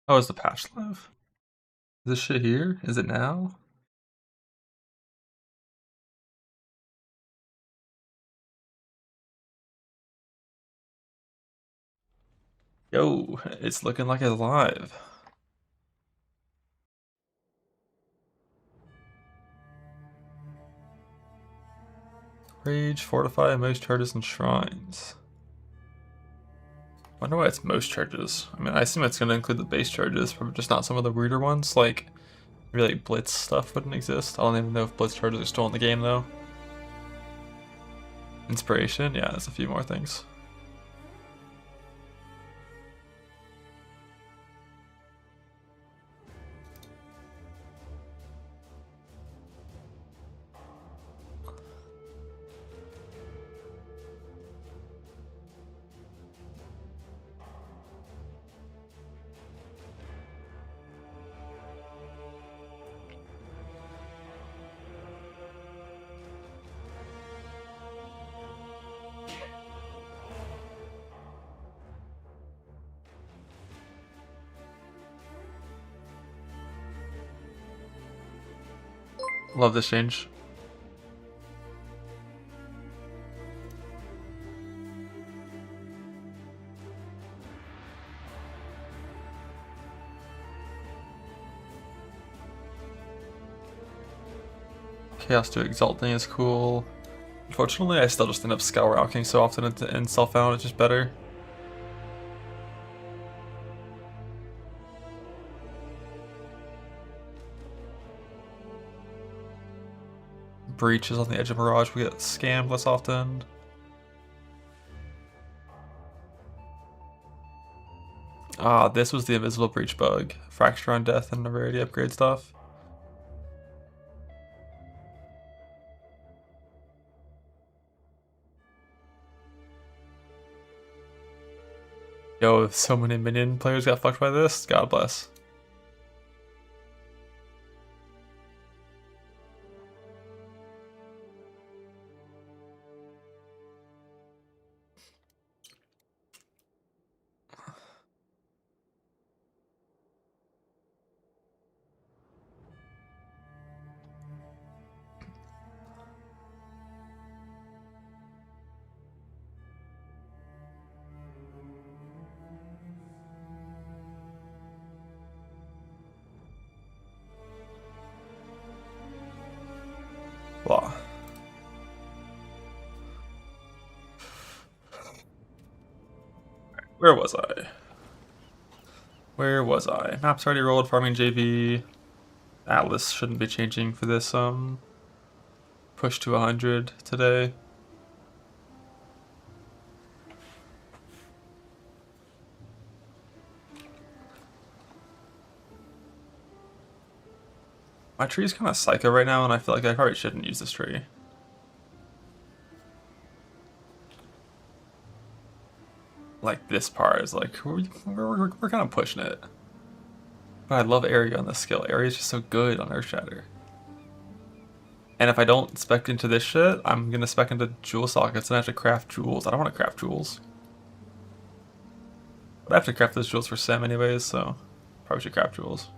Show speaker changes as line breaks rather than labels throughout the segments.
Oh, is the patch live? Is this shit here? Is it now? Yo, it's looking like it's live. Rage, Fortify, most charges, and shrines. Wonder why it's most charges. I mean, I assume it's going to include the base charges, but just not some of the weirder ones. Like, maybe like Blitz stuff wouldn't exist. I don't even know if Blitz charges are still in the game, though. Inspiration? Yeah, there's a few more things. Love this change. Chaos to Exalting is cool. Unfortunately, I still just end up Scour Alching so often in Self-Found, it's just better. Breach is on the edge of Mirage, we get scammed less often. Ah, this was the Invisible Breach bug. Fracture on Death and the Rarity upgrade stuff. Yo, if so many minion players got fucked by this, God bless. Blah. Where was I? Where was I? Maps already rolled, farming JV. Atlas shouldn't be changing for this push to 100 today. My tree's kind of psycho right now, and I feel like I probably shouldn't use this tree. Like, this part is like, we're kind of pushing it. But I love area on this skill. Area is just so good on Earth Shatter. And if I don't spec into this shit, I'm gonna spec into jewel sockets and I have to craft jewels. I don't want to craft jewels. But I have to craft those jewels for Sim anyways, so probably should craft jewels.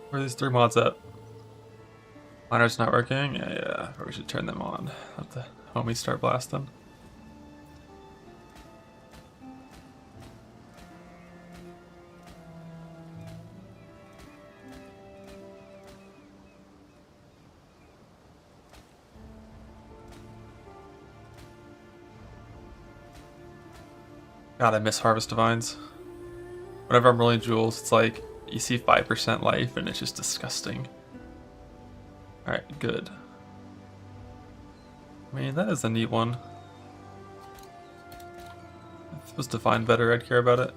Where are these 3 mods at? Miner's not working? Yeah, probably should turn them on. Let the homies start blasting. God, I miss Harvest Divines. Whenever I'm rolling jewels, it's like you see 5% life and it's just disgusting. Alright, good. I mean, that is a neat one. If it was defined better, I'd care about it.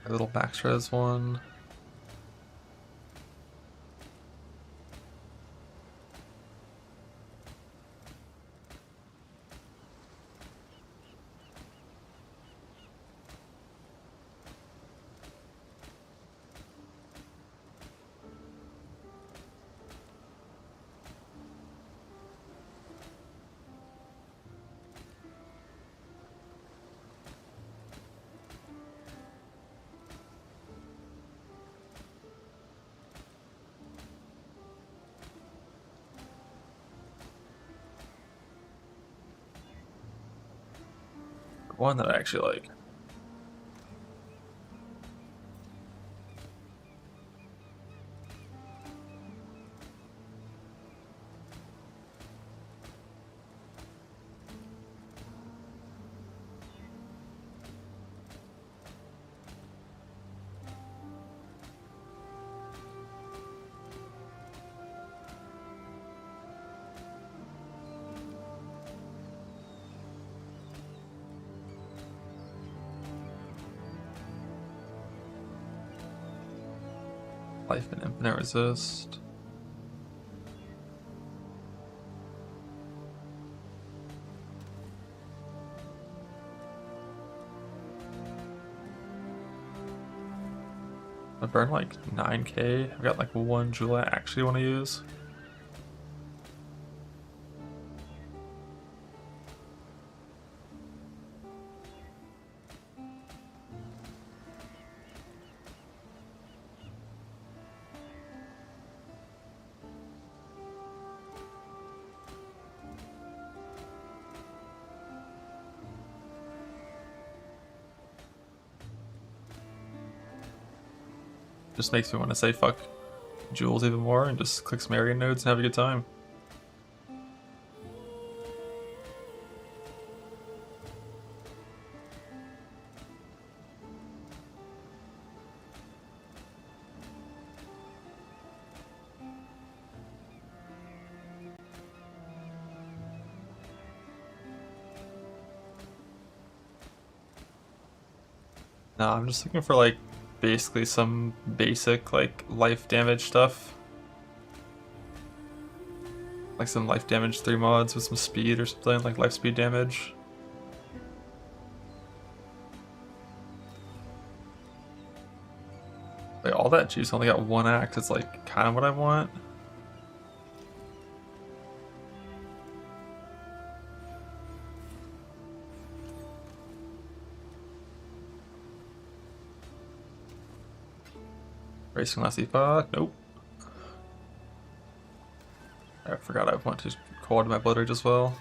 A little max res one. One that I actually like. Life and infinite resist. I burned like 9k. I've got like one jewel I actually want to use. Just makes me want to say fuck jewels even more and just click some area nodes and have a good time. Nah, I'm just looking for like basically some basic like life damage stuff. Like some life damage 3 mods with some speed or something, like life speed damage. Like all that juice only got 1 act, it's like kind of what I want. Racing Lassie fuck, nope. I forgot I want to call to my blood rage as well.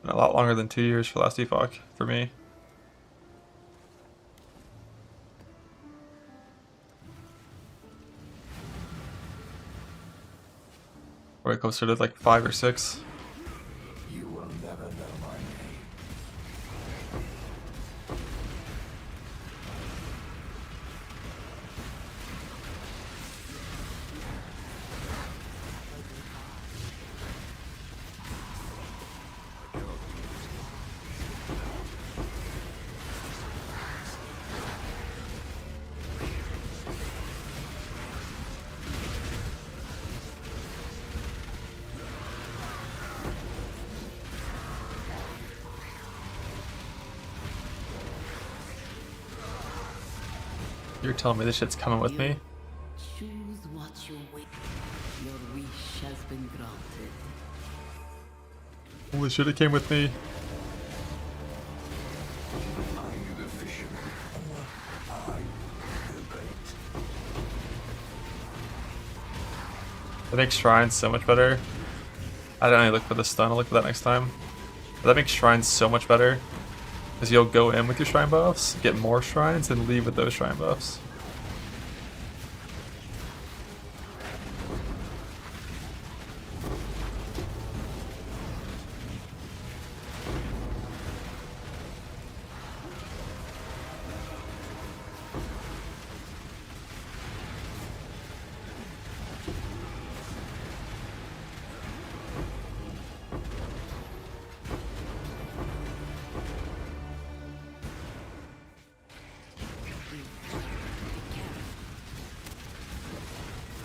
Been a lot longer than 2 years for Lassie fuck for me. Or closer to like 5 or 6.
You will never know my name.
You're telling me this shit's coming with me?
Choose what you wish. Your wish has been granted.
Holy shit, it came with me.
Are you the fisherman? I the bait.
That makes shrines so much better. I don't really look for the stun, I'll look for that next time. But that makes shrines so much better. Because you'll go in with your shrine buffs, get more shrines, and leave with those shrine buffs.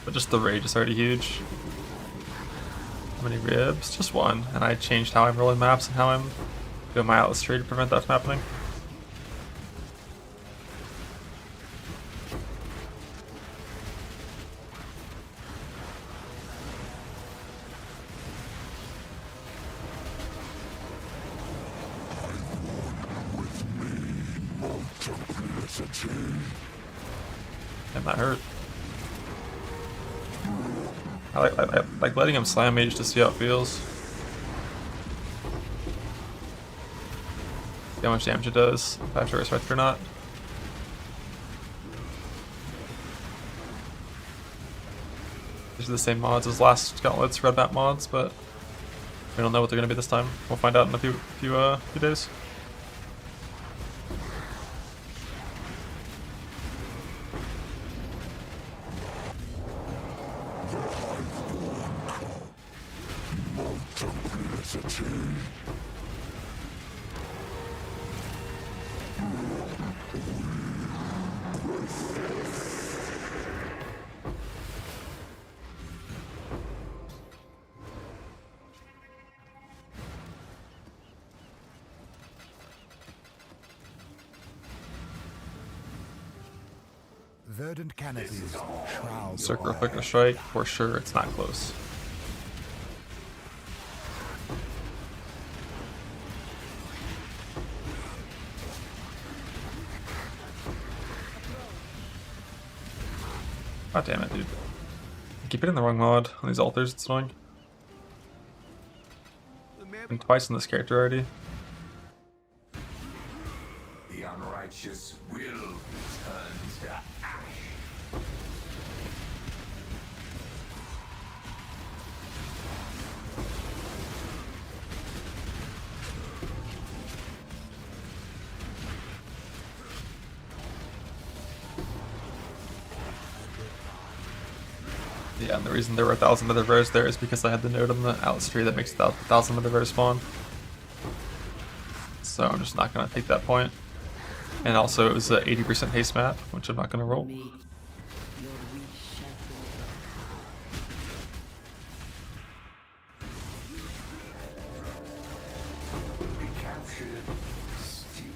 But just the rage is already huge. How many ribs? Just one. And I changed how I'm rolling maps and how I'm doing my Atlas tree to prevent that from happening. And that hurt. I like letting him slam mage to see how it feels. See how much damage it does, if I have to respect it or not. These are the same mods as last Gauntlets red map mods, but we don't know what they're gonna be this time. We'll find out in a few days.
Verdant canopies shroud
Circle
the
quick to strike, for sure it's not close. God damn it, dude. I keep hitting the wrong mod on these altars, it's annoying. Been twice in this character already.
The unrighteous will return to ash.
Yeah, and the reason there were 1,000 other rares there is because I had the node on the Atlas tree that makes 1,000 other rares spawn. So I'm just not going to take that point. And also it was a 80% haste map, which I'm not going to roll.
Me. Your wish has been granted.
Be captured. Steal.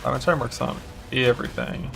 My time works on everything.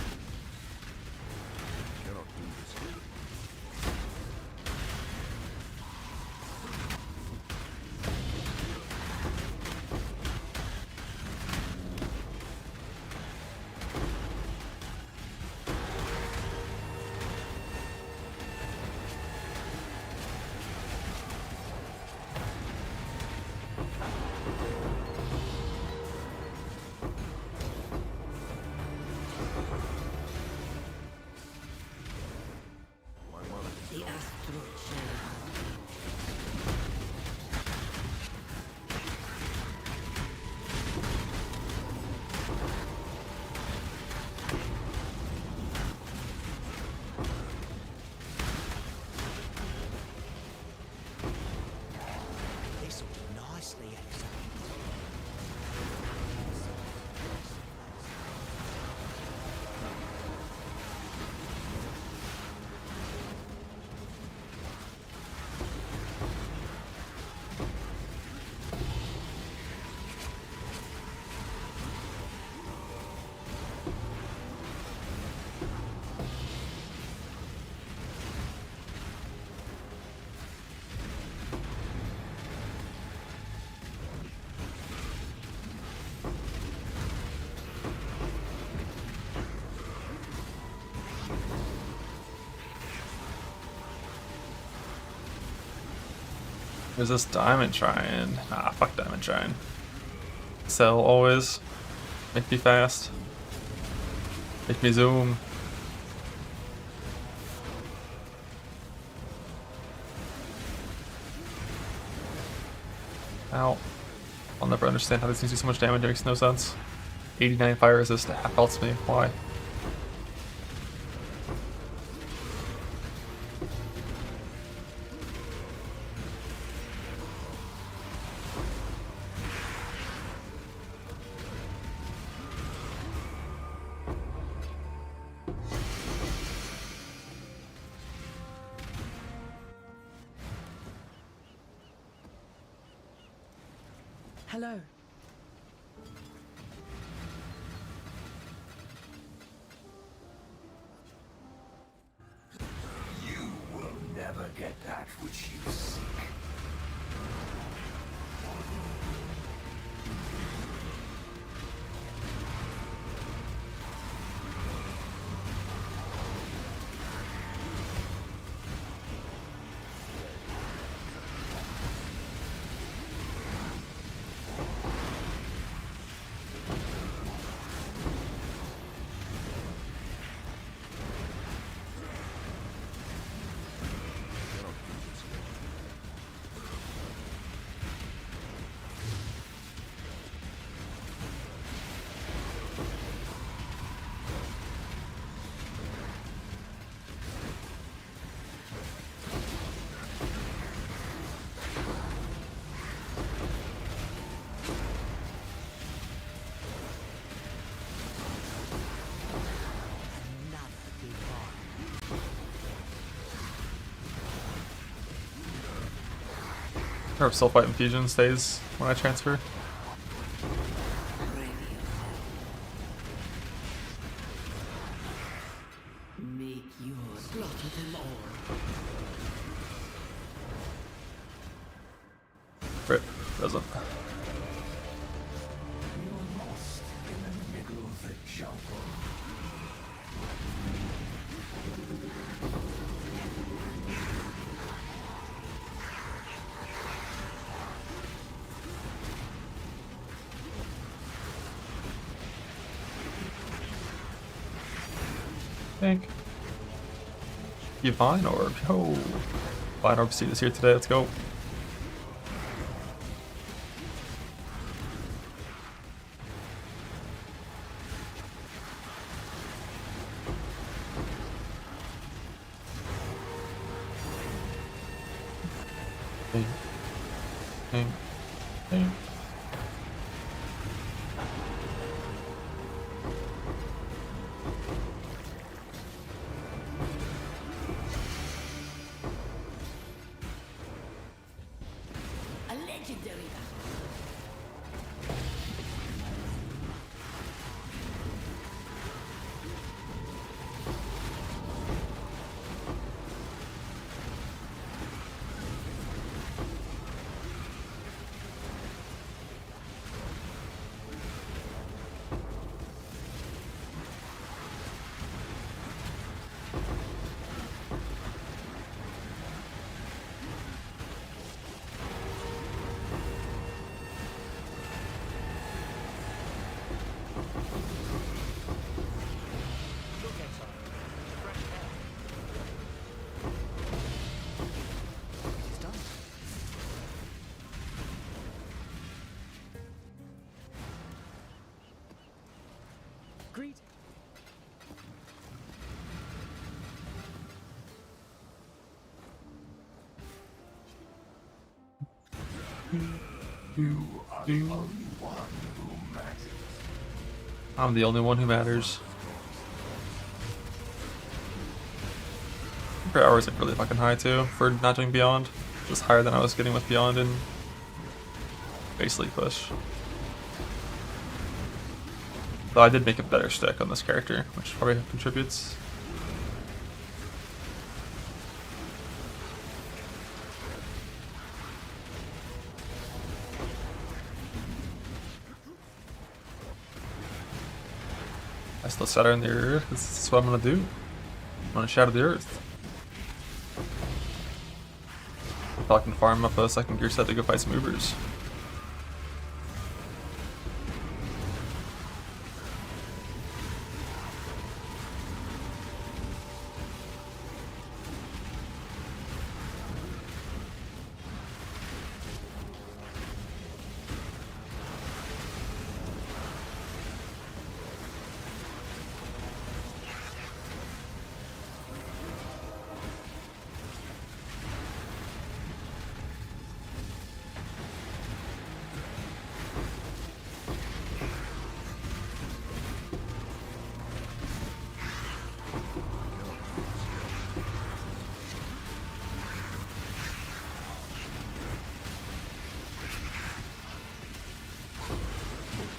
There's this diamond shrine. Nah, fuck diamond shrine. Sell always. Make me fast. Make me zoom. Ow. I'll never understand how these things do so much damage. It makes no sense. 89 fire resist half helps me. Why?
Hello.
You will never get that which you seek.
Or if Sulfite Infusion stays when I transfer.
Make your slaughter them all.
Rip. Doesn't.
You're lost in the middle of the jungle.
Think. Divine Orb. Yo. Divine Orb seed is here today. Let's go. Ding. Ding. Ding.
A legendary battle.
Greet.
You are the only one who matters.
I'm the only one who matters. Per hour is like really fucking high too for not doing Beyond. Just higher than I was getting with Beyond and basically push. Though I did make a better stick on this character, which probably contributes. I still shatter in the earth. This is what I'm gonna do. I'm gonna shatter the earth. I feel I can farm up a second gear set to go fight some Ubers.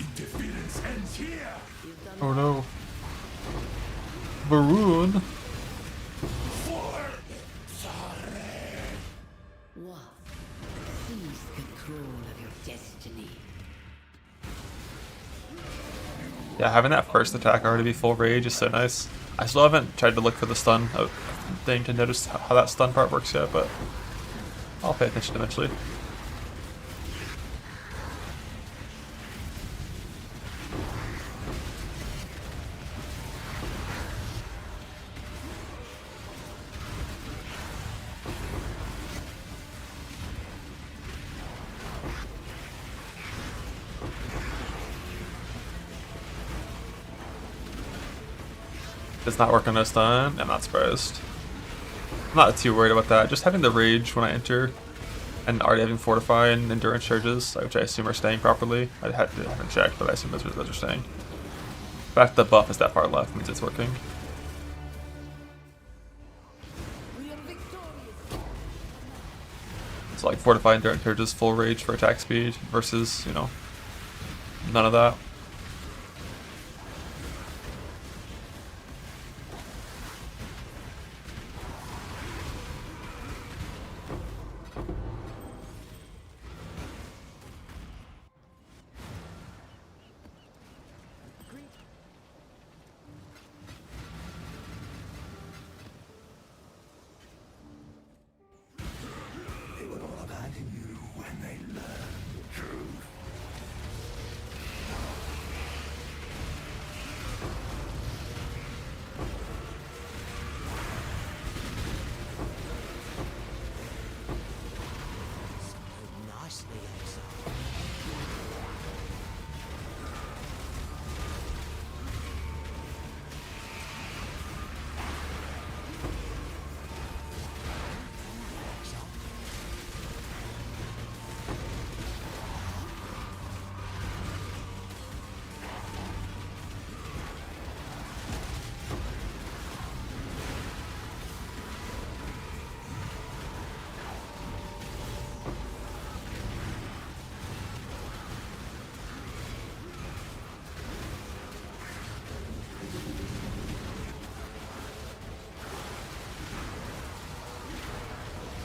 Interference ends here.
Oh no. Varun.
What? Seize control of your destiny.
Yeah, having that first attack already be full rage is so nice. I still haven't tried to look for the stun thing to notice how that stun part works yet, but I'll pay attention eventually. Does not work on no stun. I'm not surprised. I'm not too worried about that. Just having the rage when I enter, and already having fortify and endurance charges, which I assume are staying properly. I haven't checked, but I assume those are staying. The fact the buff is that far left means it's working. So like fortify endurance charges, full rage for attack speed versus, you know, none of that.
They will all abandon you when they learn the truth.
Nicely, Elsa.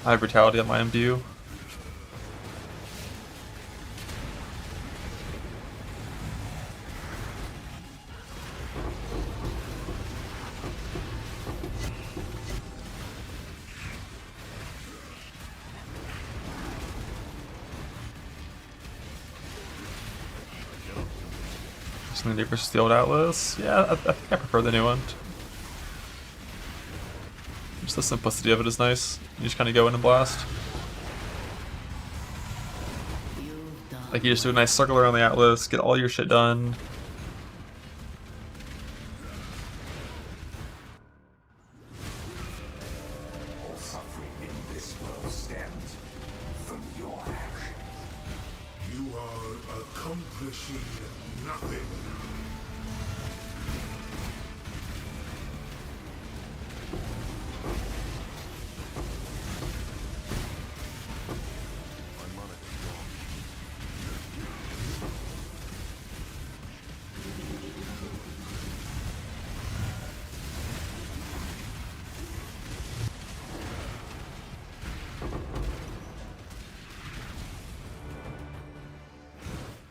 I have brutality on my MDU. Just the new versus the old Atlas. Yeah, I think I prefer the new one. Just the simplicity of it is nice. You just kind of go in and blast. Like you just do a nice circle around the Atlas, get all your shit done.
All suffering in this world stems from your action. You are accomplishing nothing.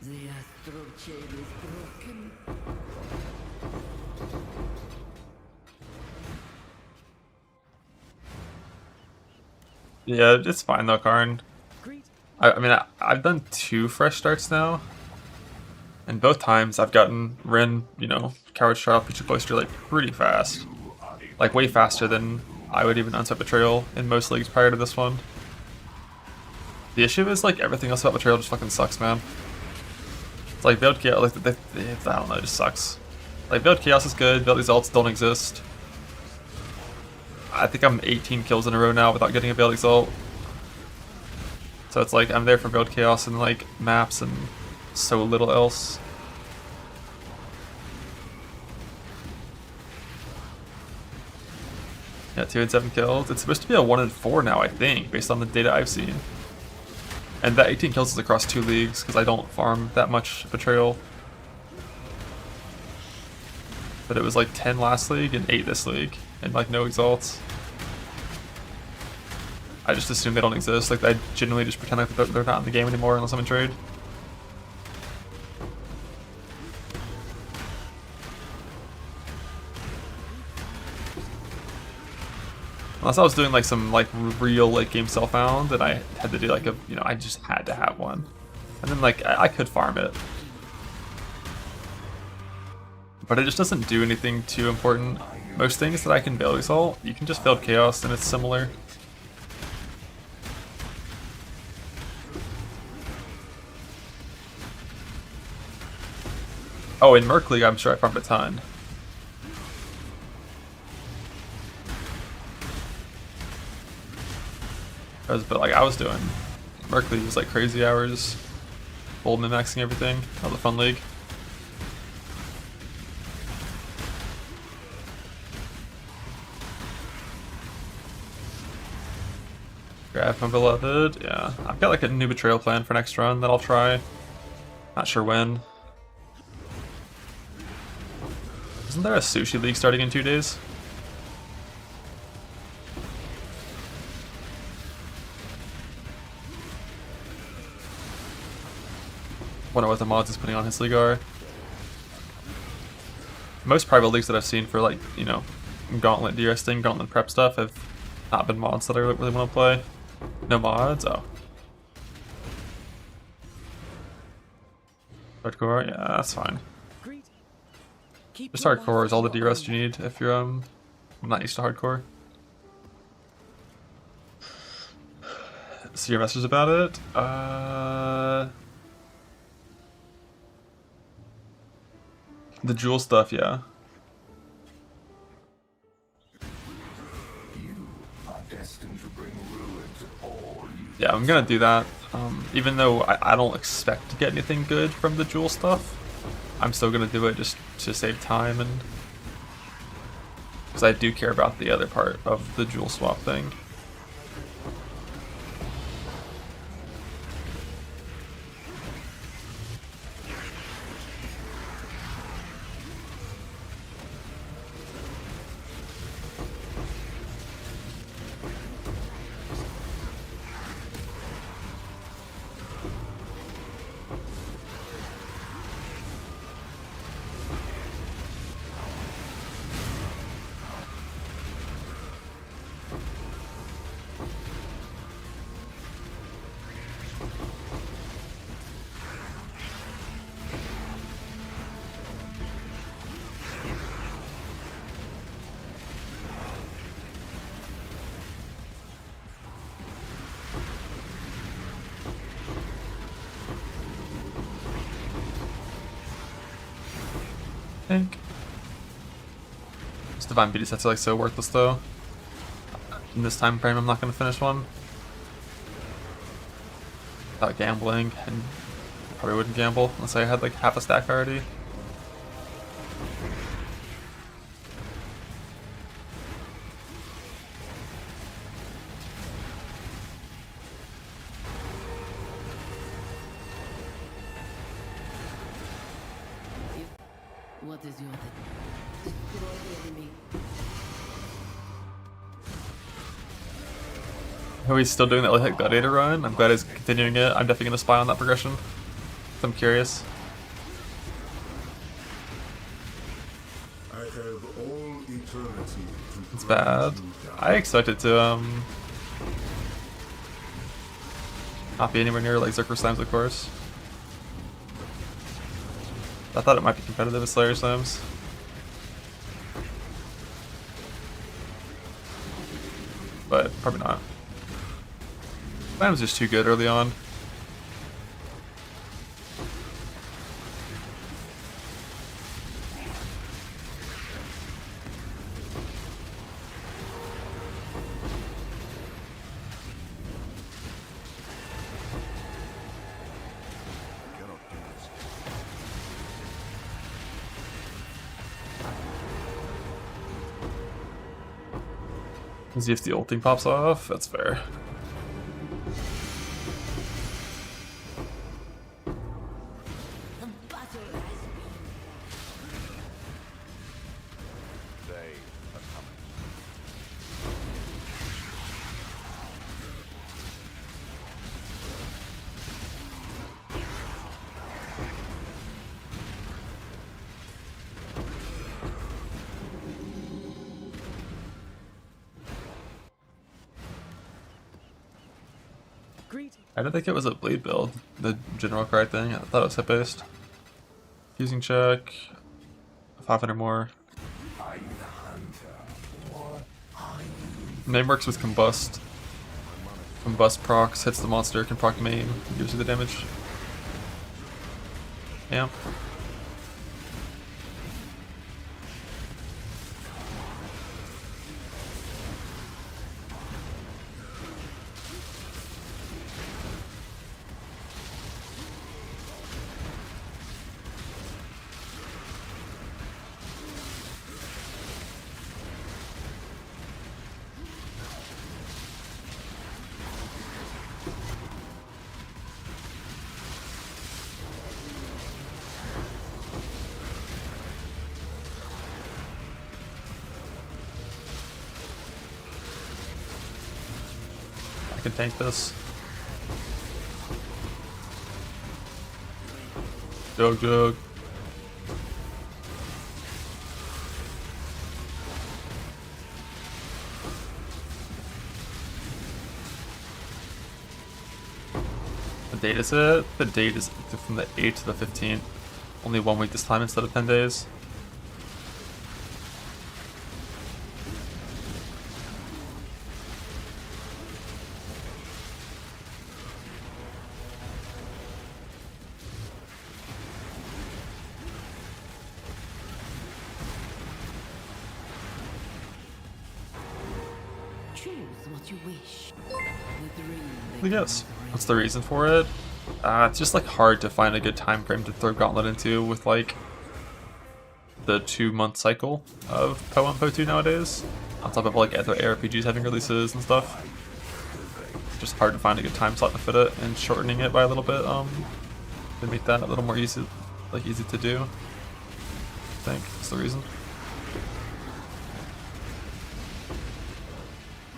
The astral chain is broken.
Yeah, it's fine though, Karn.
Greet.
I mean, I've done 2 fresh starts now, and both times I've gotten Rin, you know, Coward's Trial, Future Cloister, like, pretty fast. Like, way faster than I would even unsub Betrayal in most leagues prior to this one. The issue is, like, everything else about Betrayal just fucking sucks, man. It's like, Veiled Chaos, like, I don't know, it just sucks. Like, Veiled Chaos is good, Veiled Exalts don't exist. I think I'm 18 kills in a row now without getting a Veiled Exalt. So it's like, I'm there for Veiled Chaos and, like, maps and so little else. Yeah, 2 and 7 kills. It's supposed to be a 1 and 4 now, I think, based on the data I've seen. And that 18 kills is across 2 leagues, because I don't farm that much Betrayal. But it was like 10 last league and 8 this league, and like no exalts. I just assume they don't exist, like I genuinely just pretend like they're not in the game anymore unless I'm in trade. Unless I was doing like some like real like game cell found, and I had to do like a, you know, I just had to have one. And then like I could farm it. But it just doesn't do anything too important. Most things that I can Veiled Exalt, you can just Veiled Chaos and it's similar. Oh, in Merc League I'm sure I farmed a ton. But like I was doing Merc League was like crazy hours. Old min-maxing everything. That was a fun league. Grab my beloved, yeah. I've got like a new Betrayal plan for next run that I'll try. Not sure when. Isn't there a sushi league starting in 2 days? Wonder what the mods is putting on his league are. Most private leagues that I've seen for like, you know, Gauntlet de-resting, Gauntlet prep stuff have not been mods that I really want to play. No mods? Oh. Hardcore? Yeah, that's fine.
Greet. Keep
Just
your
hardcore is all the
life
de-rest you need if you're not used to hardcore. See your message about it? The jewel stuff, yeah.
Are destined to bring ruin to all you.
Yeah, I'm gonna do that. Even though I don't expect to get anything good from the jewel stuff, I'm still gonna do it just to save time and because I do care about the other part of the jewel swap thing. I think. This Divine Beauty sets are like so worthless though. In this time frame I'm not gonna finish one. Without gambling, and probably wouldn't gamble unless I had like half a stack already.
What is your destroy the enemy?
Oh, he's still doing that like Gladiator run? I'm glad he's continuing it. I'm definitely gonna spy on that progression. I'm curious.
I have all eternity to
It's bad. I expected to Not be anywhere near like Zerker Slimes, of course. I thought it might be competitive with Slayer Slimes. But probably not. Slime's just too good early on. As if the ulting pops off, that's fair.
The battle has been.
They are coming.
Greetings.
I didn't think it was a blade build, the general cry thing. I thought it was hit based. Fusing check. 500 more.
I'm the hunter. What are you?
Name works with combust. Combust procs, hits the monster, can proc main, gives you the damage. Yeah. I can tank this. Jug. The date is it? The date is from the 8th to the 15th. Only 1 week this time instead of 10 days.
Choose what you wish. The dream
I guess. What's the reason for it? It's just like hard to find a good time frame to throw Gauntlet into with like the 2-month cycle of PoE and PoE2 nowadays. On top of like other ARPGs having releases and stuff. Just hard to find a good time slot to fit it, and shortening it by a little bit to make that a little more easy to do. I think that's the reason.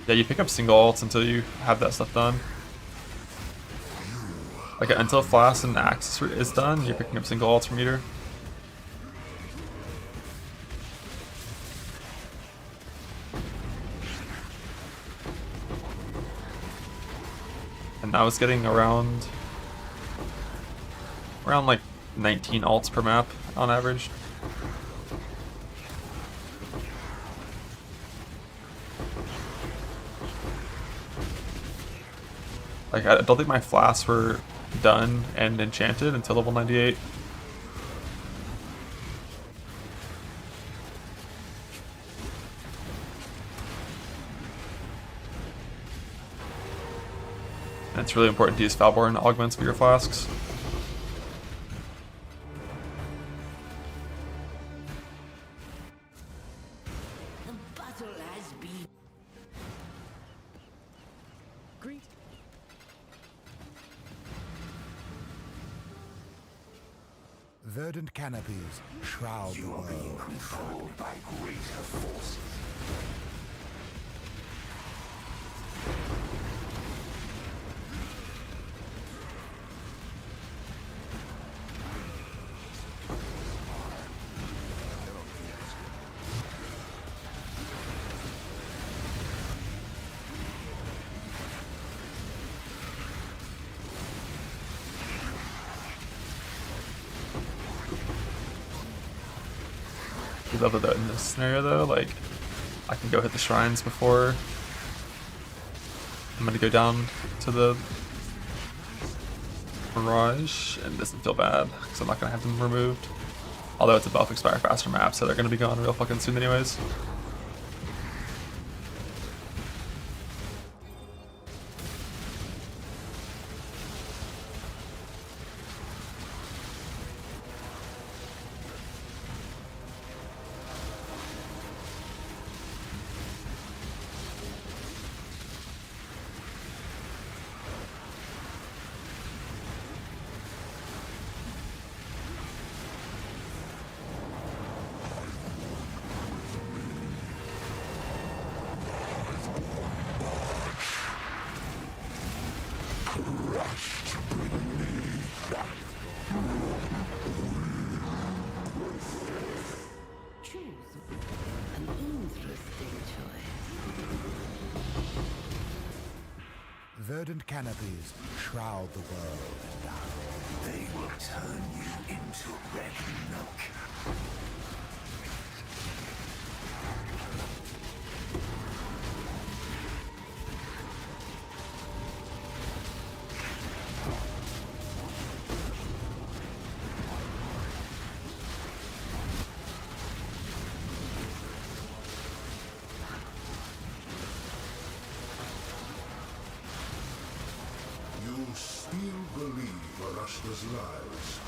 Yeah, you pick up single ults until you have that stuff done. Like until Flask and Axe is done, you're picking up single ults from meter. And now it's getting around like 19 ults per map on average. Like I don't think my flasks were done and enchanted until level 98. And it's really important to use Falborn augments for your flasks.
The battle has been.
Greetings.
Verdant canopies shroud the world.
Controlled by greater forces.
I love that in this scenario though, like I can go hit the shrines before I'm gonna go down to the Mirage, and it doesn't feel bad because I'm not gonna have them removed. Although it's a buff expire faster map, so they're gonna be gone real fucking soon anyways.
Choose an interesting choice.
Verdant canopies shroud the world in dark.
They will turn you into red milk. You still believe Arashta's lies.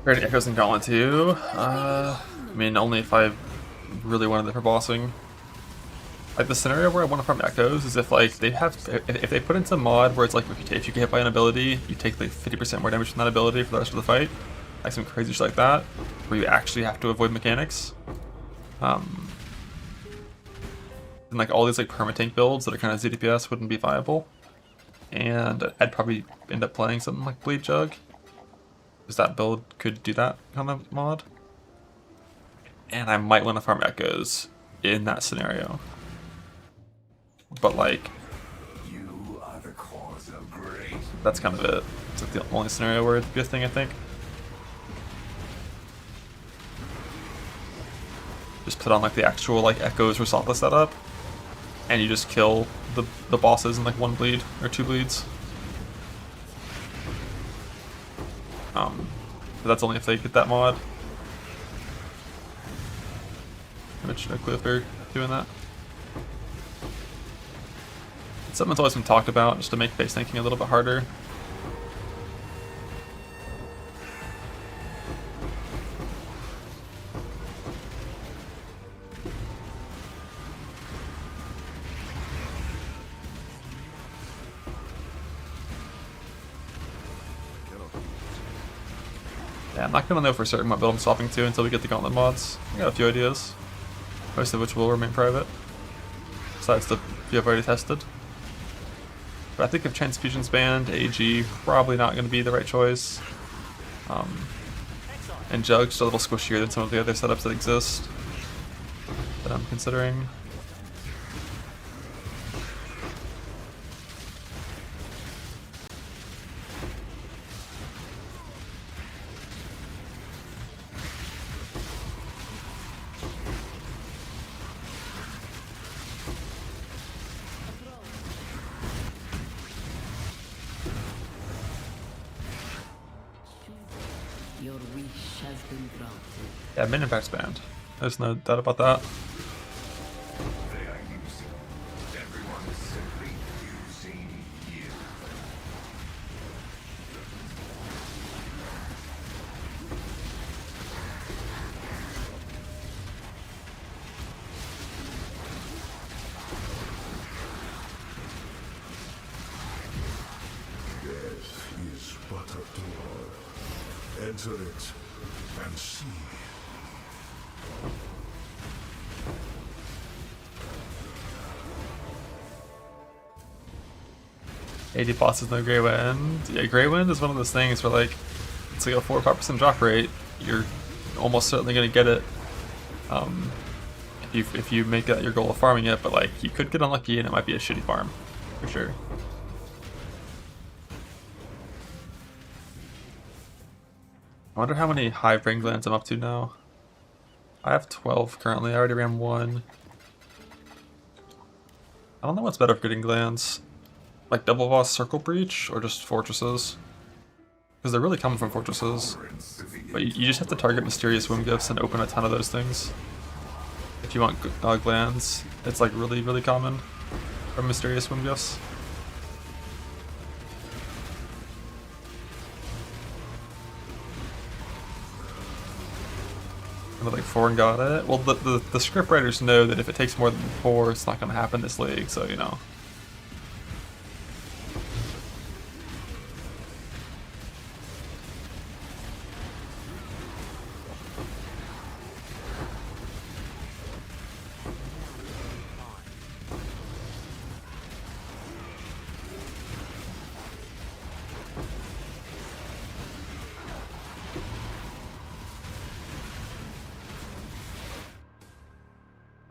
Ready Echoes and Gauntlet 2. I mean, only if I really wanted it for bossing. Like the scenario where I want to farm Echoes is if like they have, if they put in some mod where it's like if you get hit by an ability, you take like 50% more damage from that ability for the rest of the fight. Like some crazy shit like that, where you actually have to avoid mechanics. And like all these like permatank builds that are kind of ZDPS wouldn't be viable. And I'd probably end up playing something like Bleed Jug, because that build could do that kind of mod. And I might want to farm Echoes in that scenario. But like,
You are the cause of great.
that's kind of it. It's like the only scenario where it'd be a thing, I think. Just put on like the actual like Echoes Rosatha setup, and you just kill the bosses in like 1 bleed or 2 bleeds. But that's only if they get that mod. Which no clue if they're doing that. It's something that's always been talked about, just to make base tanking a little bit harder. Yeah, I'm not gonna know for certain what build I'm swapping to until we get the Gauntlet mods. I got a few ideas, most of which will remain private, besides the few I've already tested. But I think if Transfusion's banned, AG probably not gonna be the right choice. And Jug's a little squishier than some of the other setups that exist that I'm considering.
Your wish has been granted.
Yeah, Min Impact's banned. There's no doubt about that.
They are using. Everyone is simply using you. Enter it and see.
AD bosses no Grey Wind. Yeah, Grey Wind is one of those things where like it's like a 4 or 5% drop rate. You're almost certainly gonna get it. If you make that your goal of farming it, but like you could get unlucky and it might be a shitty farm, for sure. I wonder how many high brain glands I'm up to now. I have 12 currently. I already ran 1. I don't know what's better for getting glands. Like double boss circle breach or just fortresses? Because they're really coming from fortresses. But you just have to target mysterious womb gifts and open a ton of those things. If you want glands, it's like really, really common from mysterious womb gifts. And like 4 and got it. Well, the script writers know that if it takes more than 4, it's not going to happen this league, so you know.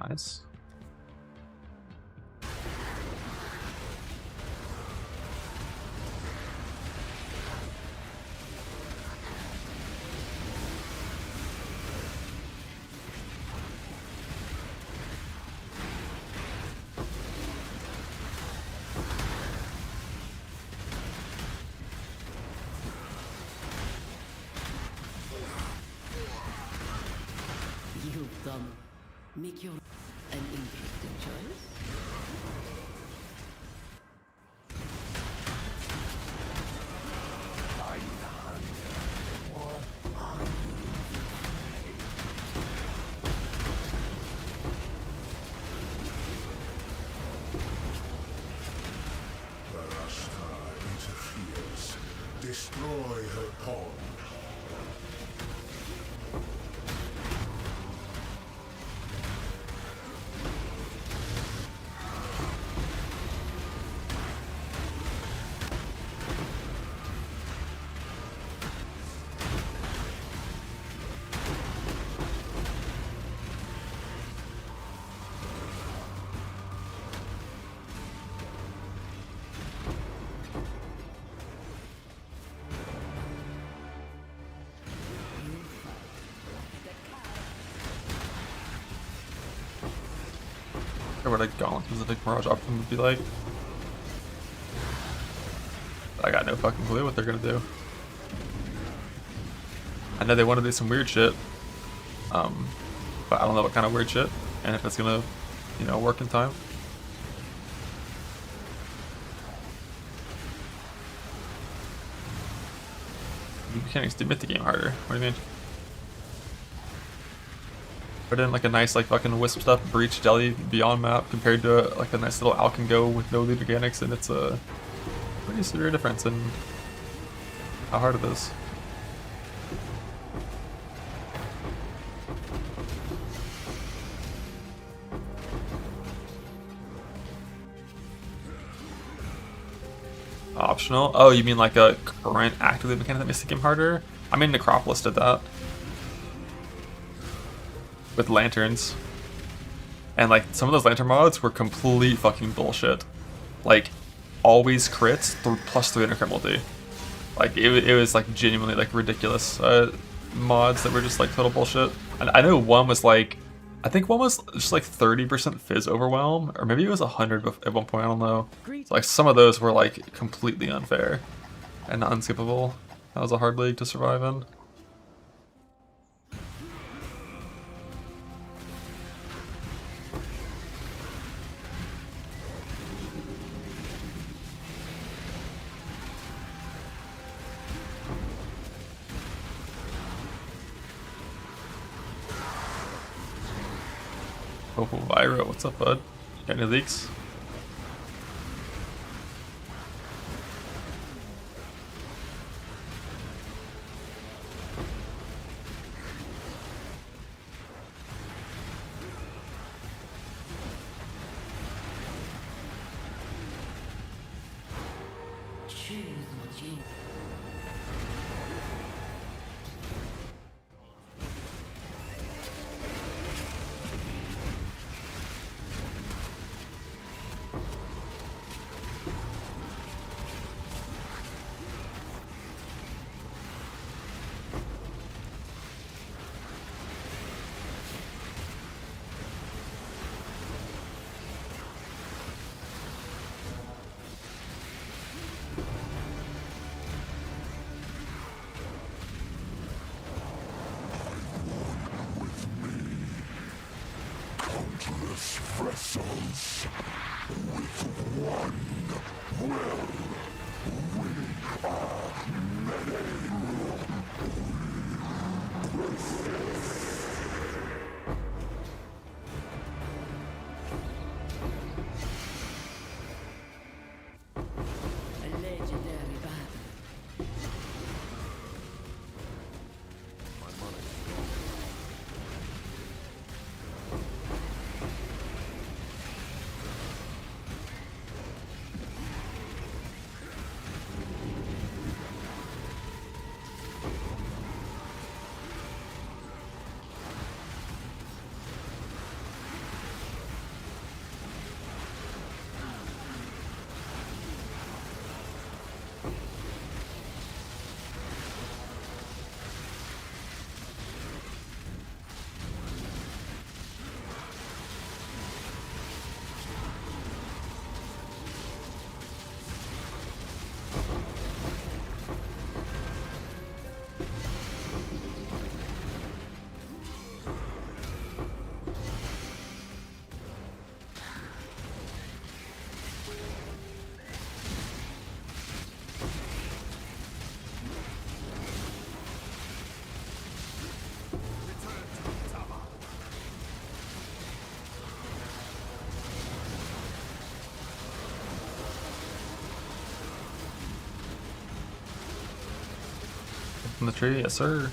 Nice.
You've done. Make your an interesting choice.
Barashta interferes. Destroy her pawn.
Or what a gauntlet specific Mirage option would be like. I got no fucking clue what they're gonna do. I know they want to do some weird shit, but I don't know what kind of weird shit, and if it's gonna, you know, work in time. Mechanics do make the game harder. What do you mean? Put in like a nice like fucking wisp stuff breach deli beyond map compared to like a nice little Alcan Go with no lead mechanics, and it's a pretty severe difference in how hard it is. Optional? Oh, you mean like a current actively mechanic that makes the game harder? I mean Necropolis did that. With lanterns. And like some of those lantern mods were complete fucking bullshit. Like always crits plus 300 crit multi. Like it was like genuinely like ridiculous mods that were just like total bullshit. And I know one was like, I think one was just like 30% fizz overwhelm, or maybe it was 100 at one point, I don't know. So like some of those were like completely unfair and unskippable. That was a hard league to survive in. Oh, Vira, what's up, bud? Got any leaks?
Choose what you.
Countless vessels with one will. We are many.
A legendary battle.
From the tree, yes sir.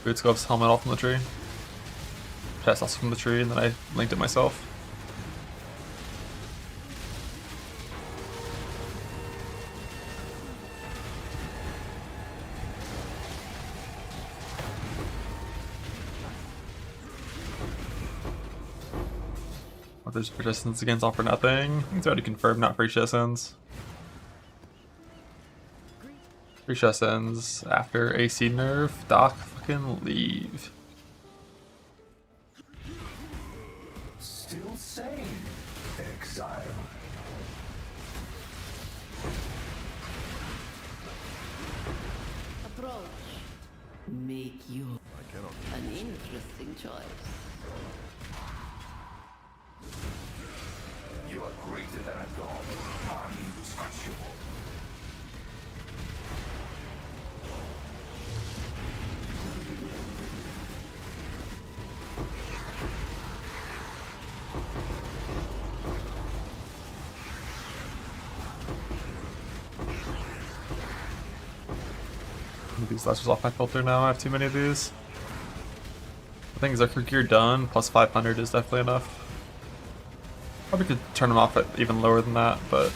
Boots gloves, helmet all from the tree. Chest also from the tree, and then I linked it myself. What there's persistence against all for nothing. It's already confirmed, not free chest ends. Free chest ends after AC nerf. Doc, fucking leave.
Still sane, exile.
Approach. Make you an interesting choice.
You are greater than a god, untouchable.
These lasers off my filter now. I have too many of these. I think Zerker gear done, plus 500 is definitely enough. Probably could turn them off at even lower than that, but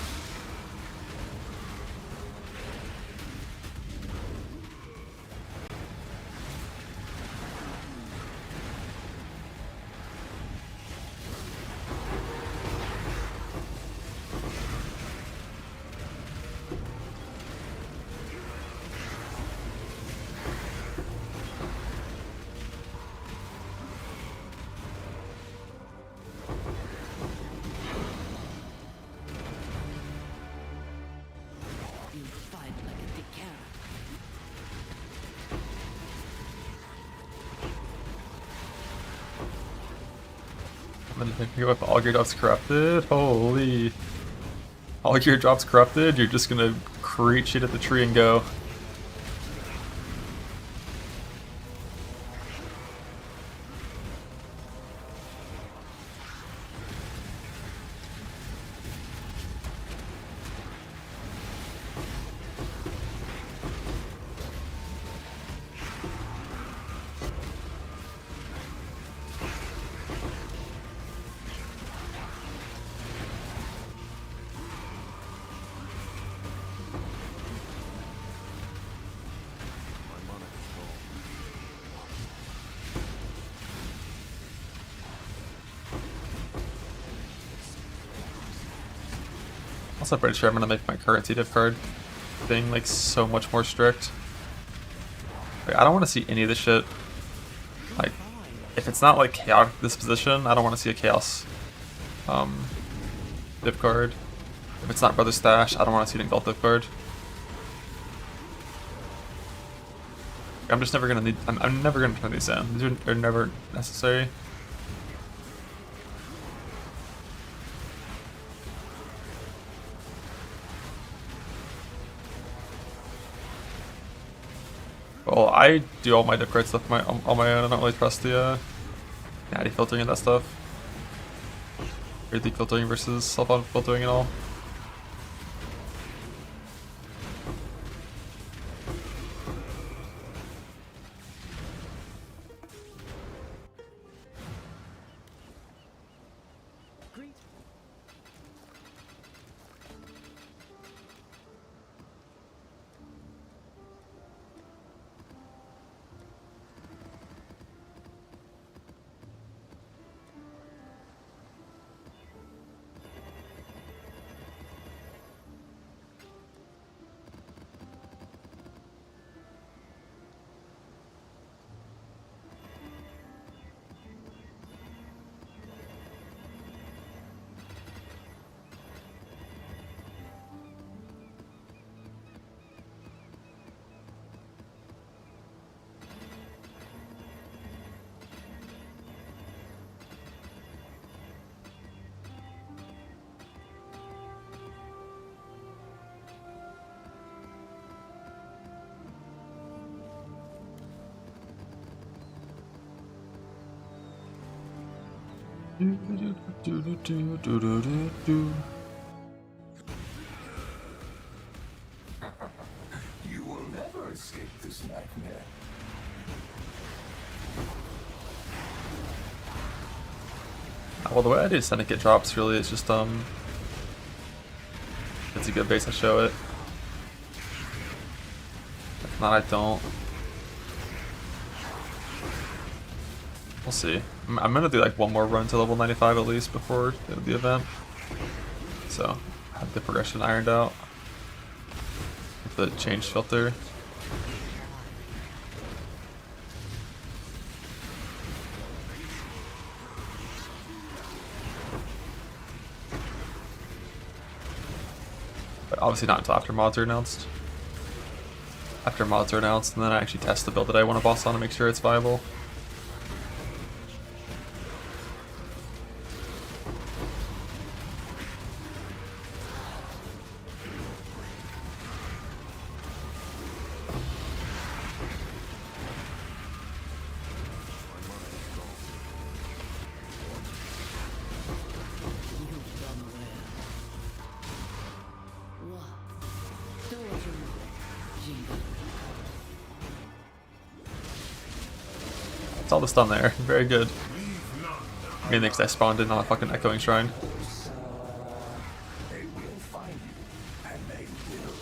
You fight like a decarat.
I'm gonna pick up all gear drops corrupted. Holy. All gear drops corrupted, you're just gonna create shit at the tree and go. Also pretty sure I'm gonna make my currency diff card thing like so much more strict. Like, I don't want to see any of this shit. Like, if it's not like chaotic disposition, I don't want to see a chaos diff card. If it's not Brother Stash, I don't want to see an Engulf diff card. I'm just never gonna need. I'm never gonna turn these in. These are never necessary. Well, I do all my diff card stuff on my own. I don't really trust the natty filtering and that stuff. Weirdly filtering versus self-auto filtering and all.
Greet.
You will never escape this nightmare.
Well, the way I do Syndicate drops really is just it's a good base, I show it. If not, I don't. We'll see. I'm gonna do like one more run to level 95 at least before the event. So, have the progression ironed out. With the change filter. But obviously not until after mods are announced. After mods are announced, and then I actually test the build that I want to boss on to make sure it's viable. It's all the stun there. Very good. I mean, I spawned in on a fucking echoing shrine.
They will find you, and they will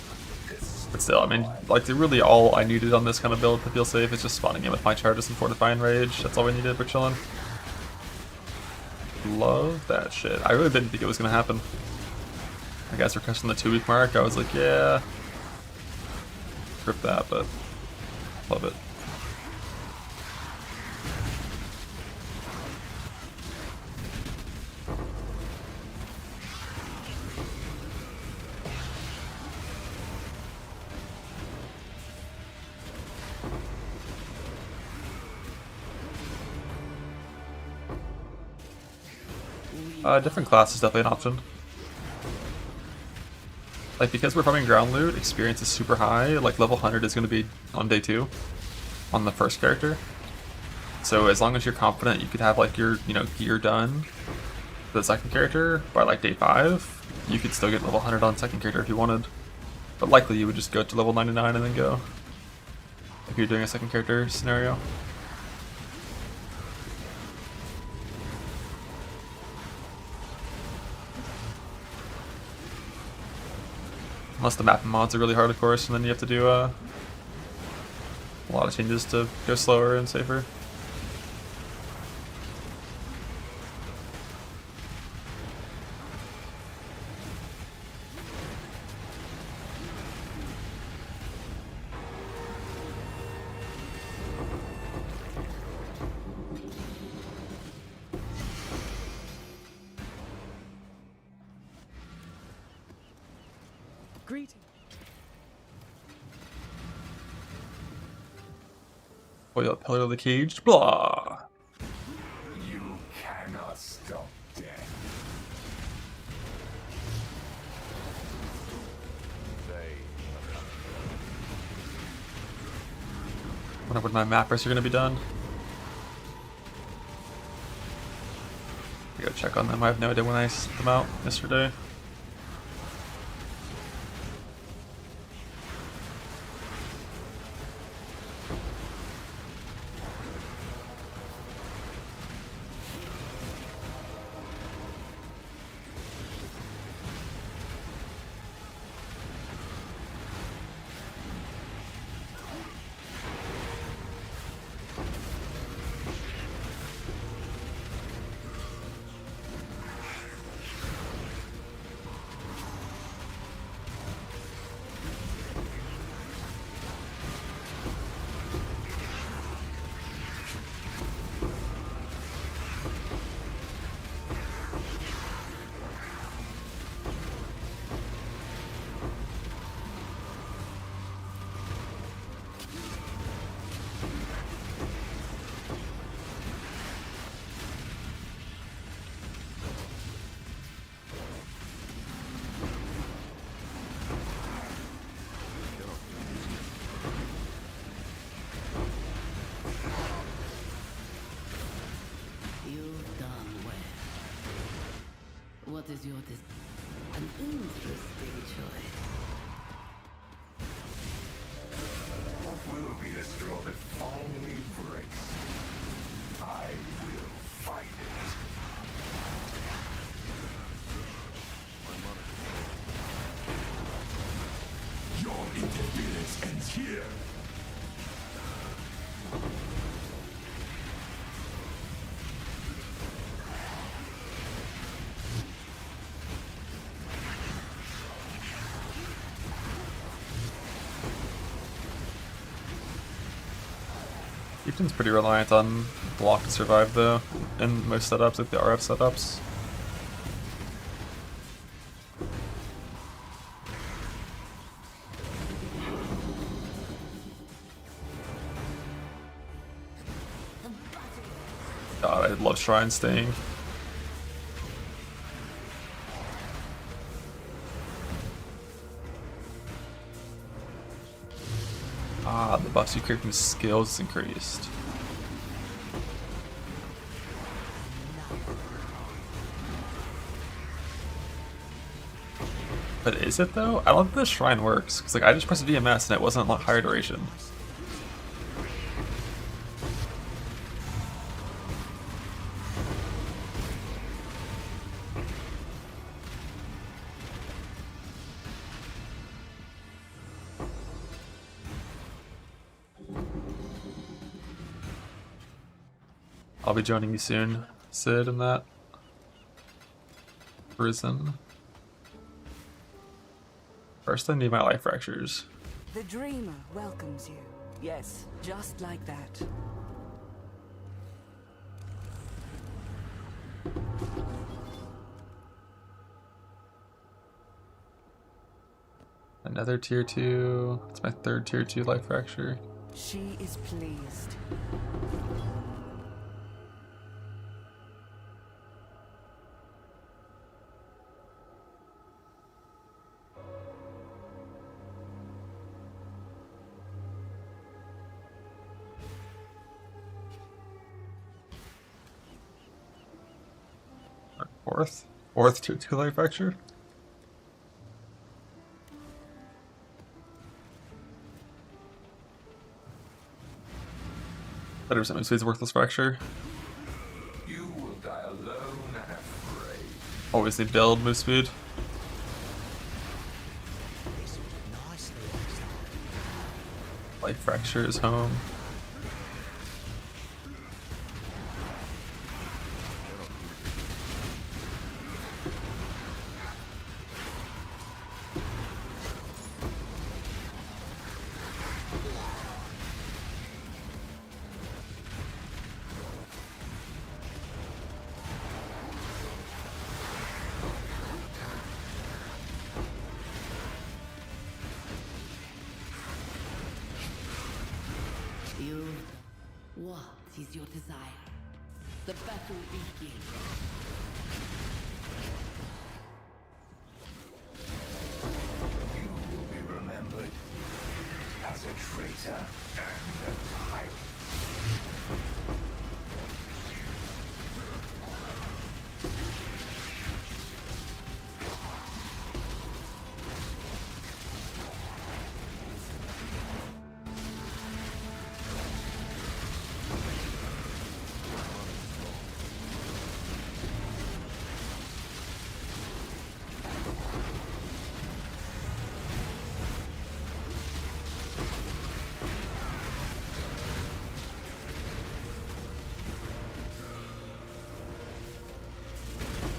destroy.
But still, I mean, like, really all I needed on this kind of build to feel safe is just spawning in with my charges and Fortifying Rage. That's all we needed. We're chilling. Love that shit. I really didn't think it was gonna happen. I guess we're crossing the 2-week mark. I was like, yeah. Rip that, but love it. Different class is definitely an option. Like, because we're farming ground loot, experience is super high. Like, level 100 is going to be on day 2 on the first character. So as long as you're confident you could have like your, gear done for the second character by like day 5, you could still get level 100 on second character if you wanted. But likely you would just go to level 99 and then go, if you're doing a second character scenario. Unless the map and mods are really hard, of course, and then you have to do a lot of changes to go slower and safer.
Greeting.
Oil up pillar of the cage. Blah.
You cannot stop death.
Wonder when my mappers are gonna be done. I gotta check on them. I have no idea when I sent them out yesterday.
You've done well. What is your an interesting choice.
What will be the straw that finally breaks? I will fight it. Your interference ends here.
Chieftain's pretty reliant on block to survive though, in most setups, like the RF setups. God, I love Shrine staying. Ah, the buffs you create from skills is increased. But is it though? I don't think this shrine works, because like I just pressed VMS and it wasn't like higher duration. I'll be joining you soon, Sid, in that prison. First, I need my life fractures.
The dreamer welcomes you. Yes, just like that.
Another tier 2. It's my third tier 2 life fracture.
She is pleased.
Fourth tier 2 life fracture. Better something speed's worthless fracture.
You will die alone and afraid.
Always need build move speed.
This will do nicely, Exile.
Life fracture is home.
is your desire. The battle begins.
You will be remembered as a traitor and a tyrant.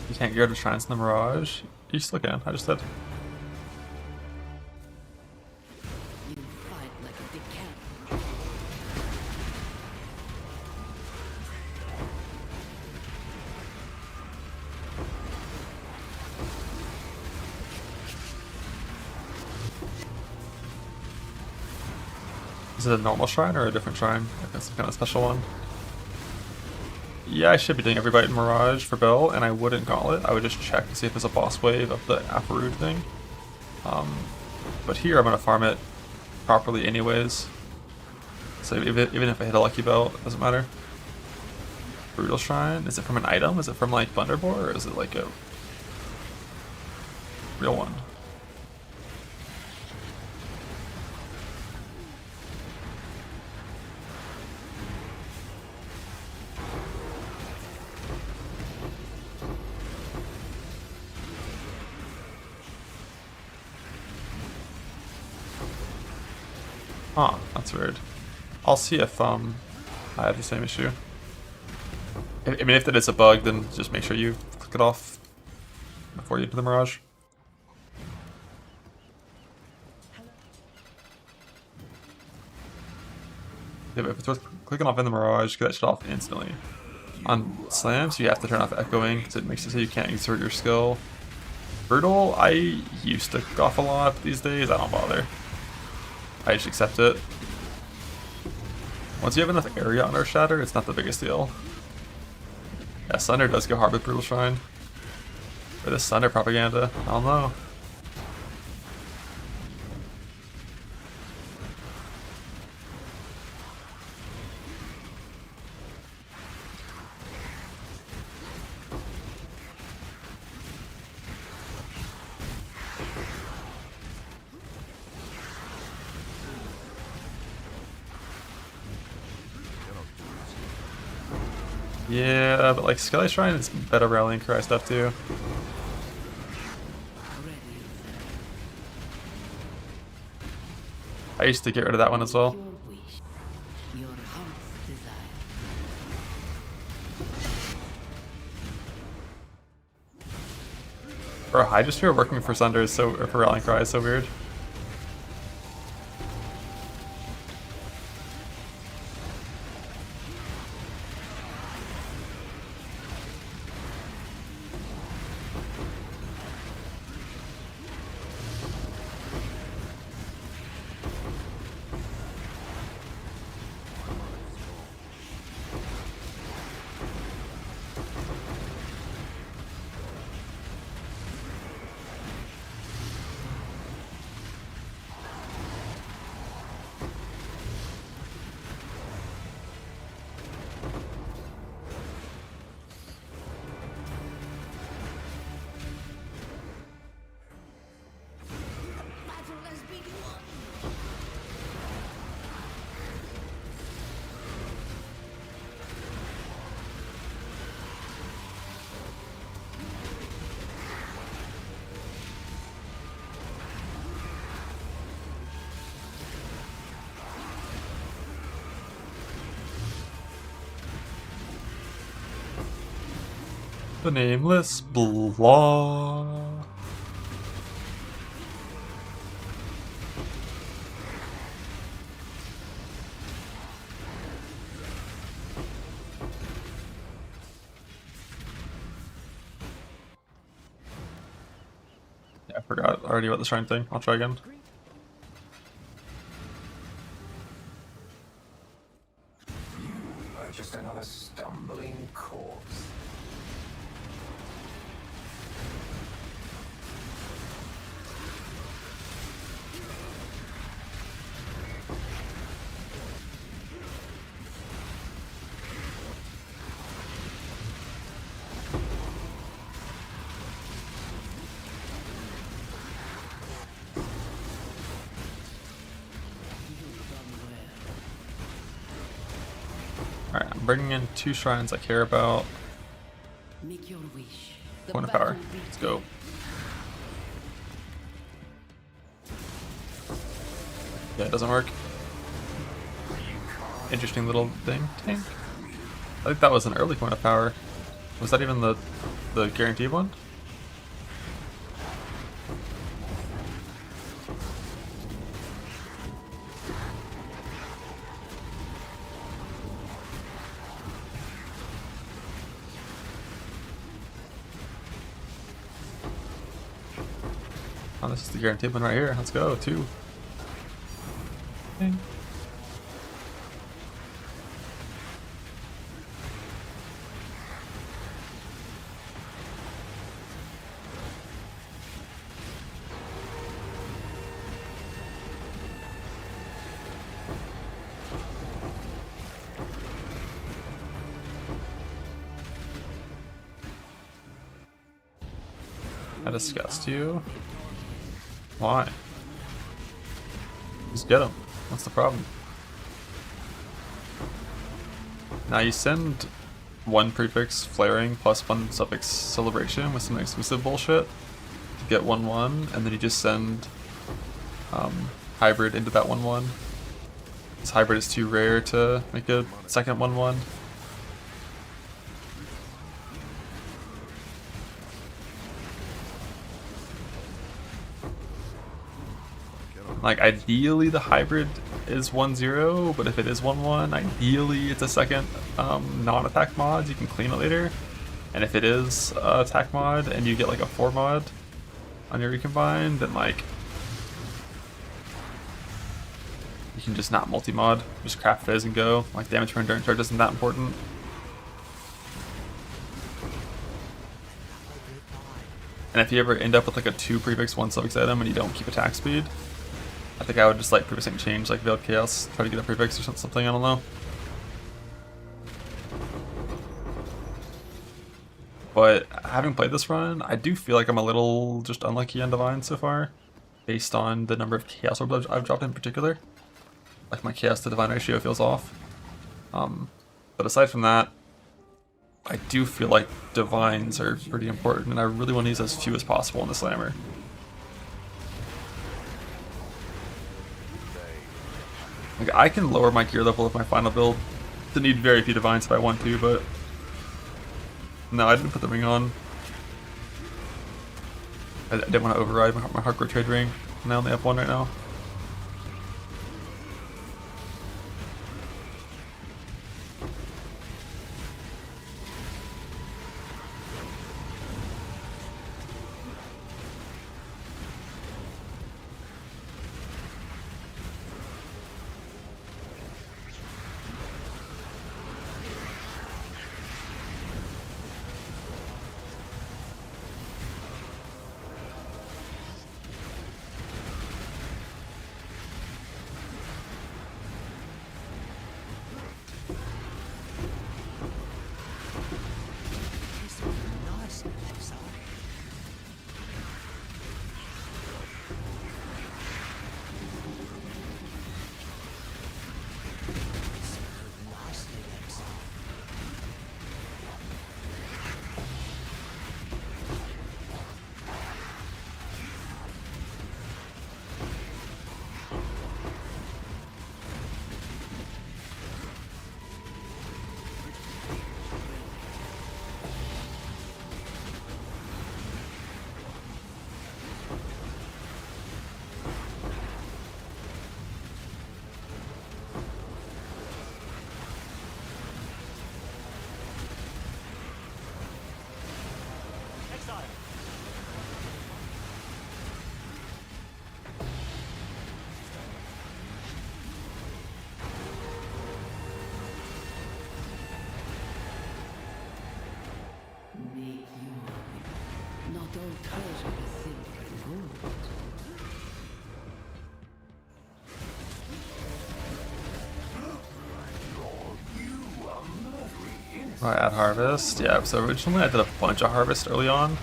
You can't go to shrines in the Mirage. You still can. I just said.
You fight like a decamp.
Is it a normal shrine or a different shrine? Like that's some kind of special one. Yeah, I should be doing every bite in Mirage for Bell, and I wouldn't gauntlet. I would just check to see if there's a boss wave of the Aparud thing. But here I'm gonna farm it properly anyways. So even if I hit a lucky bell, it doesn't matter. Brutal Shrine, is it from an item? Is it from like Thunderbore, or is it like a real one? Huh, that's weird. I'll see if I have the same issue. I mean, if that is a bug, then just make sure you click it off before you do the Mirage. Yeah, but if it's worth clicking off in the Mirage, get that shit off instantly. On slams, you have to turn off echoing because it makes it so you can't exert your skill. Brutal, I used to go off a lot, but these days I don't bother. I just accept it. Once you have enough area on our shatter, it's not the biggest deal. Yeah, Sunder does go hard with Brutal Shrine. Or this Sunder propaganda, I don't know. Yeah, but like Skelly Shrine is better rallying cry stuff too. I used to get rid of that one as well.
Your wish. Your heart's desire.
Bro, I just hear working for Sunder is so, or for rallying cry is so weird. The nameless blah. Yeah, I forgot already about the shrine thing. I'll try again.
You are just corpse.
Alright, I'm bringing in 2 shrines I care about.
Make your wish. The
Point of power.
battle
Let's go. Yeah, it doesn't work. Interesting little thing. Tank. I think that was an early point of power. Was that even the guaranteed one? Oh, this is the guaranteed one right here. Let's go. 2. Okay. I disgust you? Why? Just get him. What's the problem? Now you send 1 prefix flaring plus 1 suffix celebration with some exclusive bullshit to get 1/1, and then you just send hybrid into that 1/1. This hybrid is too rare to make a second 1/1. Like, ideally the hybrid is 1/0, but if it is 1/1, ideally it's a second non-attack mod. You can clean it later. And if it is attack mod and you get like a 4 mod on your recombine, then like you can just not multi-mod, just craft phase and go. Like, damage per endurance charge isn't that important. And if you ever end up with like a 2 prefix 1 suffix item and you don't keep attack speed, I think I would just like prefixing change, like Veiled Chaos, try to get a prefix or something, I don't know. But having played this run, I do feel like I'm a little just unlucky on Divine so far, based on the number of Chaos Orbs I've dropped in particular. Like, my Chaos to Divine ratio feels off. But aside from that, I do feel like Divines are pretty important, and I really want to use as few as possible in the Slammer. Like, I can lower my gear level of my final build to need very few Divines if I want to, but no, I didn't put the ring on. I didn't want to override my hardcore trade ring, and I only have 1 right now. I add harvest. Yeah, so originally I did a bunch of harvest early on.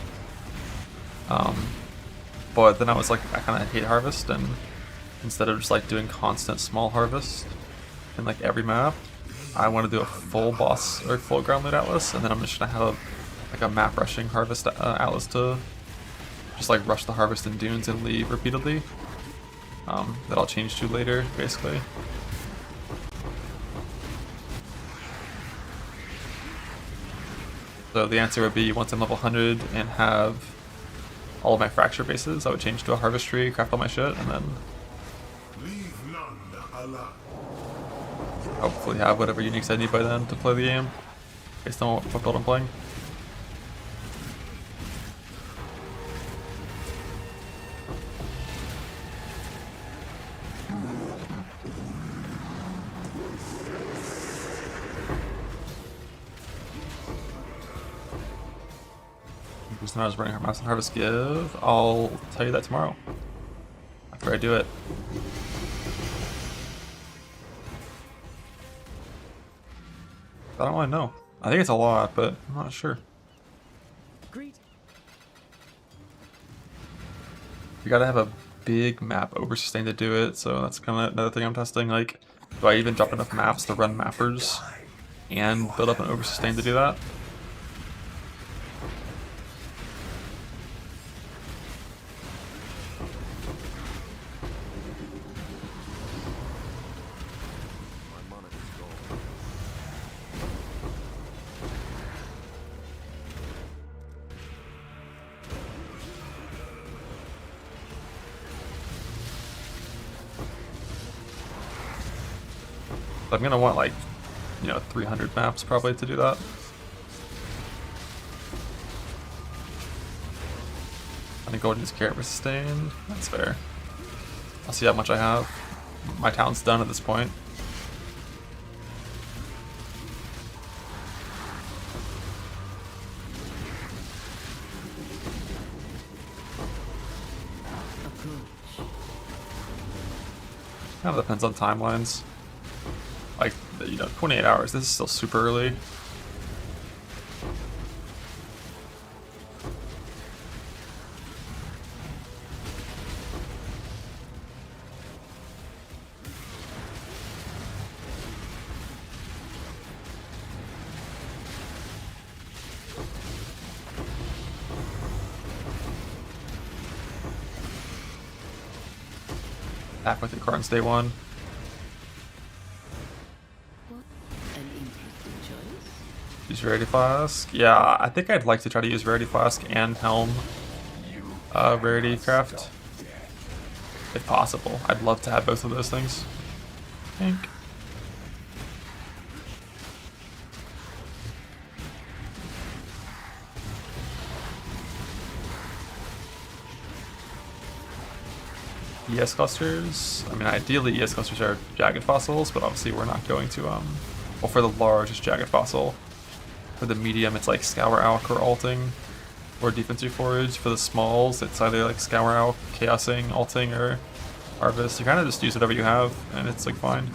But then I was like, I kind of hate harvest, and instead of just like doing constant small harvest in like every map, I want to do a full boss or full ground loot atlas, and then I'm just gonna have like a map rushing harvest atlas to just like rush the harvest in dunes and leave repeatedly. That I'll change to later, basically. So the answer would be once I'm level 100 and have all of my fracture bases, I would change to a harvest tree, craft all my shit, and then
Leave none alive.
hopefully have whatever uniques I need by then to play the game, based on what build I'm playing. Just now I was running Massive Harvest Give. I'll tell you that tomorrow, after I do it. I don't really know. I think it's a lot, but I'm not sure.
Greet.
You gotta have a big map over sustain to do it, so that's kind of another thing I'm testing. Like, do I even drop enough maps to run mappers and build up an over sustain to do that? I'm gonna want like, 300 maps probably to do that. I'm gonna go and just carrot sustain. That's fair. I'll see how much I have. My town's done at this point. Kind of depends on timelines. Like, 28 hours. This is still super early. Back with the cards day one.
An interesting choice.
Use Rarity Flask. Yeah, I think I'd like to try to use Rarity Flask and Helm Rarity Craft. If possible. I'd love to have both of those things. I think. ES clusters. I mean, ideally ES clusters are jagged fossils, but obviously we're not going to, well, for the large, it's jagged fossil. For the medium, it's like Scour Alk or alting, or defensive forage. For the smalls, it's either like Scour Alk, chaosing, alting, or harvest. You kind of just use whatever you have, and it's like fine.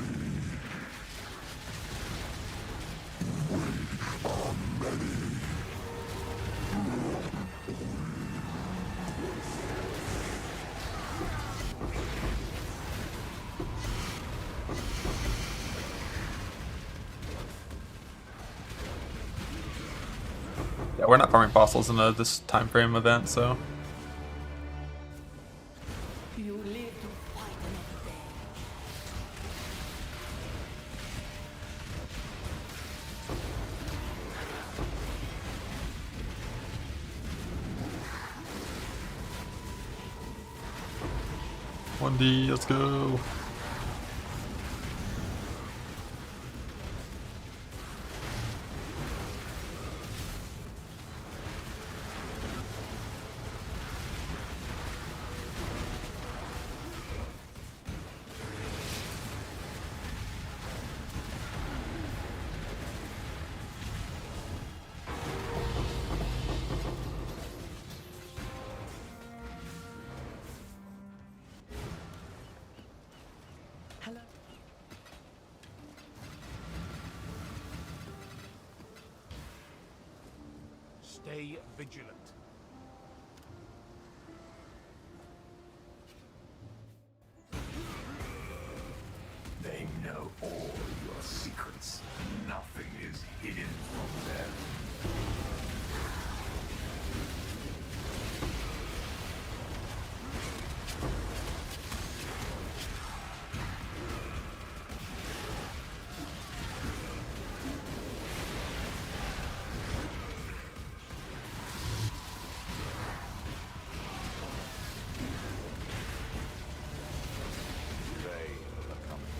Yeah, we're not farming fossils in this time frame event, so.
You live to fight another day.
One D, let's go.
Stay vigilant.
They know all your secrets. Nothing is hidden from them. They are coming.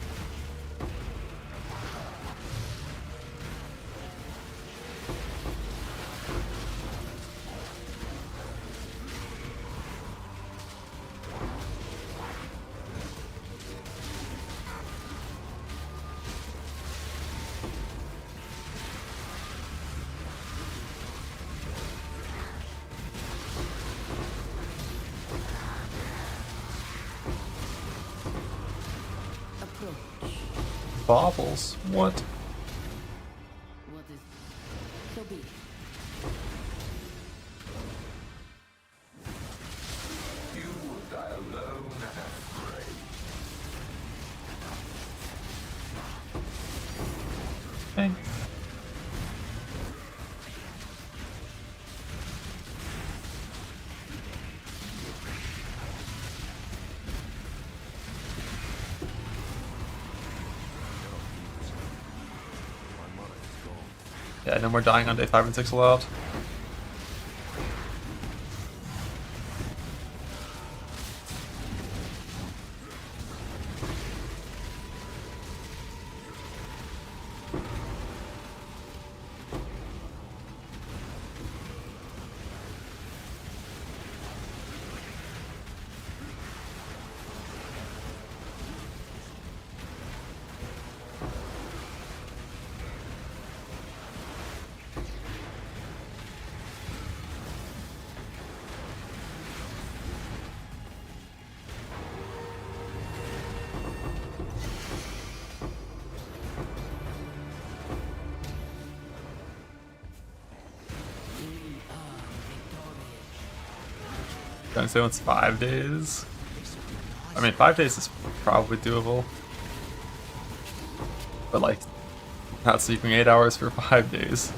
Approach.
Bobbles. What?
What is... So be it.
You will die alone and afraid.
Bang. Yeah, no more dying on day 5 and 6 allowed. Don't say it's 5 days. I mean, 5 days is probably doable. But like, not sleeping 8 hours for 5 days.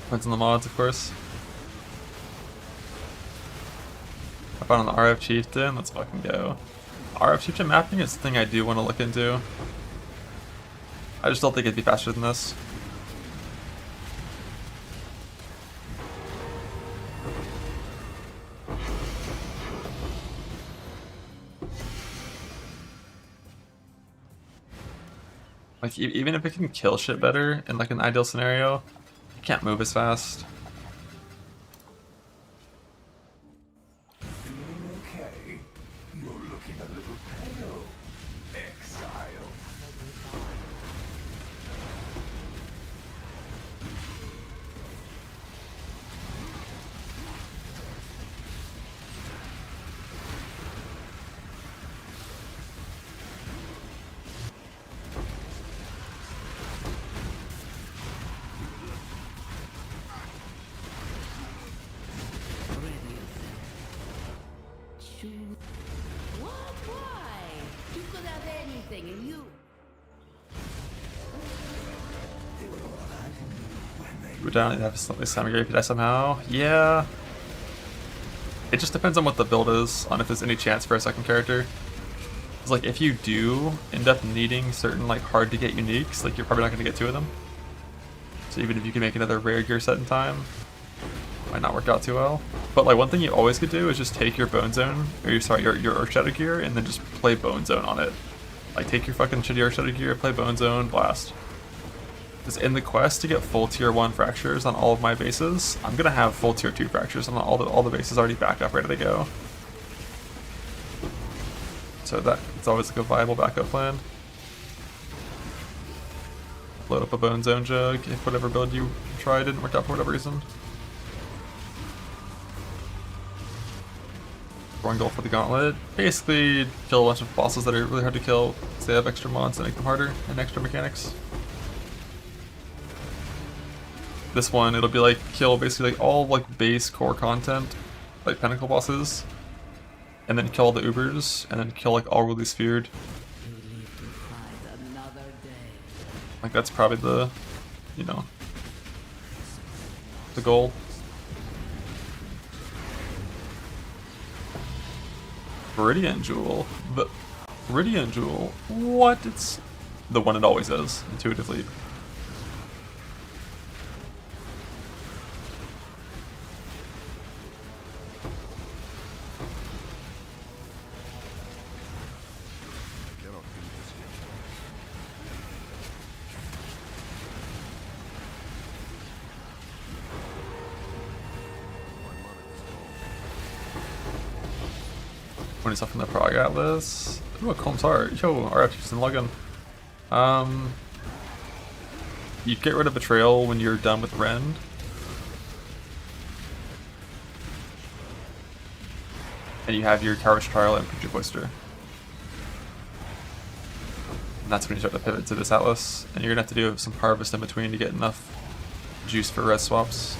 Depends on the mods, of course. I found an RF Chieftain, let's fucking go. RF Chieftain mapping is the thing I do want to look into. I just don't think it'd be faster than this. Like, even if it can kill shit better in like an ideal scenario, you can't move as fast.
Feeling okay? You're looking a little pale. Exile.
Ready yourself. Choose. What? Why? You could have anything, and you...
Go down and have something Samagra if you die somehow. Yeah. It just depends on what the build is, on if there's any chance for a second character. It's like if you do end up needing certain like hard to get uniques, like you're probably not gonna get 2 of them. So even if you can make another rare gear set in time, might not work out too well. But like one thing you always could do is just take your Bone Zone, or your Earth Shadow gear, and then just play Bone Zone on it. Like take your fucking shitty Earth Shadow gear, play Bone Zone, blast. Because in the quest to get full tier 1 fractures on all of my bases, I'm gonna have full tier 2 fractures on all the bases already backed up, ready to go. So that it's always like a viable backup plan. Load up a Bone Zone jug if whatever build you tried didn't work out for whatever reason. Throwing goal for the gauntlet. Basically kill a bunch of bosses that are really hard to kill, so they have extra mods that make them harder and extra mechanics. this one, it'll be like kill basically like all like base core content, like pinnacle bosses, and then kill all the Ubers, and then kill like all really sphered.
You live to fight another day.
Like that's probably the, you know, the goal. Viridian Jewel, but Viridian Jewel, what? It's the one it always is, Intuitive Leap. Yourself in the Prog Atlas. Ooh, a Calm's Heart. Yo, RF just in login. You get rid of Betrayal when you're done with Rend. And you have your Coward's Trial and Preacher Cloister. And that's when you start to pivot to this Atlas. And you're gonna have to do some harvest in between to get enough juice for res swaps.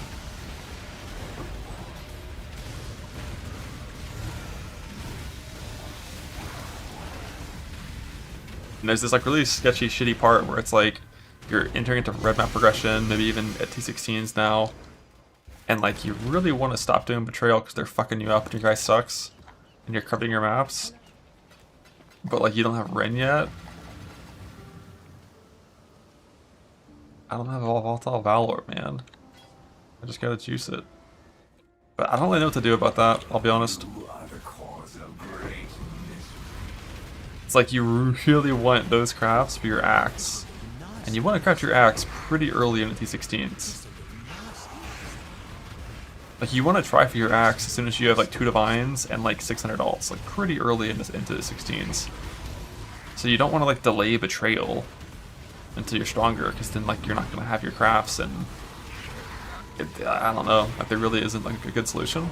And there's this like really sketchy, shitty part where it's like you're entering into red map progression, maybe even at T16s now, and like you really want to stop doing Betrayal because they're fucking you up and your guy sucks, and you're covering your maps, but like you don't have Ren yet. I don't have Volatile Valor, man. I just gotta juice it. But I don't really know what to do about that, I'll be honest. It's like you really want those crafts for your axe. And you want to craft your axe pretty early in the T16s. Like you want to try for your axe as soon as you have like 2 divines and like 600 alts, like pretty early into the 16s. So you don't want to like delay Betrayal until you're stronger, because then like you're not going to have your crafts, and I don't know, like there really isn't like a good solution.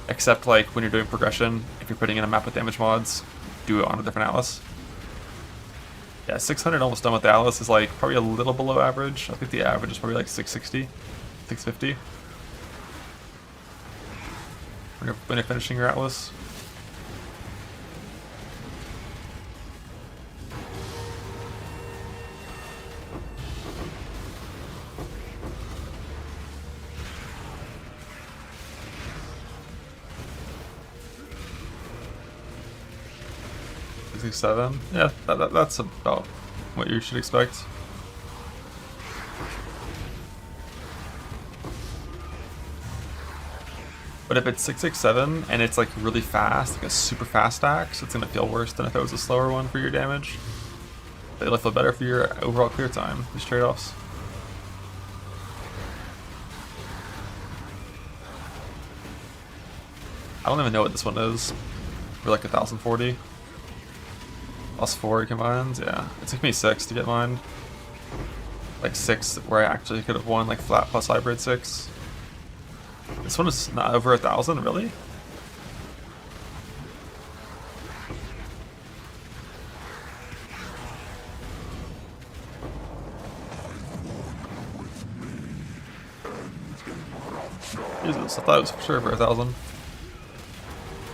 Except like when you're doing progression, if you're putting in a map with damage mods, do it on a different Atlas. Yeah, 600 almost done with the Atlas is like probably a little below average. I think the average is probably like 660, 650. When you're finishing your Atlas. Seven, yeah, that's about what you should expect. But if it's 667 and it's like really fast, like a super fast axe, it's gonna feel worse than if it was a slower one for your damage. But it'll feel better for your overall clear time. These trade-offs. I don't even know what this one is. For like 1040. Plus 4 combined, yeah. It took me 6 to get mine. Like 6 where I actually could have won like flat plus hybrid 6. This one is not over 1,000, really? Jesus, I thought it was for sure over 1,000.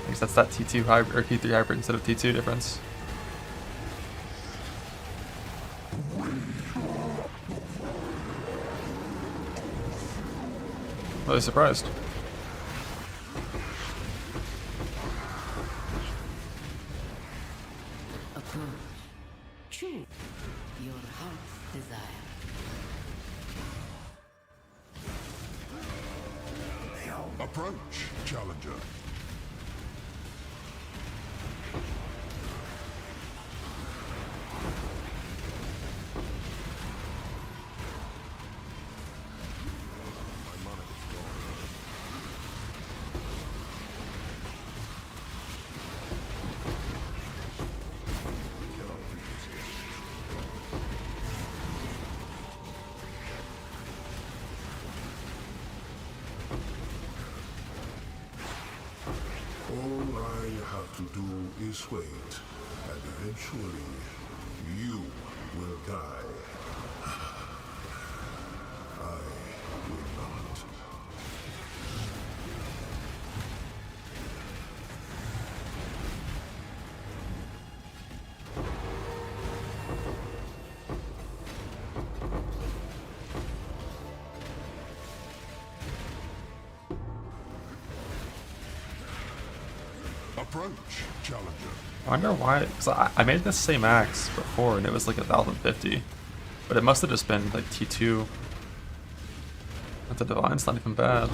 I guess that's that T2 hybrid or T3 hybrid instead of T2 difference. Really surprised.
Approach. Choose your heart's desire.
Approach, challenger. All I have to do is wait, and eventually you will die. I will Approach, challenger.
I wonder why, because I made this same axe before and it was like 1050. But it must have just been like T2. But the Divine's not even bad.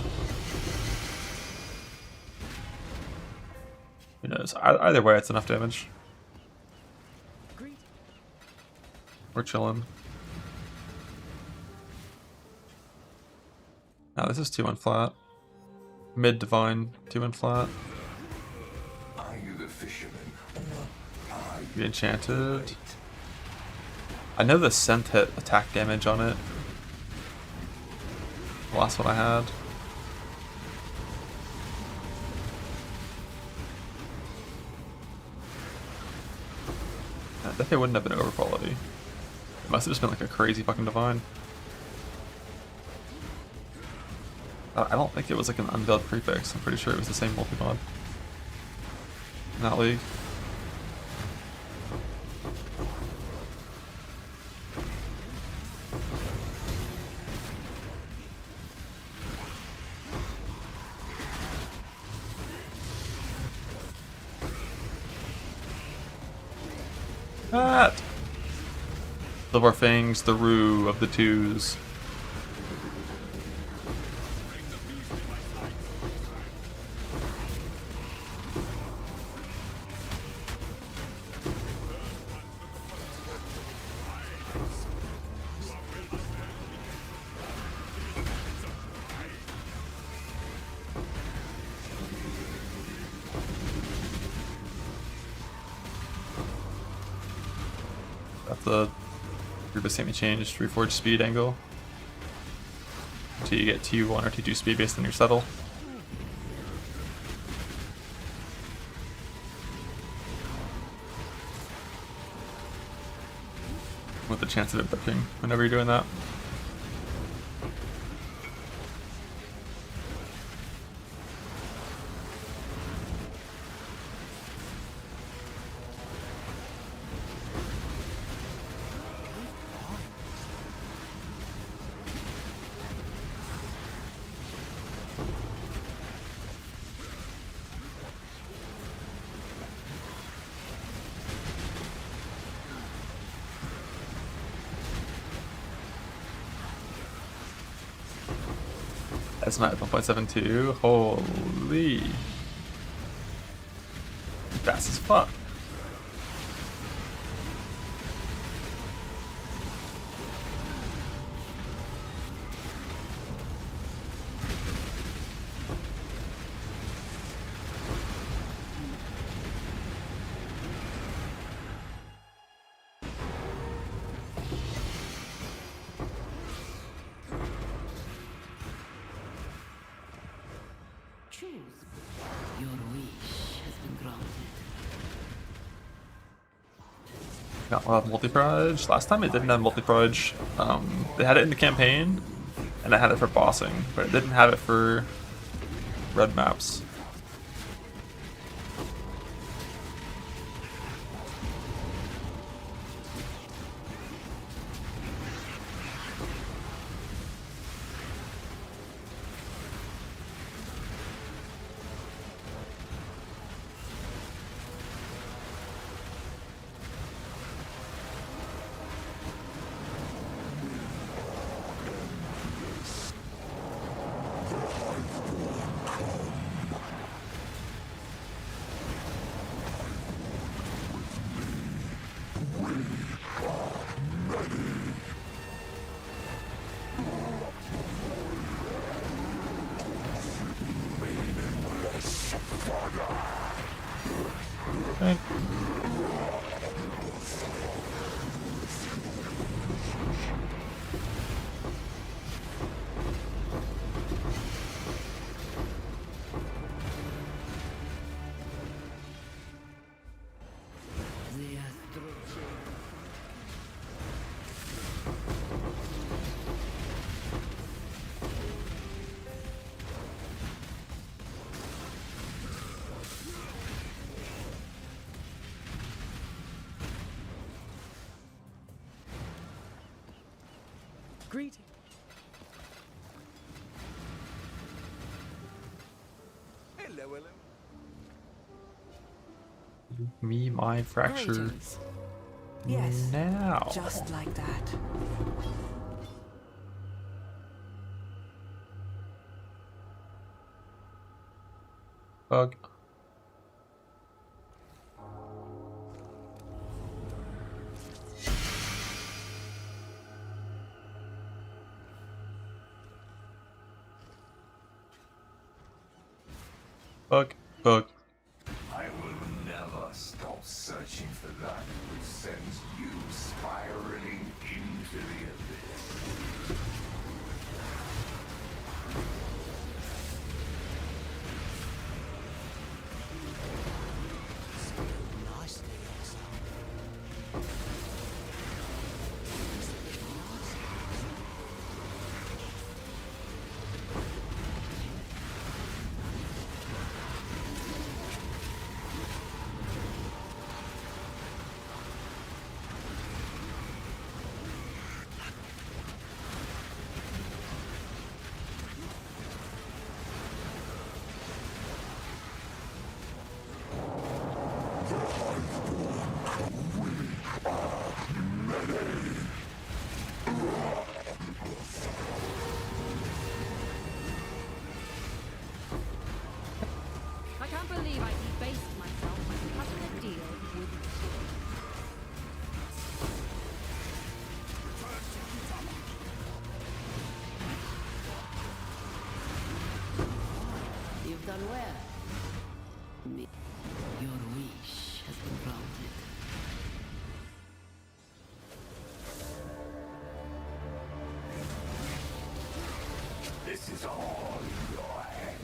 Who knows? Either way, it's enough damage. We're chilling. Now this is 2-1 flat. Mid Divine, 2-1 flat.
Are you the fisherman? Or are you
Be enchanted. I know the scent hit attack damage on it. The last one I had. I think it wouldn't have been over quality. It must have just been like a crazy fucking Divine. I don't think it was like an unveiled prefix. I'm pretty sure it was the same multi-mod in that league. That! Silver Fangs, the Rue of the twos. That's the group of semi-changed reforged speed angle. Until you get T1 or T2 speed based on your settle. With the chance of it bripping whenever you're doing that. That's not 1.72. Holy. Fast as fuck.
Choose. Your wish has been granted.
Got a lot of multi-proj. Last time it didn't have multi-proj. They had it in the campaign, and I had it for bossing, but it didn't have it for red maps. Okay.
The astral chamber.
Greeting.
Hello, hello.
Me, my fracture.
Greetings. Yes,
Now.
just like that.
Bug. Bug. Bug.
I will never stop searching for that which sends you spiraling into the abyss.
Nicely, also.
I can't believe I debased myself by cutting a deal with
You've done well. Your wish has been granted.
This is all in your head.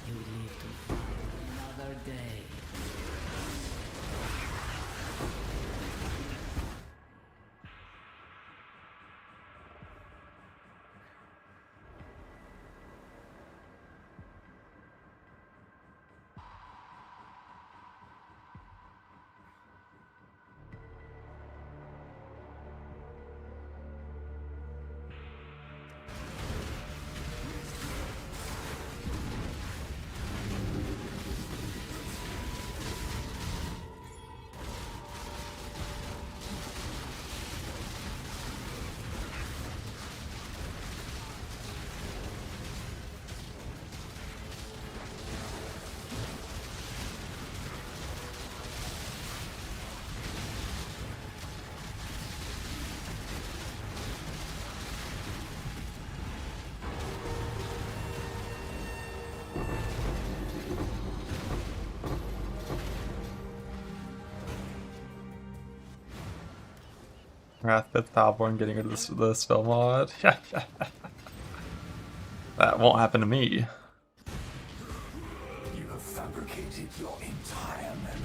You live to fight another day.
Wrathbith Valborn getting rid of the spell mod. That won't happen to me.
You have fabricated your entire memory.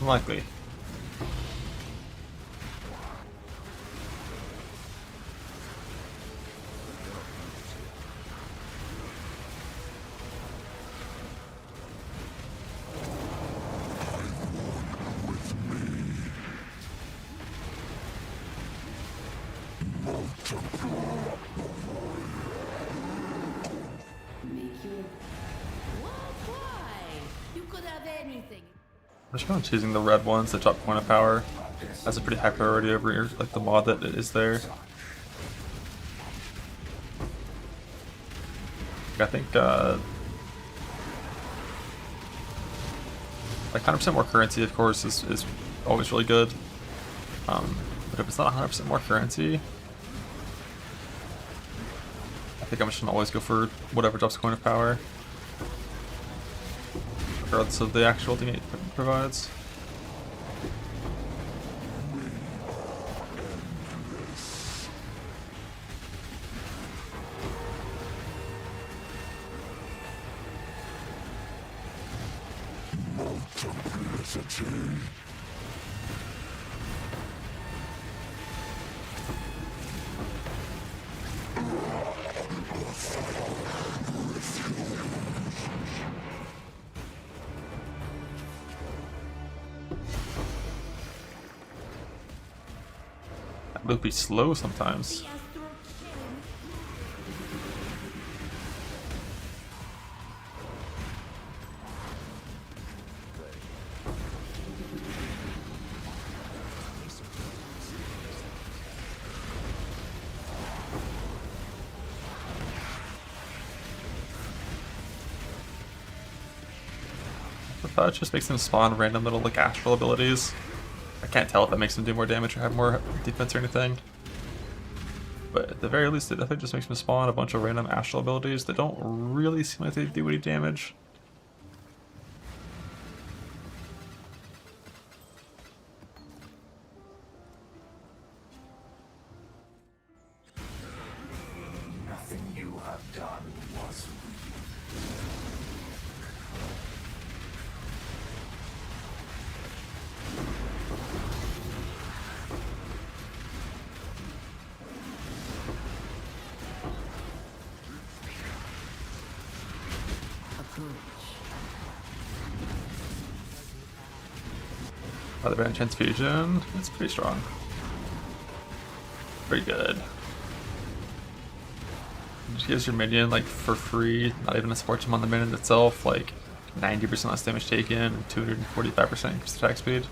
Unlikely.
Make your... What? Why? You could have anything.
I'm just going choosing the red ones, the drop point of power. That's a pretty high priority over here, like the mod that is there. I think like 100% more currency, of course, is always really good. But if it's not 100% more currency, I think I'm just gonna always go for whatever drops coin of power, regardless of the actual thing it provides. That loop be slow sometimes. It just makes them spawn random little like astral abilities. I can't tell if that makes them do more damage or have more defense or anything. But at the very least, it definitely just makes them spawn a bunch of random astral abilities that don't really seem like they do any damage.
Nothing you have done was
Other band transfusion, it's pretty strong. Pretty good. Just gives your minion like for free, not even a support gem on the minion itself, like 90% less damage taken and 245% increased attack speed.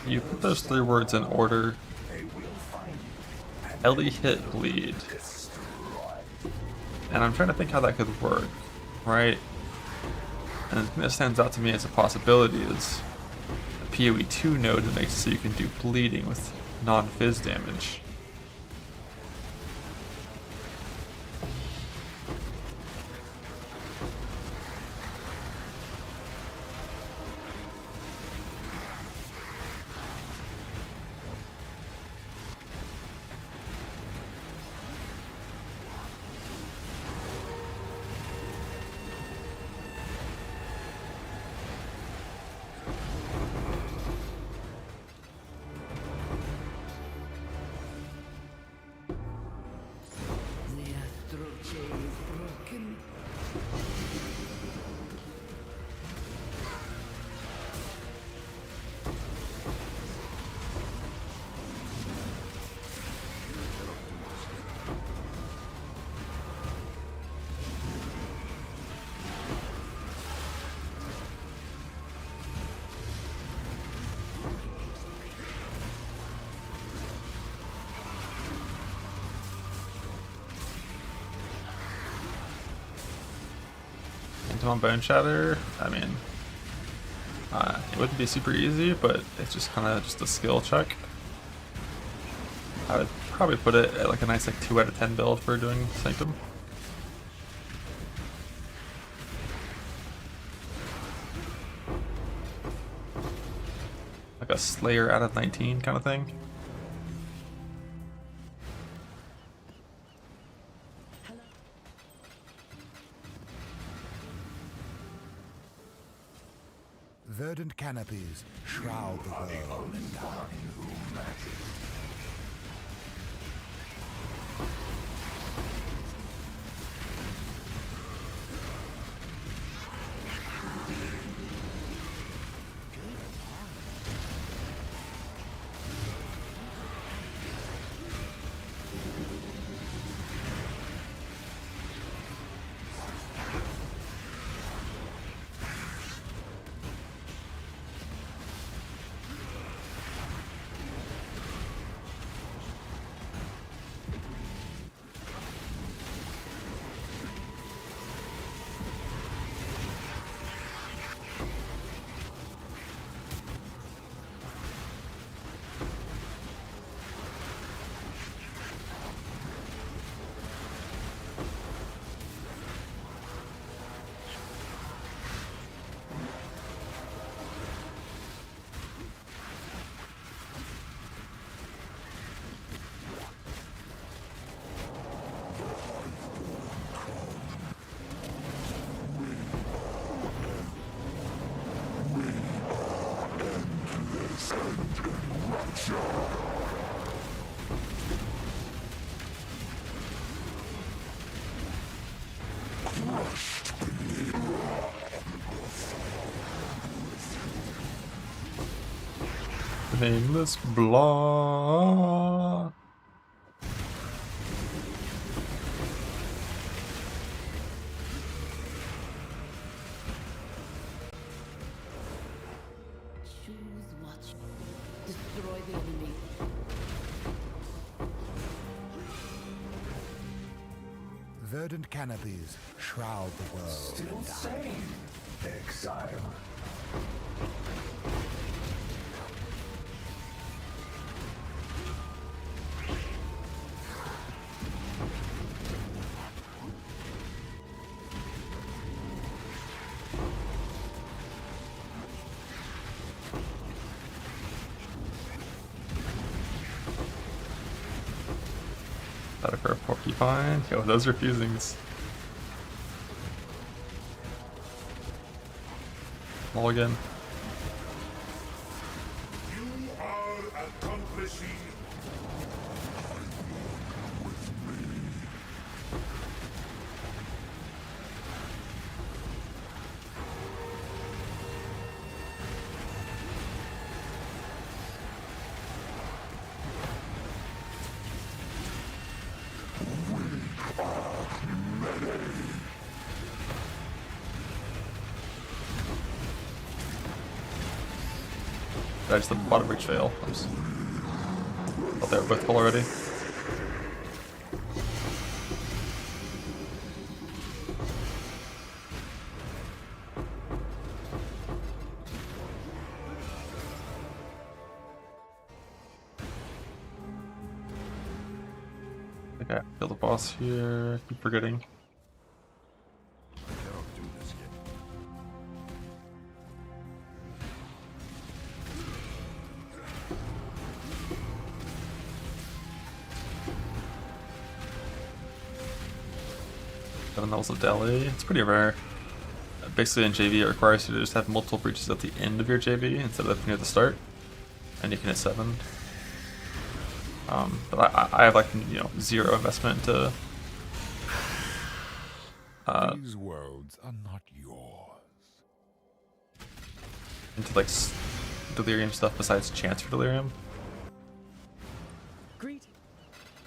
You put those 3 words in order. Ellie hit bleed. And I'm trying to think how that could work, right? And the thing that stands out to me as a possibility is a PoE 2 node that makes it so you can do bleeding with non-fizz damage. On Bone Shatter, I mean, it wouldn't be super easy, but it's just kind of just a skill check. I would probably put it at like a nice like 2 out of 10 build for doing Sanctum. a Slayer out of 19 kind of thing.
Verdant canopies shroud the world in dark.
Nameless blah.
Choose what you destroy the enemy.
Verdant canopies shroud the world
Still
in dark.
sane, exile.
That for a porcupine. Yo, those are fusings. Mulligan.
You are accomplishing.
I just let the bottom reach fail. Oops. Thought they were both full already. Okay, kill the boss here. Keep forgetting. Seven levels of Deli. It's pretty rare. Basically in JV it requires you to just have multiple breaches at the end of your JV instead of near the start. And you can hit 7. But I have like, you know, 0 investment into
These worlds are not yours.
like delirium stuff besides chance for delirium.
Greeting.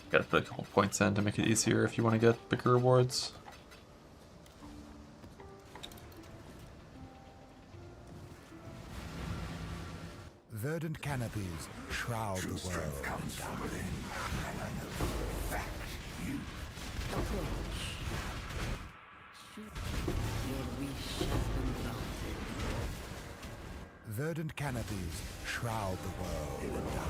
Gotta put a couple points in to make it easier if you want to get bigger rewards.
Verdant canopies shroud the world in dark.
Approach. Your wish has been granted.
Verdant canopies shroud the world in dark.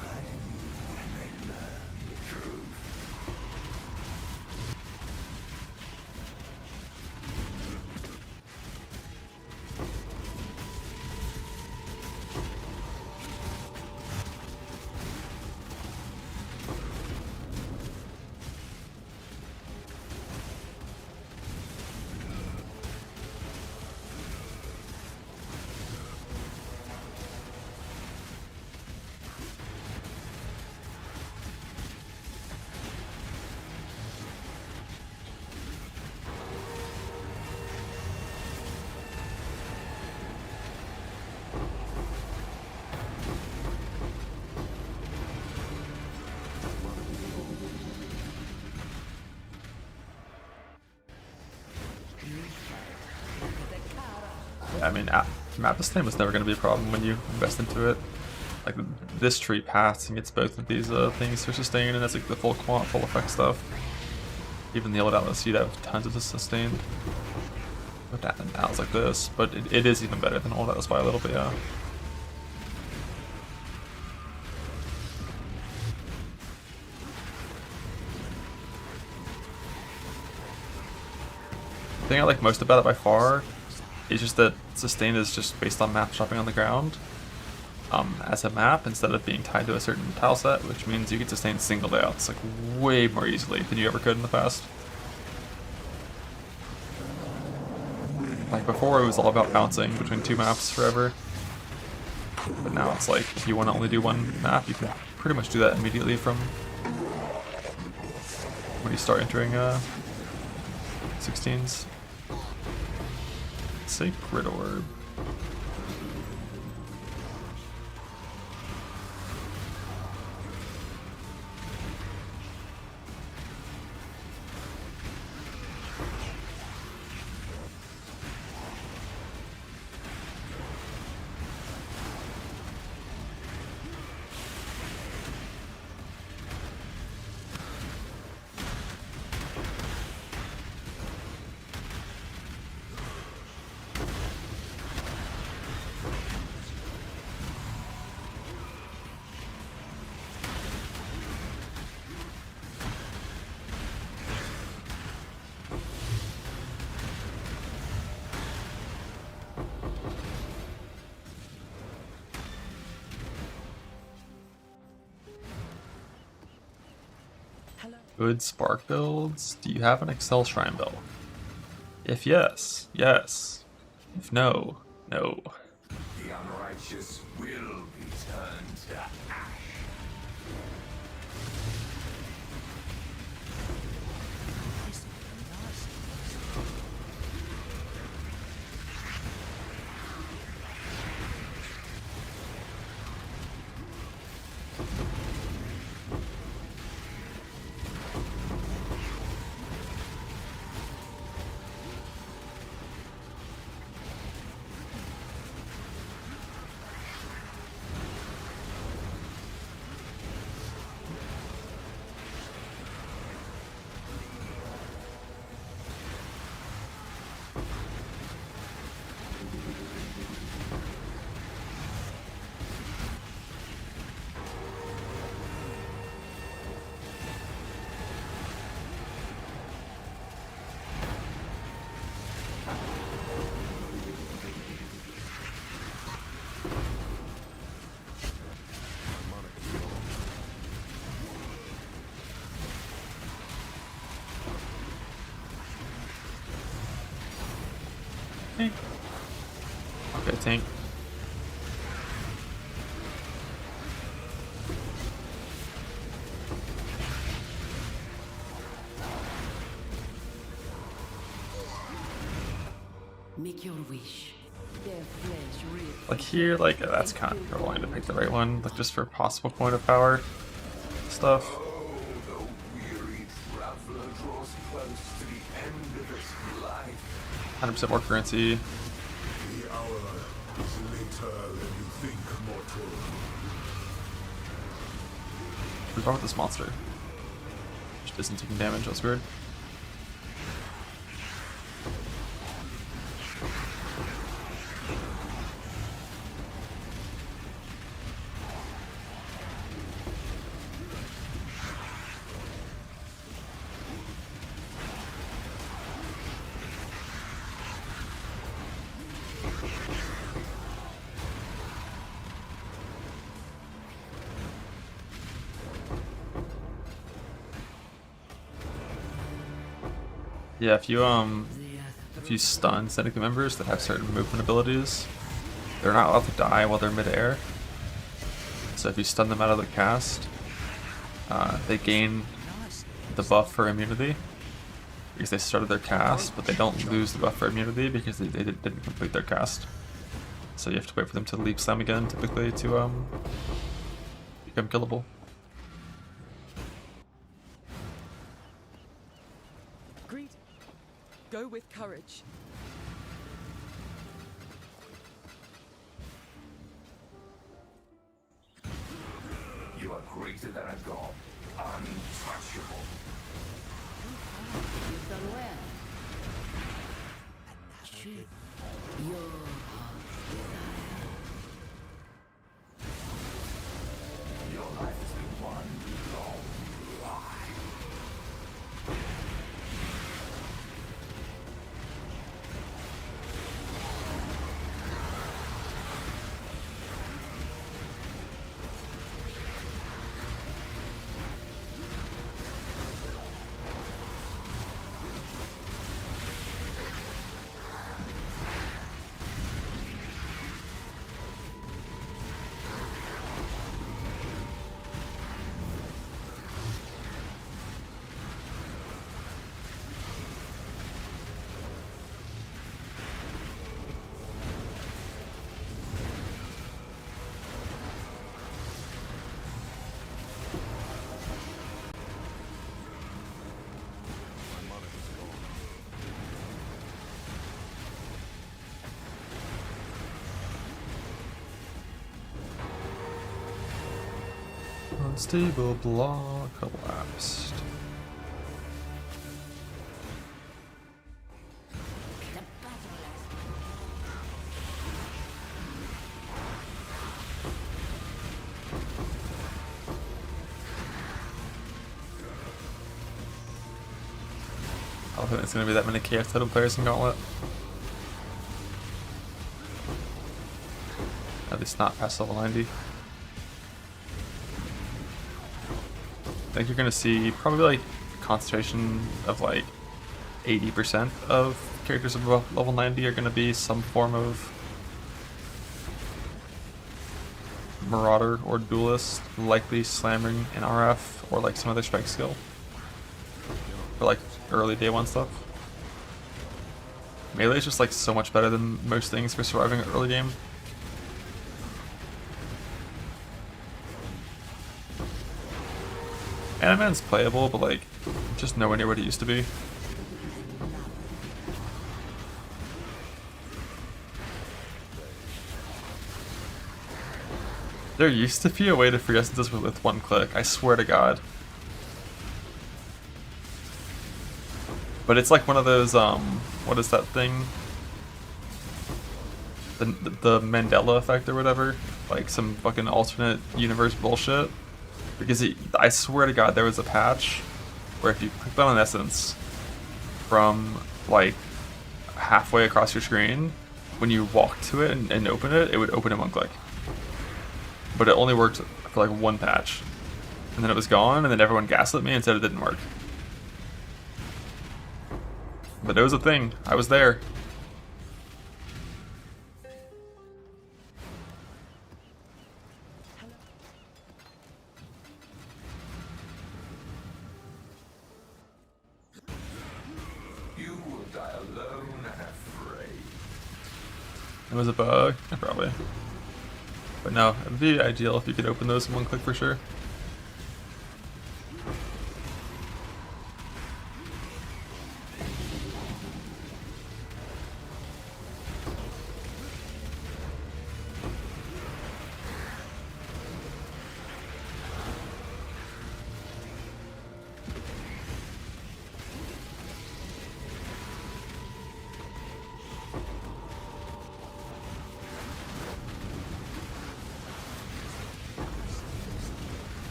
I mean, map sustain was never going to be a problem when you invest into it. Like, this tree passing gets both of these things for sustain, and that's like the full quant, full effect stuff. Even the old Atlas, you'd have tons of the sustain. With Atlas like this, but it is even better than old Atlas by a little bit, yeah. The thing I like most about it by far is just that sustain is just based on map shopping on the ground as a map instead of being tied to a certain tile set, which means you can sustain single layouts like way more easily than you ever could in the past. Like before it was all about bouncing between two maps forever, but now it's like if you want to only do one map, you can pretty much do that immediately from when you start entering 16s. Sacred Orb. Good spark builds. Do you have an Excel shrine bell? If yes, yes. If no, no.
The unrighteous will be turned to ash.
Okay, tank.
Make your wish. Their flesh ripped.
Like here, like that's kind of controlling to pick the right one, like just for possible point of power stuff.
Oh, the weary traveler draws close to the end of its life.
100% more currency.
The hour is later than you think, mortal.
What's wrong with this monster? Just isn't taking damage, that's weird. Yeah, if you stun Syndicate members that have certain movement abilities, they're not allowed to die while they're mid-air. So if you stun them out of the cast, they gain the buff for immunity because they started their cast, but they don't lose the buff for immunity because they didn't complete their cast. So you have to wait for them to leap slam again, typically, to become killable.
Greed. Go with courage.
greater than a god. Untouchable.
You've done well. Shoot your heart's desire.
Your life has been one long lie.
Unstable block collapsed. I don't think it's gonna be that many KF title players in Gauntlet. At least not past level 90. I think you're gonna see probably like concentration of like 80% of characters above level 90 are gonna be some form of Marauder or Duelist, likely Slamming and RF or like some other strike skill. For like early day one stuff. Melee is just like so much better than most things for surviving an early game. Animan's playable, but like just nowhere near what it used to be. There used to be a way to free essences with one click, I swear to god. But it's like one of those, what is that thing? The Mandela effect or whatever? Like some fucking alternate universe bullshit. Because I swear to god there was a patch where if you clicked on an essence from like halfway across your screen, when you walked to it and open it, it would open in one click. But it only worked for like one patch. And then it was gone, and then everyone gaslit me and said it didn't work. But it was a thing. I was there.
You will die alone and afraid.
It was a bug, probably. But no, it would be ideal if you could open those in one click for sure.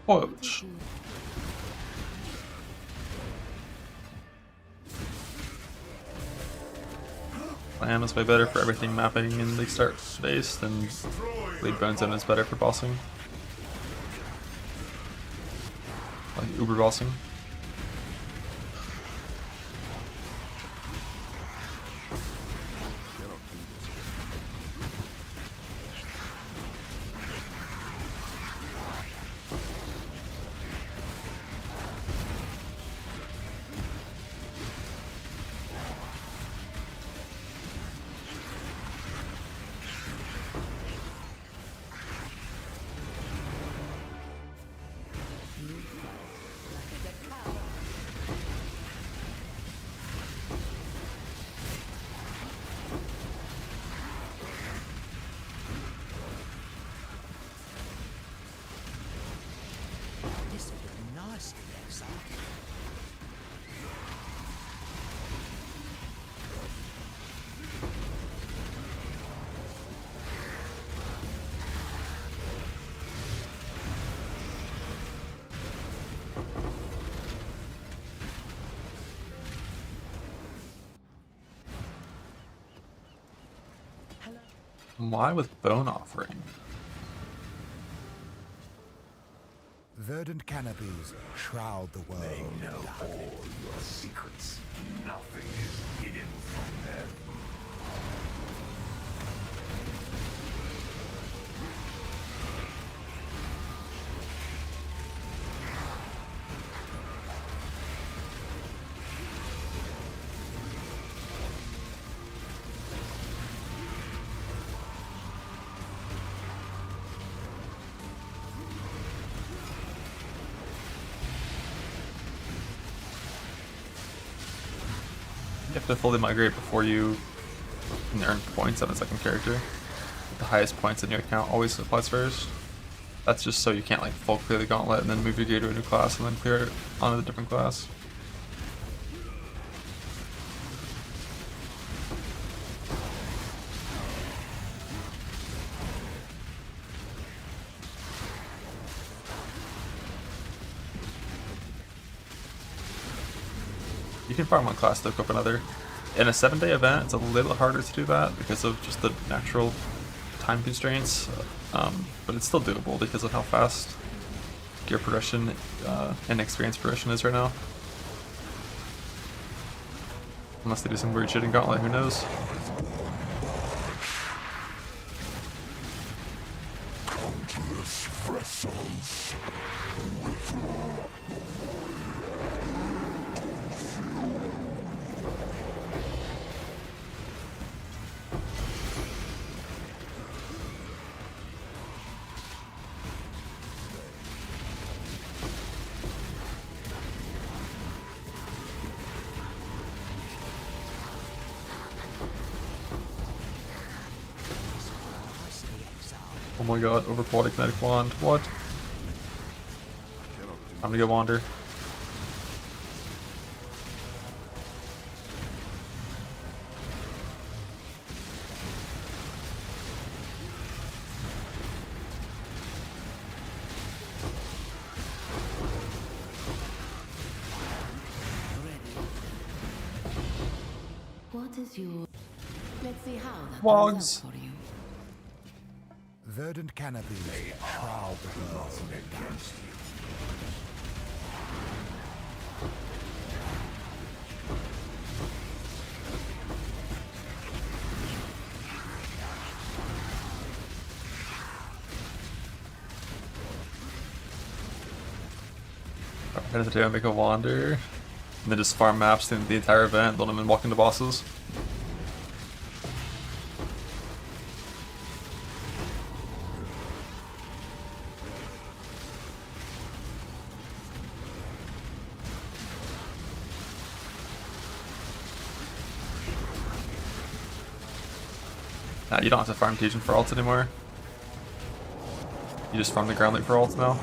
Ouch. Slam is way better for everything mapping in the start phase, and Bleed Bone Zone is better for bossing. Like Uber bossing.
This is a nasty exile.
Why with Bone Offering?
Verdant canopies shroud the world.
They know all your secrets. Nothing is hidden from them.
You have to fully migrate before you can earn points on a second character. The highest points in your account always applies first. That's just so you can't like full clear the gauntlet and then move your gear to a new class and then clear it onto the different class. You can farm one class to equip another. In a 7-day event, it's a little harder to do that because of just the natural time constraints, but it's still doable because of how fast gear progression and experience progression is right now. Unless they do some weird shit in Gauntlet, who knows? Oh my god, overqualified kinetic wand. What? Time to go wander.
What is your... Let's see how that
Wogs.
comes out for you.
Verdant canopies shroud the world.
Head to the make a wander, and then just farm maps in the entire event, let them in walk into bosses. Nah, you don't have to farm Fusion for ults anymore. You just farm the ground loot for ults now.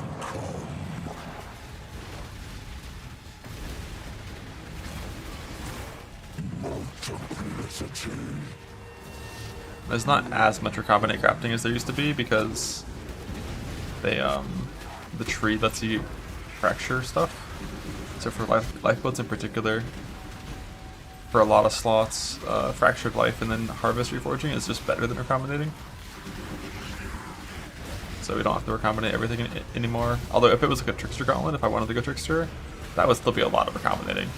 There's not as much recombinate crafting as there used to be because they the tree lets you fracture stuff. So for lifeboats in particular, for a lot of slots, Fractured Life and then Harvest Reforging is just better than recombinating. So we don't have to recombinate everything anymore. Although if it was like a Trickster Gauntlet, if I wanted to go Trickster, that would still be a lot of recombinating.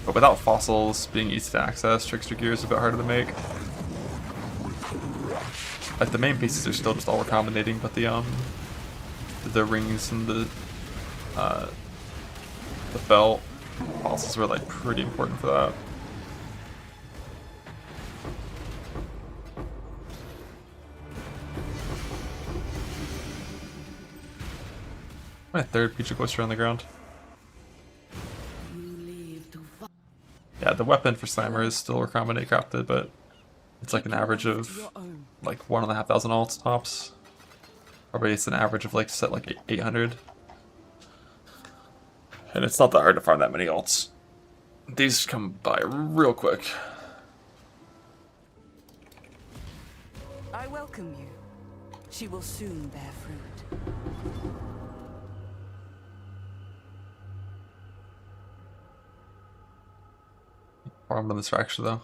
But without fossils being easy to access, Trickster Gear is a bit harder to make. Like the main pieces are still just all recombinating, but the rings and the belt fossils were like pretty important for that. My third Peach Oyster on the ground. Yeah, the weapon for Slammer is still recombinate crafted, but it's like an average of like 1,500 alts tops. Probably it's an average of like set like 800. And it's not that hard to farm that many alts. These come by real quick.
I welcome you. She will soon bear fruit.
Farmed on this fracture though.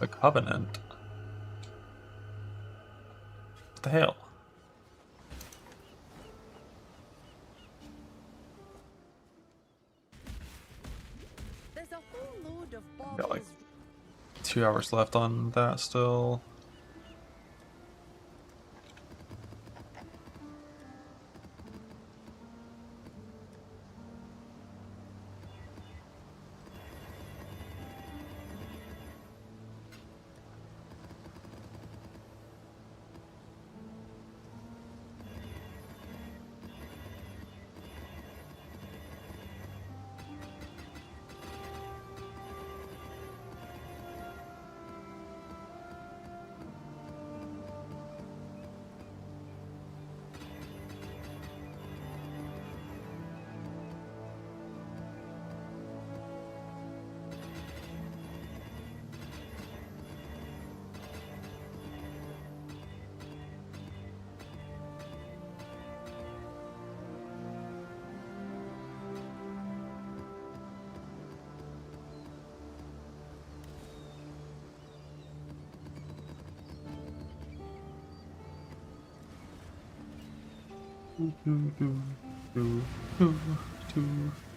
The Covenant. What the hell?
There's a whole load of
Got like
baubles
2 hours left on that still.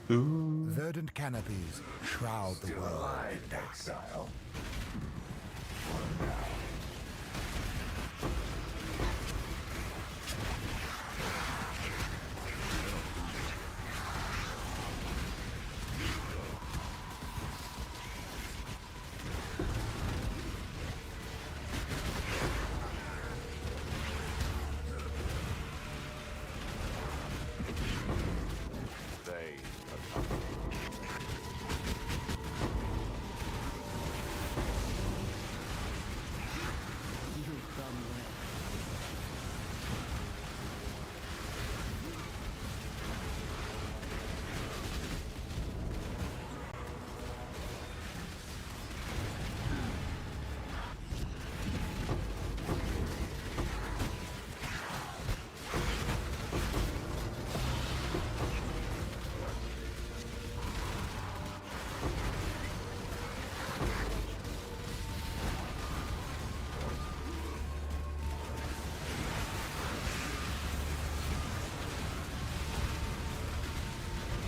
Verdant canopies shroud the
Still
world.
alive, exile.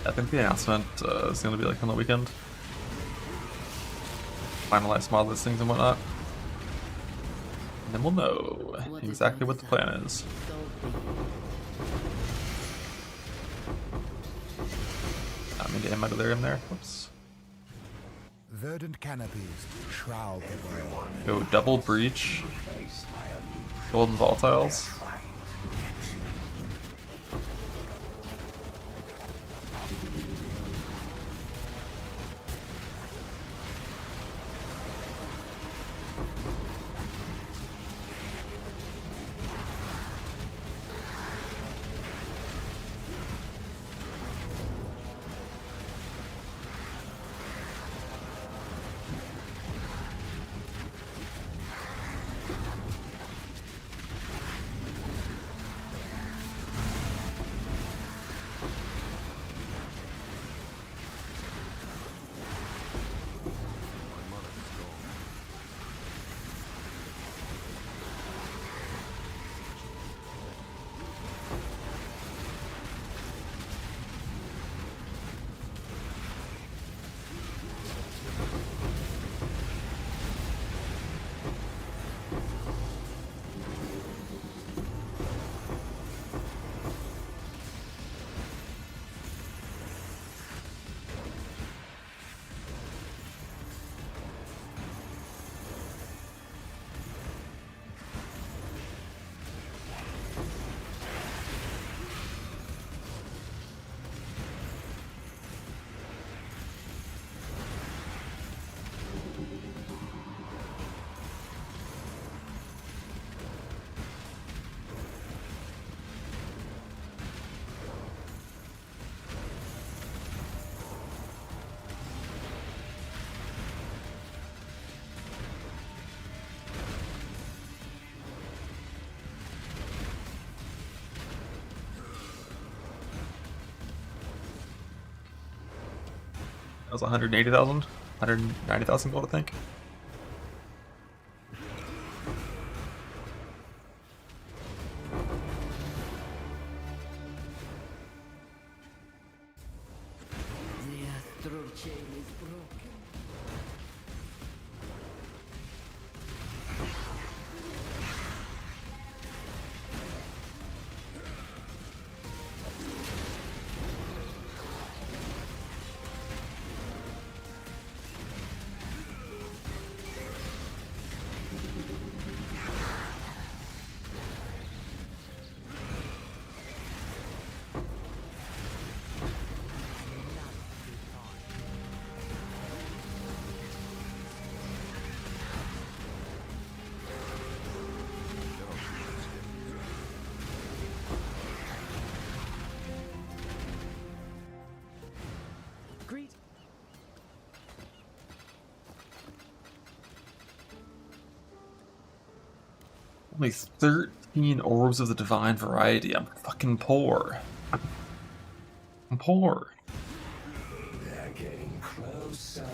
I think the announcement is going to be like on the weekend. Finalize mod listings and whatnot. And then we'll know exactly what the plan is. I'm going to get him out of there in there. Whoops.
Verdant canopies shroud the world.
Go double breach. Golden volatiles. That was 180,000, 190,000 gold, I think.
The astral chain is broken.
Greet.
Only 13 orbs of the divine variety. I'm fucking poor. I'm poor.
They're getting closer.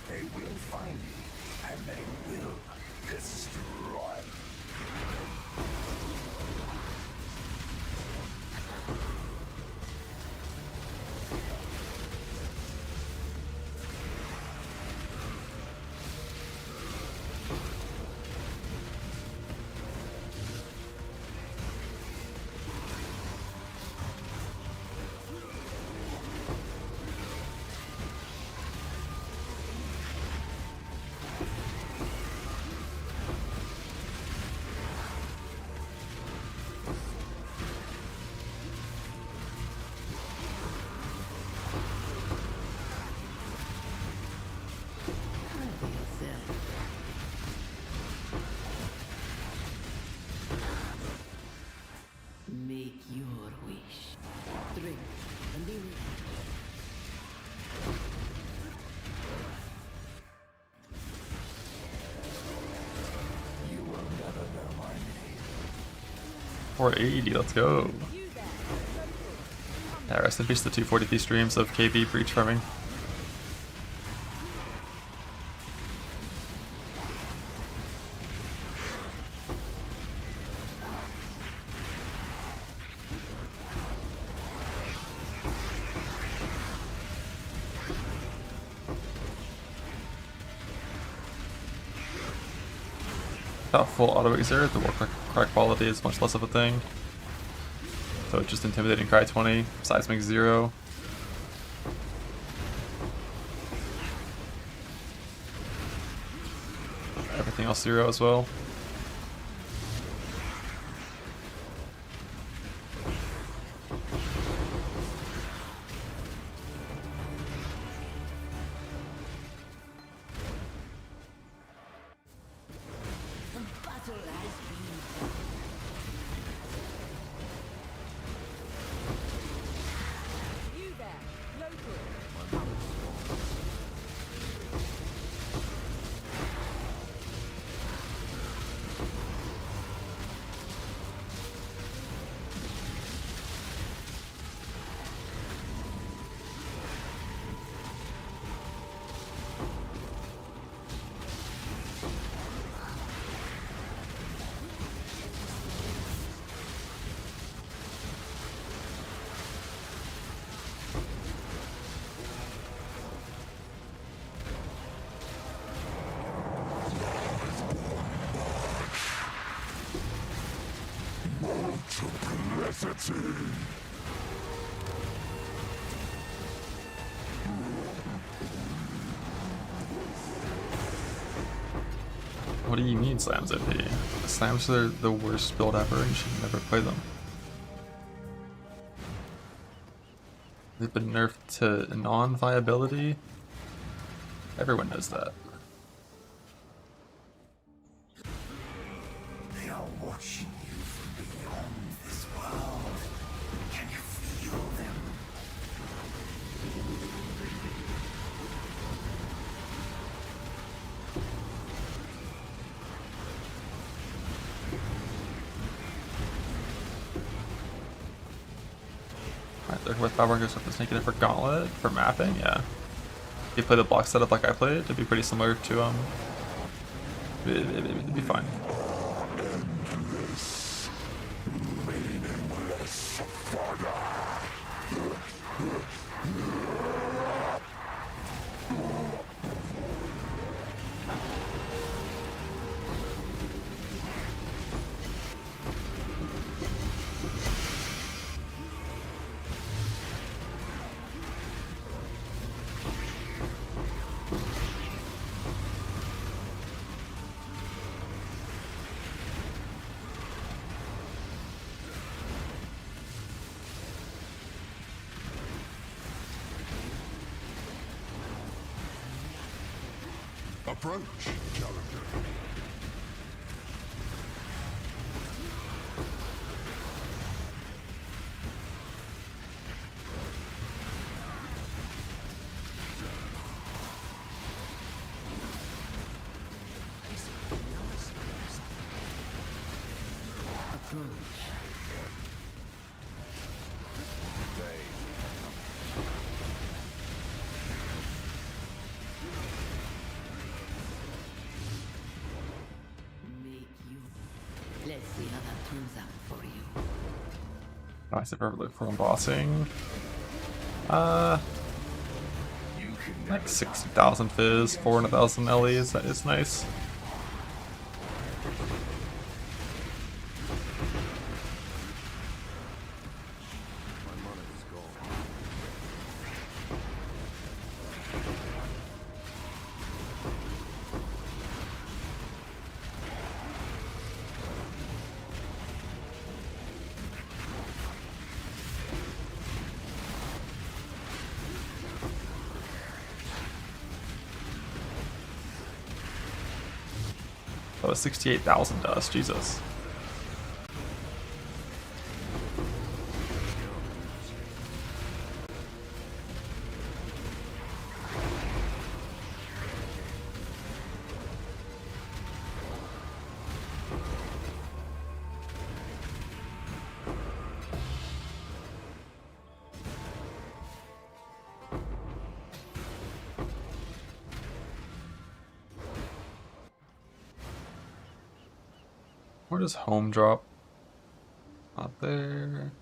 They will find you, and they will destroy.
Make your wish. Drink and be ready.
You will never know my name.
480, let's go. Yeah, rest in peace to 240p streams of KB breach farming. Got full auto exer, the war cry quality is much less of a thing. So just intimidating cry 20, seismic 0. Everything else 0 as well. What do you mean slams OP? Slams are the worst build ever and you should never play them. They've been nerfed to non-viability. Everyone knows that.
They are watching you from beyond this world. Can you feel them?
Alright, they're with power goes with the sneaking in for gauntlet for mapping, yeah. you play the block setup like I played, it'd be pretty similar to it'd be fine.
Approach, challenger.
Let's see how that turns out for you.
Nice, if I ever look for embossing. Like 60,000 fizz, 400,000 LEs, that is nice. That was 68,000 dust, Jesus. Where does home drop? Not there.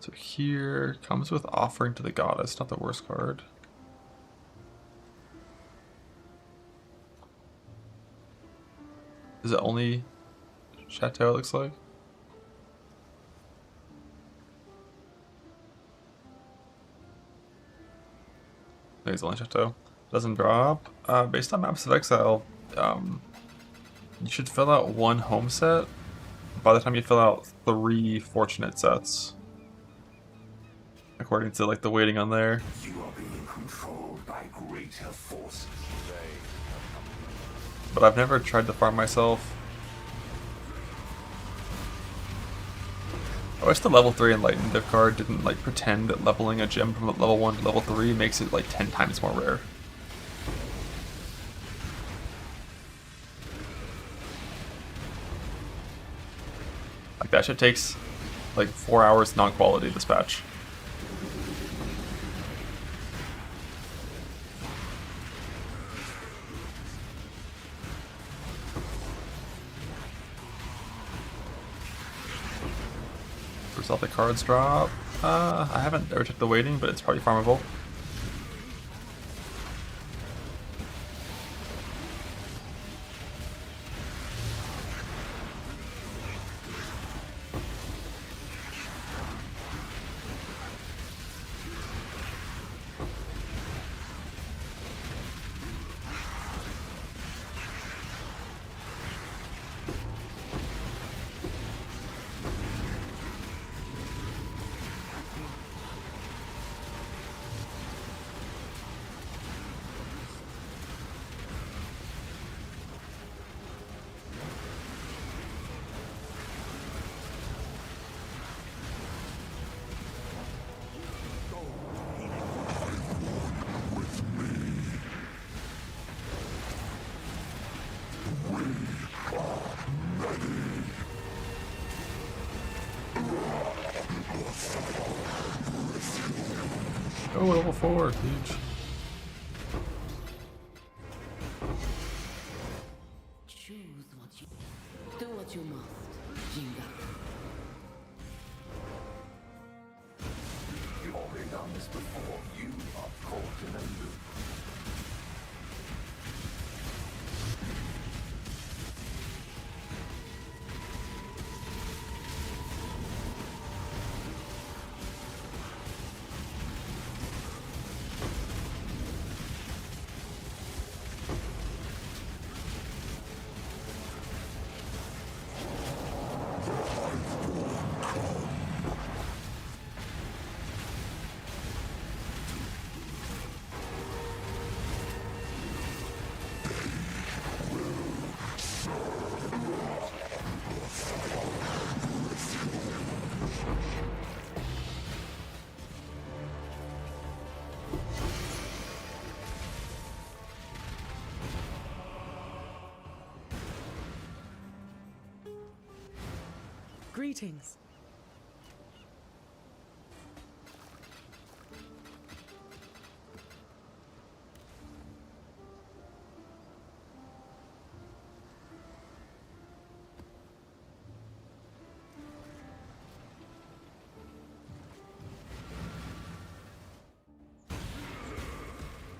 So here comes with offering to the goddess, not the worst card. Is it only Chateau, it looks like? I think it's only Chateau. Doesn't drop. Based on Maps of Exile, you should fill out one home set by the time you fill out 3 fortunate sets. According to like the weighting on there.
You are being controlled by greater forces.
But I've never tried to farm myself. I wish the level 3 Enlightened div card didn't like pretend that leveling a gem from level 1 to level 3 makes it like 10 times more rare. Like that shit takes like 4 hours non-quality dispatch. First off the cards drop. I haven't ever checked the weighting, but it's probably farmable. Oh, level 4, huge.
Choose what you do. What you must, Jinga.
You've already done this before. You are caught in a loop.
Greetings.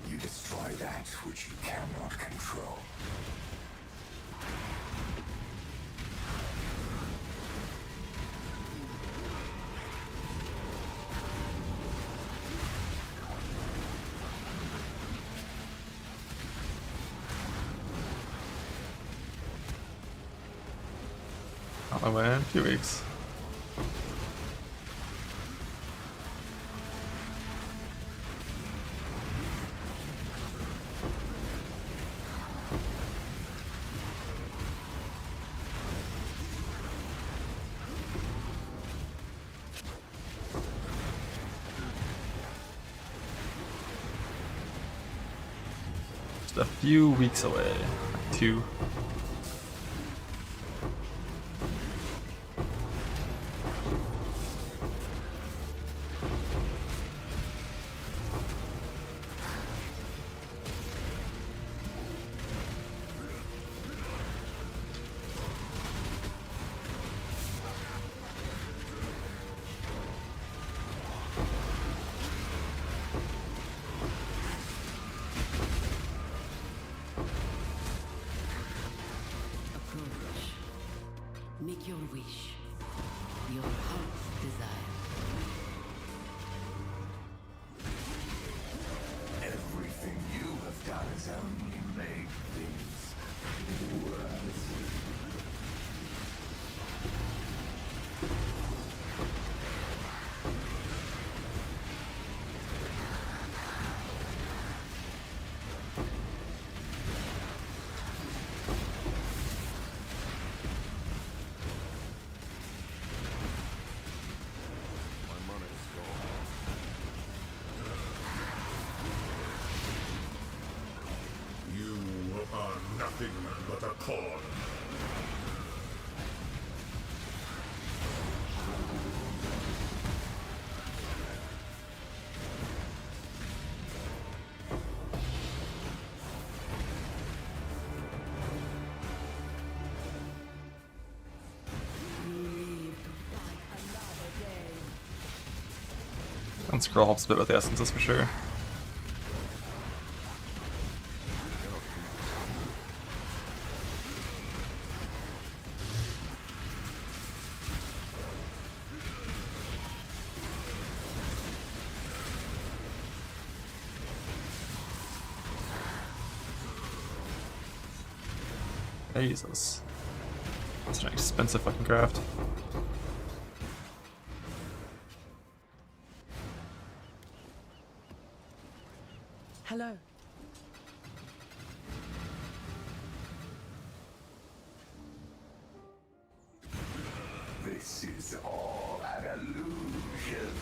You destroy that which you cannot control.
On my way in 2 weeks. Just a few weeks away. 2.
Approach. Make your wish. Your heart's desire.
Everything you have done has only made things worse.
You are nothing but a pawn.
And scroll helps a bit with the essences for sure. Jesus. That's an expensive fucking craft.
Hello.
This is all an illusion.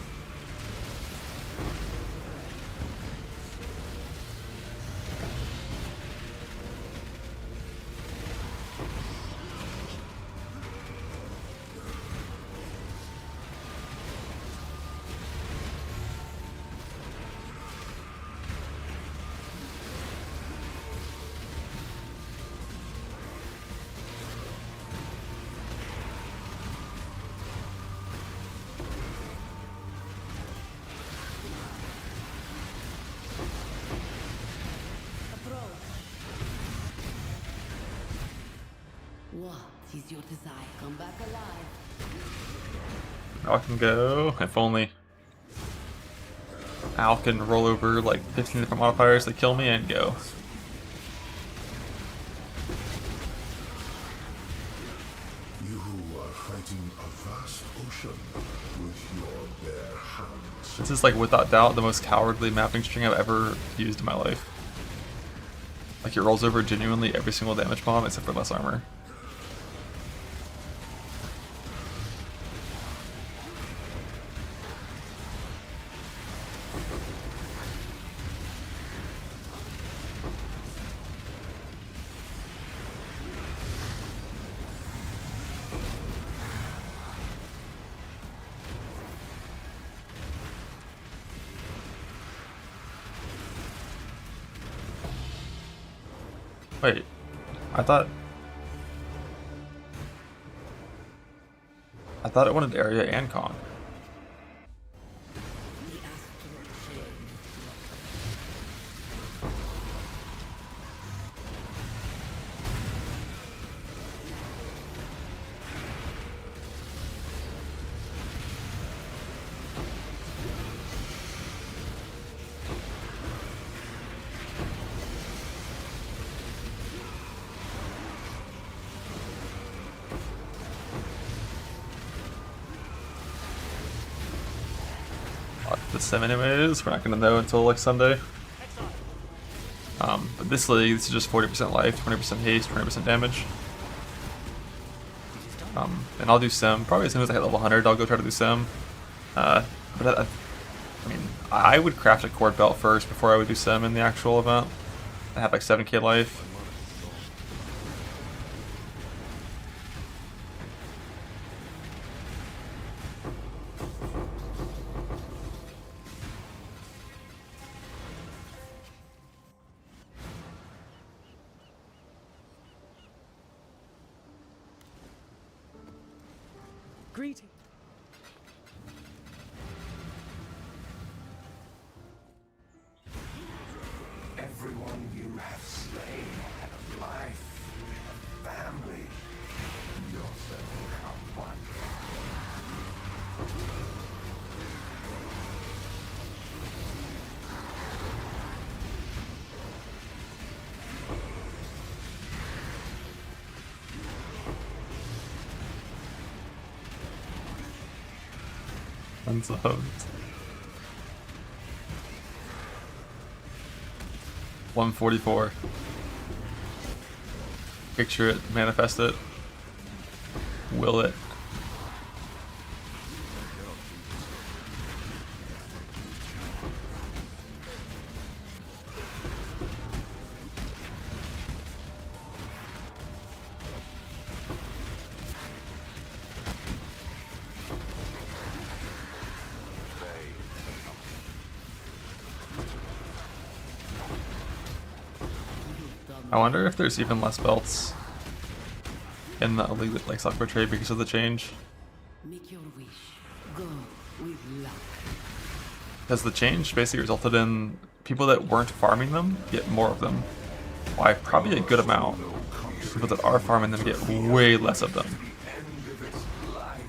What is your desire? Come back alive.
Now I can go. If only Al can roll over like 15 different modifiers to kill me and go.
You are fighting a vast ocean with your bare hands.
This is like without doubt the most cowardly mapping string I've ever used in my life. Like it rolls over genuinely every single damage bomb except for less armor. Wait, I thought it wanted area and con. The sim anyways, we're not gonna know until like Sunday. But this league, this is just 40% life, 20% haste, 20% damage. And I'll do sim, probably as soon as I hit level 100 I'll go try to do sim. But I mean, I would craft a cord belt first before I would do sim in the actual event. I have like 7k life.
Greeting.
Everyone you have slain had a life, a family. Yourself become one.
Unsubbed. 144. Picture it, manifest it, will it. I wonder if there's even less belts in the league that like software trade because of the change.
Make your wish. Go with luck.
Because the change basically resulted in people that weren't farming them get more of them. Why, probably a good amount. People that are farming them get way less of them.
End of its life.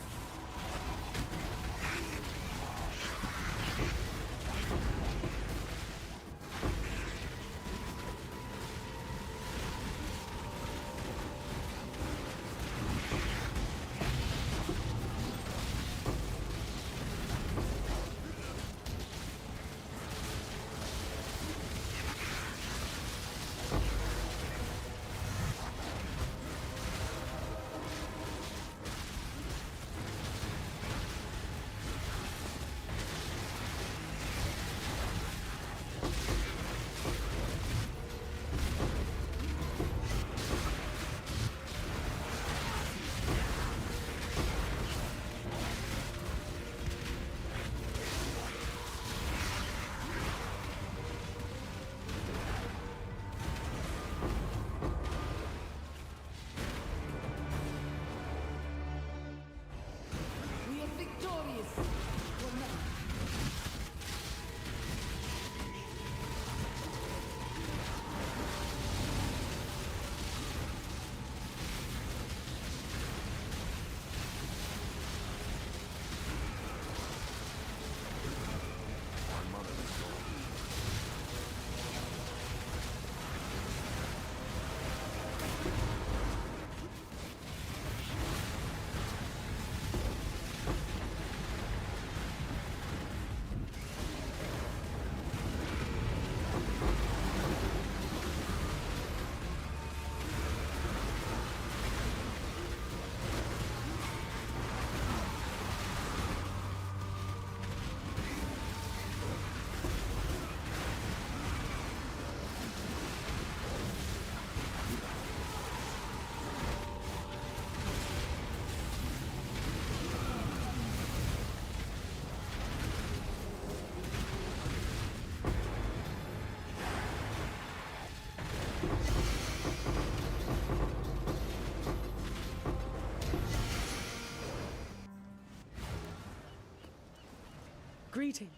greeting.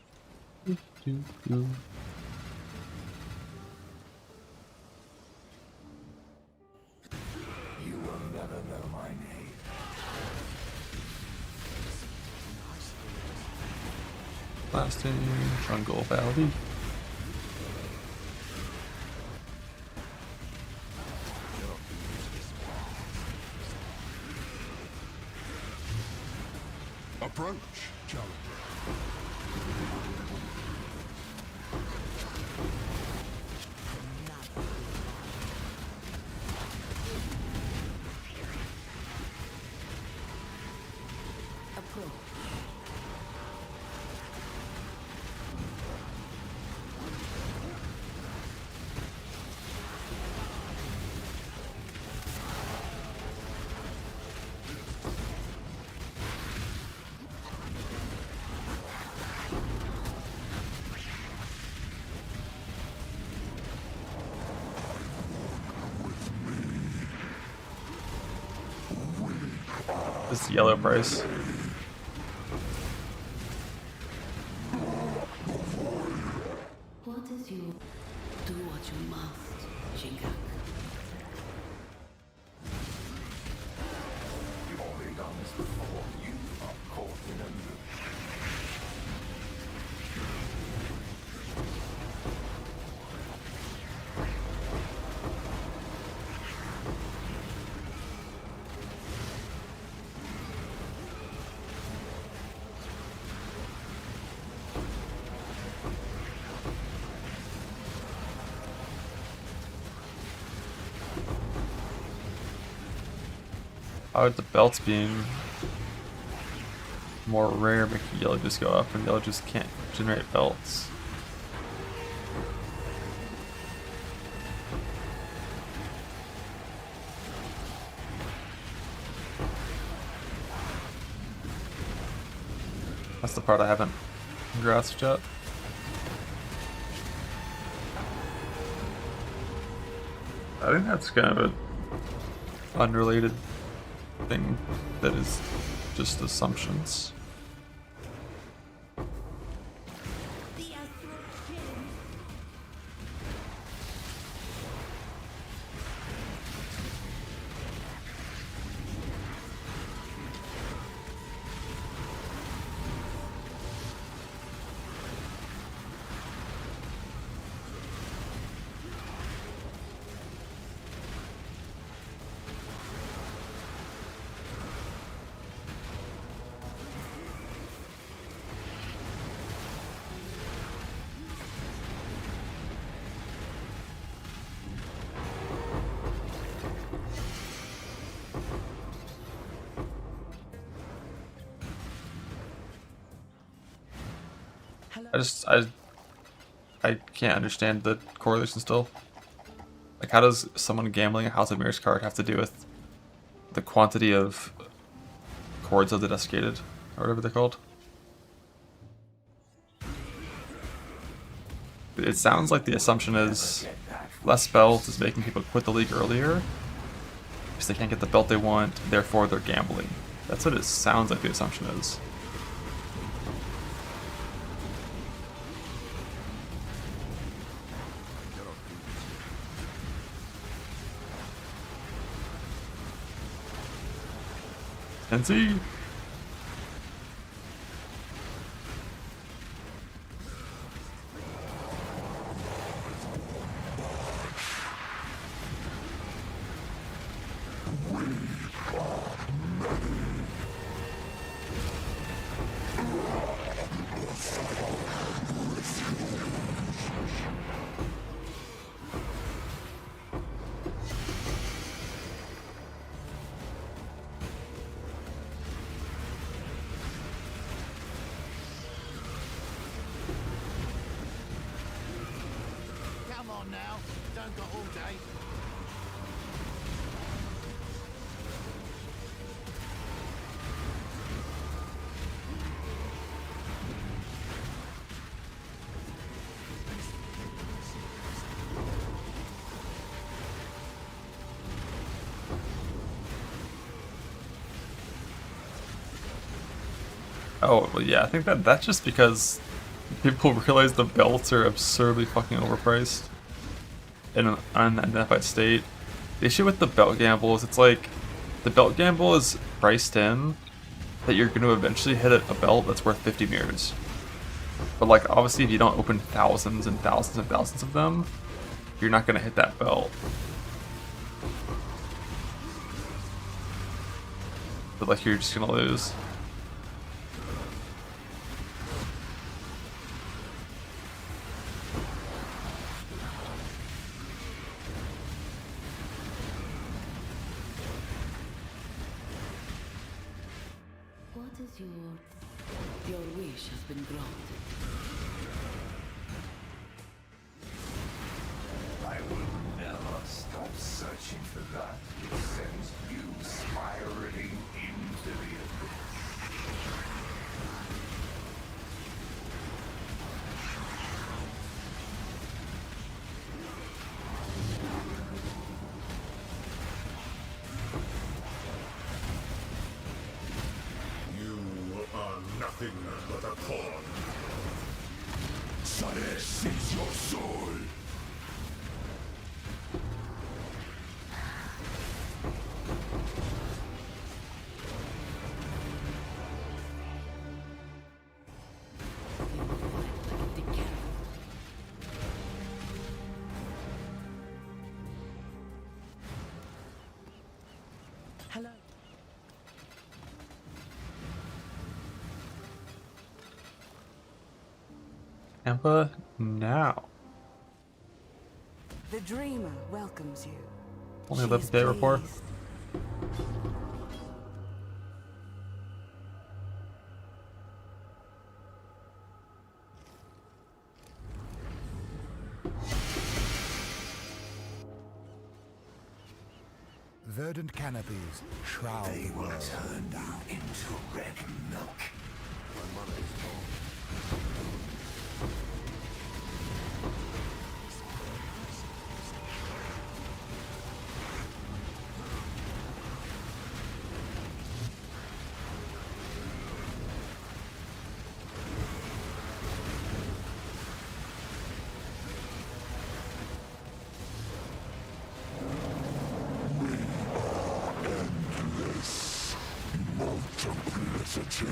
You will never know my name.
Blasting Jungle Valley.
Approach, challenger.
Approach.
This is yellow price.
What is you? Do what you must, Shingak.
You've already done this before. You are caught in a loop.
How would the belts being more rare make yellow just go up and yellow just can't generate belts? That's the part I haven't grasped yet. I think that's kind of an unrelated thing that is just assumptions. I can't understand the correlation still. Like, how does someone gambling a House of Mirrors card have to do with the quantity of cords of the desiccated, or whatever they're called? It sounds like the assumption is less belt is making people quit the league earlier because they can't get the belt they want, therefore they're gambling. That's what it sounds like the assumption is. And see.
Come on now, don't got all day.
Oh, well, yeah, I think that's just because People realize the belts are absurdly fucking overpriced in an unidentified state. The issue with the belt gamble is it's like the belt gamble is priced in that you're going to eventually hit a belt that's worth 50 mirrors. But like obviously if you don't open thousands and thousands and thousands of them, you're not going to hit that belt. But like you're just going to lose.
What is your wish has been granted.
I will never stop searching for that which sends you spiraling into the abyss.
You are nothing but a pawn.
Solace is your soul.
You will fight like a decay.
Hello.
Tampa now.
The dreamer welcomes you.
Only
She
11th
is
day report.
pleased.
Verdant canopies shroud the world.
Turn you into red milk.
Multiplicity.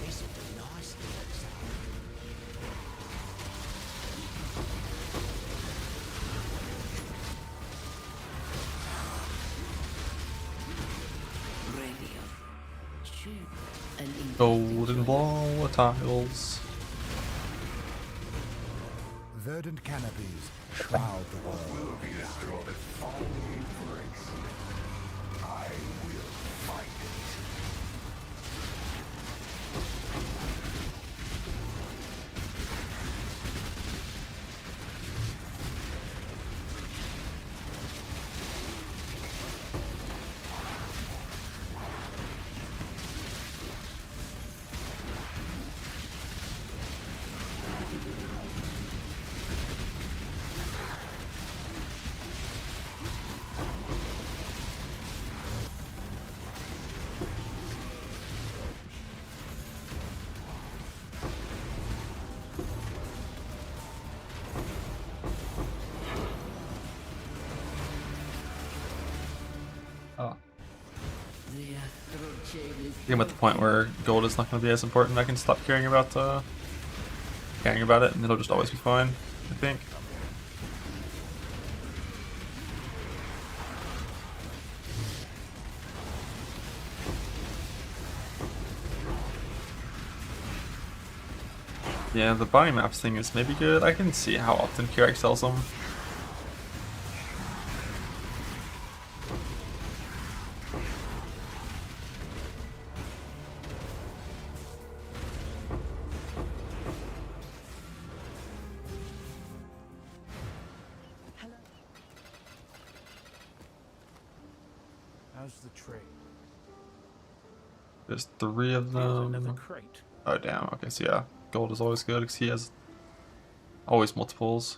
This is a nice little zone.
Radio. Shoot an
Golden volatiles.
Verdant canopies shroud the world.
Be the straw that finally breaks. I will fight it.
Oh.
The astral chain is
I'm at the point where gold is not going to be as important. I can stop caring about it, and it'll just always be fine, I think. Yeah, the body maps thing is maybe good. I can see how often Keurig sells them.
How's the trade?
There's 3 of
Here's another
them.
crate.
Oh damn. Okay, so yeah, gold is always good because he has always multiples.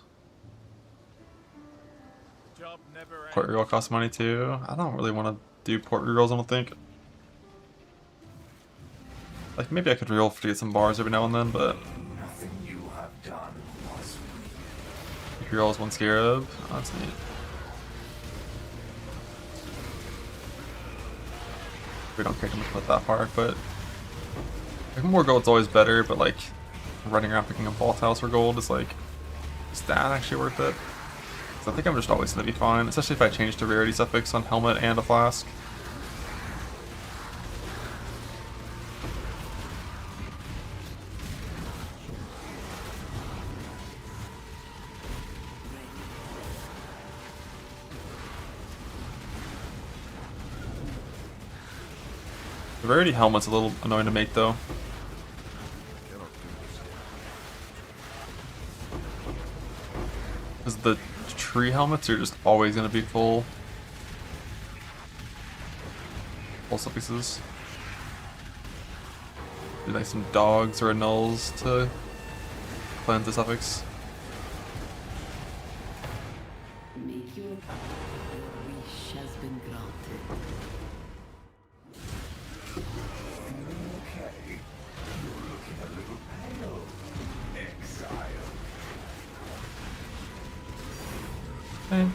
Job never
Port reroll costs money too. I don't really want to do port rerolls. I don't think. Like maybe I could reroll to get some bars every now and then, but
Nothing you have done was
rerolls 1 scarab. Oh, that's neat. We don't care too much about that part, but like, more gold's always better. But like running around picking up vault house for gold is like, is that actually worth it? 'Cause I think I'm just always gonna be fine, especially if I change the rarity suffix on helmet and a flask. The rarity helmet's a little annoying to make though. Because the tree helmets are just always going to be full suffixes. Do like some dogs or nulls to cleanse the suffix.
Make your wish has been granted.
okay. You're looking a little pale, exile.
Okay.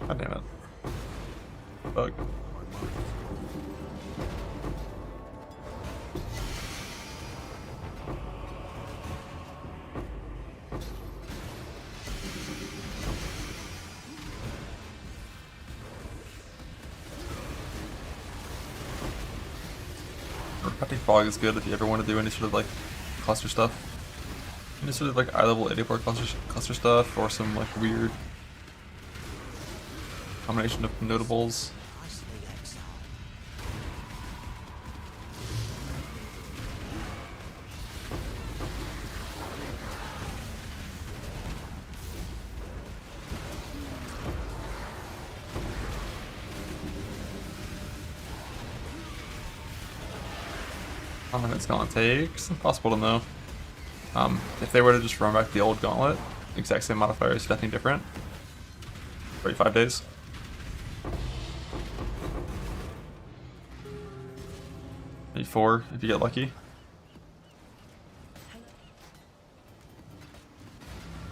God damn it. Bug. I think fog is good if you ever want to do any sort of like cluster stuff. Any sort of like eye level 84 cluster stuff or some like weird combination of notables.
Nicely exiled.
How long it's gonna take? It's impossible to know. If they were to just run back the old gauntlet, exact same modifiers, nothing different. 35 days. Maybe 4 if you get lucky.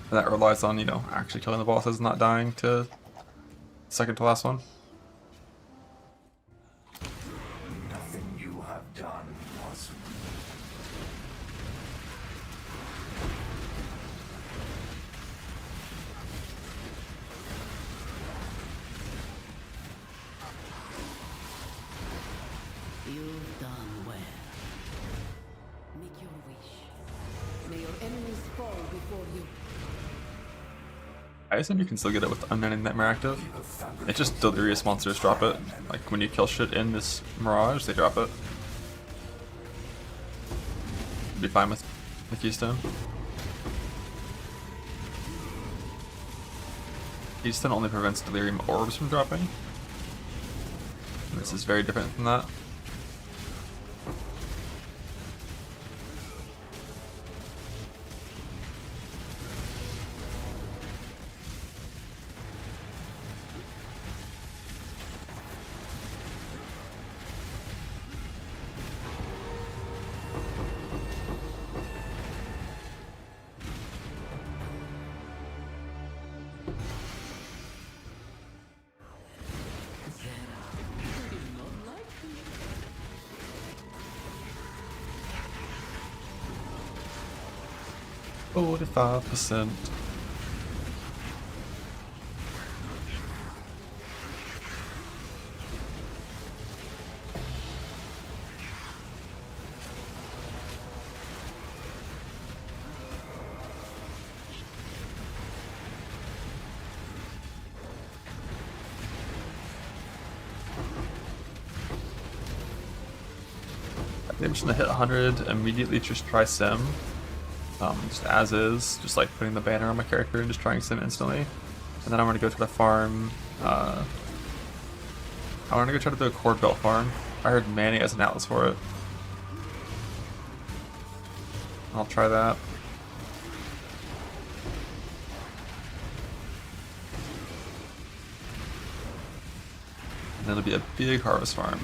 And that relies on, you know, actually killing the bosses, not dying to second to last one.
Nothing you have done was
You've done well. Make your wish. May your enemies fall before you.
I assume you can still get it with Unending Nightmare active. It's just delirious monsters drop it. Like when you kill shit in this Mirage, they drop it. Be fine with the Keystone. Keystone only prevents delirium orbs from dropping. And this is very different from that. 45%. I'm just gonna hit 100, immediately just try sim. Just as is, just like putting the banner on my character and just trying sim instantly. And then I'm gonna go to the farm. I wanna go try to do a cord belt farm. I heard Manny has an atlas for it. I'll try that. And then it'll be a big harvest farm.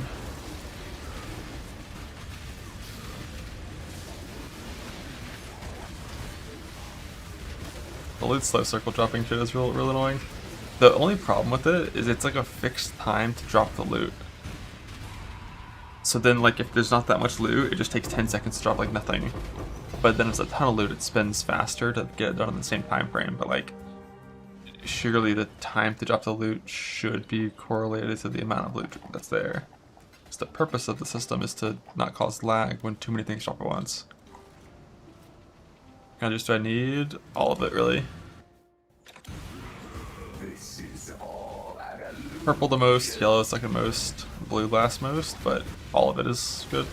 The loot slow circle dropping shit is real annoying. The only problem with it is it's like a fixed time to drop the loot. So then like if there's not that much loot, it just takes 10 seconds to drop like nothing. But then if it's a ton of loot, it spins faster to get it done in the same time frame. But like, surely the time to drop the loot should be correlated to the amount of loot that's there. So the purpose of the system is to not cause lag when too many things drop at once. Do I need all of it, really?
This is all an illusion.
Purple the most, yellow second most, blue last most, but all of it is good.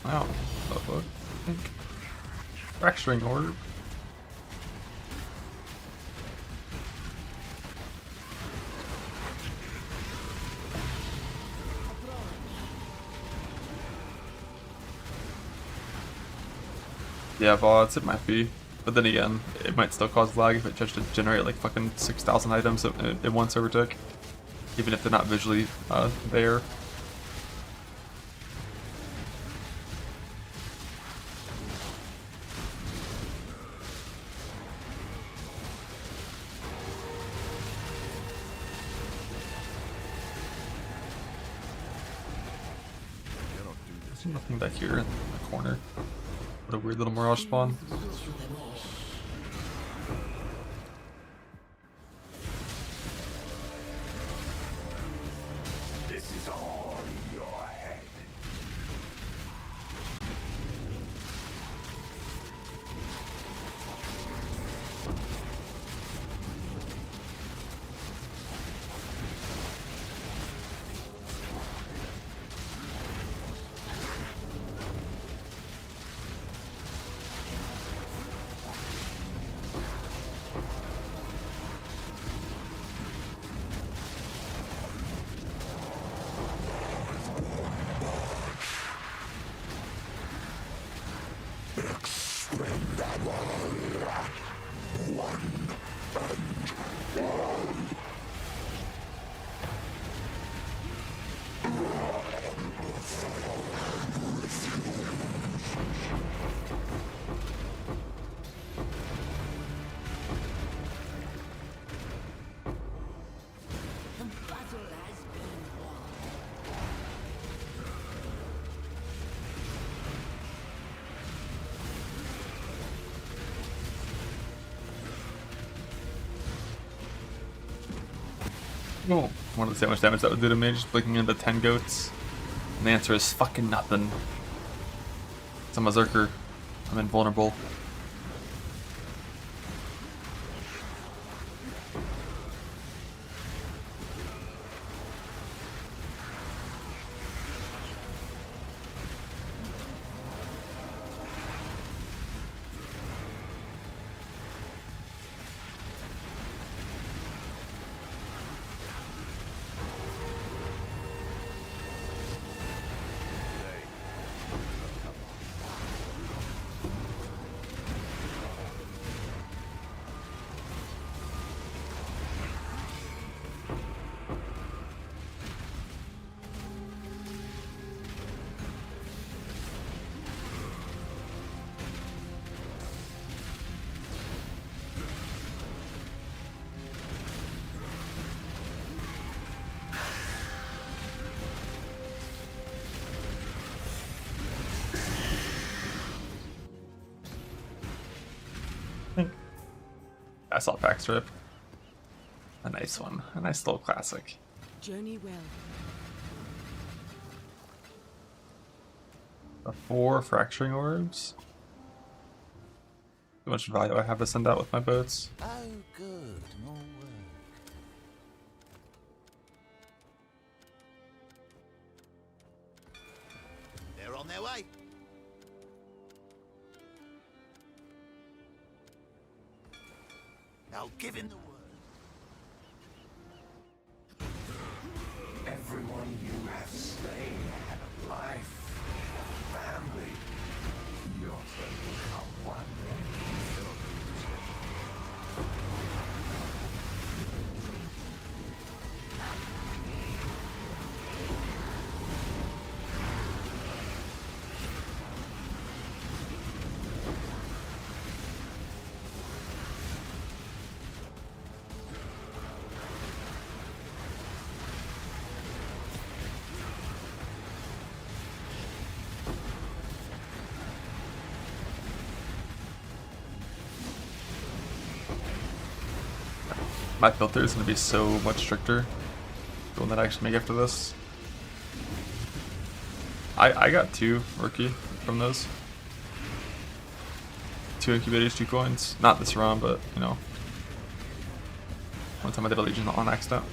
Wow, notebook, I think. Fracturing orb. Yeah, VODs, it might be. But then again, it might still cause lag if it tries to generate like fucking 6,000 items in one server tick. Even if they're not visually there. There's nothing back here in the corner. What a weird little mirage spawn.
This is all in your head.
Oh, wanted to see how much damage that would do to me, just blinking into 10 goats. And the answer is fucking nothing. I'm a Zerker. I'm invulnerable. I saw Pack Strip. A nice one. A nice little classic.
Journey well.
The 4 fracturing orbs. How much value I have to send out with my boats.
Oh, good. More work. They're on their way. Now give in the word.
Everyone you have slain had a life, family. Your turn will come one day.
My filter is going to be so much stricter. The one that I actually make after this. I got 2 rookie from those. 2 incubators, 2 coins. Not this run, but you know. One time I did a Legion on accident.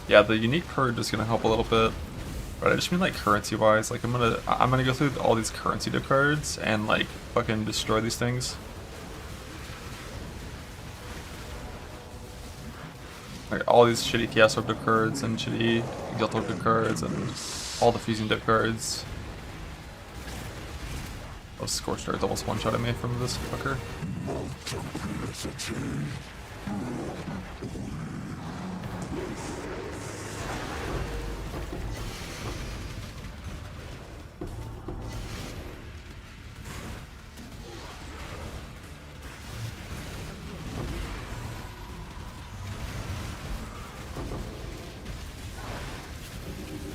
Yeah, the unique purge is gonna help a little bit. But I just mean like currency wise, like I'm gonna go through all these currency dip cards and like fucking destroy these things. Like all these shitty Chaos Orb dip cards and shitty Exalt Orb dip cards and all the Fusing dip cards. Oh, Scorched Earth almost one-shotted me from this fucker.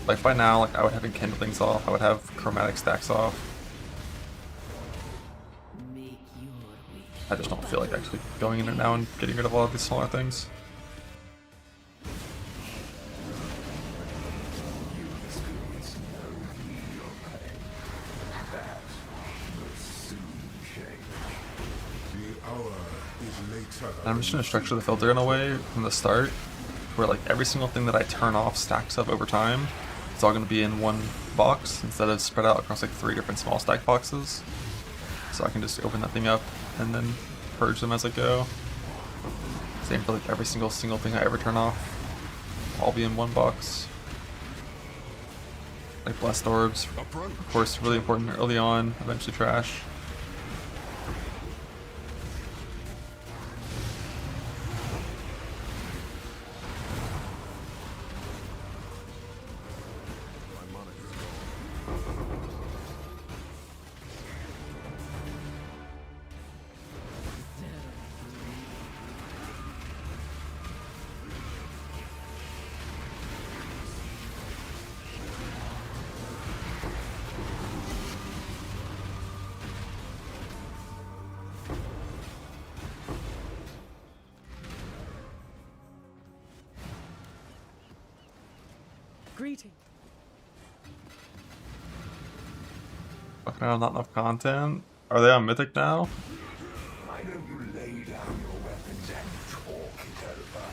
Like by now, like I would have Enkindlings off, I would have Chromatic Stacks off.
Make your wish.
I just don't feel like actually going in there now and getting rid of all of these smaller things.
You experience no need or pain. That will soon change.
The hour is later.
And I'm just gonna structure the filter in a way from the start where like every single thing that I turn off stacks up over time. It's all gonna be in one box instead of spread out across like 3 different small stack boxes. So I can just open that thing up and then purge them as I go. Same for like every single thing I ever turn off. All be in one box. Like Blessed Orbs, of course, really important early on, eventually trash.
Greeting.
Fucking hell, not enough content. Are they on Mythic now?
Why don't you lay down your weapons and talk it over?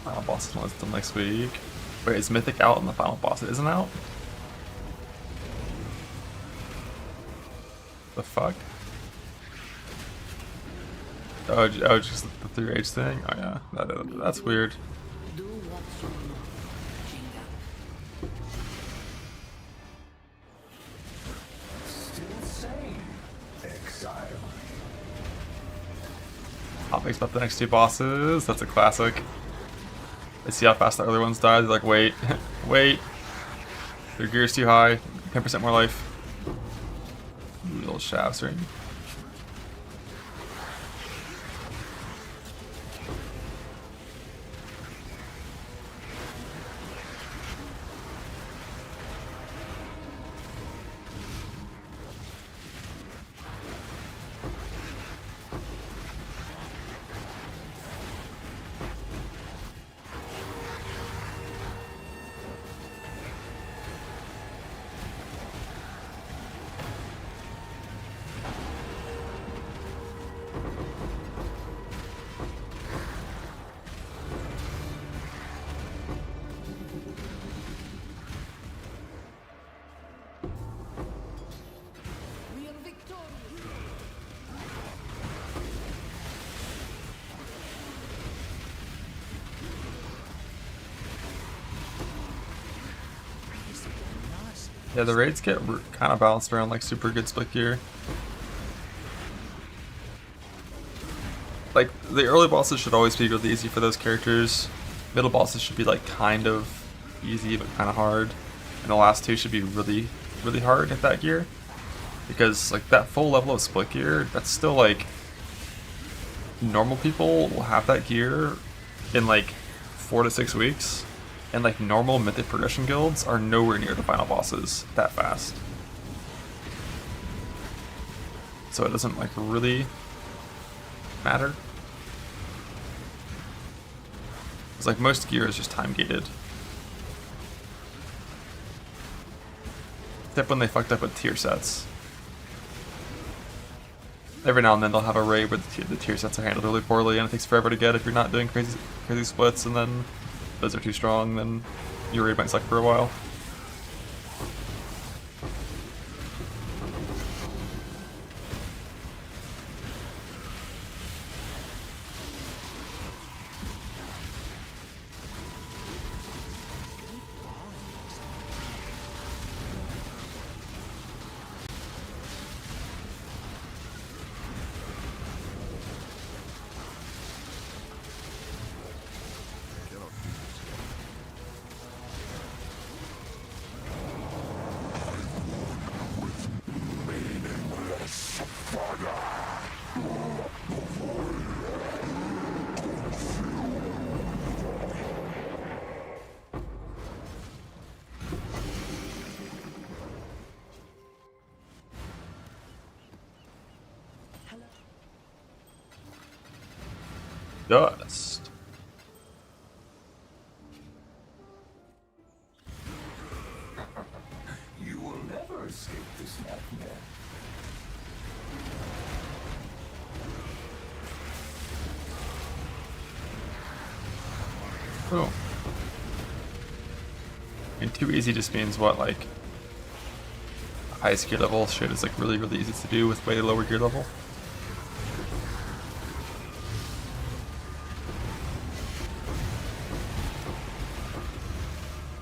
Final boss is until next week. Wait, is Mythic out and the final boss isn't out? The fuck? Oh, just the 3 rage thing? Oh yeah, that's weird.
Do what's your law, Jinga.
Still sane,
Topics about the next two bosses. That's a classic. They see how fast the early ones die. They're like, wait, wait. Their gear's too high. 10% more life. Ooh, little shafts, right?
We are victorious.
Yeah, the raids get kind of balanced around like super good split gear. Like the early bosses should always be really easy for those characters. Middle bosses should be like kind of easy but kind of hard, and the last two should be really, really hard at that gear. Because like that full level of split gear, that's still like normal people will have that gear in like 4 to 6 weeks. And like normal mythic progression guilds are nowhere near the final bosses that fast. So it doesn't like really matter. It's like most gear is just time gated. Except when they fucked up with tier sets. Every now and then they'll have a raid where the tier sets are handled really poorly and it takes forever to get if you're not doing crazy splits, and then those are too strong, then your raid might suck for a while. Dust.
You will never escape this nightmare.
Oh. And too easy just means what, like highest gear level shit is like really, really easy to do with way lower gear level.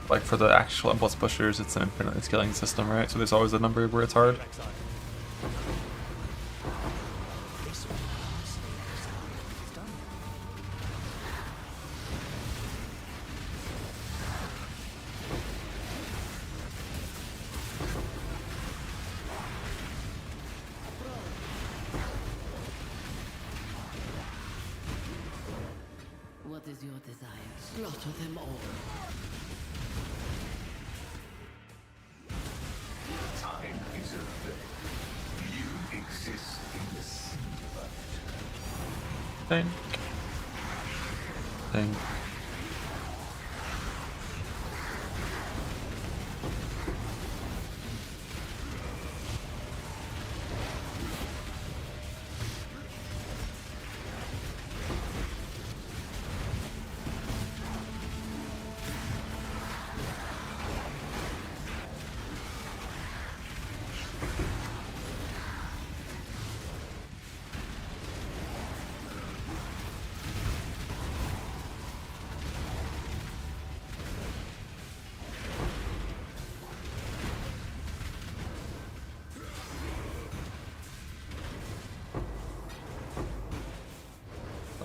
Like for the actual M+ pushers, it's an infinitely scaling system, right? So there's always a number where it's hard.
What is your desire? Slaughter them all.
Time is a thing. You exist in the singular.
Think. Think.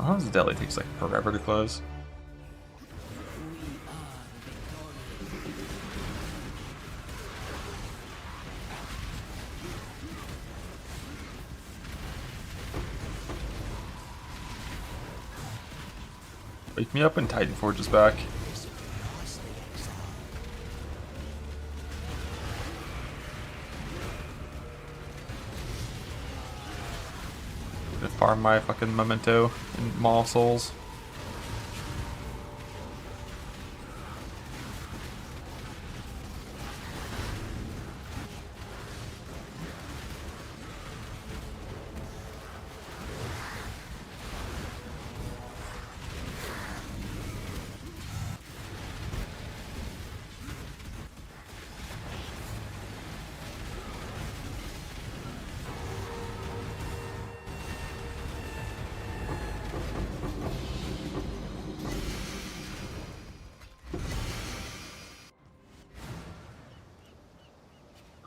Sometimes the deli takes like forever to close. Wake me up when Titan Forge is back. Gonna farm my fucking memento in Maw of Souls.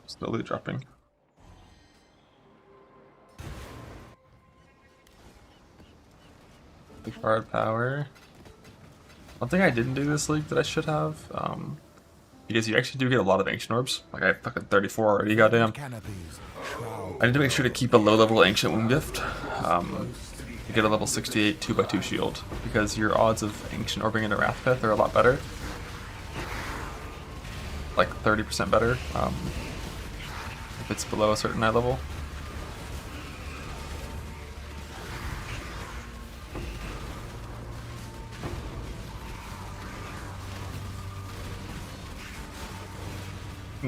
Slowly dropping. The card power. One thing I didn't do this league that I should have, because you actually do get a lot of ancient orbs. Like I have fucking 34 already, goddamn.
Canopies shroud
I need to make sure to keep a low level ancient wound gift. You get a level 68 2x2 shield because your odds of ancient orbing into Wrathpith are a lot better. Like 30% better. If it's below a certain eye level.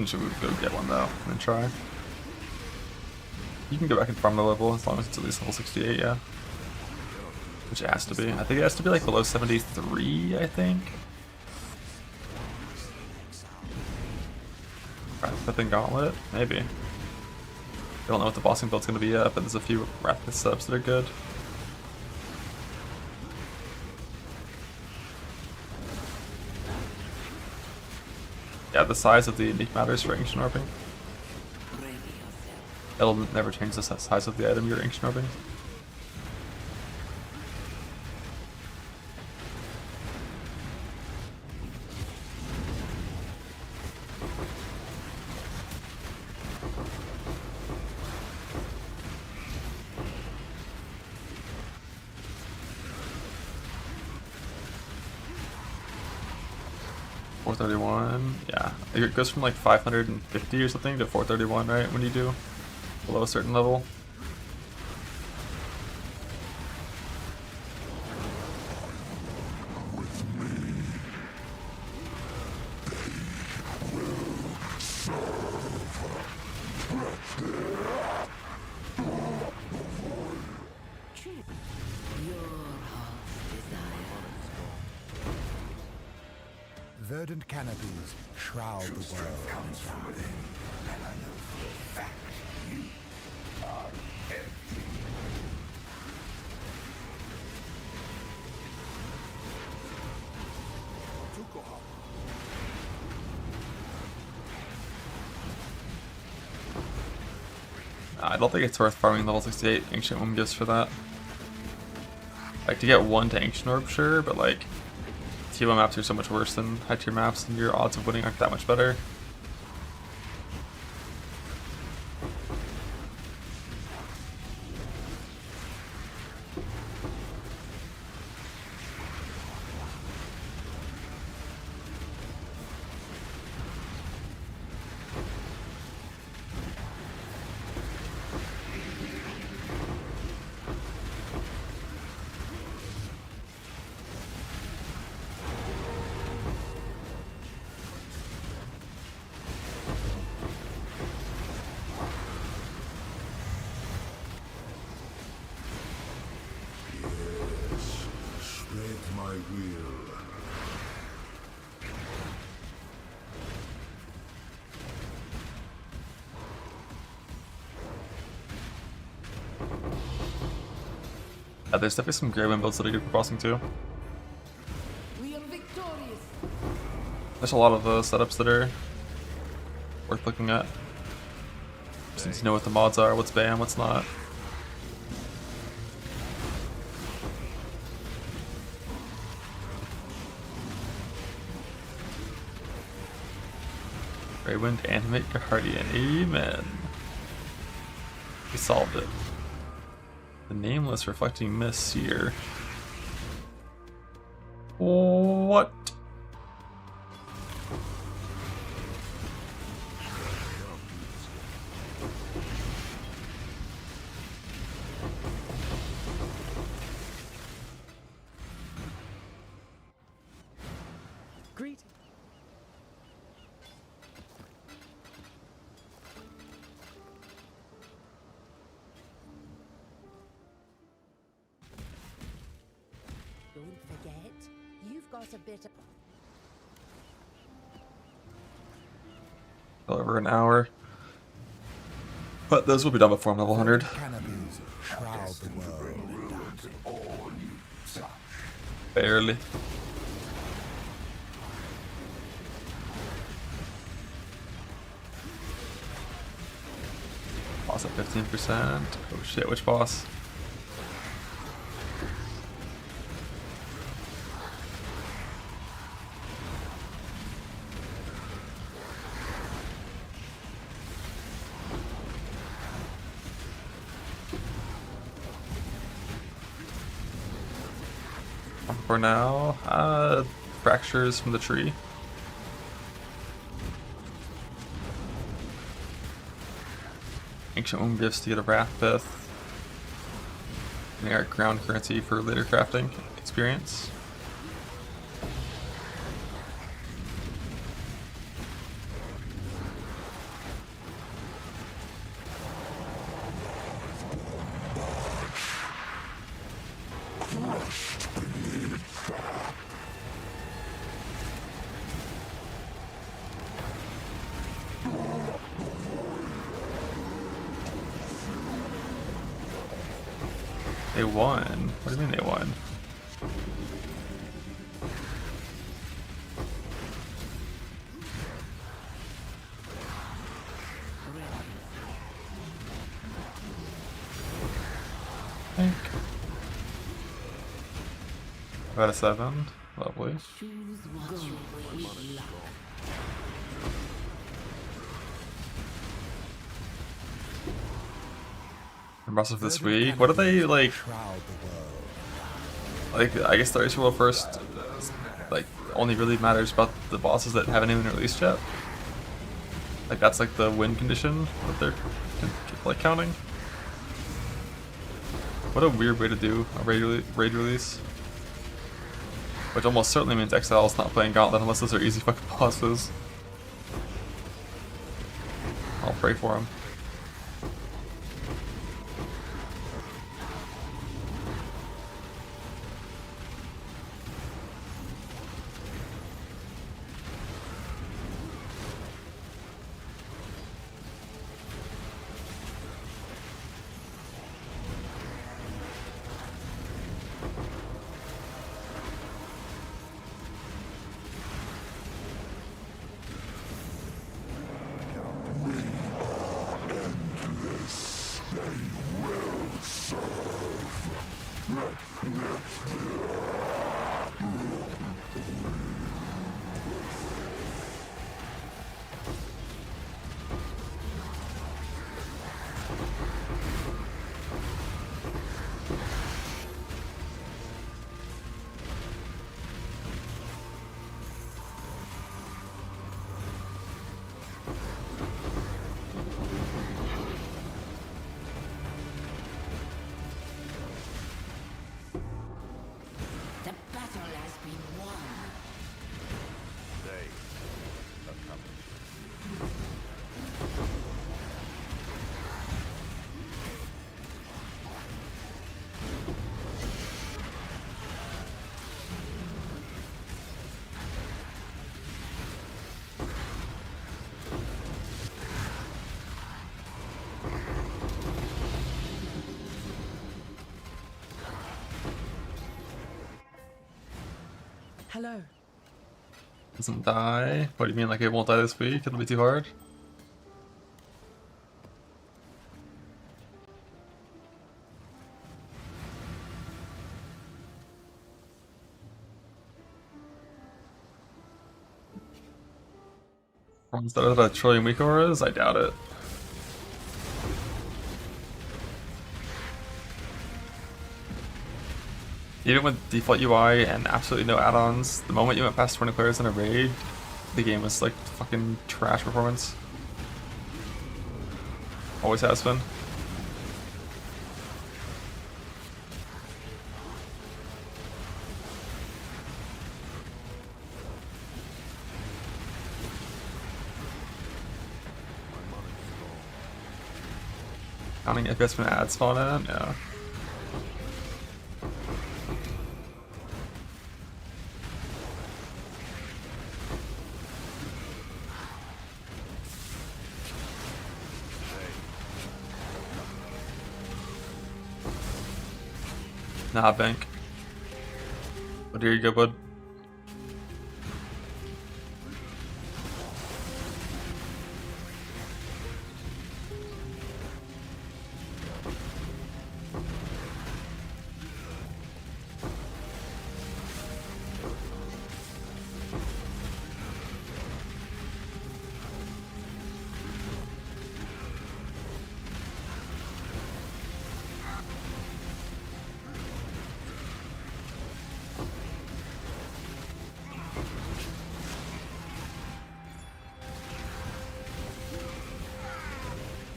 Should we go get one though and try? You can go back and farm the level as long as it's at least level 68, yeah. Which it has to be. I think it has to be like below 73, I think. Wrathpith Gauntlet? Maybe. I don't know what the bossing build's gonna be yet, but there's a few Wrathpith setups that are good. Yeah, the size of the unique matters for ancient orbing. It'll never change the size of the item you're ancient orbing. $431, yeah. It goes from like 550 or something to 431, right? When you do below a certain level.
verdant canopies shroud the world.
Comes from within, and I know for a fact you are empty.
I don't think it's worth farming level 68 Ancient Womb Gifts for that. Like, to get one to Ancient Orb, sure, but like, TO maps are so much worse than high tier maps, and your odds of winning aren't that much better.
Spread my will.
There's definitely some Grey Wind builds that are good for bossing too.
We are victorious.
There's a lot of setups that are worth looking at. Since you know what the mods are, what's BAM, what's not. Raywind, animate your guardian. Amen. We solved it. The nameless reflecting mist here. What?
Greet.
Don't forget, you've got a bit of...
Over an hour. But those will be done before I'm level 100.
Canopies shroud the world in darkness.
Barely. Boss at 15%. Oh shit, which boss? For now, fractures from the tree. Ancient Wound Gifts to get a Wrath Pith. And our ground currency for later crafting experience. They won. What do you mean they won? Think. About a 7. Lovely.
Choose what you wish.
Impressive this week. What are they like?
Shroud the world.
Like, I guess the race will first, like, only really matters about the bosses that haven't even released yet. Like, that's like the win condition that they're like counting. What a weird way to do a raid release. Which almost certainly means Exile's not playing Gauntlet unless those are easy fucking bosses. I'll pray for him.
The battle has been won.
Hello.
Doesn't die? What do you mean, like it won't die this week? It'll be too hard? Instead of a trillion weak auras? I doubt it. Even with default UI and absolutely no add-ons, the moment you went past 20 players in a raid, the game was like fucking trash performance. Always has been. Counting FPS when ads spawn in? Yeah. Nah, bank. But here you go, bud.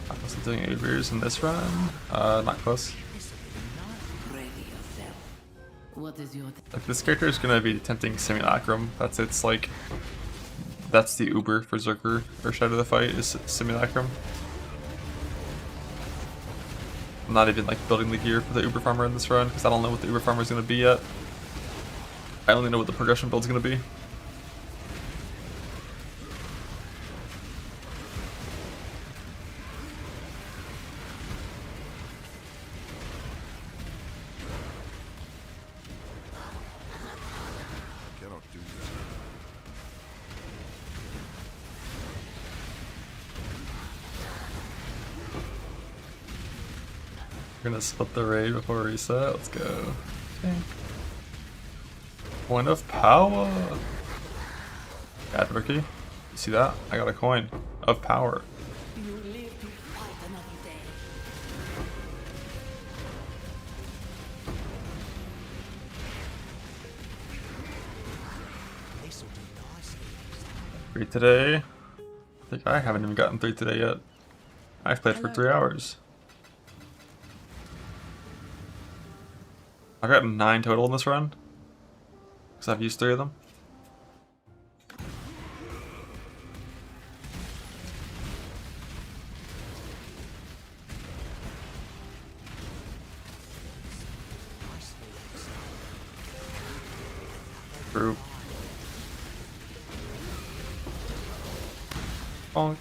I wasn't doing any rears in this run. Not close.
Ready yourself. What is your
Like this character is gonna be attempting Simulacrum. That's the Uber for Zerker or Shadow of the Fight is Simulacrum. I'm not even like building the gear for the Uber Farmer in this run because I don't know what the Uber Farmer is gonna be yet. I only know what the progression build is gonna be. We're gonna split the raid before reset. Let's go. Okay. Coin of power. Advocate. You see that? I got a coin of power.
You live to fight another day.
This'll do nicely, exile.
3 today. I think I haven't even gotten 3 today yet. I've played for 3 hours. I've gotten 9 total in this run. Because I've used 3 of them. True. Bonk.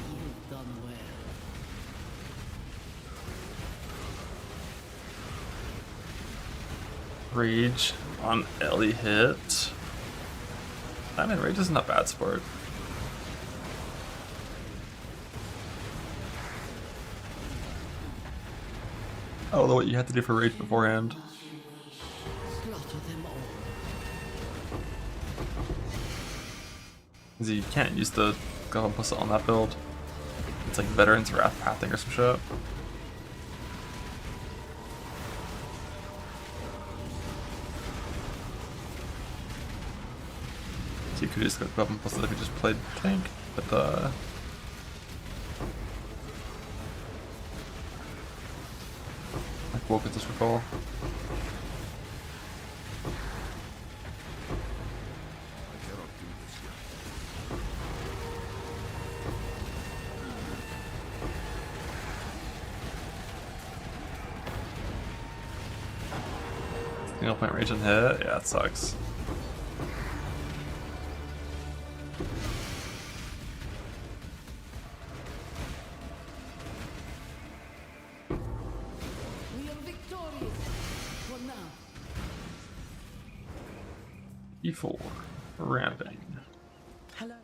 You've done well.
Rage on Ellie hit. I mean, Rage isn't a bad sport. I don't know what you had to do for Rage beforehand.
Slaughter them all.
Because you can't use the go ahead and put it on that build. It's like Veterans Wrath Pathing or some shit. So you could just go up and plus if you just played tank, but like woke at this recall. Single point rage and hit, yeah, it sucks.
We are victorious for now.
E4, ramping.
Hello.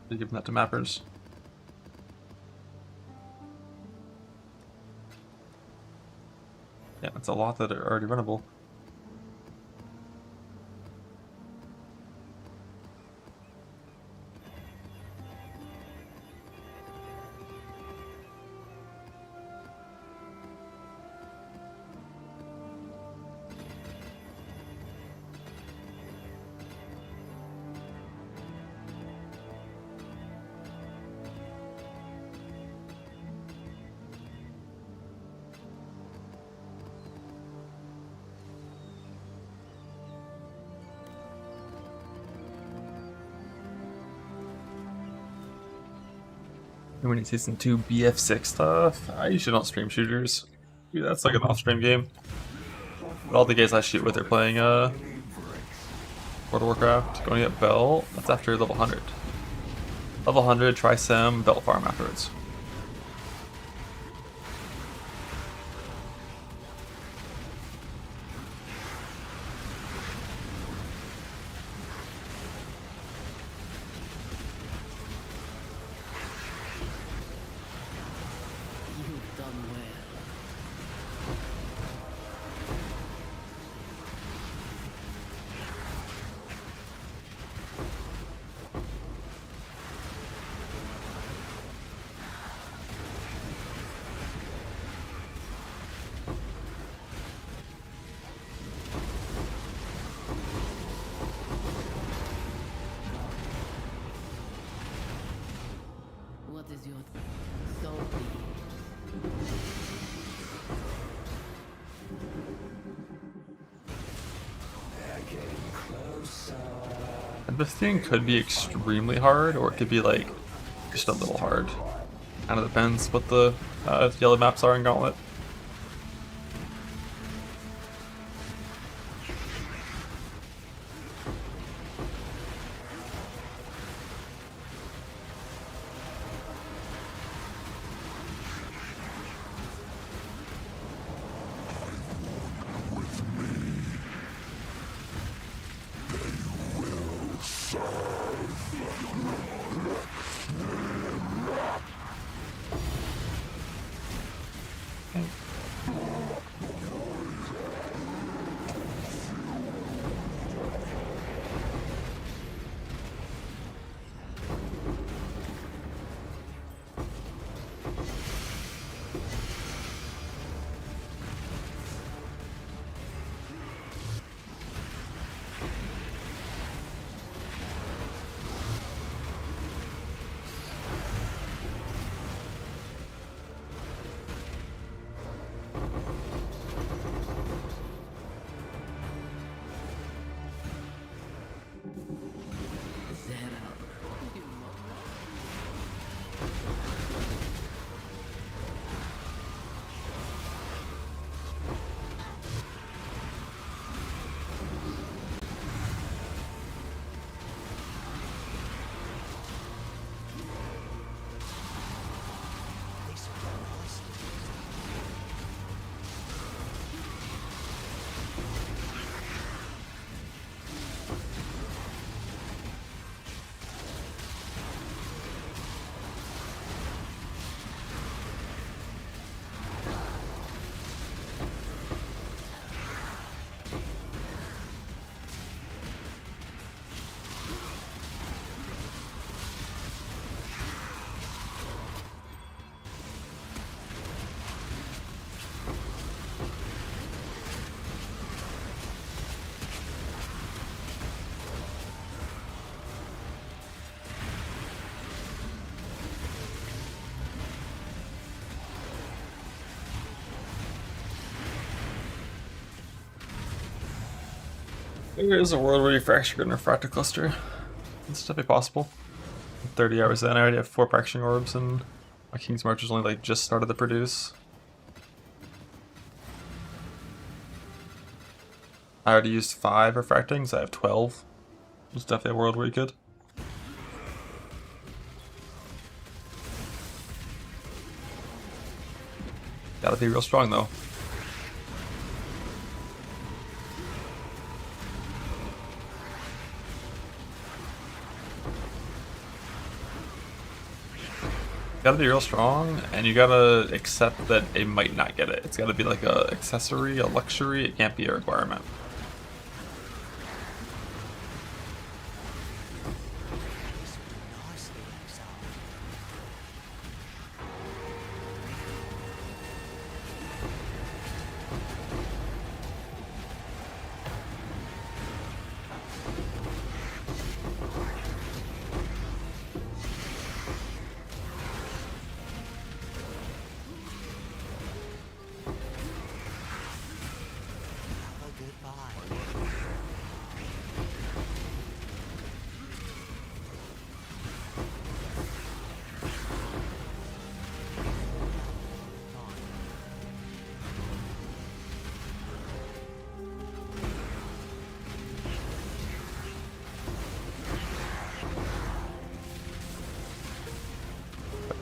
You're giving that to mappers. Yeah, it's a lot that are already runnable. And we need to see some 2 BF6 stuff. I usually don't stream shooters. Dude, that's like an off-stream game. But all the guys I shoot with are playing World of Warcraft. Going to get Bell, that's after level 100. Level 100, try Sim, Bell Farm afterwards.
You've done well. What is your so be it.
And this thing could be extremely hard, or it could be like just a little hard. Kind of depends what the yellow maps are in Gauntlet. There is a world where you fracture and refract a cluster. It's definitely possible. 30 hours in, I already have 4 fracturing orbs, and my King's March is only like just started to produce. I already used 5 refracting, so I have 12. There's definitely a world where you could. Gotta be real strong though. Gotta be real strong, and you gotta accept that it might not get it. It's gotta be like a accessory, a luxury, it can't be a requirement.
Nicely, exile. Have a goodbye.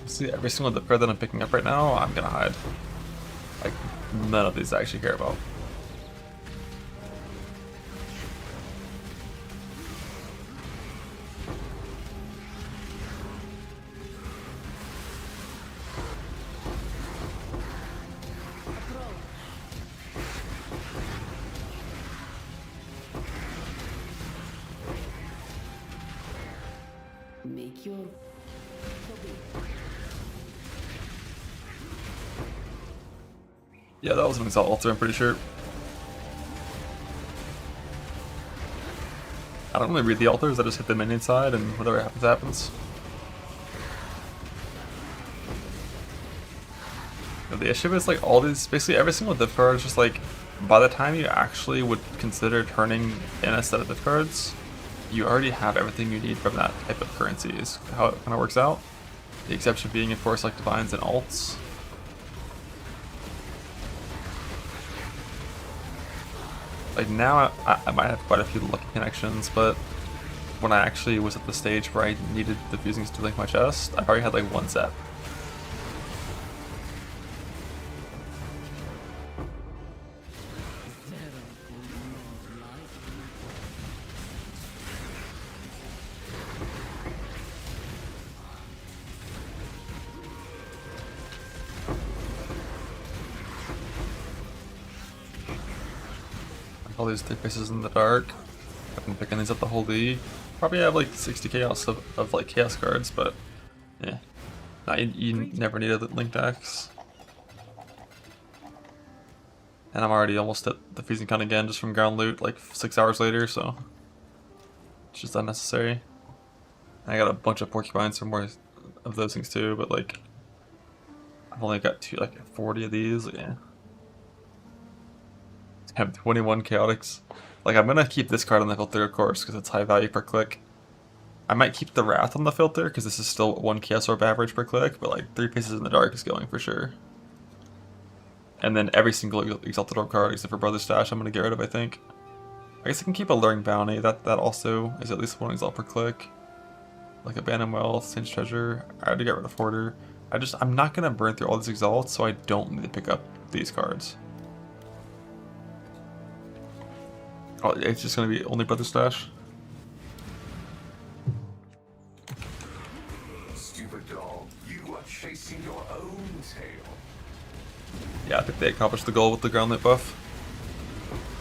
See, every single dip card that I'm picking up right now, I'm gonna hide. Like, none of these I actually care about.
Make your
Yeah, that was an Exalt altar, I'm pretty sure. I don't really read the altars, I just hit the minion side and whatever happens, happens. The issue is like all these, basically every single diff card is just like, by the time you actually would consider turning in a set of diff cards, you already have everything you need from that type of currency is how it kind of works out. The exception being, of course, like divines and alts. Like now, I might have quite a few lucky connections, but when I actually was at the stage where I needed the fusings to link my chest, I already had like 1 set. All these 3 faces in the dark. I've been picking these up the whole league. Probably have like 60 chaos of like chaos cards, but yeah. Nah, you never need a link decks. And I'm already almost at the fusing count again just from ground loot like 6 hours later, so it's just unnecessary. And I got a bunch of porcupines for more of those things too, but like I've only got 40 of these, yeah. I have 21 chaotics. Like, I'm gonna keep this card on the filter, of course, because it's high value per click. I might keep the Wrath on the filter, because this is still 1 Chaos Orb average per click, but like 3 Pieces in the Dark is going for sure. And then every single Exalted Orb card, except for Brother's Stash, I'm gonna get rid of, I think. I guess I can keep Alluring Bounty, that also is at least 1 Exalt per click. Like Abandoned Wealth, Saint's Treasure, I already got rid of Hoarder. I'm not gonna burn through all these Exalts, so I don't need to pick up these cards. Oh, it's just gonna be only Brother's Stash.
Stupid dog, you are chasing your own tail.
Yeah, I think they accomplished the goal with the Gauntlet buff.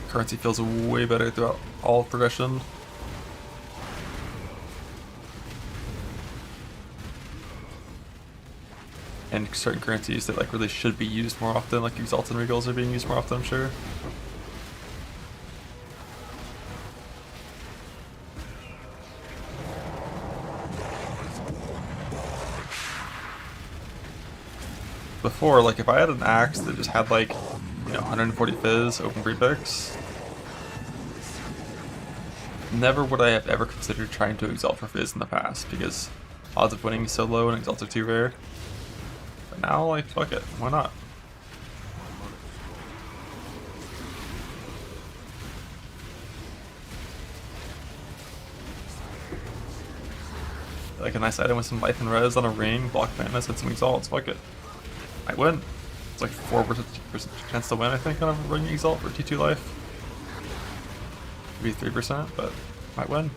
Currency feels way better throughout all progression. And certain currencies that like really should be used more often, like Exalted and Regals are being used more often, I'm sure. Before, like if I had an axe that just had like, 140 fizz, open free picks, Never would I have ever considered trying to exalt for Fizz in the past, because odds of winning is so low and exalts are too rare. But now, like, fuck it, why not? Like a nice item with some life and res on a ring, block madness, and some exalts, fuck it. Might win. It's like 4% chance to win, I think, on a ring exalt for T2 life. Maybe 3%, but might win.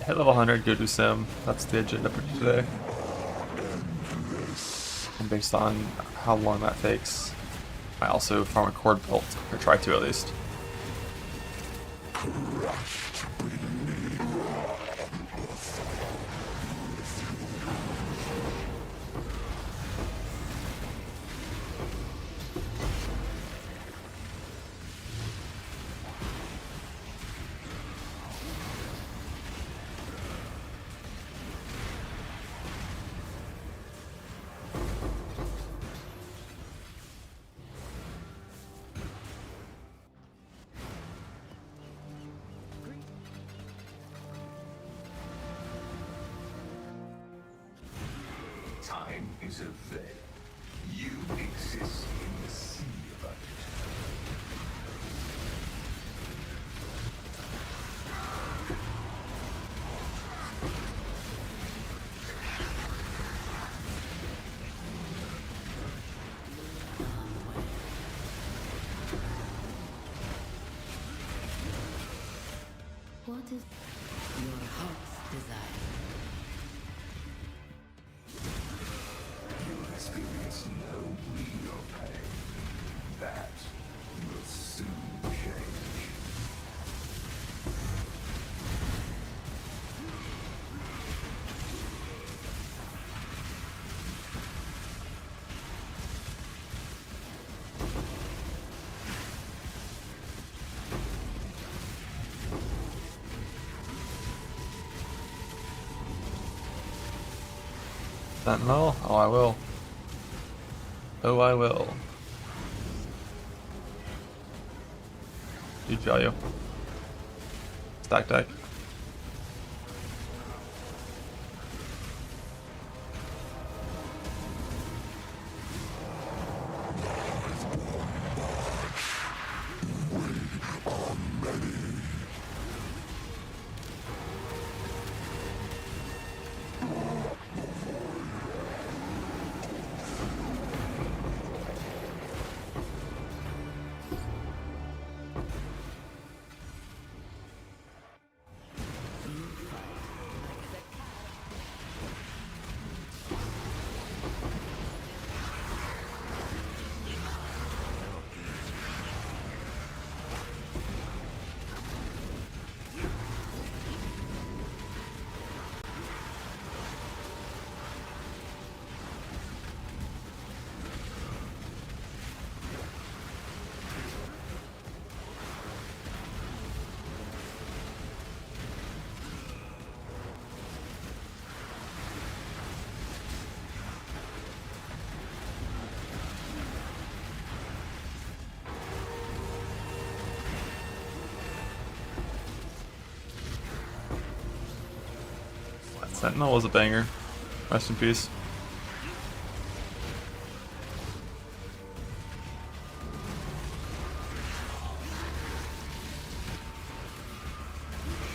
Hit level 100, go do sim. That's the agenda for today. And based on how long that takes, I also farm a cord belt, or try to at least.
Time is a veil. You exist in the sea of it.
What is your heart's desire?
You'll experience no real pain. That will soon change.
Sentinel? Oh, I will. Oh, I will. Huge value. Stack deck. Sentinel was a banger. Rest in peace.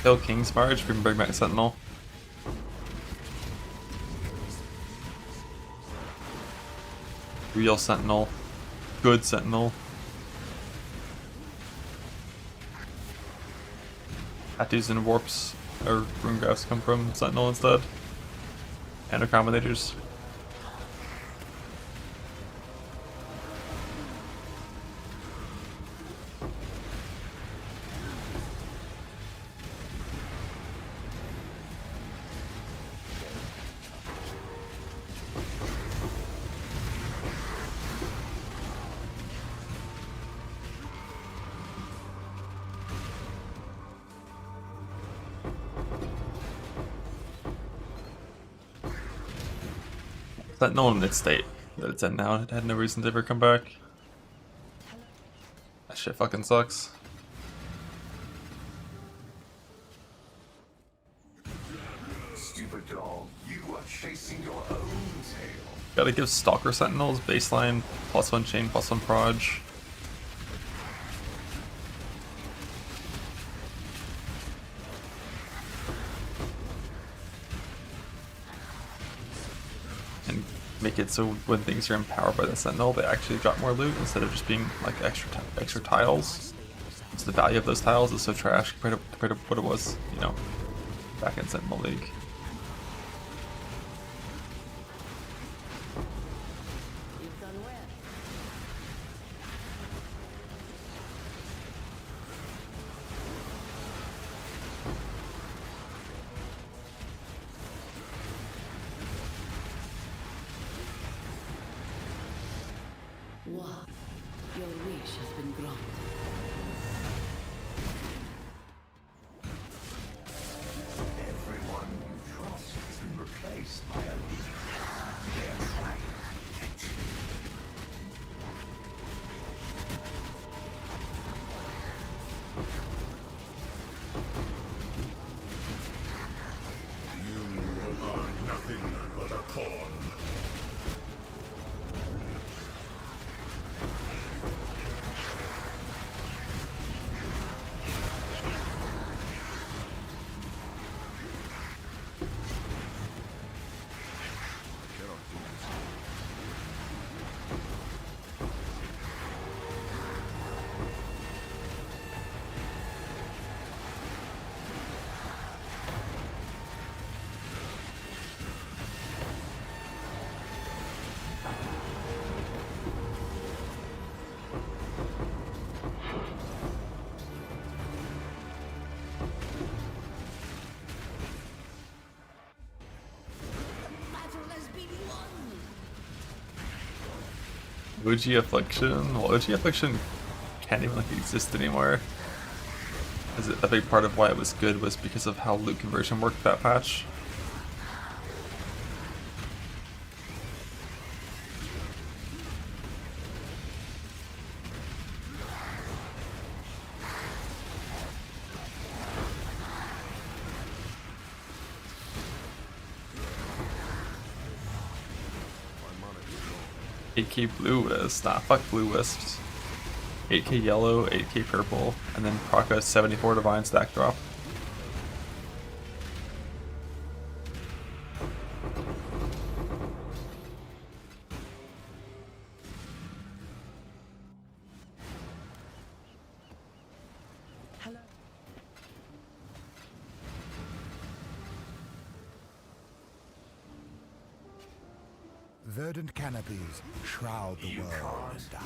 Kill King's March, we can bring back Sentinel. Real Sentinel. Good Sentinel. Tattoos and warps or rune graphs come from Sentinel instead. And recombinators. Sentinel in its state that it's in now, it had no reason to ever come back. That shit fucking sucks.
Stupid dog, you are chasing your own tail.
Gotta give Stalker Sentinels baseline +1 chain, +1 proj. And make it so when things are empowered by the Sentinel, they actually drop more loot instead of just being like extra tiles. So the value of those tiles is so trash compared to what it was, you know, back in Sentinel League.
You've done well. Wow. Your wish has been granted.
Everyone you trust has been replaced by a leader. They're trying to get you.
You are nothing but a pawn.
OG Affliction? Well, OG Affliction can't even like exist anymore. A big part of why it was good was because of how loot conversion worked that patch. $8K blue wisps, nah, fuck blue wisps. 8K yellow, 8K purple, and then proc a 74 divine stack drop.
Verdant canopies shroud the world in dark.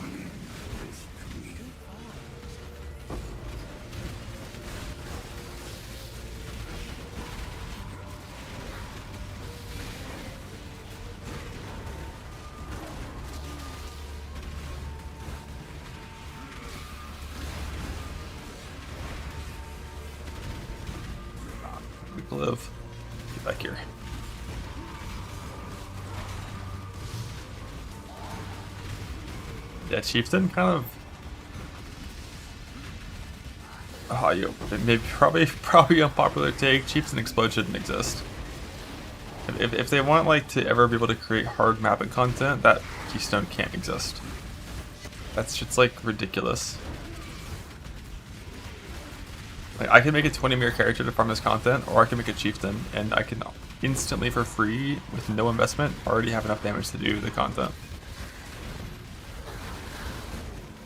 We live. Get back here. Yeah, Chieftain kind of. Oh, maybe probably unpopular take. Chieftain Explode shouldn't exist. If they want like to ever be able to create hard mapping content, that Keystone can't exist. That's just like ridiculous. Like I can make a 20 mirror character to farm this content, or I can make a Chieftain, and I can instantly for free with no investment already have enough damage to do the content.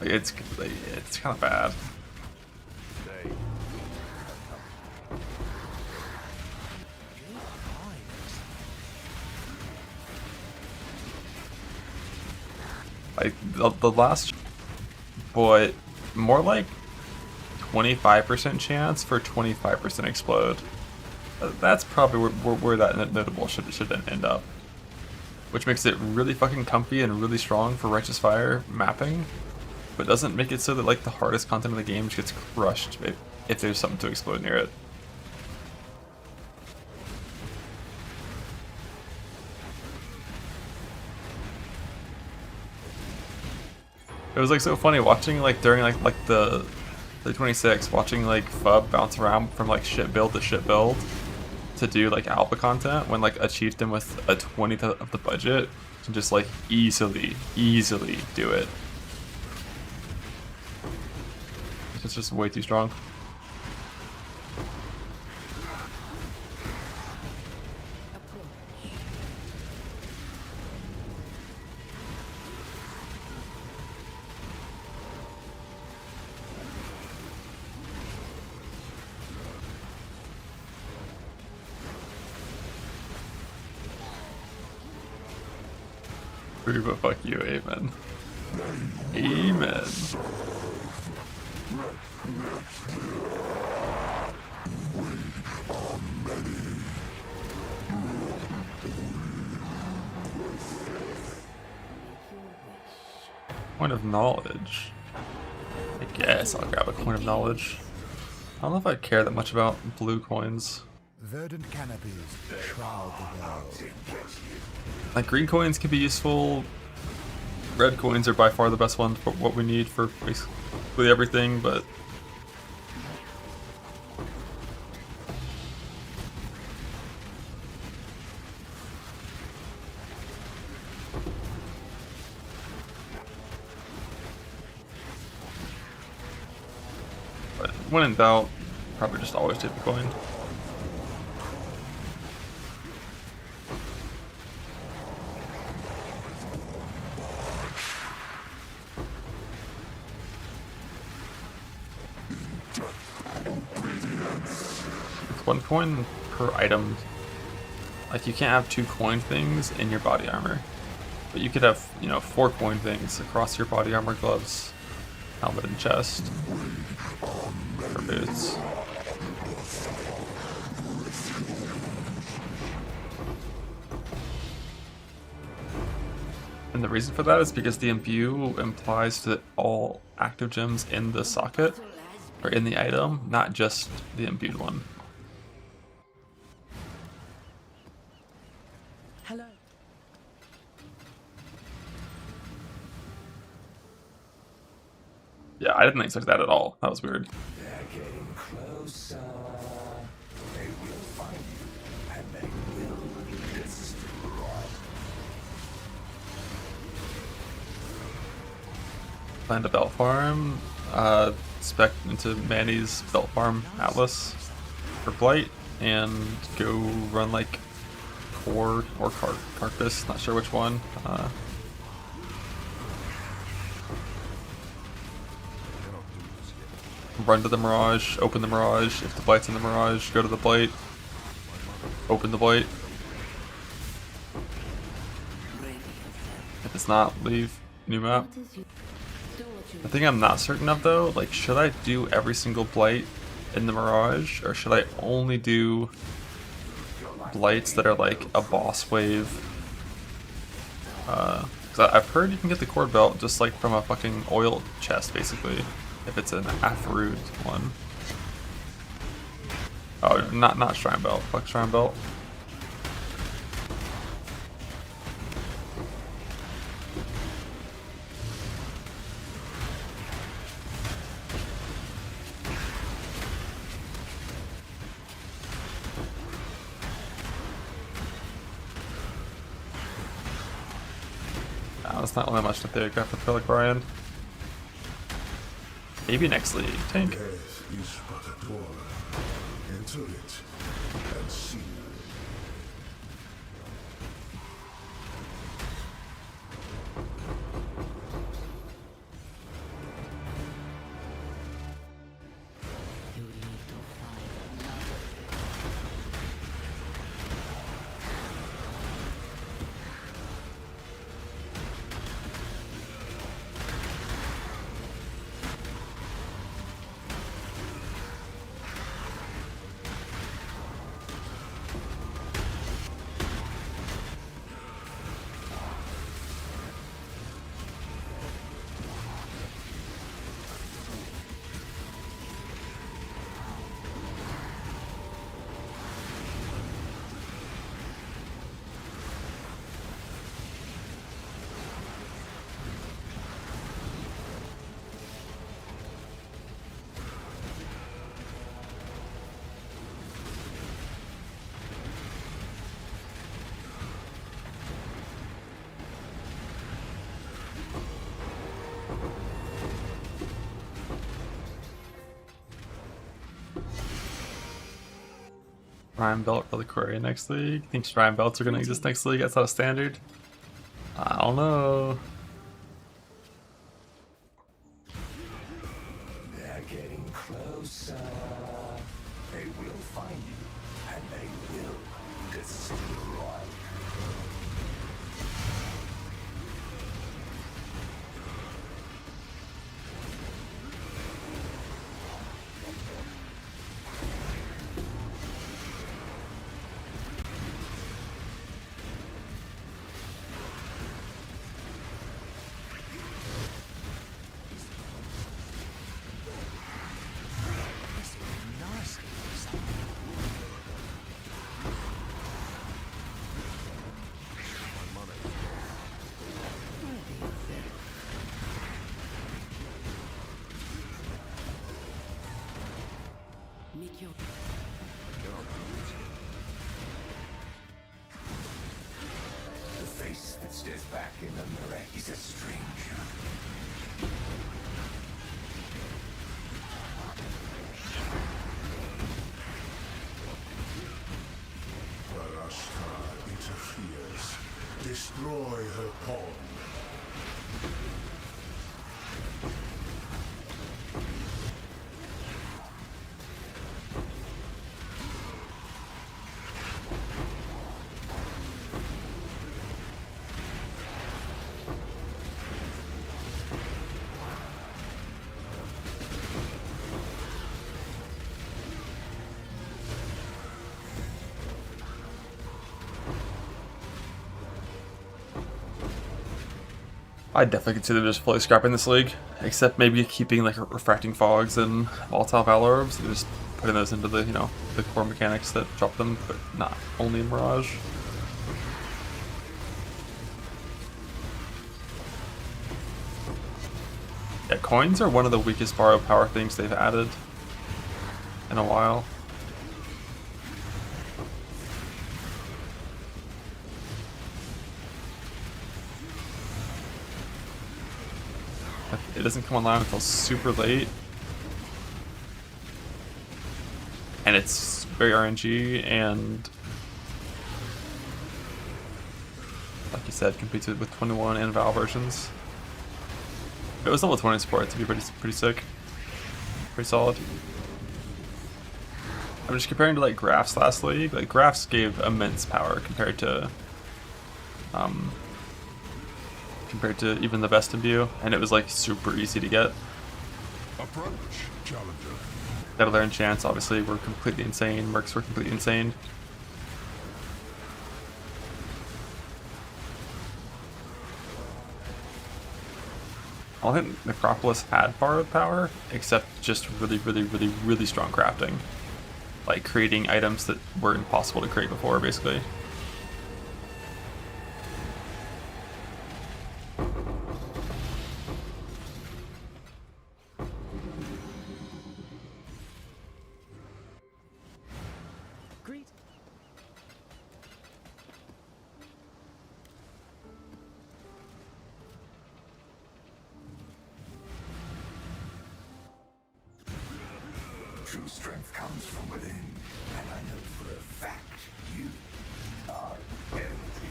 Like, it's kind of bad. Like the last, but more like 25% chance for 25% explode. That's probably where that notable should end up. Which makes it really fucking comfy and really strong for Righteous Fire mapping, but doesn't make it so that like the hardest content of the game just gets crushed if there's something to explode near it. It was like so funny watching like during like the 26, watching like Fub bounce around from like shit build to shit build to do like alpha content when like a chieftain with a 20th of the budget can just like easily do it. It's just way too strong. But fuck you, amen. Amen. Coin of knowledge. I guess I'll grab a coin of knowledge. I don't know if I care that much about blue coins.
Verdant canopies shroud the world.
Like green coins can be useful. Red coins are by far the best ones for what we need for basically everything, but when in doubt, probably just always take the coin. One coin per item. Like you can't have 2 coin things in your body armor, but you could have, you know, 4 coin things across your body armor, gloves, helmet, and chest, or boots. And the reason for that is because the imbue implies that all active gems in the socket are in the item, not just the imbued one.
Hello.
Yeah, I didn't expect that at all. That was weird.
They're getting closer. They will find you, and they will destroy.
Find a belt farm, spec into Manny's belt farm Atlas for Blight, and go run like Core or Carcass, not sure which one. Run to the Mirage, open the Mirage. If the Blight's in the Mirage, go to the Blight, open the Blight. If it's not, leave. New map. The thing I'm not certain of though, like should I do every single Blight in the Mirage, or should I only do Blights that are like a boss wave? Cause I've heard you can get the cord belt just like from a fucking oil chest basically, if it's an Athrud one. Oh, not Shrine Belt, fuck Shrine Belt. That's not really much to take after Philic Brian. Maybe next league. Tank.
Death is but a door. Enter it and see.
You need to find another.
Rhyme Belt Reliquary next league. Think Shrine Belts are gonna exist next league? That's not a standard. I don't know.
They're getting closer. They will find you, and they will destroy.
This is nasty, exile.
Make your
The face that stares back in the mirror is a stranger.
Barashta interferes. Destroy her pawn.
I definitely consider just fully scrapping this league, except maybe keeping like refracting fogs and volatile valor orbs, and just putting those into the the core mechanics that drop them, but not only in Mirage. Yeah, coins are one of the weakest borrow power things they've added in a while. It doesn't come online until super late. And it's very RNG, and like you said, competes with 21 and Val versions. If it was level 20 support, it'd be pretty sick. Pretty solid. I'm just comparing to like Graph's last league. Like Graph's gave immense power compared to even the best imbue, and it was like super easy to get.
Approach, challenger.
Settler and Chance obviously were completely insane. Mercs were completely insane. I don't think Necropolis had borrowed power, except just really strong crafting. Like creating items that were impossible to create before, basically.
Greet.
True strength comes from within, and I know for a fact you are empty.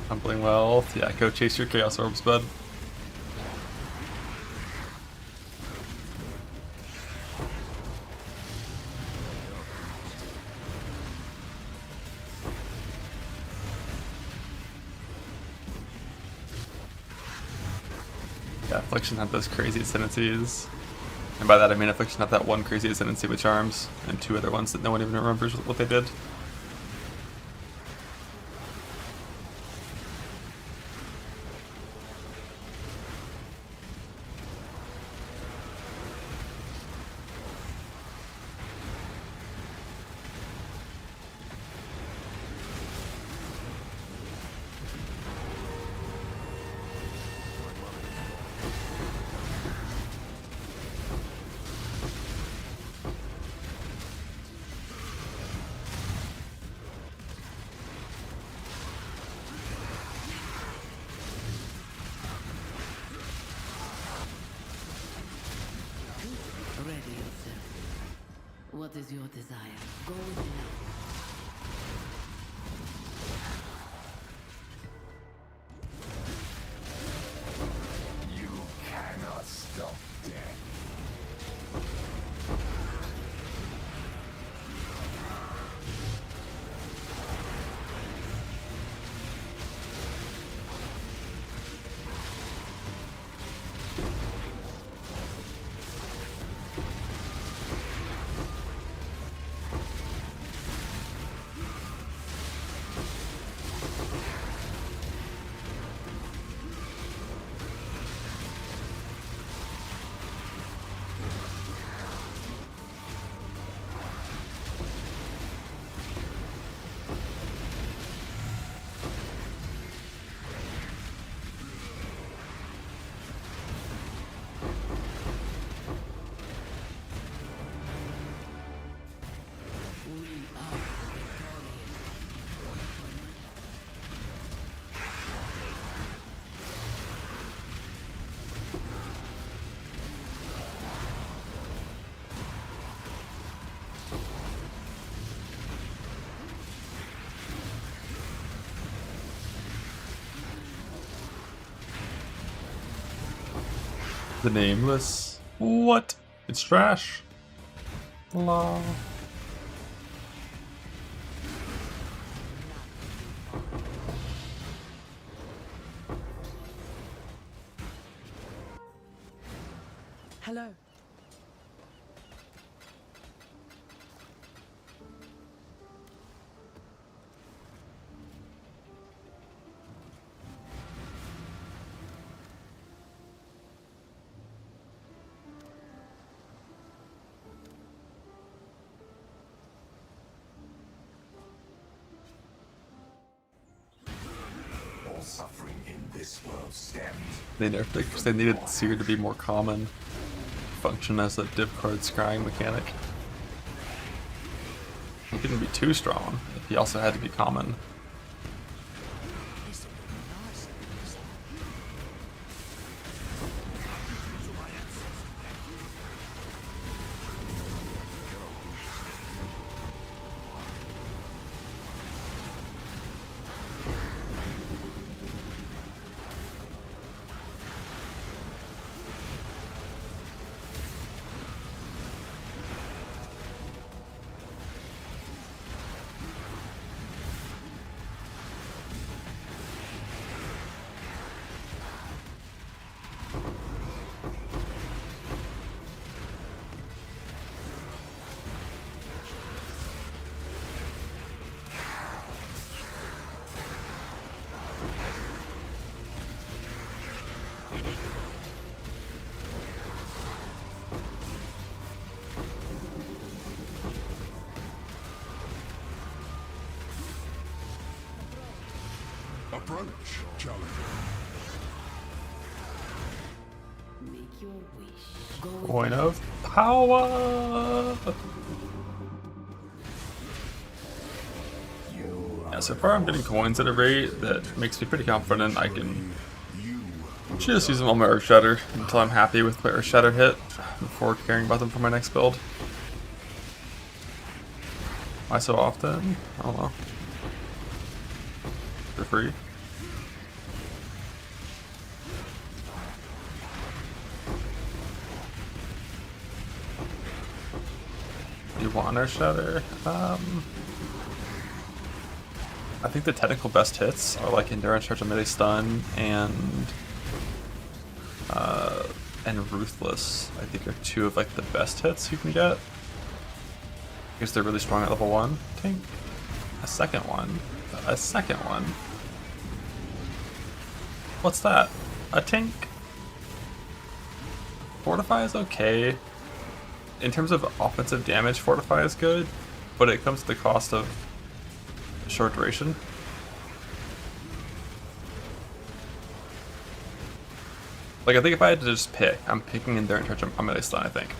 Humbling Wealth. Yeah, go chase your Chaos Orbs, bud. Yeah, Affliction had those crazy ascendancies. And by that I mean Affliction had that one crazy ascendancy with Charms, and two other ones that no one even remembers what they did.
What is your desire? Go with me now.
You cannot stop death.
The Nameless. What? It's trash. La.
Hello.
All suffering in this world stems.
They nerfed it because they needed Seer to be more common. Function as a div card scrying mechanic. He couldn't be too strong if he also had to be common.
This will be nice in exile.
Approach, challenger.
Make your wish. Go with
Point
me.
of power! Yeah, so far I'm getting coins at a rate that makes me pretty confident I can just use them on my Earth Shatter until I'm happy with my Earth Shatter hit before caring about them for my next build. Why so often? I don't know. For free. You want Earth Shatter? I think the technical best hits are like Endurance Charge and Melee Stun and Ruthless. I think are two of like the best hits you can get. Because they're really strong at level 1. Tink. A second one. A second one. What's that? A tink? Fortify is okay. In terms of offensive damage, Fortify is good, but it comes at the cost of short duration. Like, I think if I had to just pick, I'm picking Endurance Charge and Melee Stun, I think.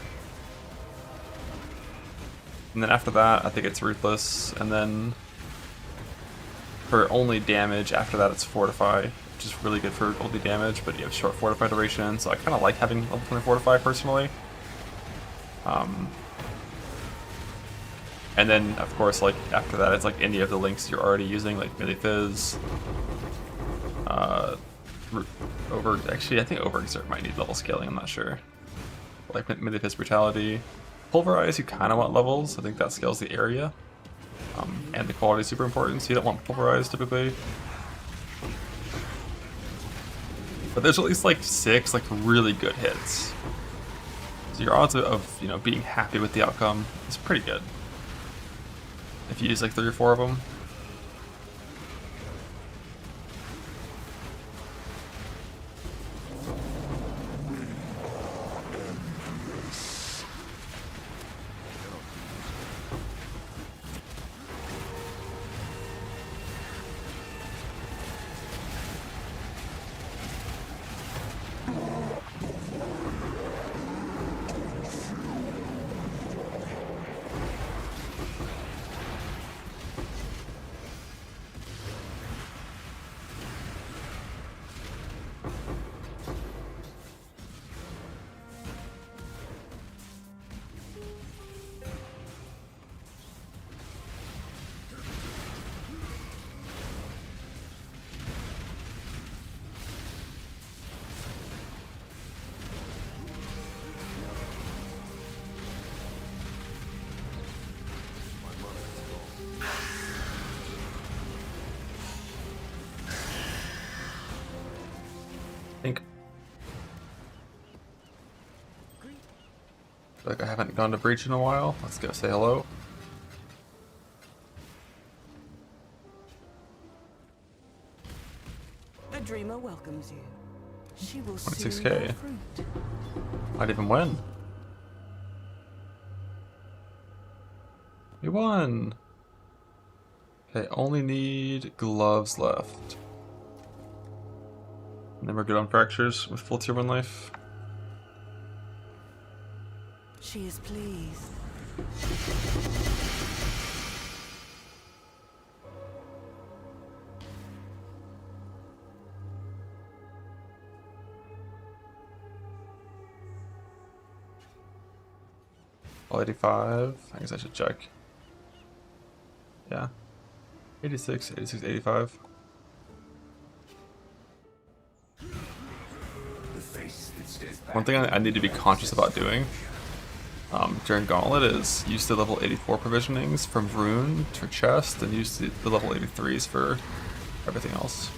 And then after that, I think it's Ruthless, and then for only damage, after that it's Fortify, which is really good for only damage, but you have short Fortify duration, so I kind of like having level 20 Fortify personally. And then, of course, like after that, it's like any of the links you're already using, like Melee Fizz. Actually, I think Overexert might need level scaling. I'm not sure. Like Melee Fizz Brutality, Pulverize. You kind of want levels. I think that scales the area, and the quality is super important. So you don't want Pulverize typically. But there's at least like 6 like really good hits. So your odds of being happy with the outcome is pretty good. If you use like 3 or 4 of them. I think like I haven't gone to Breach in a while. Let's go say hello.
The dreamer welcomes you. She will
26K.
soon bear fruit.
Might even win. We won! Okay, only need gloves left. And then we're good on fractures with full tier 1 life.
She is pleased.
All 85. I guess I should check. Yeah. 86, 86, 85. One thing I need to be conscious about doing during Gauntlet is use the level 84 provisionings from Rune for chest and use the level 83s for everything else.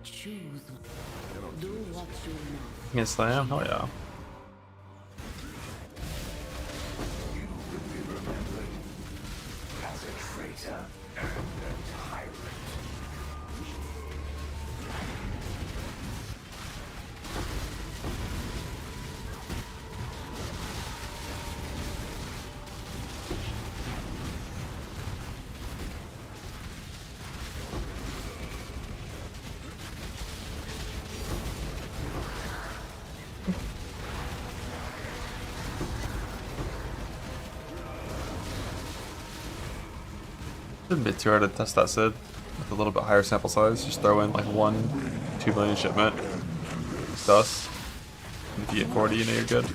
Choose. Do what you must.
Can you slam? Oh yeah.
You will be remembered as a traitor and a tyrant.
Shouldn't be too hard to test that Sid with a little bit higher sample size. Just throw in like 1-2 million shipment dust. And if you get 40, you know you're good.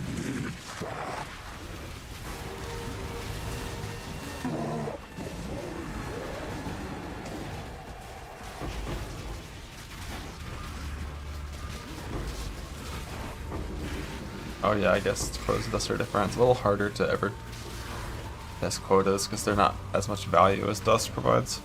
Oh yeah, I guess quotas and dust are different. It's a little harder to ever test quotas because they're not as much value as dust provides.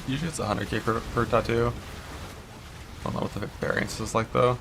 Usually it's 100k per tattoo. I don't know what the variance is like though.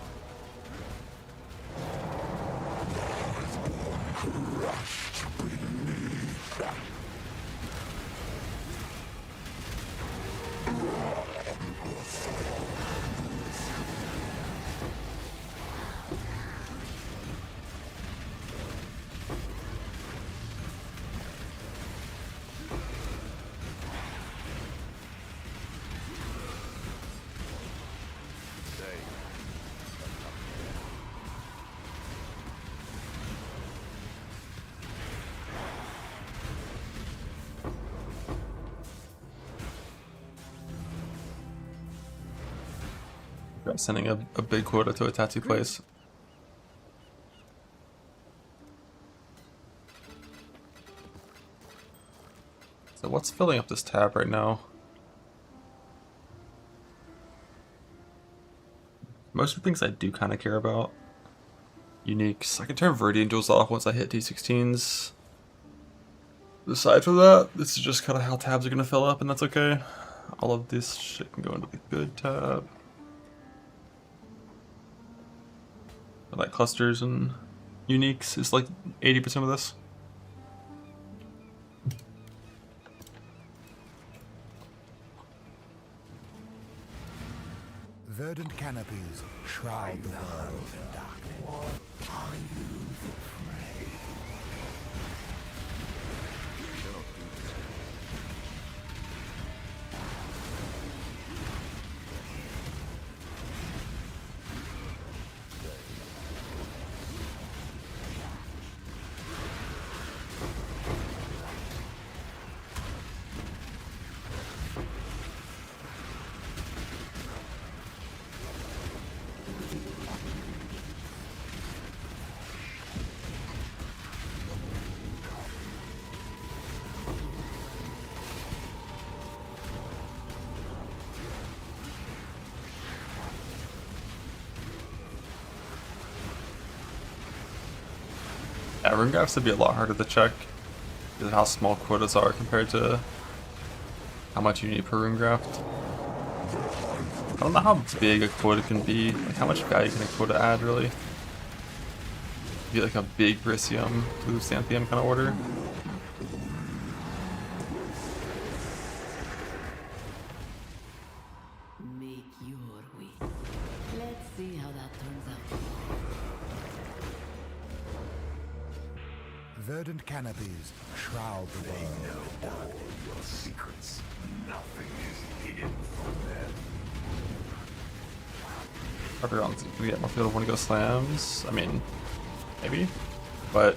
Sending a big quota to a tattoo place. So what's filling up this tab right now? Most of the things I do kind of care about. Uniques. I can turn Verde Angels off once I hit T16s. Aside from that, this is just kind of how tabs are going to fill up, and that's okay. All of this shit can go into the good tab. Like clusters and uniques is like 80% of this.
Verdant canopies shroud the world in darkness.
Yeah, rune graphs would be a lot harder to check because of how small quotas are compared to how much you need per rune graft. I don't know how big a quota can be. Like how much value can a quota add really? Be like a big Briscium, blue Xanthium kind of order.
Make your way. Let's see how that turns out.
Verdant canopies shroud the world in darkness.
Your secrets. Nothing is hidden from them.
Everyone's gonna get more people want to go slams. I mean, maybe, but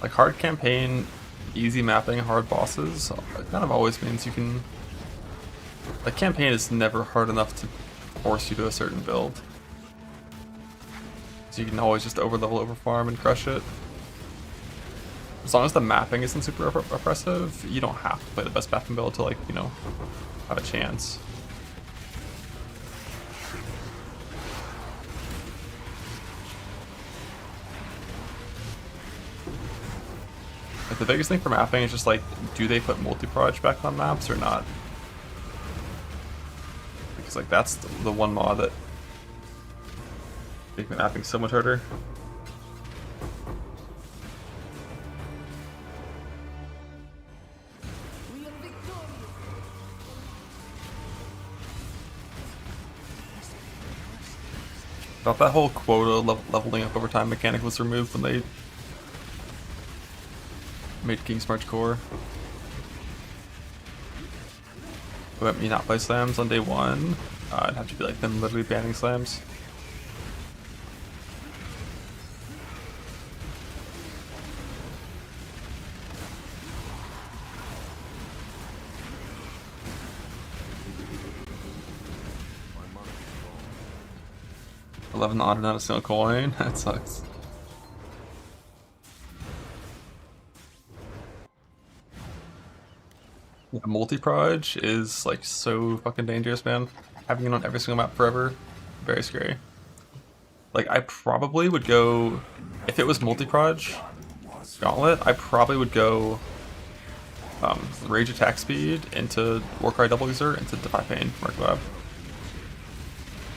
like hard campaign, easy mapping, hard bosses. It kind of always means you can. Like campaign is never hard enough to force you to a certain build. So you can always just overlevel, overfarm, and crush it. As long as the mapping isn't super oppressive, you don't have to play the best mapping build to like, you know, have a chance. Like the biggest thing for mapping is just like, do they put multi-proj back on maps or not? Because like that's the one mod that makes mapping so much harder.
We are victorious.
Thought that whole quota leveling up over time mechanic was removed when they made King's March core. Let me not play slams on day one. It'd have to be like them literally banning slams. 11 odd, not a single coin. That sucks. Yeah, multi-proj is like so fucking dangerous, man. Having it on every single map forever, very scary. Like I probably would go, if it was multi-proj gauntlet, I probably would go rage attack speed into Warcry double exert into Defy Pain Mark Lab.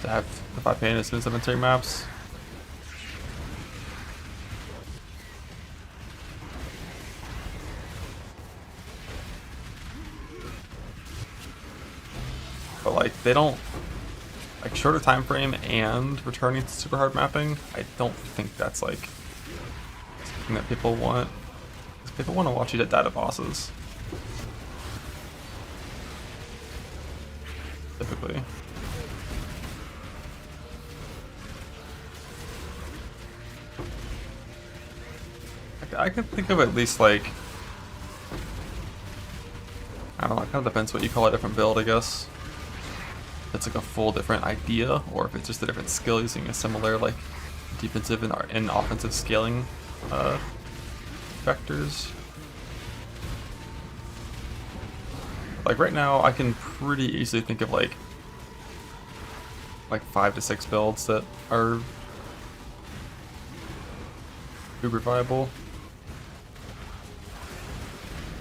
To have Defy Pain as soon as I'm entering maps. But like they don't like shorter time frame and returning to super hard mapping. I don't think that's like something that people want. 'Cause people want to watch you die to bosses. Typically. I can think of at least like, I don't know, it kind of depends what you call a different build, I guess. If it's like a full different idea, or if it's just a different skill using a similar like defensive and offensive scaling vectors. Like right now, I can pretty easily think of like 5 to 6 builds that are uber viable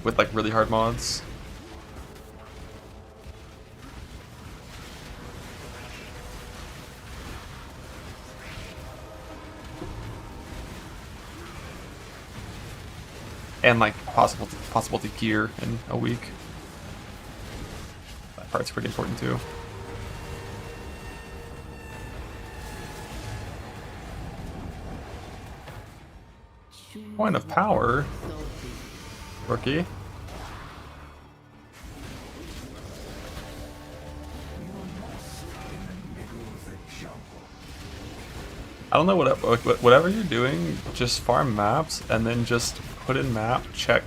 with like really hard mods. And like possible to gear in a week. That part's pretty important too. Point of power, rookie. I don't know whatever you're doing, just farm maps and then just put in map, check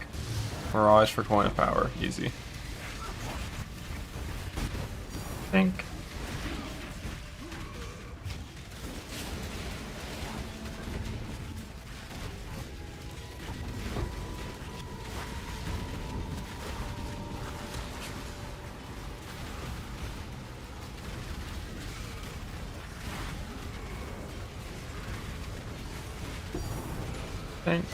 Mirage for coin of power. Easy. Think. Think.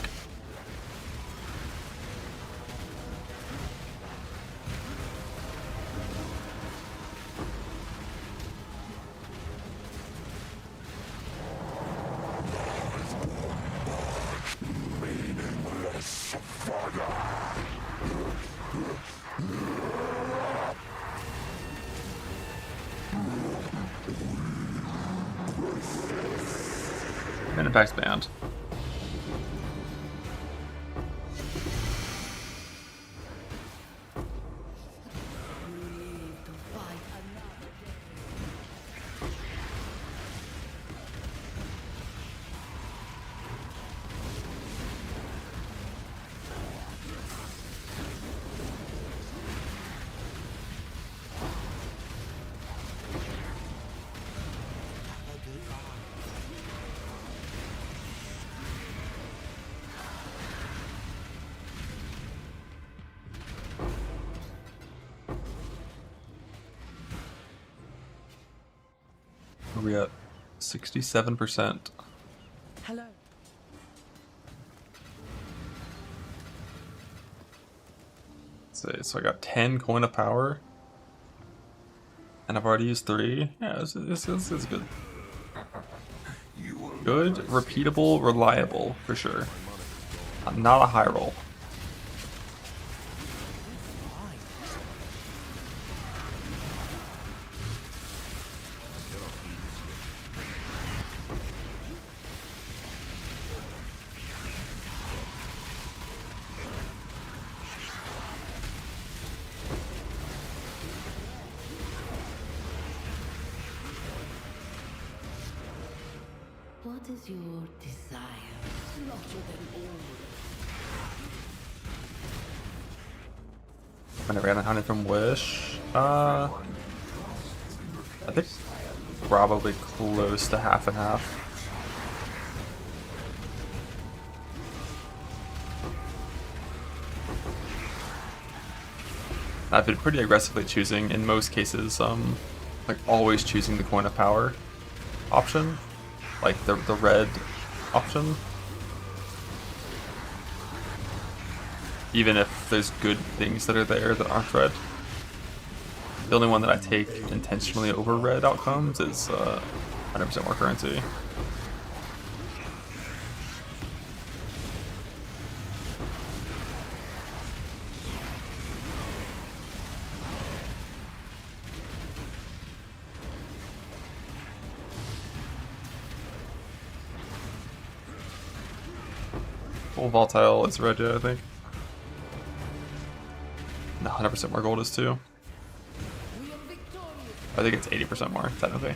And impact's banned. Are we at 67%?
Hello.
Let's see, so I got 10 coin of power. And I've already used 3. Yeah, this is good. Good, repeatable, reliable, for sure. Not a high roll.
What is your desire? Slaughter them all.
I never got a hunted from Wish. I think probably close to half and half. I've been pretty aggressively choosing, in most cases, like always choosing the coin of power option, like the red option. Even if there's good things that are there that aren't red. The only one that I take intentionally over red outcomes is 100% more currency. Full volatile is red, yeah, I think. No, 100% more gold is too. I think it's 80% more, technically.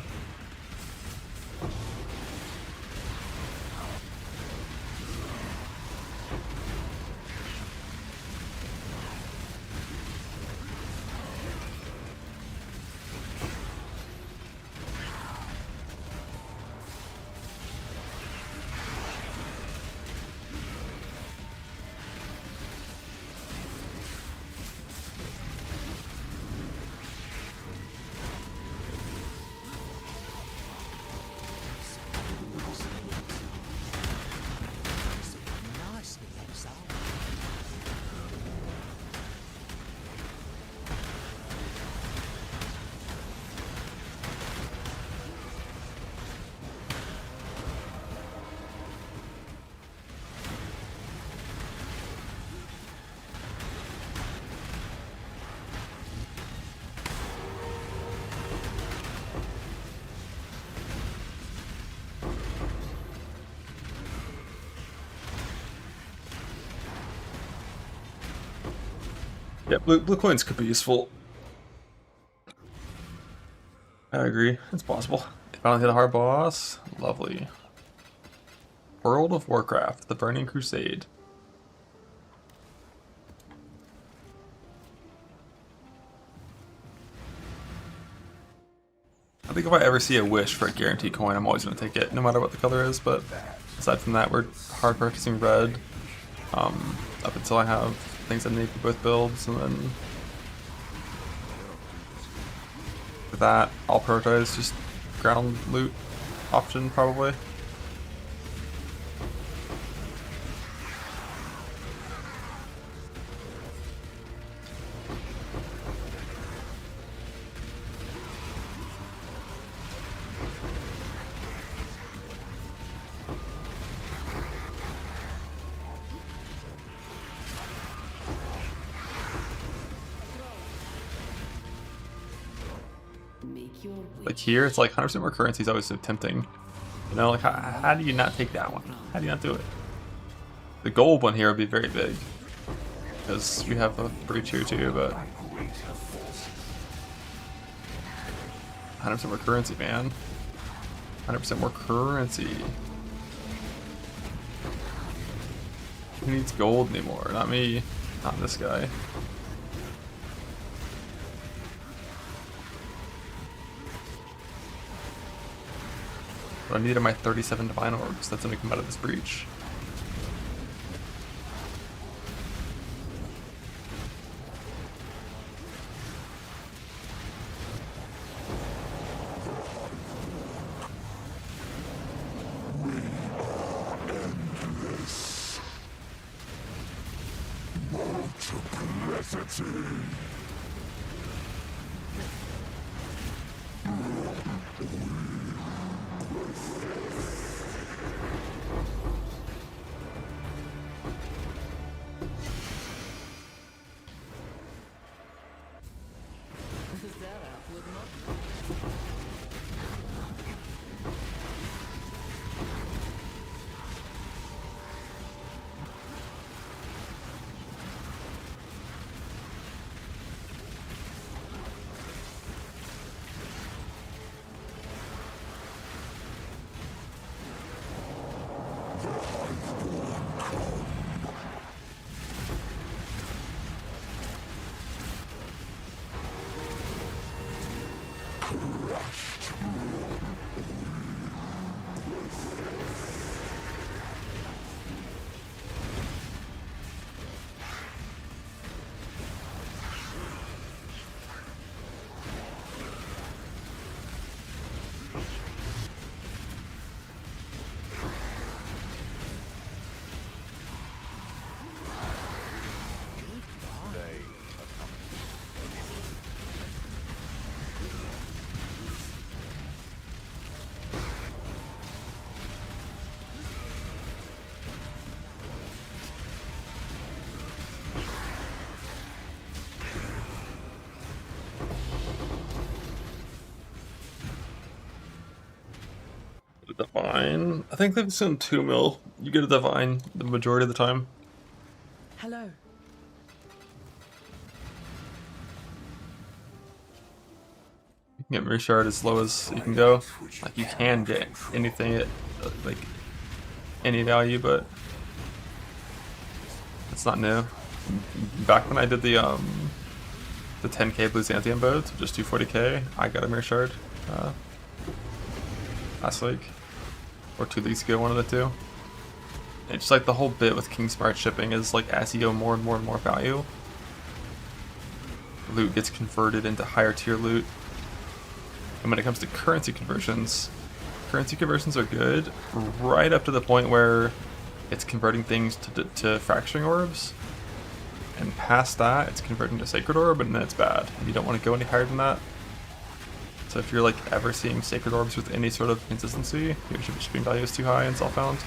Nicely exiled.
Yeah, blue coins could be useful. I agree, it's possible. Finally hit a hard boss. Lovely. World of Warcraft, the Burning Crusade. I think if I ever see a wish for a guaranteed coin, I'm always going to take it, no matter what the color is, but aside from that, we're hard purchasing red. Up until I have things I need for both builds, and then for that, I'll prioritize just ground loot option, probably.
Make your
Like
wish.
here, it's like 100% more currency is always so tempting. You know, like how do you not take that one? How do you not do it? The gold one here would be very big, because we have a breach here too, but 100% more currency, man. 100% more currency. Who needs gold anymore? Not me. Not this guy. But I needed my 37 divine orbs. That's gonna come out of this breach. Divine. I think they've seen 2 mil. You get a divine the majority of the time.
Hello.
You can get Mirror Shard as low as you can go. Like you can get anything at like any value, but it's not new. Back when I did the 10k Byzantium boat, just 240k, I got a Mirror Shard last week. Or 2 weeks ago, one of the two. It's just like the whole bit with King Smart shipping is like as you go more and more and more value, loot gets converted into higher tier loot. And when it comes to currency conversions are good right up to the point where it's converting things to fracturing orbs. And past that, it's converting to Sacred Orb, and then it's bad. And you don't want to go any higher than that. So if you're like ever seeing Sacred Orbs with any sort of consistency, your shipping value is too high and self-found.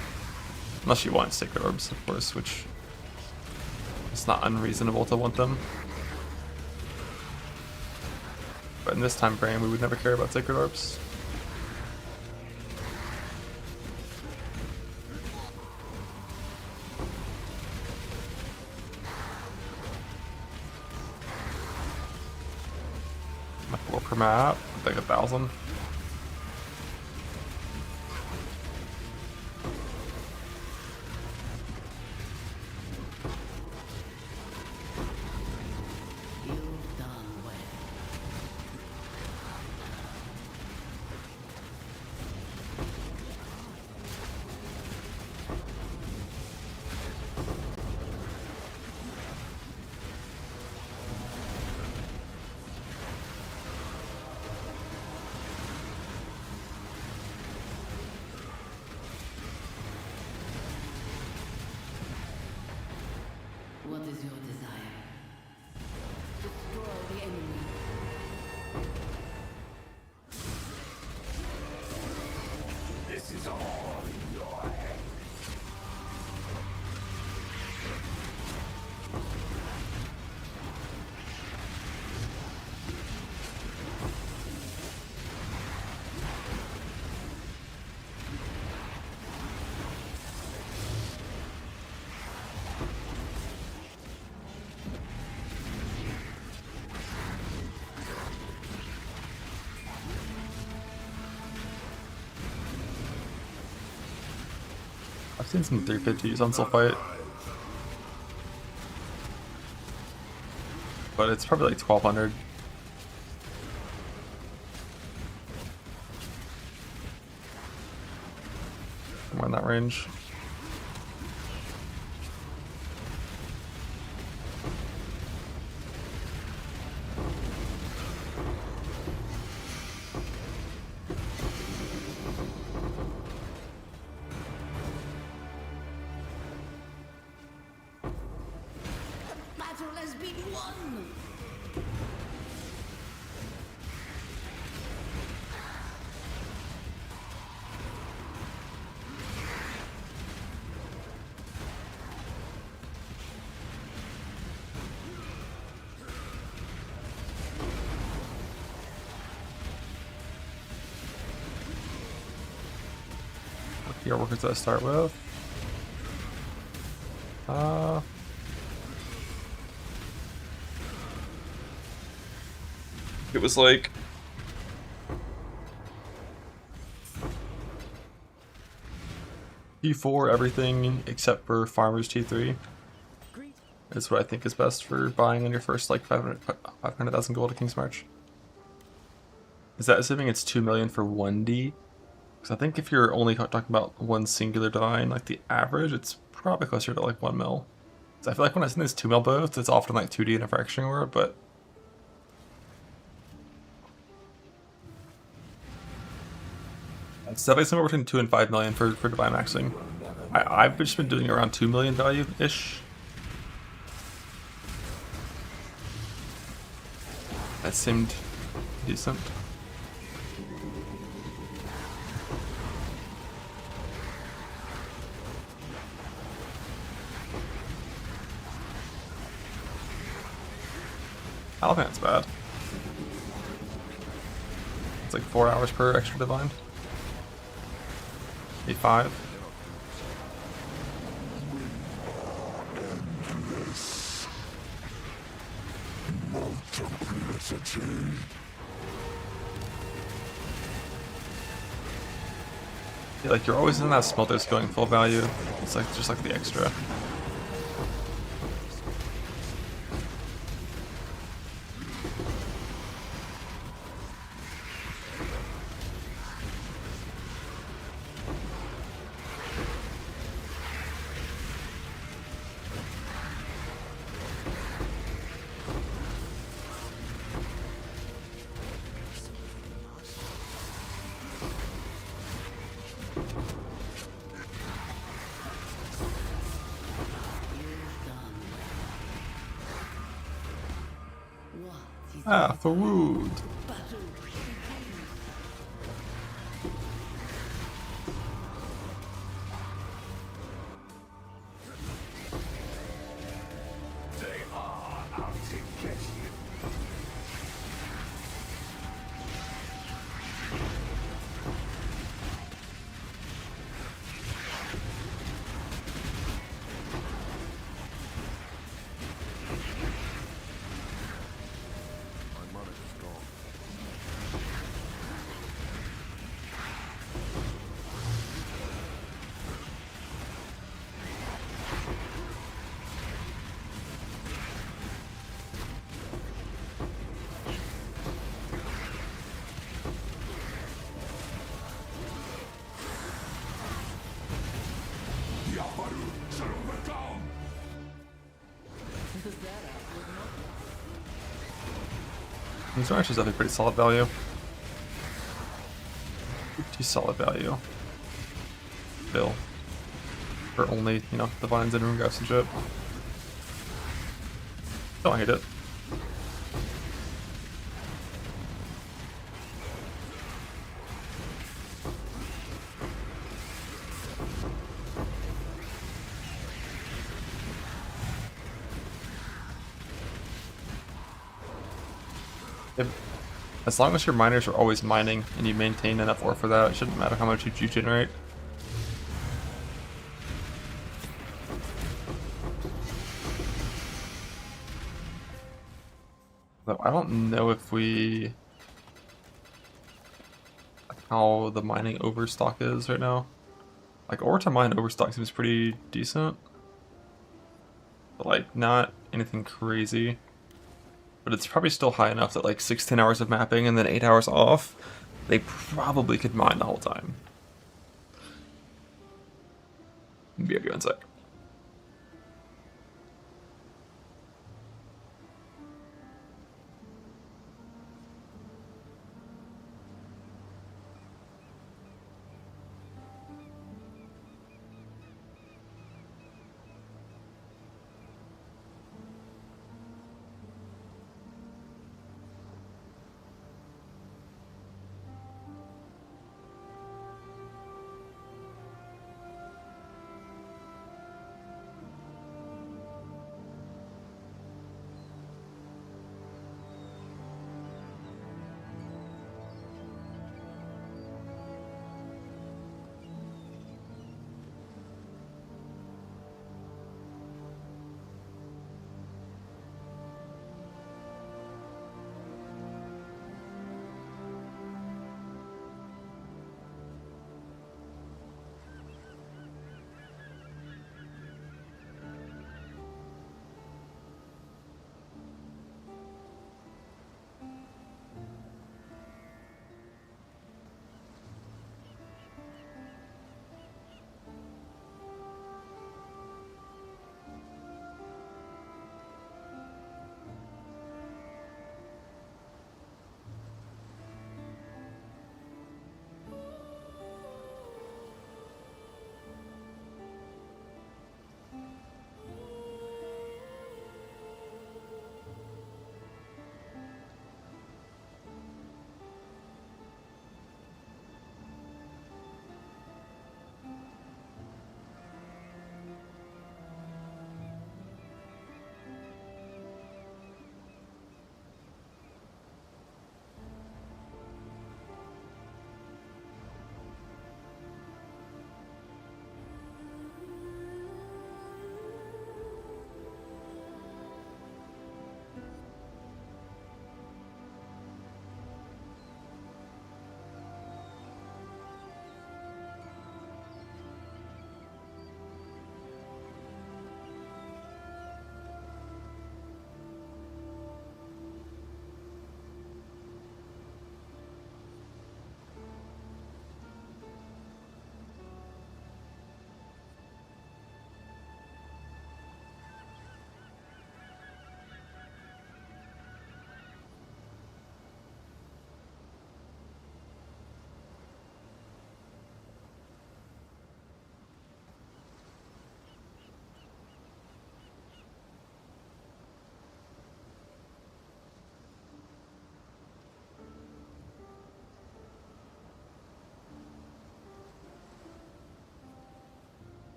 Unless you want Sacred Orbs, of course, which it's not unreasonable to want them. But in this time frame, we would never care about Sacred Orbs. Like 4 per map, like 1,000.
You've done well. What is your desire? Destroy the enemy.
This is all in your head.
I've seen some 350s on Sulfite. But it's probably like 1,200. Somewhere in that range.
Battle has been won!
What PR workers did I start with? It was like T4 everything except for Farmer's T3 is what I think is best for buying on your first like 500,000 gold at King's March. Is that assuming it's 2 million for 1D? Because I think if you're only talking about one singular divine, like the average, it's probably closer to like 1 mil. So I feel like when I see this 2 mil both, it's often like 2D and a fracturing orb, but it's definitely somewhere between 2 and 5 million for divine maxing. I've just been doing around 2 million value-ish. That seemed decent. I don't think that's bad. It's like 4 hours per extra divine. A5. Yeah, like you're always in that smelter's going full value. It's like just like the extra. Ah, for wood.
They are out to get you.
These are actually definitely pretty solid value. Pretty solid value. Bill. For only, you know, divines and rune grafts and shit. Don't hate it. As long as your miners are always mining and you maintain enough ore for that, it shouldn't matter how much you generate. Though I don't know if we... how the mining overstock is right now. Like, ore to mine overstock seems pretty decent. But like, not anything crazy. But it's probably still high enough that like 16 hours of mapping and then 8 hours off, they probably could mine the whole time. Be a good sec.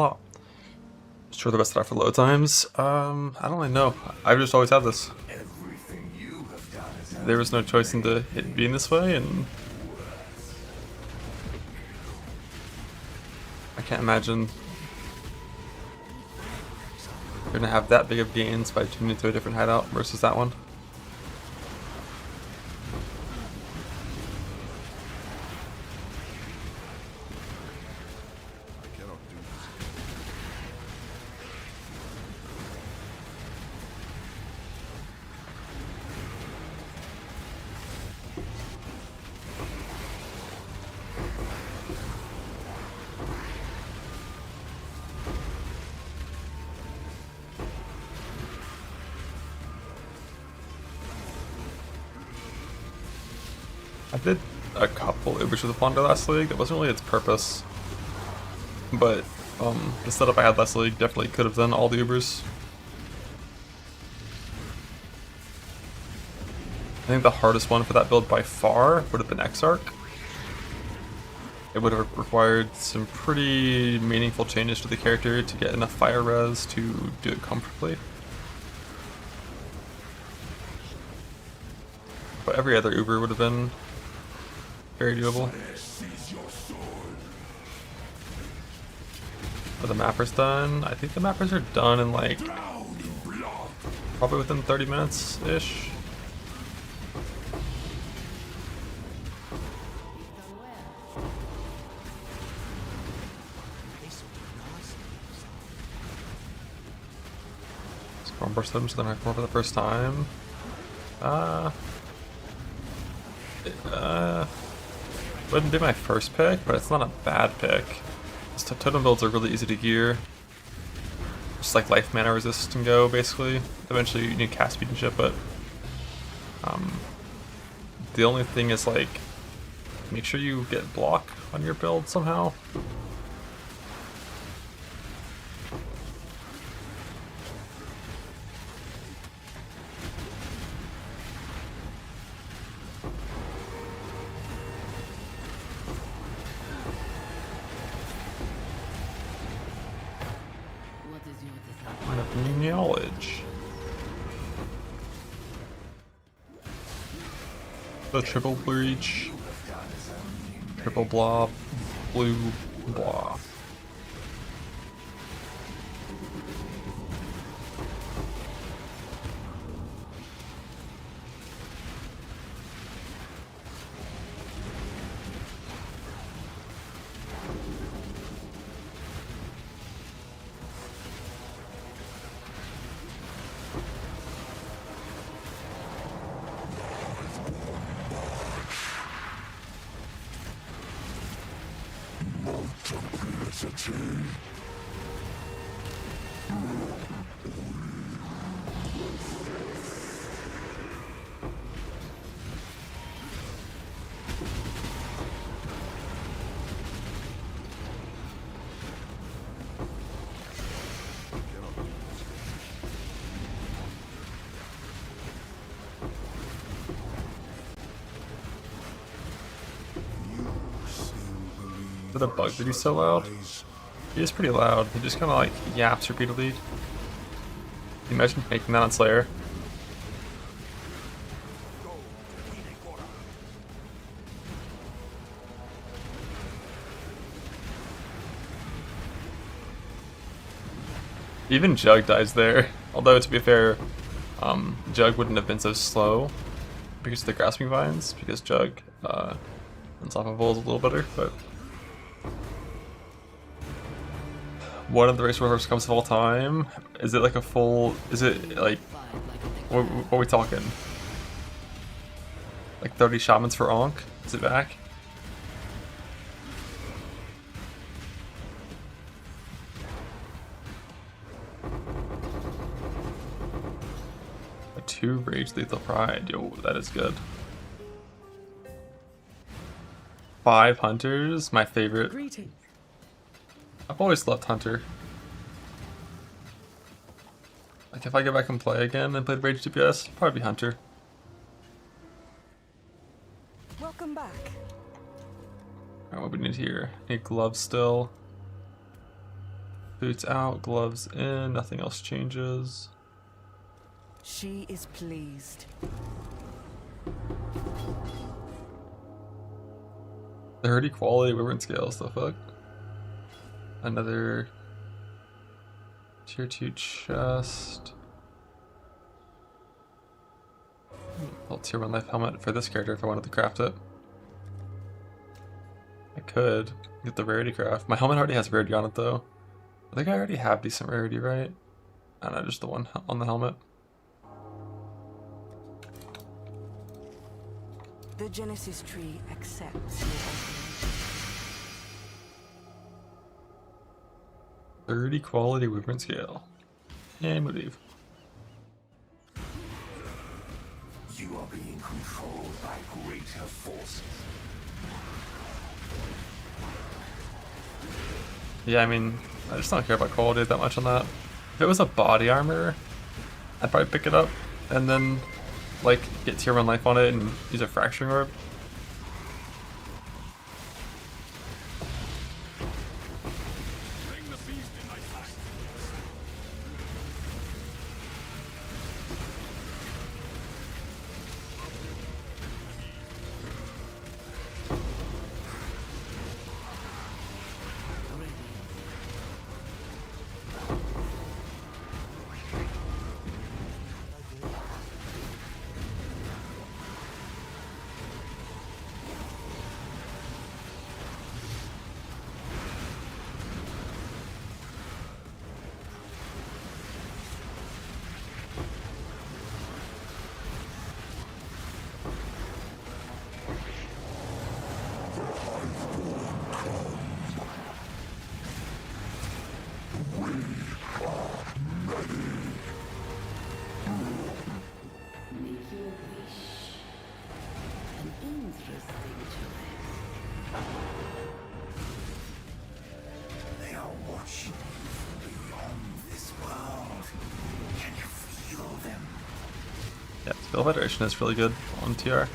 blah. Sure, the best for load times. I don't really know. I've just always had this.
Everything you have done is
There was no choice into it being this way, and I can't imagine you're gonna have that big of gains by tuning into a different hideout versus that one. I did a couple Ubers with the Plunder last league. That wasn't really its purpose. But the setup I had last league definitely could have done all the Ubers. I think the hardest one for that build by far would have been Exarch. It would have required some pretty meaningful changes to the character to get enough fire res to do it comfortably. But every other Uber would have been very doable. Are the mappers done? I think the mappers are done in like probably within 30 minutes-ish. Burst them so they're not going for the first time. Wouldn't be my first pick, but it's not a bad pick. These totem builds are really easy to gear. Just like life mana resist and go, basically. Eventually you need cast speed and shit, but the only thing is like, make sure you get block on your build somehow. Knowledge. The triple breach, triple blob, blue blob. Is it a bug that he's so loud? He is pretty loud. He just kind of like yaps repeatedly. Can you imagine making that on Slayer? Even Jug dies there. Although, to be fair, Jug wouldn't have been so slow because of the grasping vines, because Jug Unstoppable is a little better, but one of the race warhorse comes of all time. Is it like a full? Is it like what are we talking? Like 30 shamans for Ankh? Is it back? A 2 Rage Lethal Pride. Yo, that is good. 5 Hunters, my favorite.
Greetings.
I've always loved Hunter. Like if I go back and play again and played Rage DPS, probably be Hunter.
Welcome back.
Alright, what we need here? Need gloves still. Boots out, gloves in, nothing else changes.
She is pleased.
30 quality wyvern scales, the fuck? Another tier 2 chest. Little tier 1 life helmet for this character if I wanted to craft it. I could get the rarity craft. My helmet already has rarity on it though. I think I already have decent rarity, right? I don't know, just the one on the helmet.
The Genesis tree accepts your offering.
30 quality wyvern scale. And move.
You are being controlled by greater forces.
Yeah, I mean, I just don't care about quality that much on that. If it was a body armor, I'd probably pick it up and then like get tier 1 life on it and use a fracturing orb.
Make your wish. An interesting choice.
They are watching you from beyond this world. Can you feel them?
Yeah, Spell Federation is really good on TR.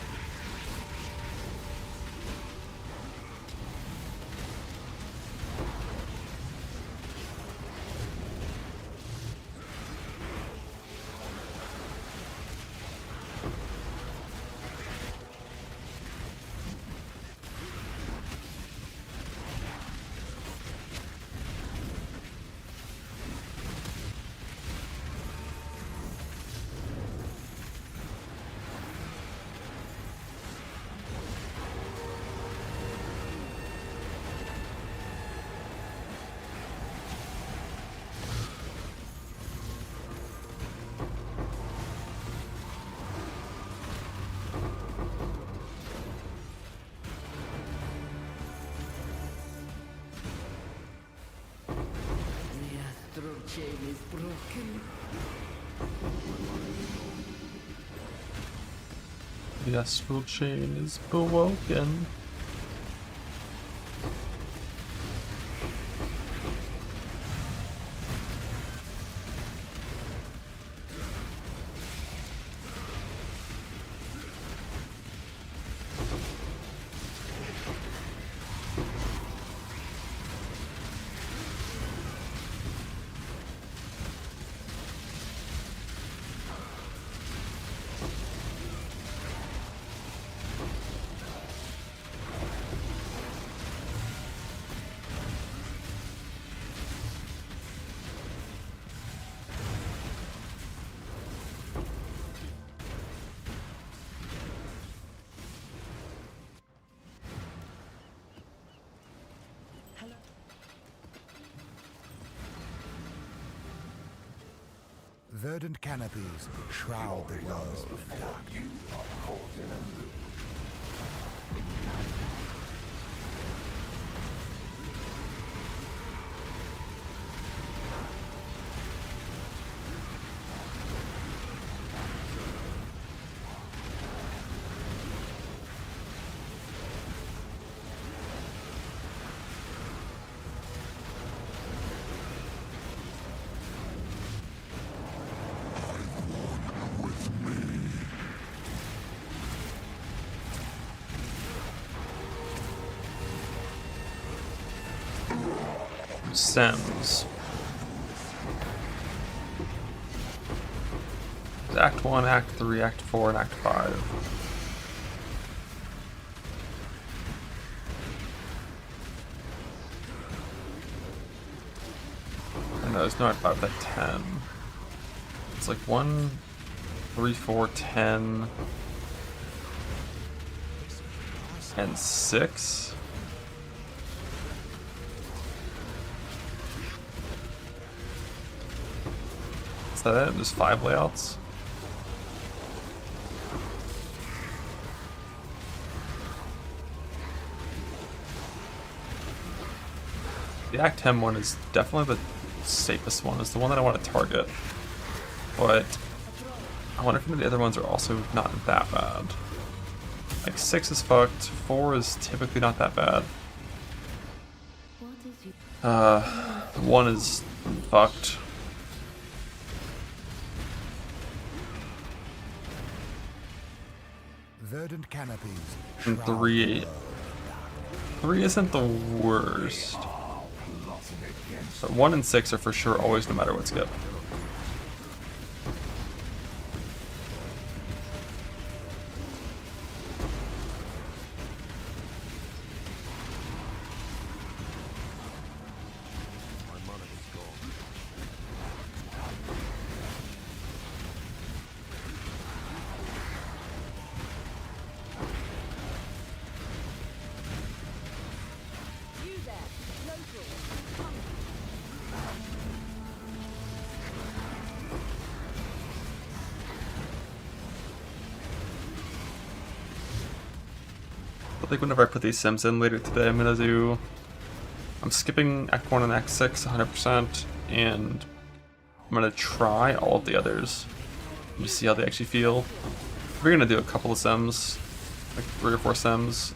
The astral chain is broken.
The astral chain is broken.
Verdant canopies shroud the world in darkness.
Stems. Act 1, Act 3, Act 4, and Act 5. No, there's no Act 5, that's 10. It's like 1, 3, 4, 10, and 6. Is that it? There's 5 layouts? The Act 10 one is definitely the safest one. It's the one that I want to target. But I wonder if any of the other ones are also not that bad. Like 6 is fucked, 4 is typically not that bad. 1 is fucked.
Verdant canopies.
And
shroud
3,
the world.
3 isn't the worst. But 1 and 6 are for sure always, no matter what skip. I think whenever I put these sims in later today, I'm skipping Act 1 and Act 6 100%, and I'm gonna try all of the others and just see how they actually feel. We're gonna do a couple of sims, like 3 or 4 sims.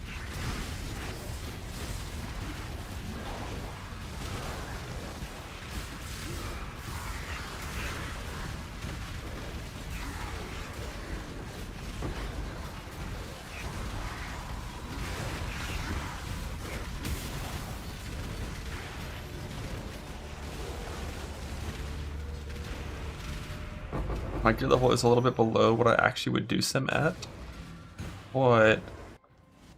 My gear level is a little bit below what I actually would do sim at, but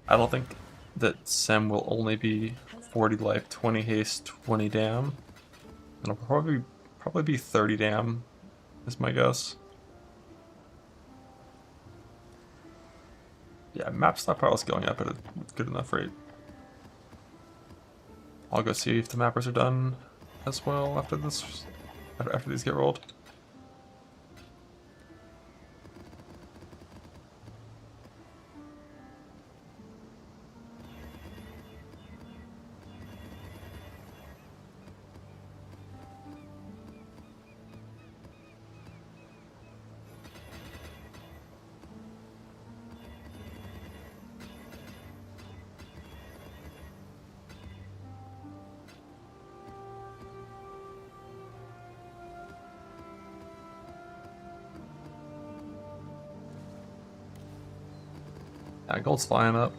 I don't think that sim will only be 40 life, 20 haste, 20 dam. It'll probably be 30 dam, is my guess. Yeah, map stockpile is going up at a good enough rate. I'll go see if the mappers are done as well after this, after these get rolled. Yeah, gold's flying up.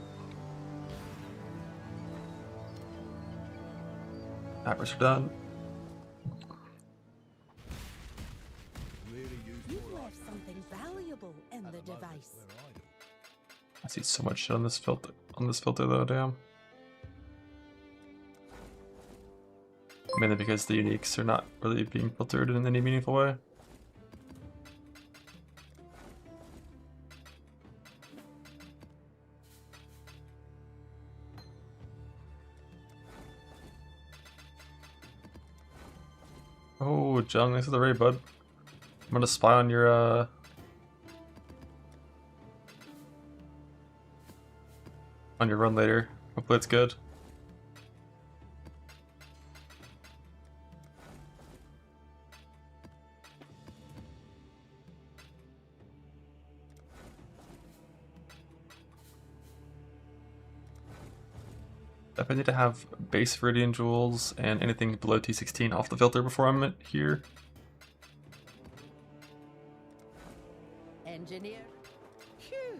Mappers are done.
You've left something valuable in the device.
I see so much shit on this filter though, damn. Mainly because the uniques are not really being filtered in any meaningful way. Oh, Jung, this is the raid, bud. I'm gonna spy on your run later. Hopefully it's good. Definitely need to have base Viridian jewels and anything below T16 off the filter before I'm here.
Engineer. Phew.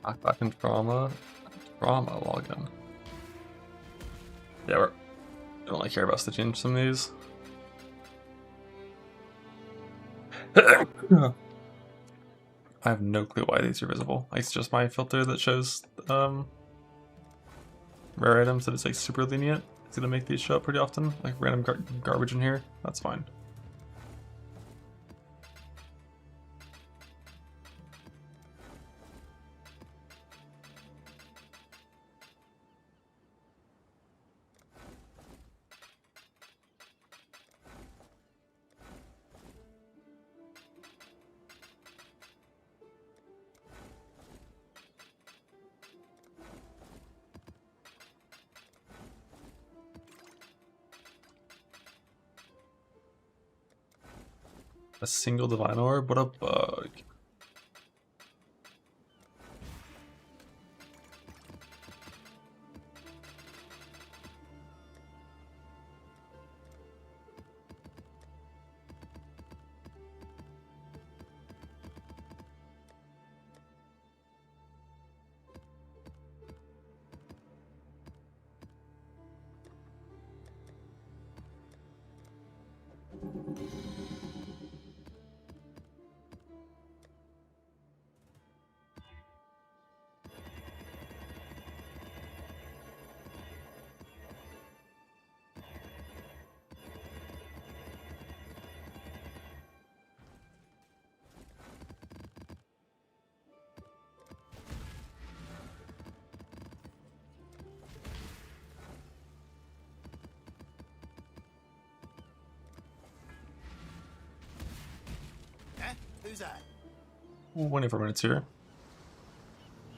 Back in drama. Drama login. Yeah, I don't really care about to change some of these. I have no clue why these are visible. It's just my filter that shows rare items that is like super lenient. It's gonna make these show up pretty often, like random garbage in here. That's fine. A single divine orb? What a bug.
Who's that?
24 minutes here.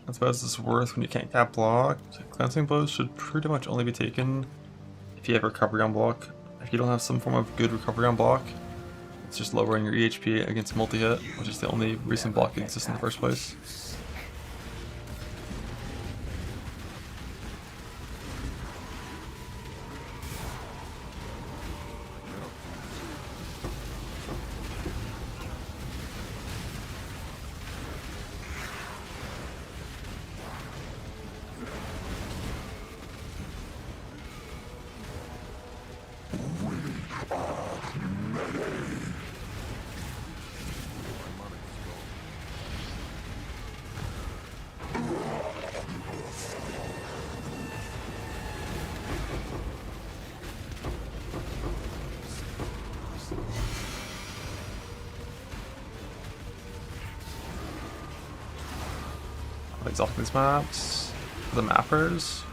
I suppose it's worth when you can't cap block. Cleansing blows should pretty much only be taken if you have recovery on block. If you don't have some form of good recovery on block, it's just lowering your EHP against multi-hit, which is the only reason block exists in the first place. Exalt these maps. The mappers.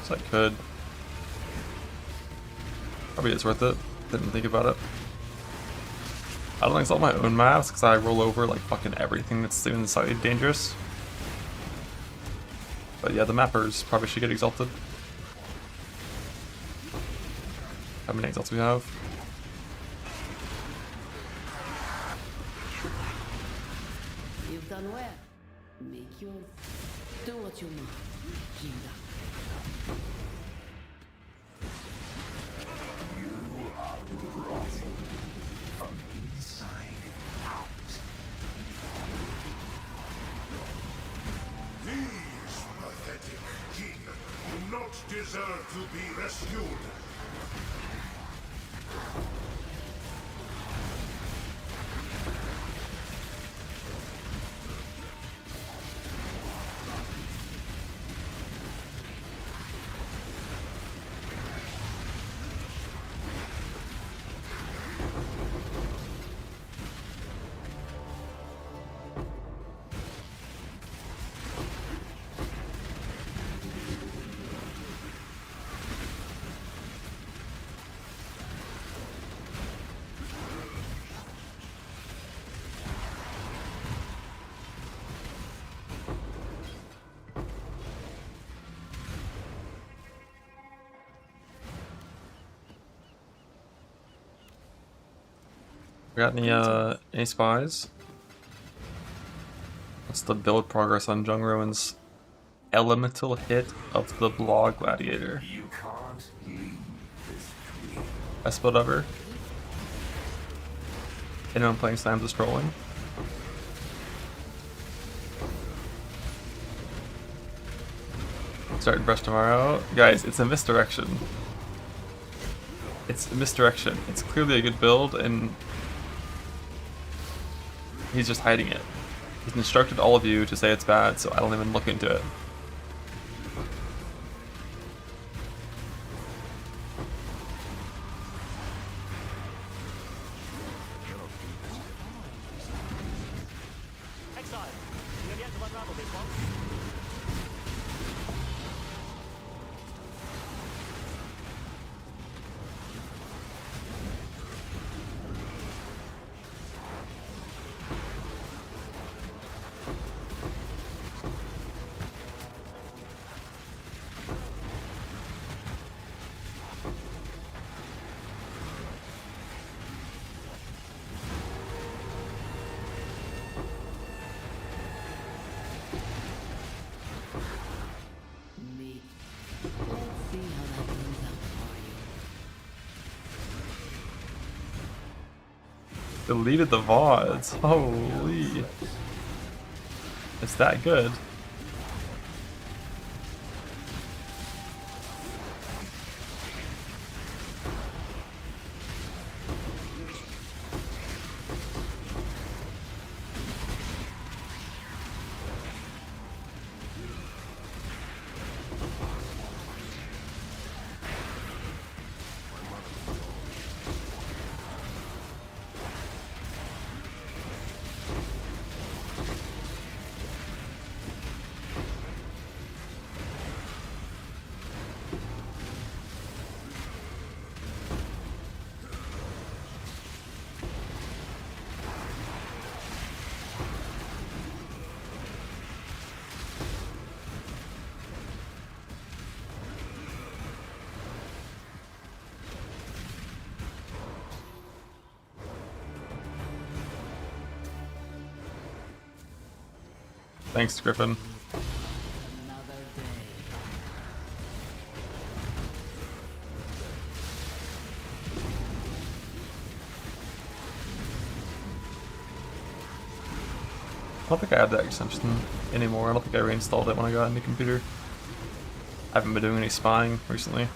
So I could. Probably it's worth it. Didn't think about it. I don't exalt my own maps because I roll over like fucking everything that's even slightly dangerous. But yeah, the mappers probably should get exalted. How many exalts we have?
You've done well. Make your... Do what you need, Jinda.
You are rotting from inside out.
These pathetic kin do not deserve to be rescued.
We got any spies? What's the build progress on Jung Ruin's elemental hit of the Blog Gladiator?
You can't leave this tree.
Best build ever? Anyone playing Slams is trolling? Starting brush tomorrow. Guys, it's a misdirection. It's a misdirection. It's clearly a good build, and he's just hiding it. He's instructed all of you to say it's bad, so I don't even look into it.
Me. Let's see how that turns out for you.
Deleted the VODs. Holy. It's that good. Thanks, Griffin.
Another day.
I don't think I have that extension anymore. I don't think I reinstalled it when I got a new computer. I haven't been doing any spying recently.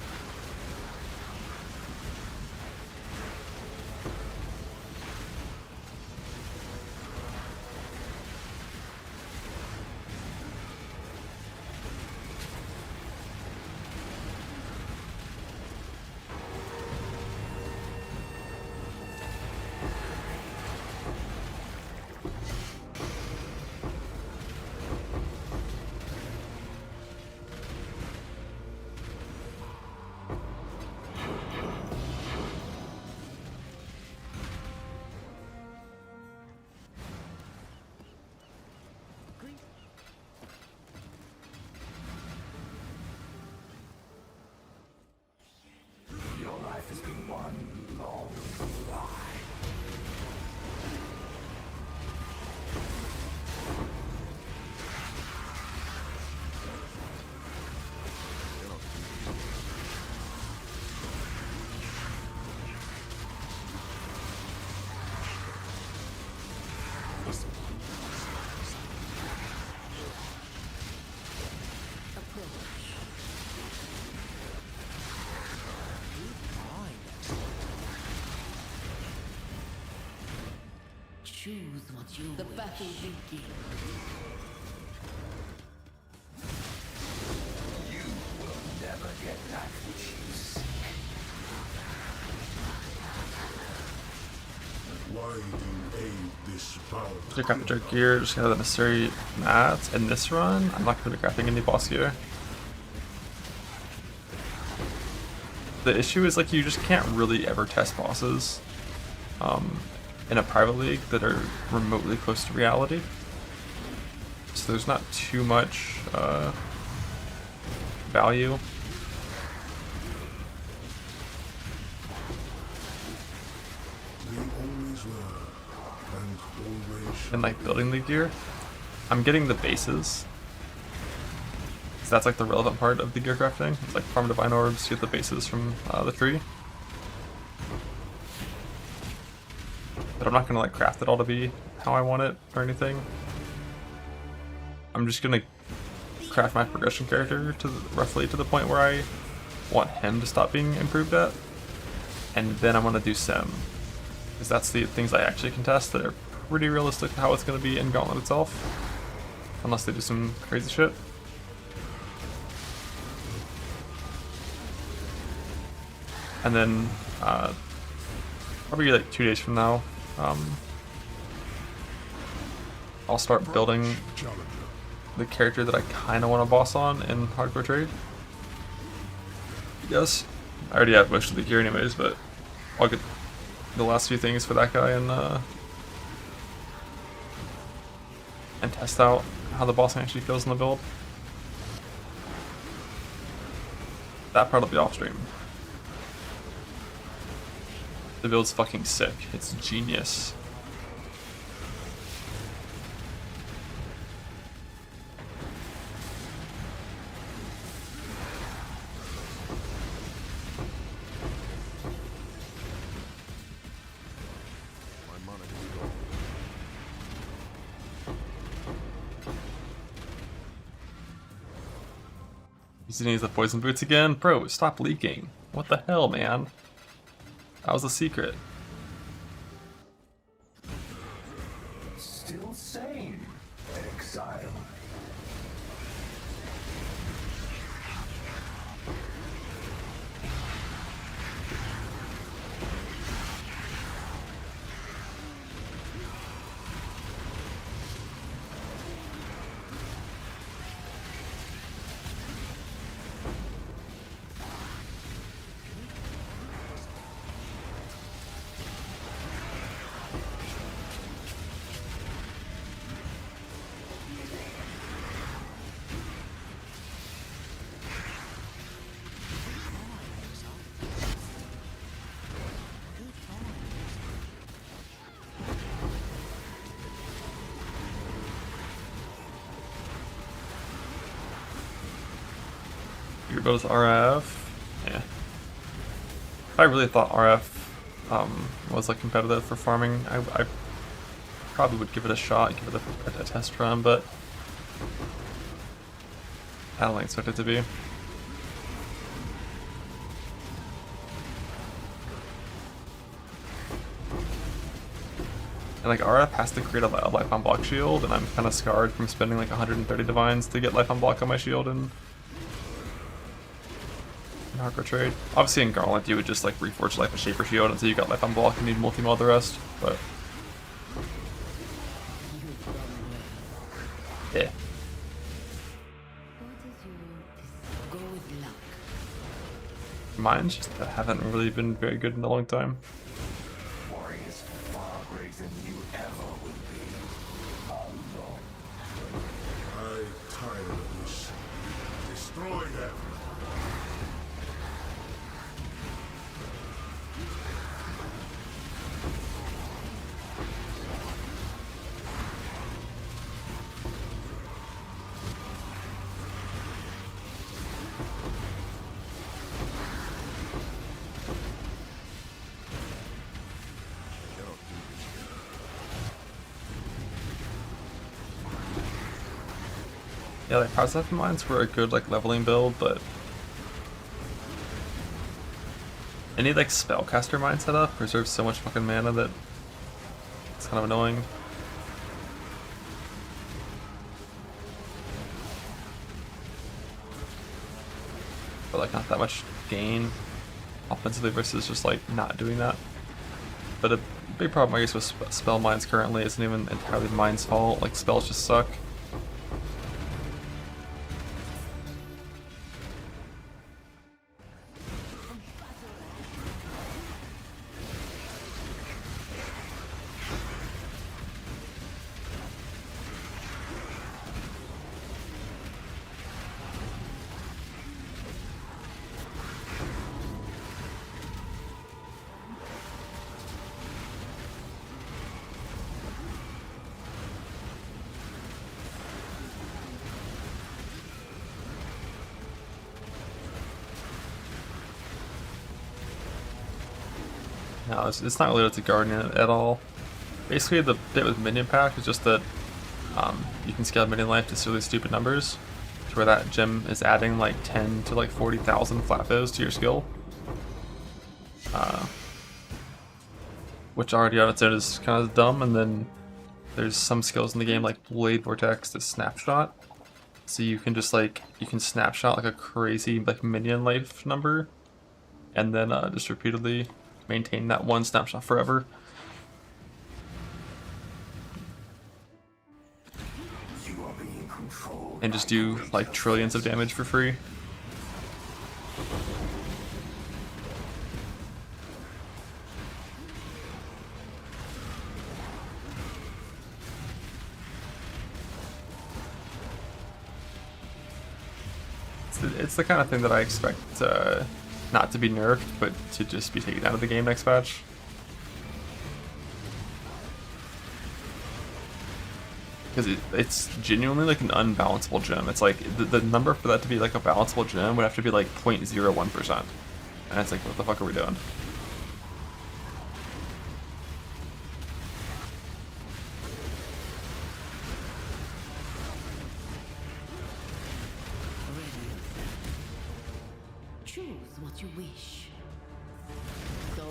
Your life has been one long lie.
Choose what you The wish. Battle begins.
You will never get that which you seek.
Why do you aid this power?
Just craft the dark gear, just got the necessary mats. In this run, I'm not going to be crafting any boss gear. The issue is like you just can't really ever test bosses in a private league that are remotely close to reality. So there's not too much value.
We always were, and always
In like building the gear, I'm getting the bases. So that's like the relevant part of the gear crafting. It's like farm divine orbs, get the bases from the tree. But I'm not gonna like craft it all to be how I want it or anything. I'm just gonna craft my progression character to roughly to the point where I want him to stop being improved at, and then I'm gonna do Sim, because that's the things I actually contest that are pretty realistic to how it's gonna be in Gauntlet itself, unless they do some crazy shit. And then probably like 2 days from now, I'll start building the character that I kind of want to boss on in Hardcore Trade. Yes, I already have most of the gear anyways, but I'll get the last few things for that guy and test out how the bossing actually feels in the build. That part will be off stream. The build's fucking sick. It's genius. He's needs the poison boots again? Bro, stop leaking. What the hell, man? That was a secret.
Still sane, exile.
Your build is RF. Yeah. If I really thought RF was like competitive for farming, I probably would give it a shot, give it a test run, but I don't expect it to be. And like RF has to create a life on block shield, and I'm kind of scarred from spending like 130 divines to get life on block on my shield and Hardcore Trade. Obviously in Gauntlet you would just like reforge life and shaper shield until you got life on block and need multi-mo the rest, but yeah.
Go with luck.
Mines just haven't really been very good in a long time.
Warriors far greater than you ever will be. Alone.
I'm tired of this. Destroy them.
Yeah, like power stuff mines were a good like leveling build, but any like spellcaster mine setup preserves so much fucking mana that it's kind of annoying. But like not that much gain offensively versus just like not doing that. But a big problem I guess with spell mines currently isn't even entirely mine's fault, like spells just suck. No, it's not related to Guardian at all. Basically, the bit with Minion Pack is just that you can scale minion life to silly stupid numbers. to where that gem is adding like 10 to like 40,000 flat bows to your skill. Which already on its own is kind of dumb, and then there's some skills in the game like Blade Vortex to Snapshot. So you can just like, you can snapshot like a crazy like minion life number, and then just repeatedly maintain that one snapshot forever.
You are being controlled
And just do like trillions of damage for free. It's the kind of thing that I expect not to be nerfed, but to just be taken out of the game next patch. Because it's genuinely like an unbalanceable gem. It's like the number for that to be like a balanceable gem would have to be like 0.01%. And it's like, what the fuck are we doing?
Choose what you wish. So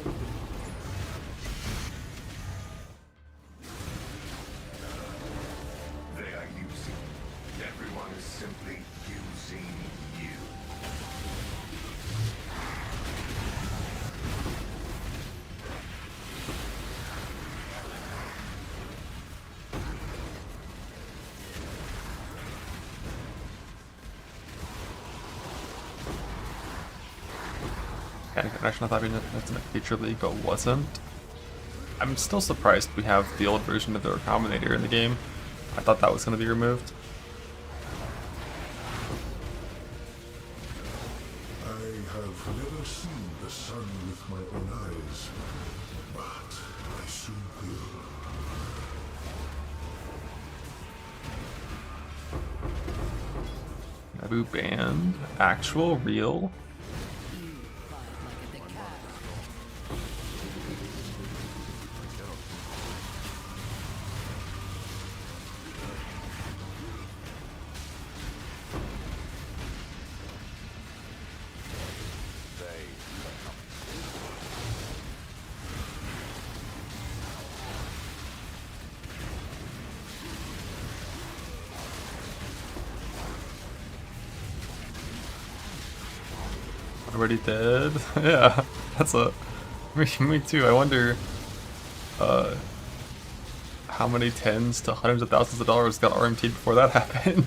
They are using. Everyone is simply using you.
Actually, I thought we that's in a feature league, but wasn't. I'm still surprised we have the old version of the Recombinator in the game. I thought that was going to be removed.
I have never seen the sun with my own eyes, but I soon will.
Naboo banned. Actual? Real? Already dead? Yeah, that's a... Me too. I wonder how many tens to hundreds of thousands of dollars got RMT'd before that happened.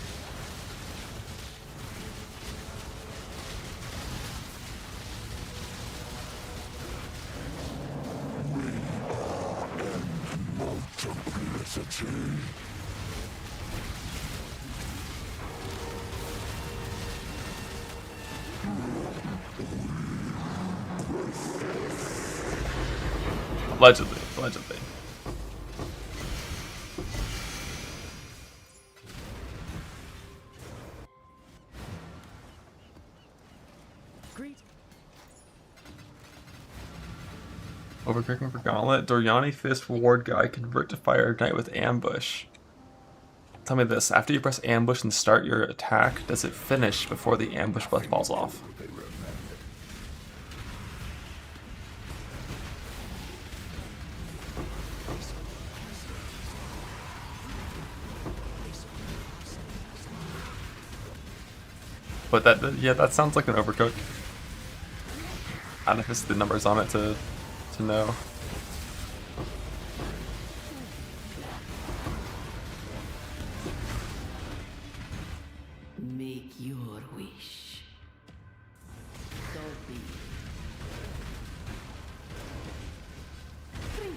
Allegedly, allegedly. Overcooking for Gauntlet. Doryani Fist Reward Guy convert to Fire Ignite with Ambush. Tell me this, after you press Ambush and start your attack, does it finish before the ambush breath falls off? But yeah, that sounds like an overcook. I don't know if it's the numbers on it to know.
make your wish. So be it.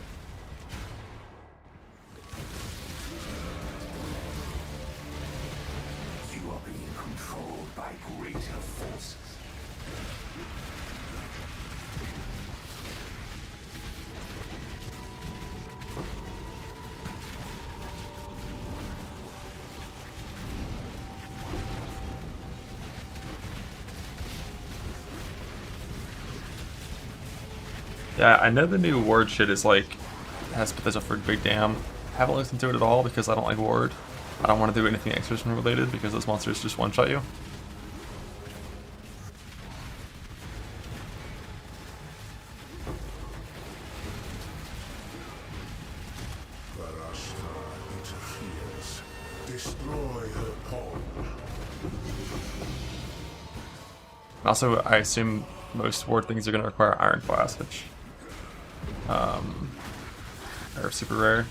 You are being controlled by greater forces.
Yeah, I know the new Ward shit is like, has potential for big damn. Haven't listened to it at all because I don't like Ward. I don't want to do anything exorcism related because those monsters just one-shot you.
Barasta interferes. Destroy her pawn.
Also, I assume most ward things are going to require Iron Blast, which are super rare.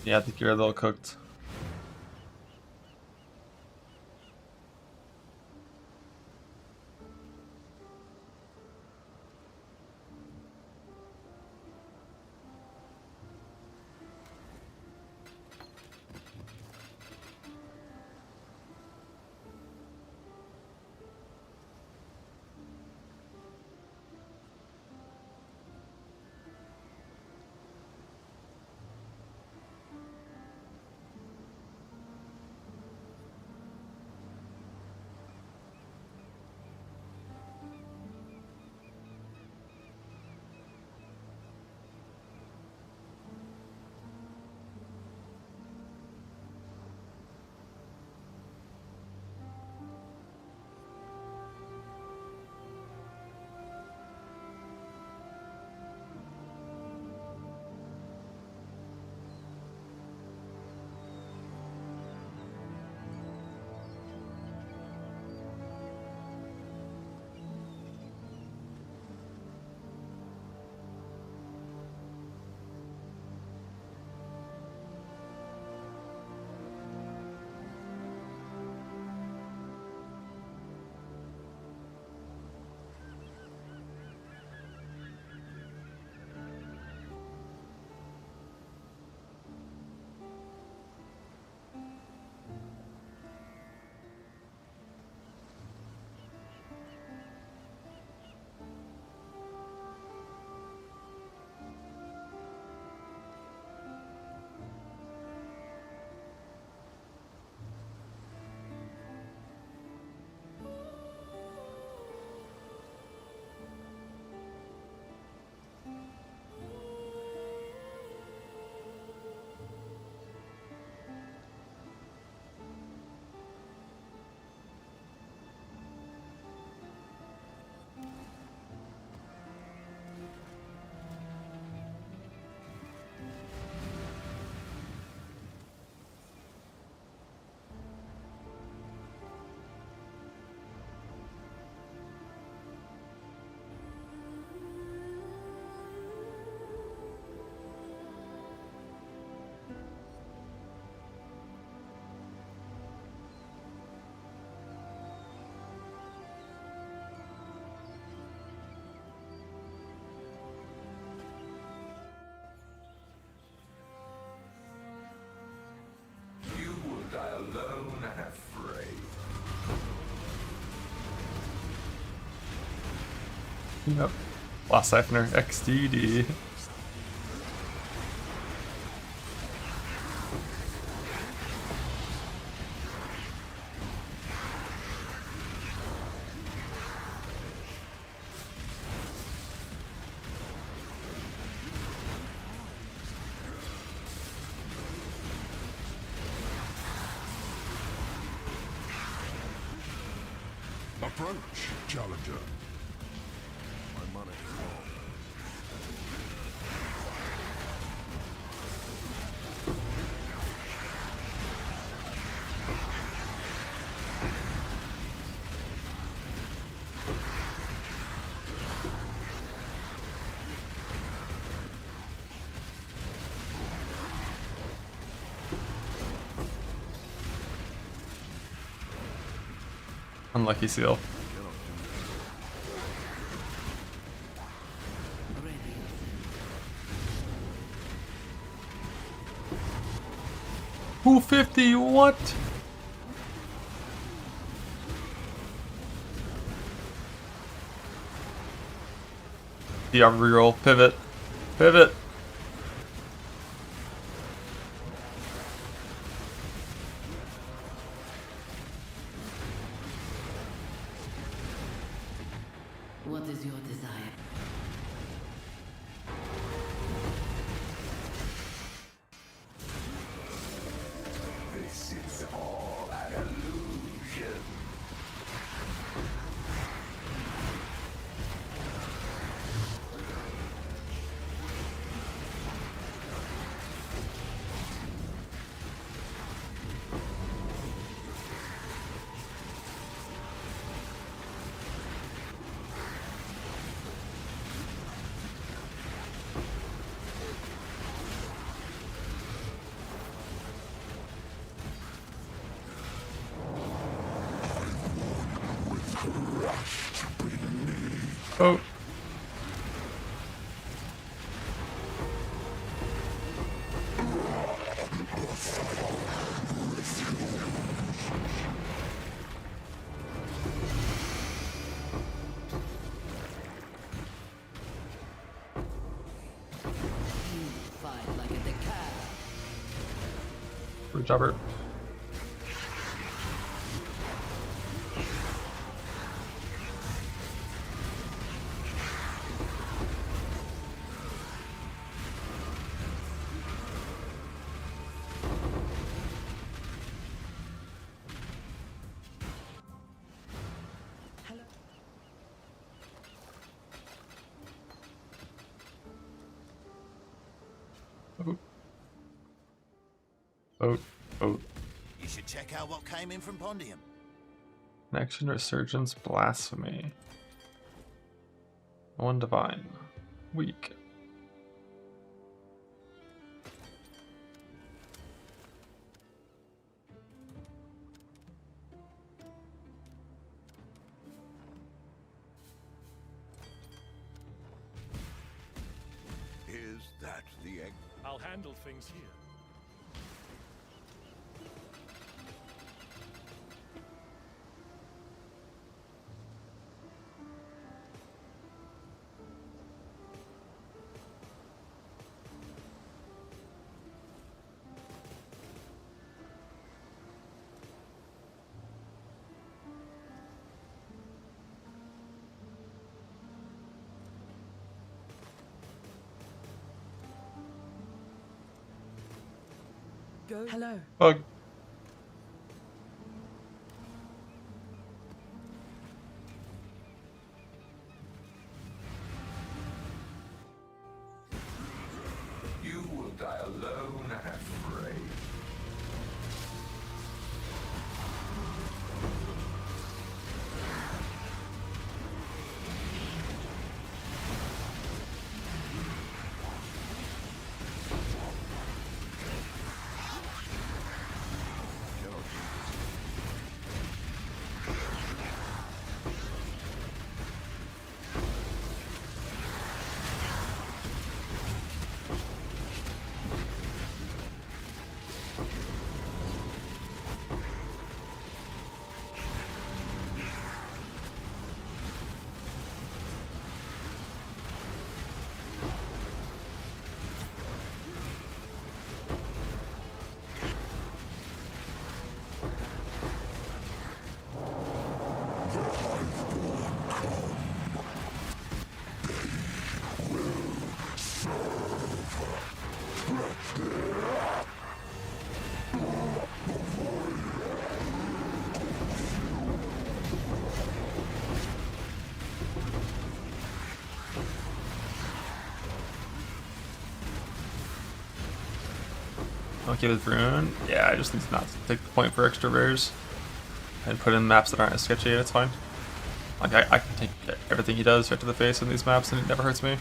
Yeah, I think you're a little cooked.
You will die alone and afraid.
Yep. Last Siphoner XDD.
Approach, challenger. My money is long.
Unlucky seal.
Ready.
250, what? Yeah, reroll. Pivot. Pivot.
What is your desire?
This is all an illusion.
Oh.
Fight like a decay.
Good jobber. Boat, boat.
You should check out what came in from Pondium.
Connection, resurgence, blasphemy. One divine. Weak.
Is that the egg?
I'll handle things here.
Go. Hello.
Bug.
You will die alone and afraid.
lucky with Rune. Yeah, I just need to not take the point for extra rares and put in maps that aren't as sketchy, and it's fine. Like, I can take everything he does right to the face in these maps, and it never hurts me.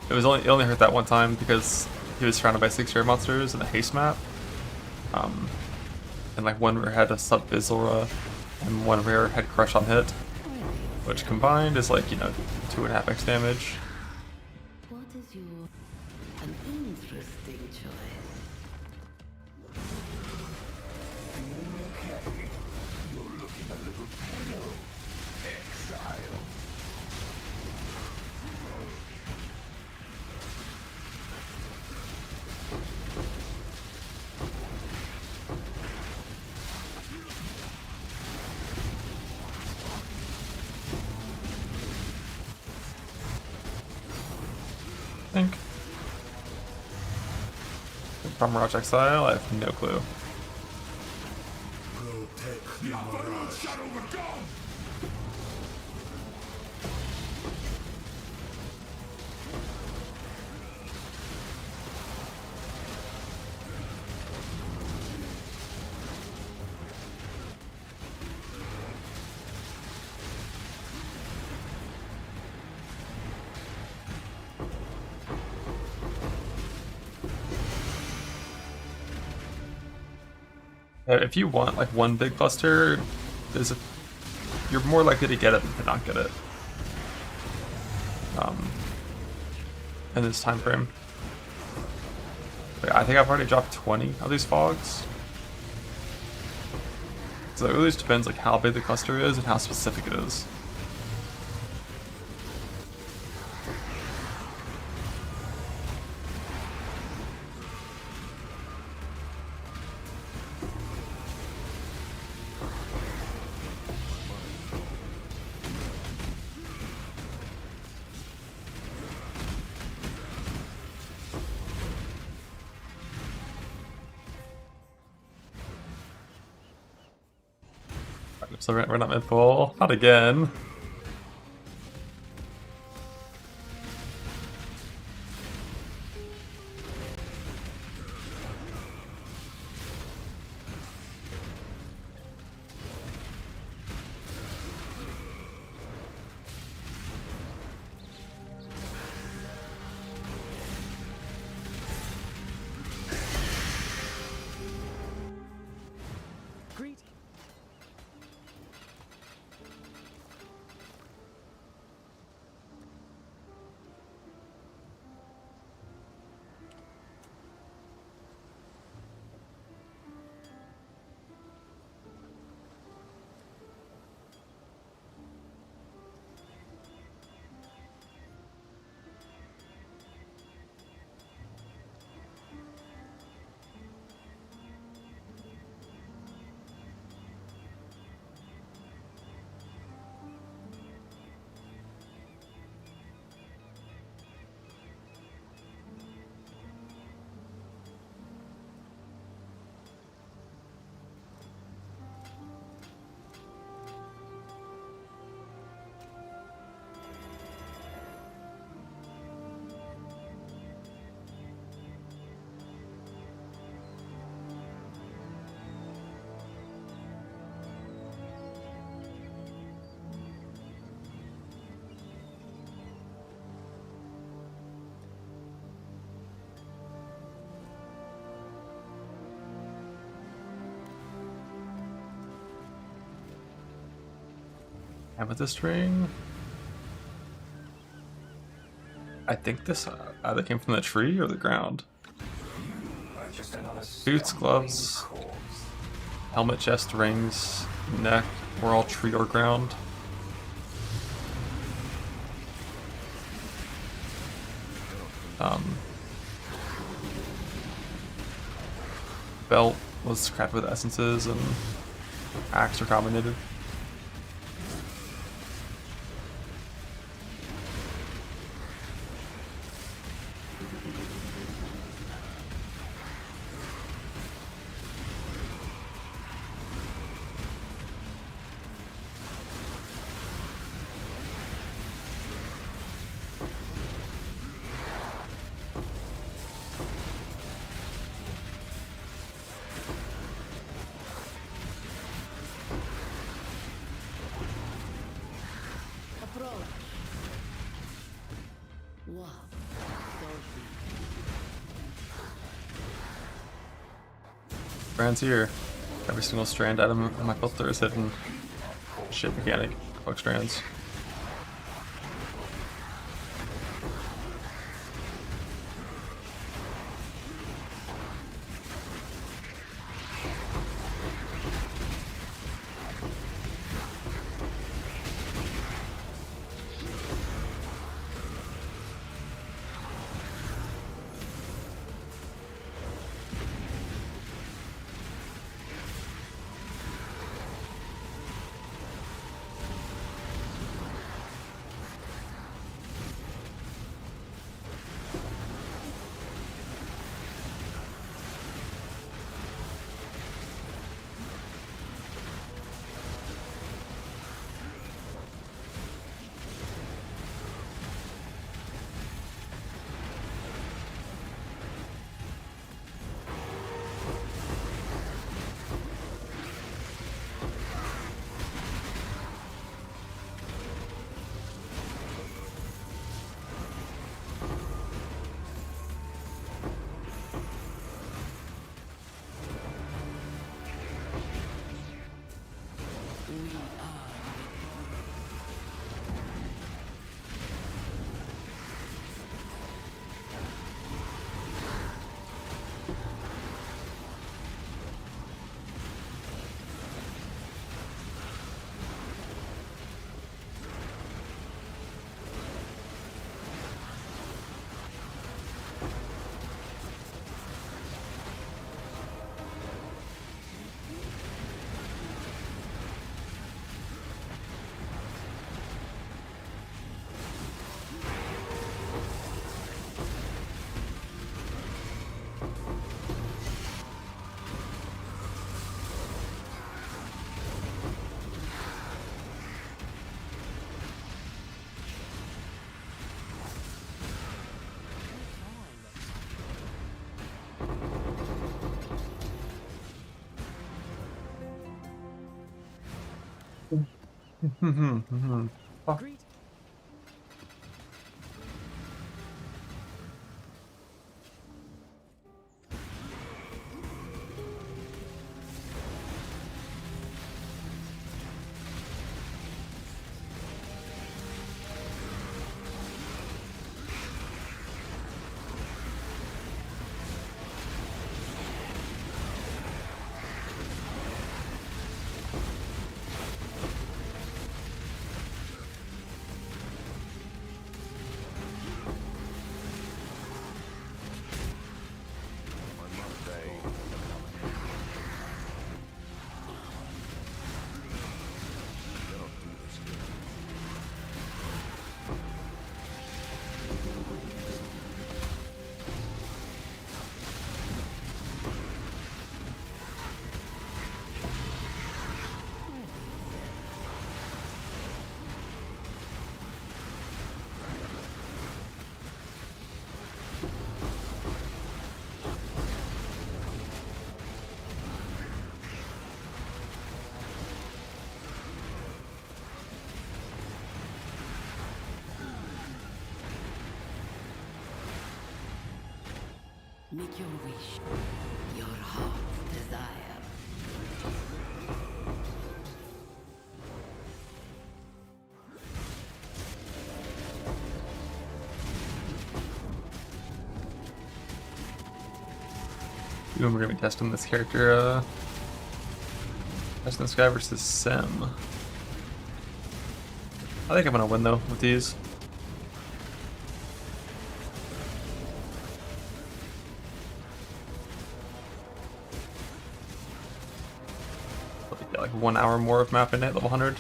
It only hurt that one time because he was surrounded by 6 rare monsters in a haste map. And like one rare had a sub Bizora, and one rare had Crush on hit, which combined is like, you know, 2.5x damage.
What is your... an interesting choice.
Okay, you're looking a little pale, exile.
I think. From Mirage Exile, I have no clue.
Protect the Mirage.
If you want like one big cluster, you're more likely to get it than to not get it. In this time frame. But I think I've already dropped 20 of these fogs. So it really just depends like how big the cluster is and how specific it is. So we're not mid full. Not again. Amethyst ring. I think this either came from the tree or the ground. Boots, gloves, helmet, chest, rings, neck, were all tree or ground. Belt was crafted with essences, and axe are combinated. strands here. Every single strand item in my filter is hidden. Shit mechanic. Fuck strands. Fuck.
Make your wish, your heart's desire.
We're gonna be testing this character, testing this guy versus Sim. I think I'm gonna win though with these. Like 1 hour more of mapping at level 100.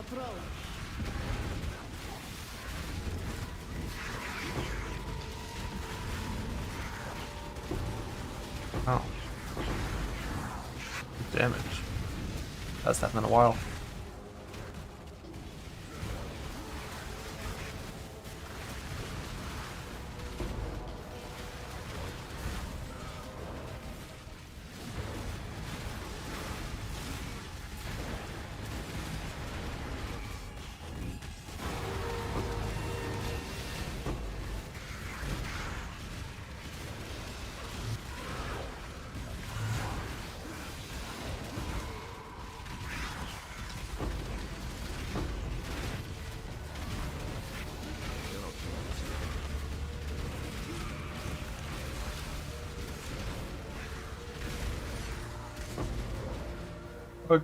throne.
Oh. Damage. That's happened in a while. Bug.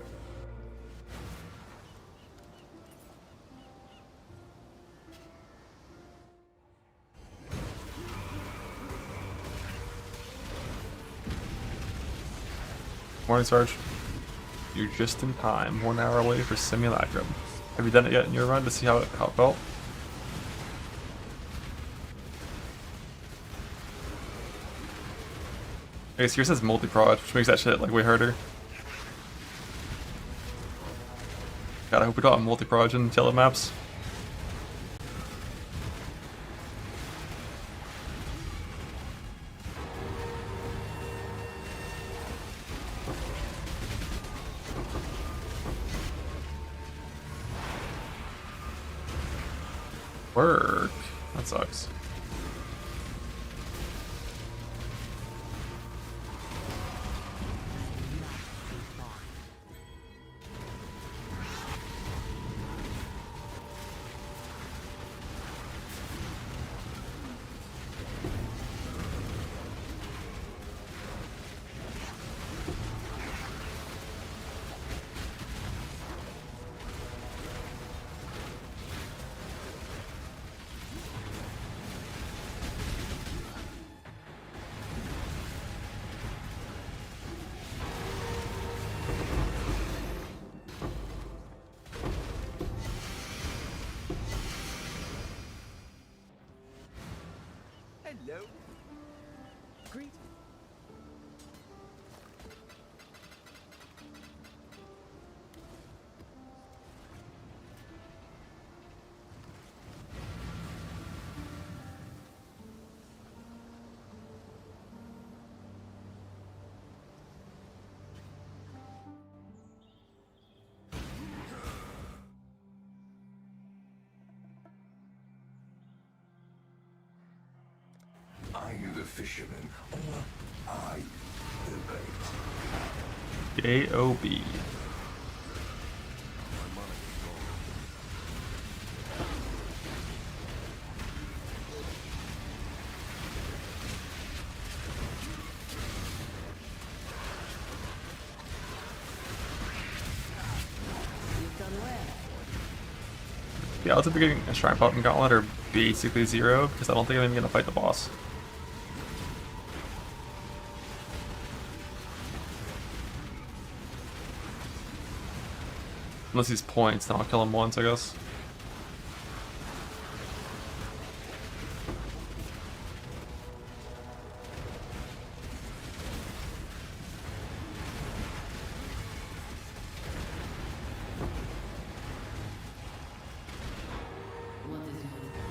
Morning, Sarge. You're just in time. 1 hour away for Simulacrum. Have you done it yet in your run to see how it felt? I guess yours says multi-prod, which makes that shit like way harder. God, I hope we don't have multi-prod in tele maps. Work. That sucks.
Hello. Greet.
Are you the fisherman, or are you the bait?
J-O-B.
You've done well.
The odds of getting a Shrine Pot and Gauntlet are basically 0, because I don't think I'm even going to fight the boss. Unless he's points, then I'll kill him once, I guess.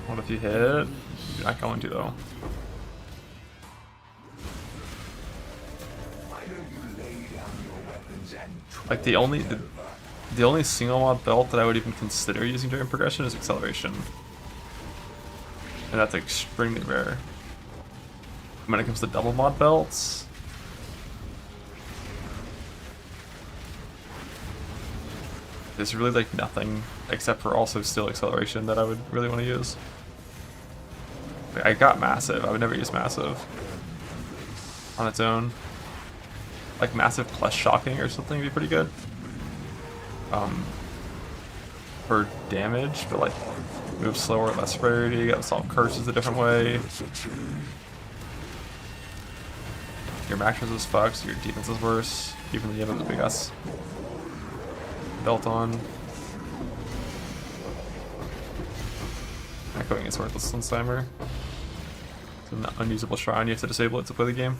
What if you hit? You're not going to, though.
Why don't you lay down your weapons and
Like, the only single mod belt that I would even consider using during progression is acceleration. And that's extremely rare. When it comes to double mod belts, there's really like nothing except for also still acceleration that I would really want to use. Like, I got massive, I would never use massive on its own. Like massive plus shocking or something would be pretty good. For damage, but like move slower, less priority, you gotta solve curses a different way. Your macros is fucked, so your defense is worse, even though you have a big ass belt on. Echoing is worthless on Slimer. It's an unusable shrine, you have to disable it to play the game.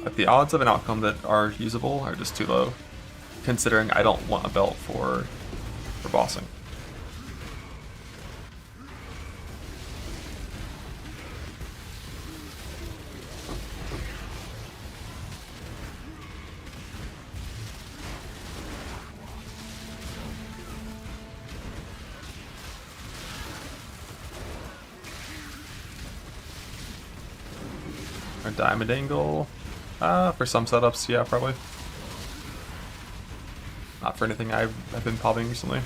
But the odds of an outcome that are usable are just too low, considering I don't want a belt for bossing. Or diamond angle. For some setups, yeah, probably. Not for anything I've been popping recently.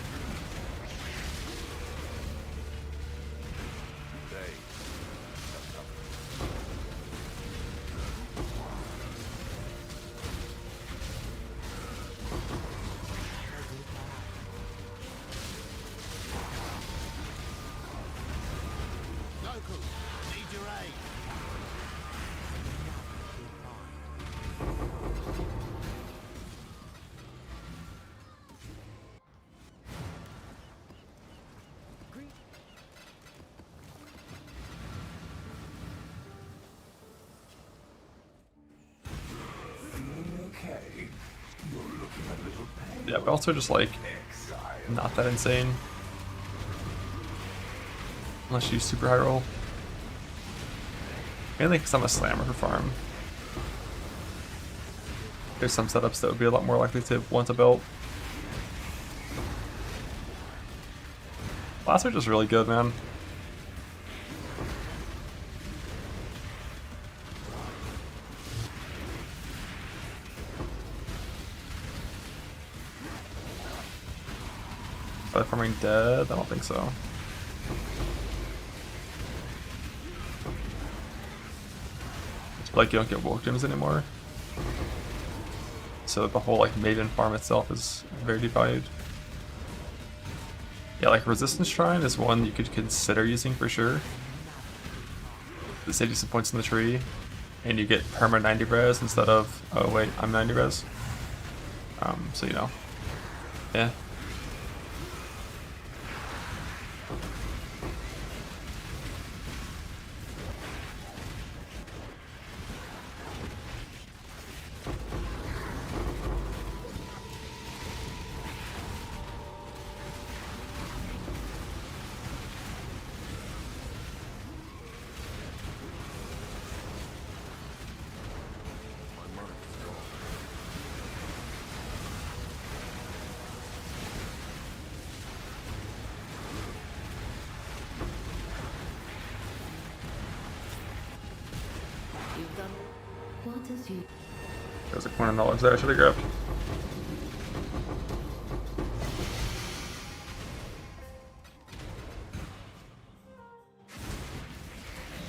Yeah, but also just like not that insane. Unless you use super high roll. Mainly because I'm a slammer for farm. There's some setups that would be a lot more likely to want a belt. Blasts are just really good, man. Are they farming dead? I don't think so. It's like you don't get woke gems anymore. So the whole like maiden farm itself is very devalued. Yeah, like resistance shrine is one you could consider using for sure. It saves you some points in the tree, and you get perma 90 res instead of, oh wait, I'm 90 res. So you know, yeah. There's a coin of knowledge there I should have grabbed.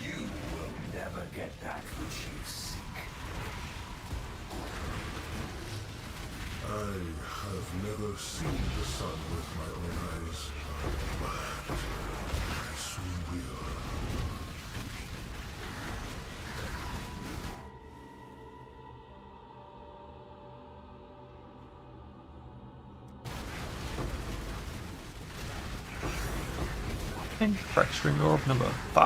You will never get that which you seek.
I have never seen the sun with my own eyes, but I soon will.
Fracturing orb number 5.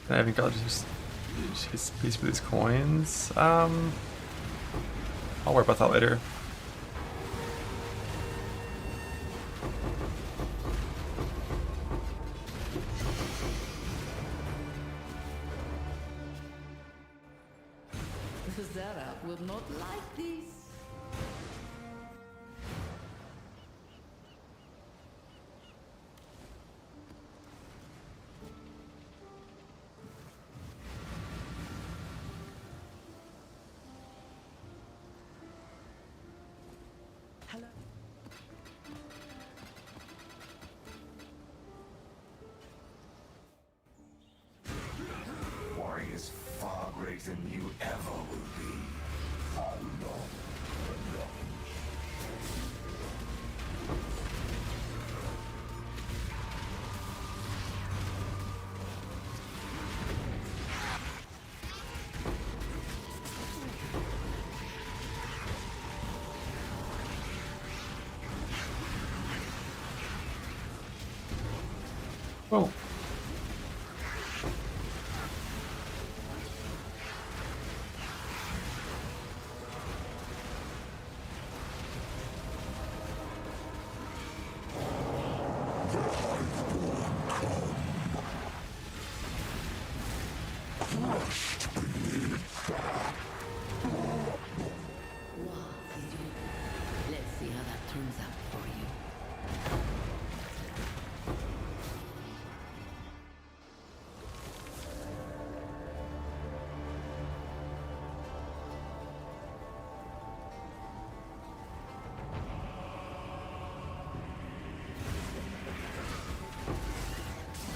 I haven't got just piece for these coins. I'll worry about that later.
Zara will not like this.
Hello.
than you ever will be. How long?
Oh.
Let's see how that turns out for you.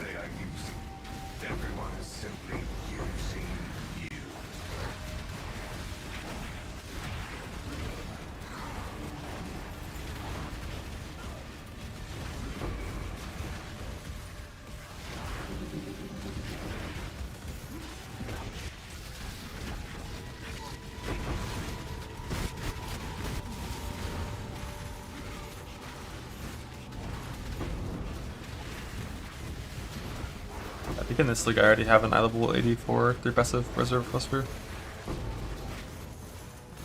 They are using. Everyone is simply using you.
I think in this league I already have an eye level 84 3 passive reserve cluster.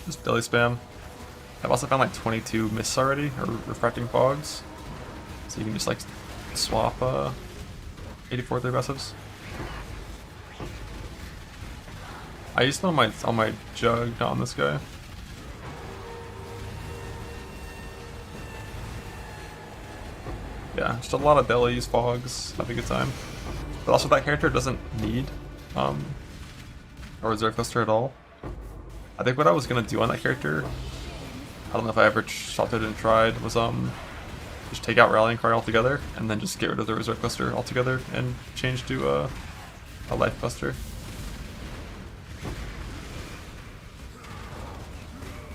Just daily spam. I've also found like 22 mists already, or refracting fogs. So you can just like swap 84 3 passives. I used them on my jug, not on this guy. Yeah, just a lot of dailies, fogs, have a good time. But also that character doesn't need a reserve cluster at all. I think what I was gonna do on that character, I don't know if I ever shot it and tried, was just take out Rallying Cry altogether and then just get rid of the reserve cluster altogether and change to a life cluster.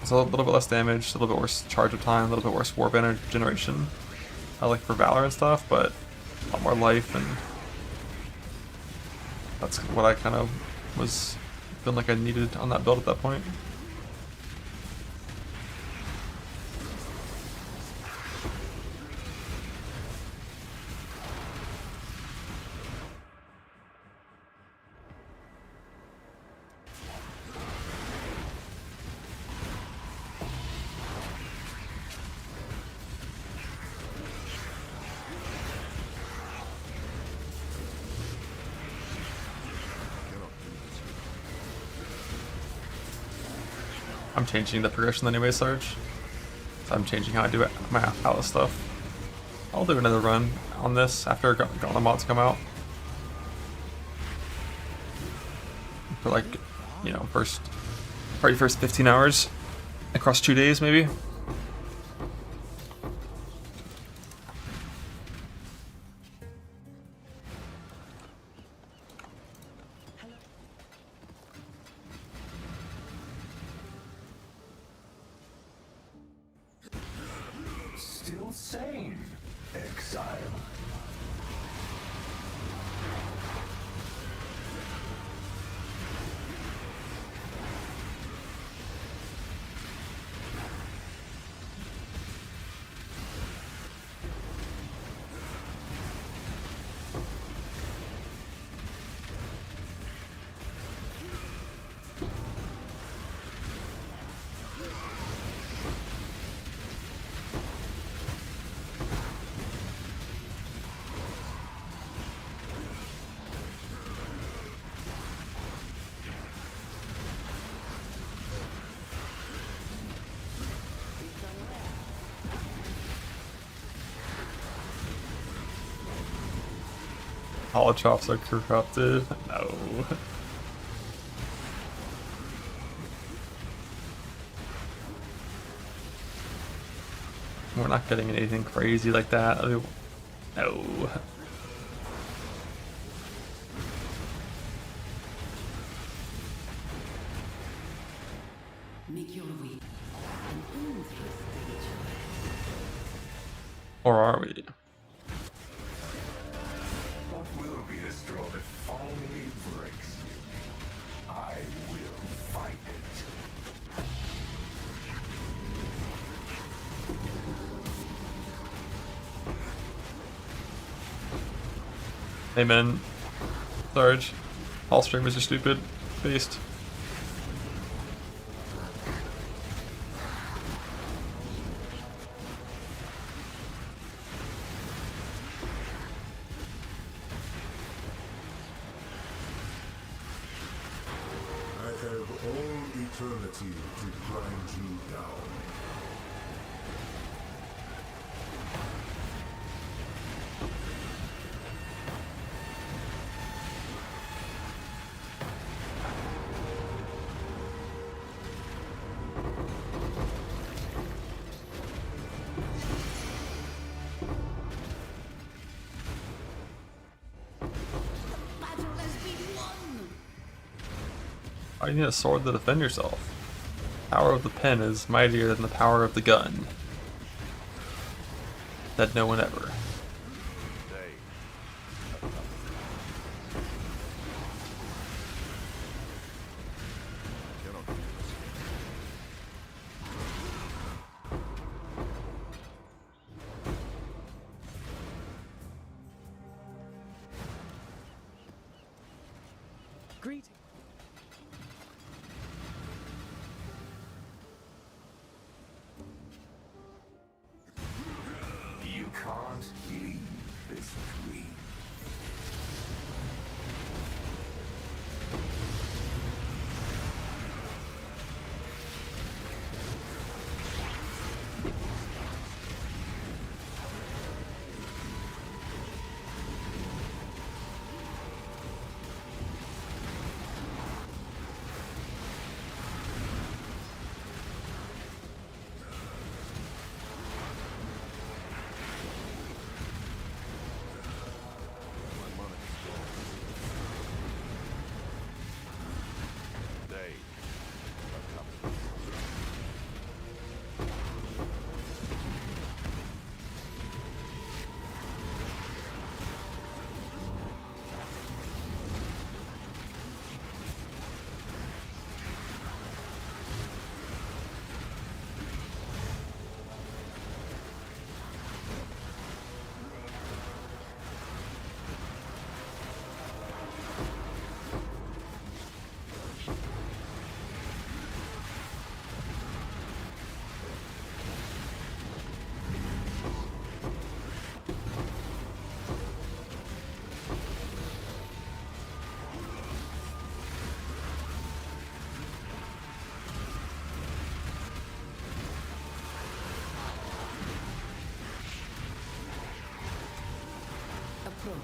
It's a little bit less damage, a little bit worse charge of time, a little bit worse warp energy generation. I like for Valor and stuff, but a lot more life, and that's what I kind of was feeling like I needed on that build at that point. I'm changing the progression anyway, Sarge. So I'm changing how I do it, my Atlas stuff. I'll do another run on this after Gauntlet mods come out. For like, you know, first 15 hours across 2 days maybe.
Still sane, exile.
Holotrops are corrupted. No. We're not getting anything crazy like that. I mean, no. Or are we?
What will be the straw that finally breaks you? I will fight it.
Amen. Sarge. All streamers are stupid. Based.
I have all eternity to grind you down.
Battle has been won!
Why do you need a sword to defend yourself? Power of the pen is mightier than the power of the gun. Said no one ever.
Greeting.
You can't leave this dream.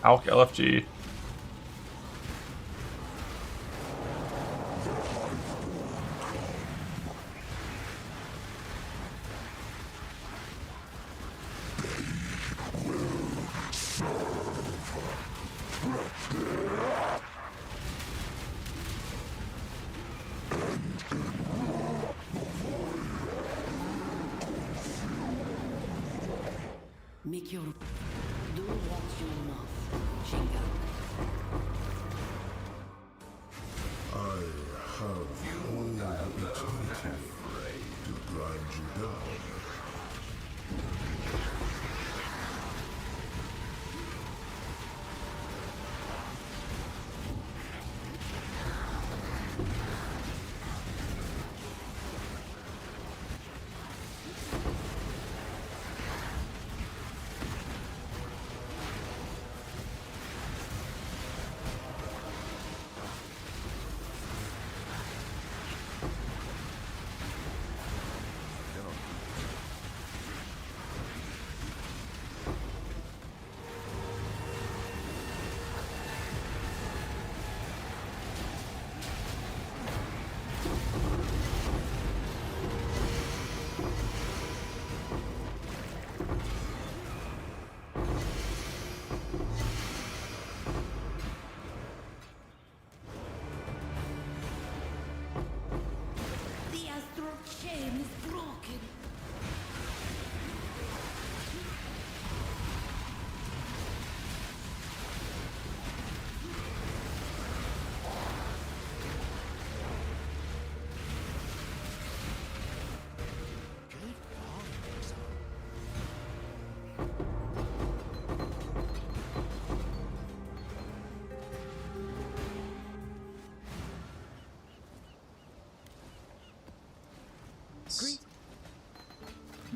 Alk LFG.
Make your... Do what you must, Shinga.
I have all eternity to grind you down.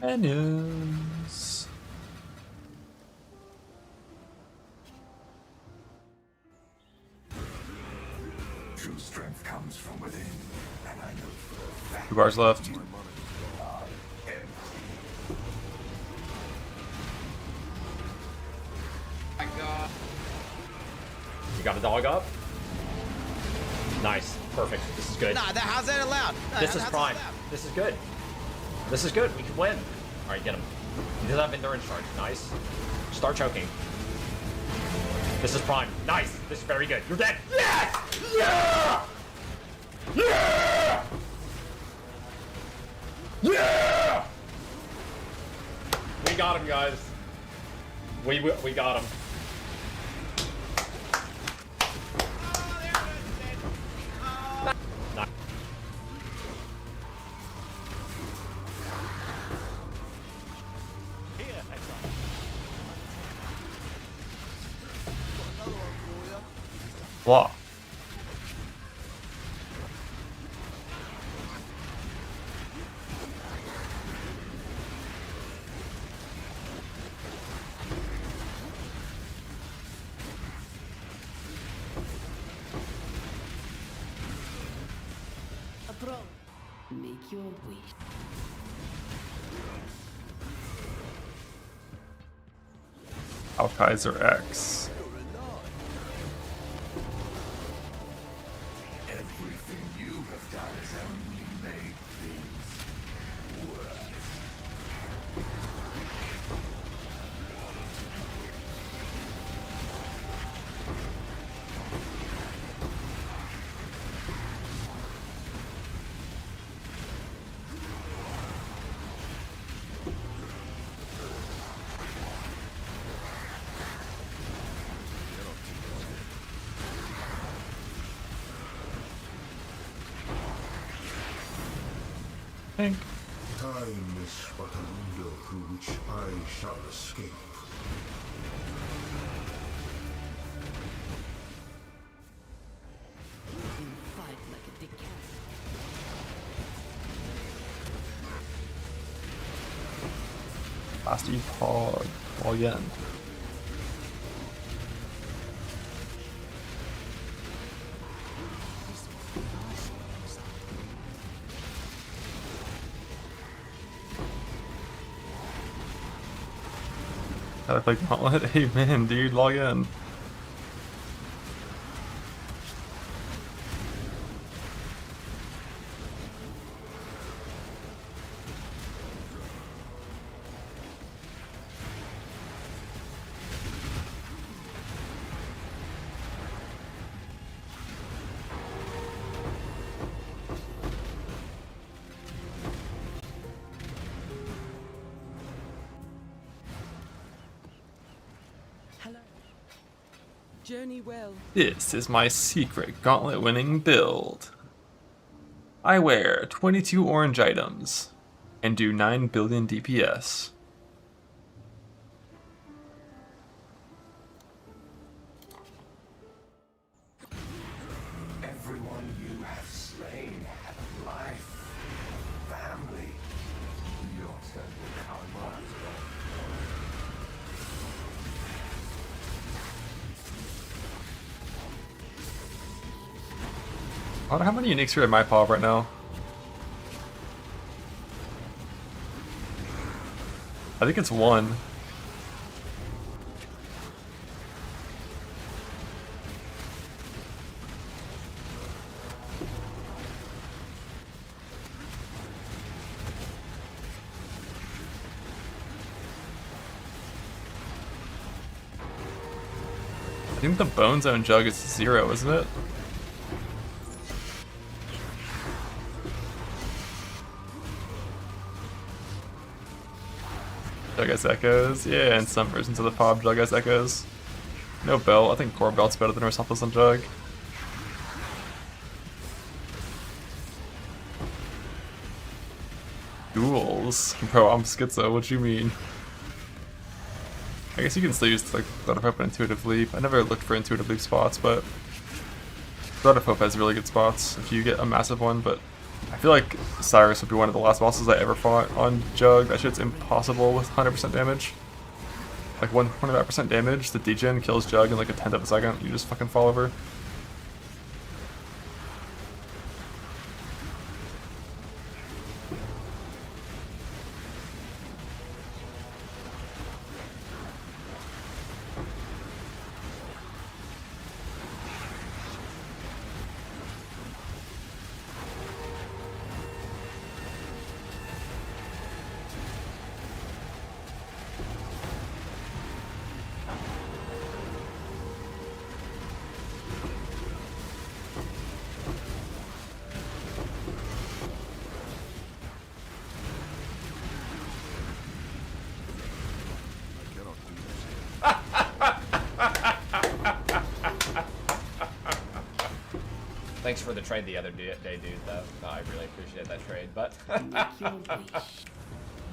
Minions.
True strength comes from within, and I know for a fact
2 bars left.
My God. You got a dog up? Nice. Perfect. This is good.
Nah, how's that allowed?
This is prime. This is good. This is good. We can win. Alright, get him. He doesn't have endurance charge. Nice. Start choking. This is prime. Nice. This is very good. You're dead. Yes! Yeah! Yeah! Yeah! We got him, guys. We got him. Nice.
Blah.
Approach. Make your wish.
Alkaiser X.
everything you have done has only made things worse.
Pink.
Time is but a window through which I shall escape.
You fight like a decapitated.
Last Epoch. Well, again. Gotta play Gauntlet? Amen, dude, log in.
Hello. Journey well.
This is my secret Gauntlet winning build. I wear 22 orange items and do 9 billion DPS.
Everyone you have slain had a life, family. Your turn will come after.
I wonder how many uniques are in my paw right now. I think it's 1. I think the Bone Zone Jug is 0, isn't it? Jug Echoes, yeah, and some versions of the Fob Jug Echoes. No belt, I think Core Belt's better than Resophus on Jug. Duels? Bro, I'm schizo, what you mean? I guess you can still use like Thread of Hope and Intuitive Leap. I never looked for Intuitive Leap spots, but Thread of Hope has really good spots if you get a massive one, but I feel like Cyrus would be one of the last bosses I ever fought on Jug. That shit's impossible with 100% damage. Like 100% damage, the degen kills Jug in like a tenth of a second. You just fucking fall over.
Thanks for the trade the other day, dude, though. No, I really appreciate that trade, but...
Make your wish.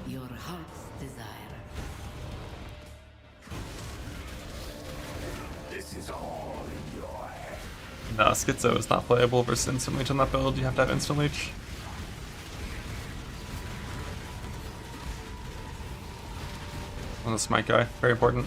Your heart's desire.
This is all in your head.
Nah, Schizo is not playable versus Instant Leech on that build. You have to have Instant Leech. On the Smite guy, very important.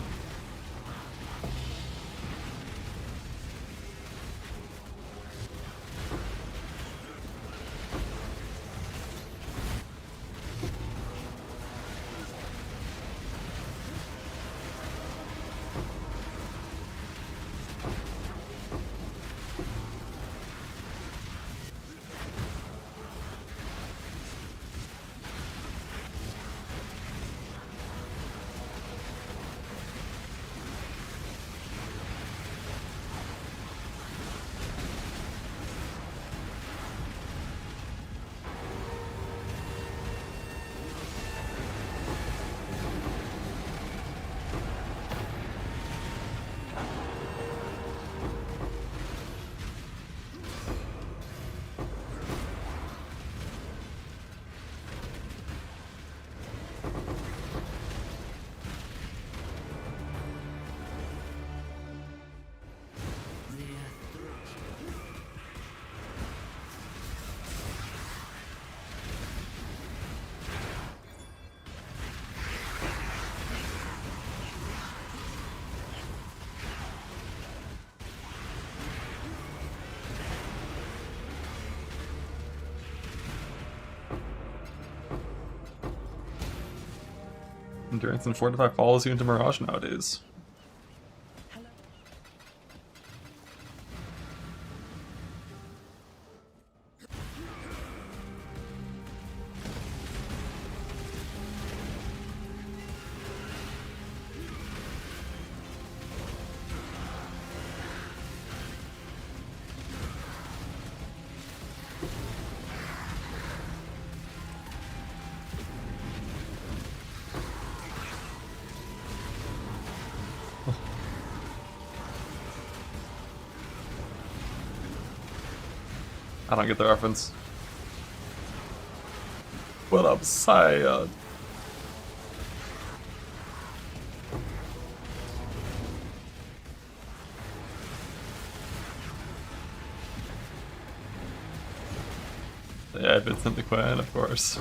Endurance and Fortify follows you into Mirage nowadays. I don't get the reference. What up, Saya? Yeah, Vincent the Quinn, of course.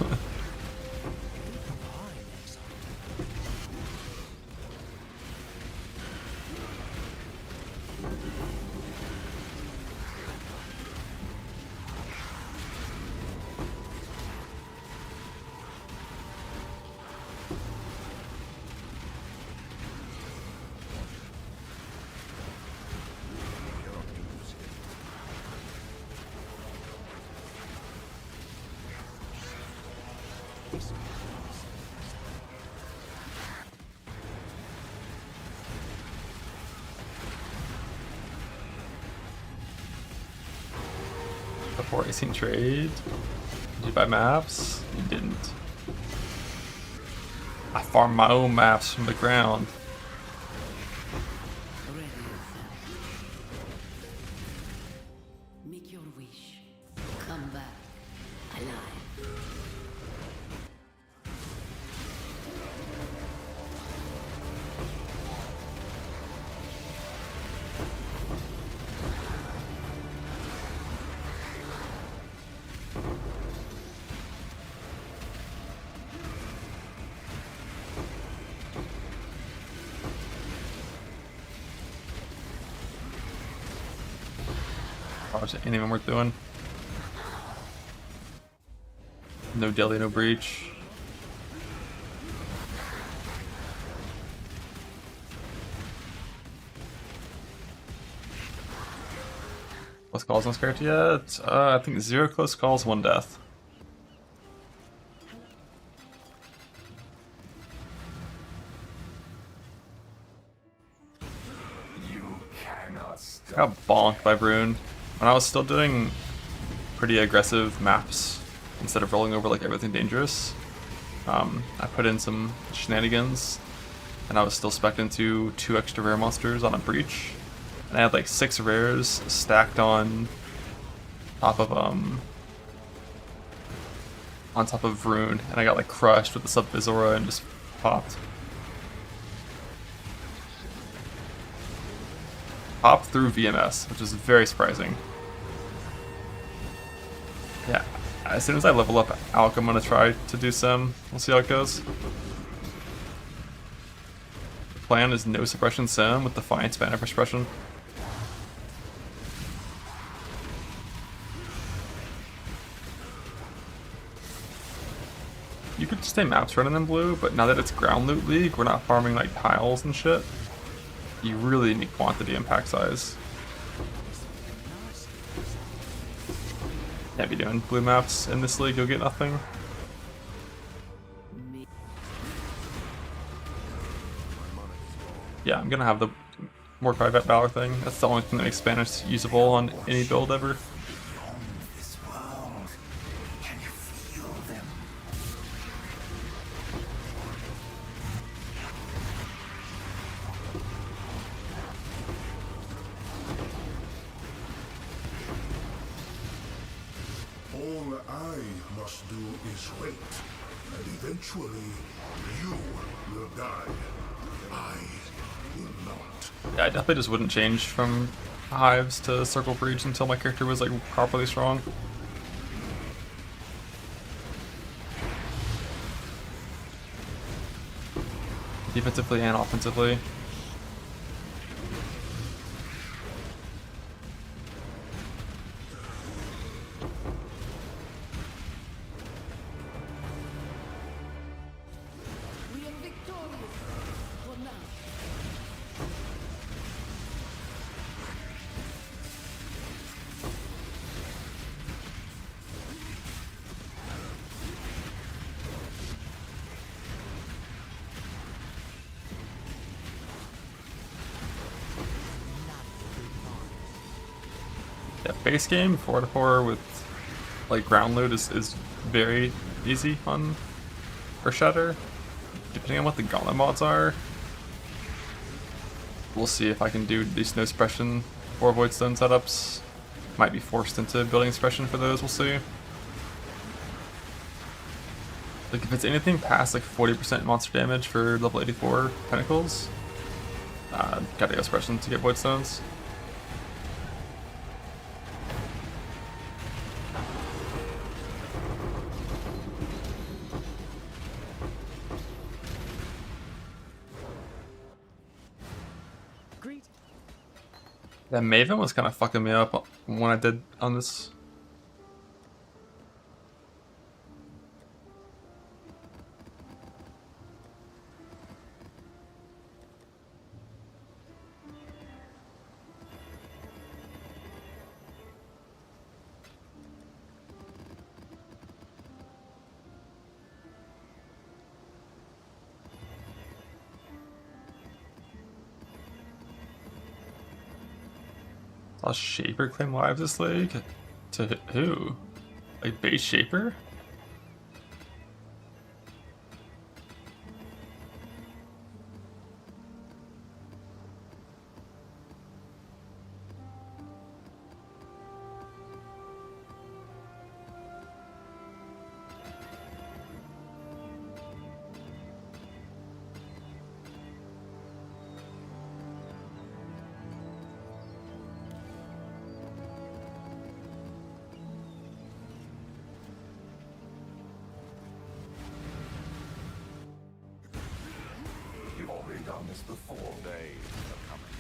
Before I seen trade. Did you buy maps? You didn't. I farm my own maps from the ground.
Ready yourself. Make your wish. Come back alive.
Probably ain't even worth doing. No deli, no breach. Close calls not scared yet. I think 0 close calls, 1 death.
You cannot stop.
Got bonked by Brune. When I was still doing pretty aggressive maps, instead of rolling over like everything dangerous, I put in some shenanigans, and I was still spec'd into 2 extra rare monsters on a breach. And I had like 6 rares stacked on top of Rune, and I got like crushed with the sub Vizora and just popped. Popped through VMS, which is very surprising. Yeah, as soon as I level up Alk, I'm gonna try to do some. We'll see how it goes. The plan is no suppression sim with Defiance banner for suppression. You could stay maps running in blue, but now that it's ground loot league, we're not farming like tiles and shit. You really need quantity and pack size. Can't be doing blue maps in this league, you'll get nothing. Yeah, I'm gonna have the Mordecai Vet Valor thing. That's the only thing that makes Spanish usable on any build ever.
This world. Can you feel them?
All I must do is wait, and eventually you will die. I will not.
Yeah, I definitely just wouldn't change from Hives to Circle Breach until my character was like properly strong. Defensively and offensively.
We are victorious for now.
Yeah, base game 4-4 with like ground loot is very easy on Earthshatter. Depending on what the gauntlet mods are, we'll see if I can do these no suppression or void stone setups. Might be forced into building suppression for those, we'll see. Like if it's anything past like 40% monster damage for level 84 Pentacles, gotta go suppression to get void stones. That Maven was kind of fucking me up when I did on this. Saw Shaper claim lives this league? To who? Like base Shaper?
You've already done this before. Days are coming.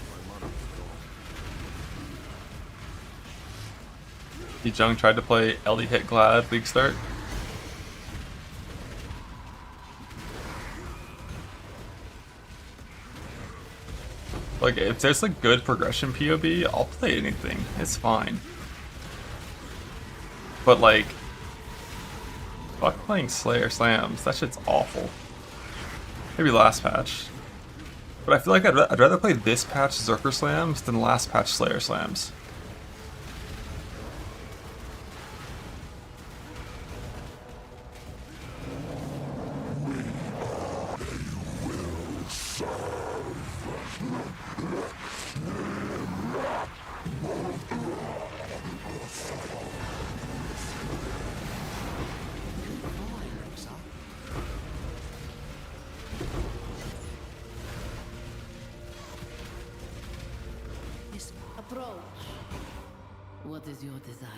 My money is gone.
Jung tried to play LD hit Glad League start. Like, if there's like good progression POB, I'll play anything. It's fine. But like, fuck playing Slayer Slams. That shit's awful. Maybe last patch. But I feel like I'd rather play this patch Zerker Slams than last patch Slayer Slams.
Approach. What is your desire?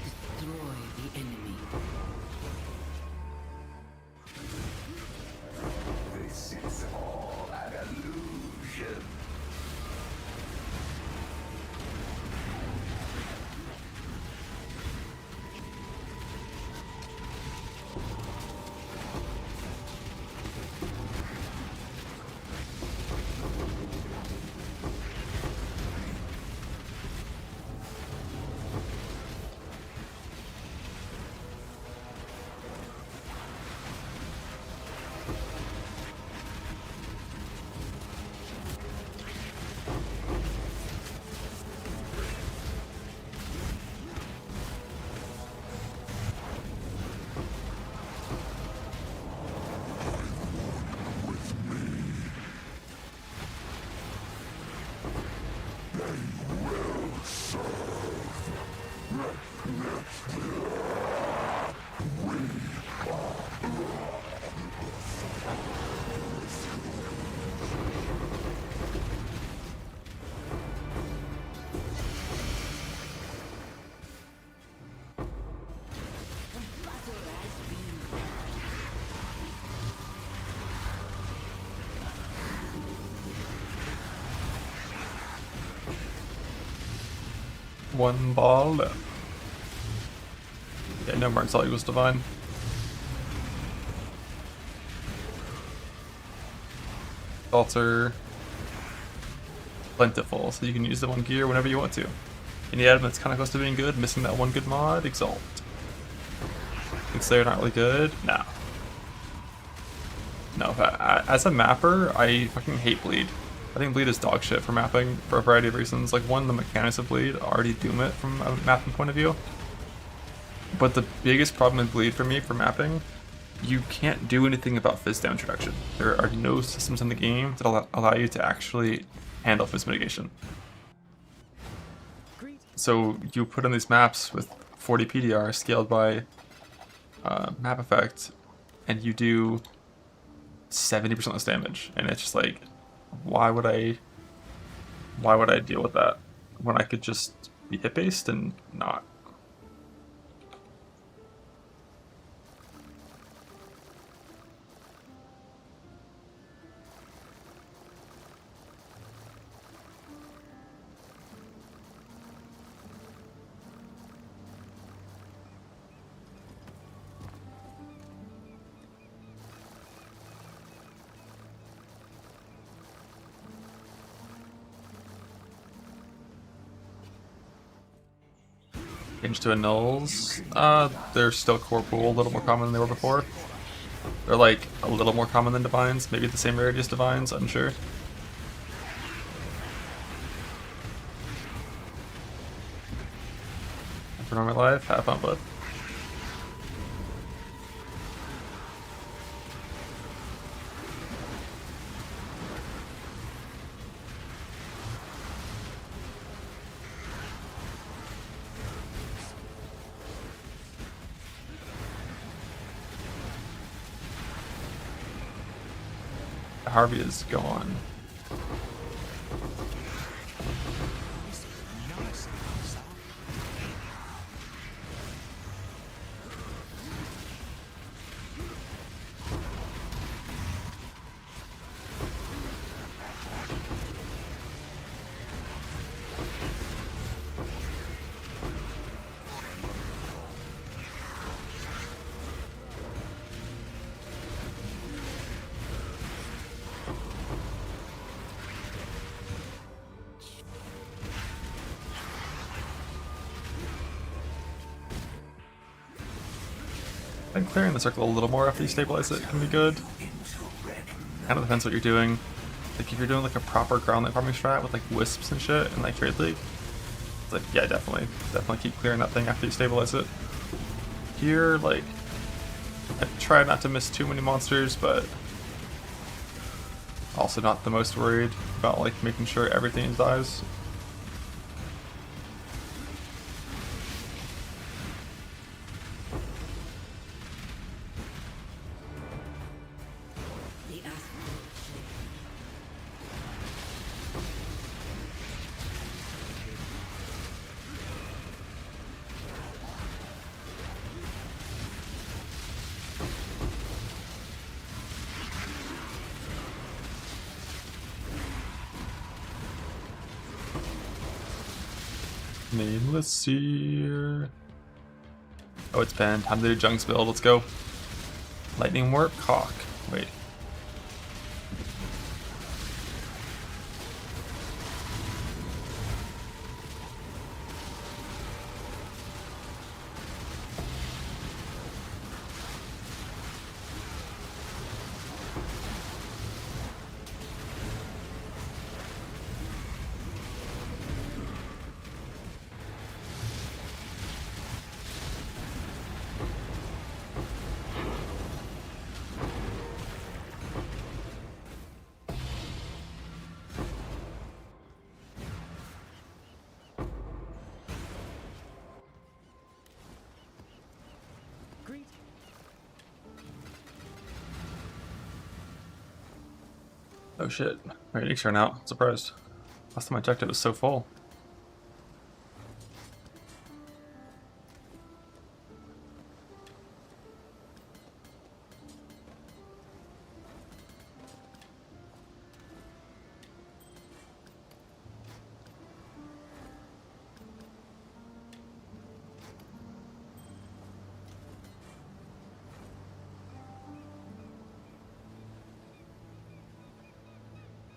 Destroy the enemy.
This is all an illusion.
One ball left. Yeah, no Martel equals divine. Salts are plentiful, so you can use them on gear whenever you want to. Any item that's kind of close to being good, missing that one good mod, Exalt. Thinks they're not really good? No. No, as a mapper, I fucking hate Bleed. I think Bleed is dog shit for mapping for a variety of reasons. Like, one, the mechanics of Bleed already doom it from a mapping point of view. But the biggest problem with Bleed for me for mapping, you can't do anything about fizz down introduction. There are no systems in the game that allow you to actually handle fizz mitigation. So you put in these maps with 40 PDR scaled by map effect, and you do 70% less damage, and it's just like, why would I deal with that when I could just be hit based and not? Change to annuls. They're still core pool, a little more common than they were before. They're like a little more common than divines, maybe the same rarity as divines, unsure. For my life, have fun, bud. Harvey is gone. I think clearing the circle a little more after you stabilize it can be good. Kind of depends what you're doing. Like if you're doing like a proper gauntlet farming strat with like wisps and shit in like trade league, it's like yeah, definitely keep clearing that thing after you stabilize it. Here, like I try not to miss too many monsters, but also not the most worried about like making sure everything dies.
The asphalt shape.
Nameless Seer. Oh, it's banned. Time to do Junk's build. Let's go. Lightning Warp, Hawk. Wait. Oh shit. Alright, Nick's turn out. Surprised. Last time I checked it was so full.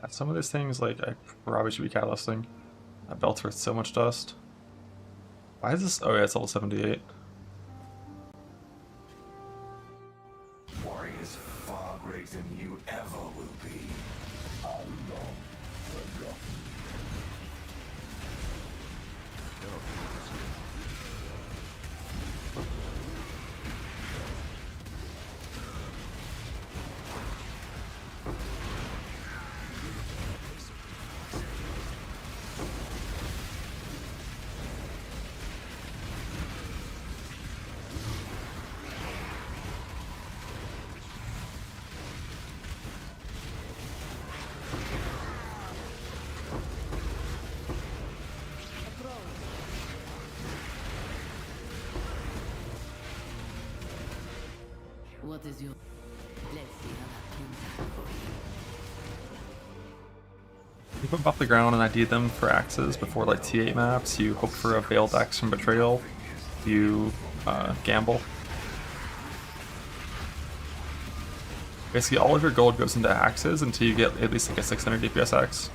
Some of these things, like, I probably should be catalysting. That belt's worth so much dust. Why is this? Oh yeah, it's level 78.
Warriors far greater than you ever will be. How long forgotten?
What is your... Let's see how that turns out for you.
You put buff the ground and ID them for axes before like T8 maps. You hope for a veiled axe from Betrayal. You gamble. Basically all of your gold goes into axes until you get at least like a 600 DPS axe.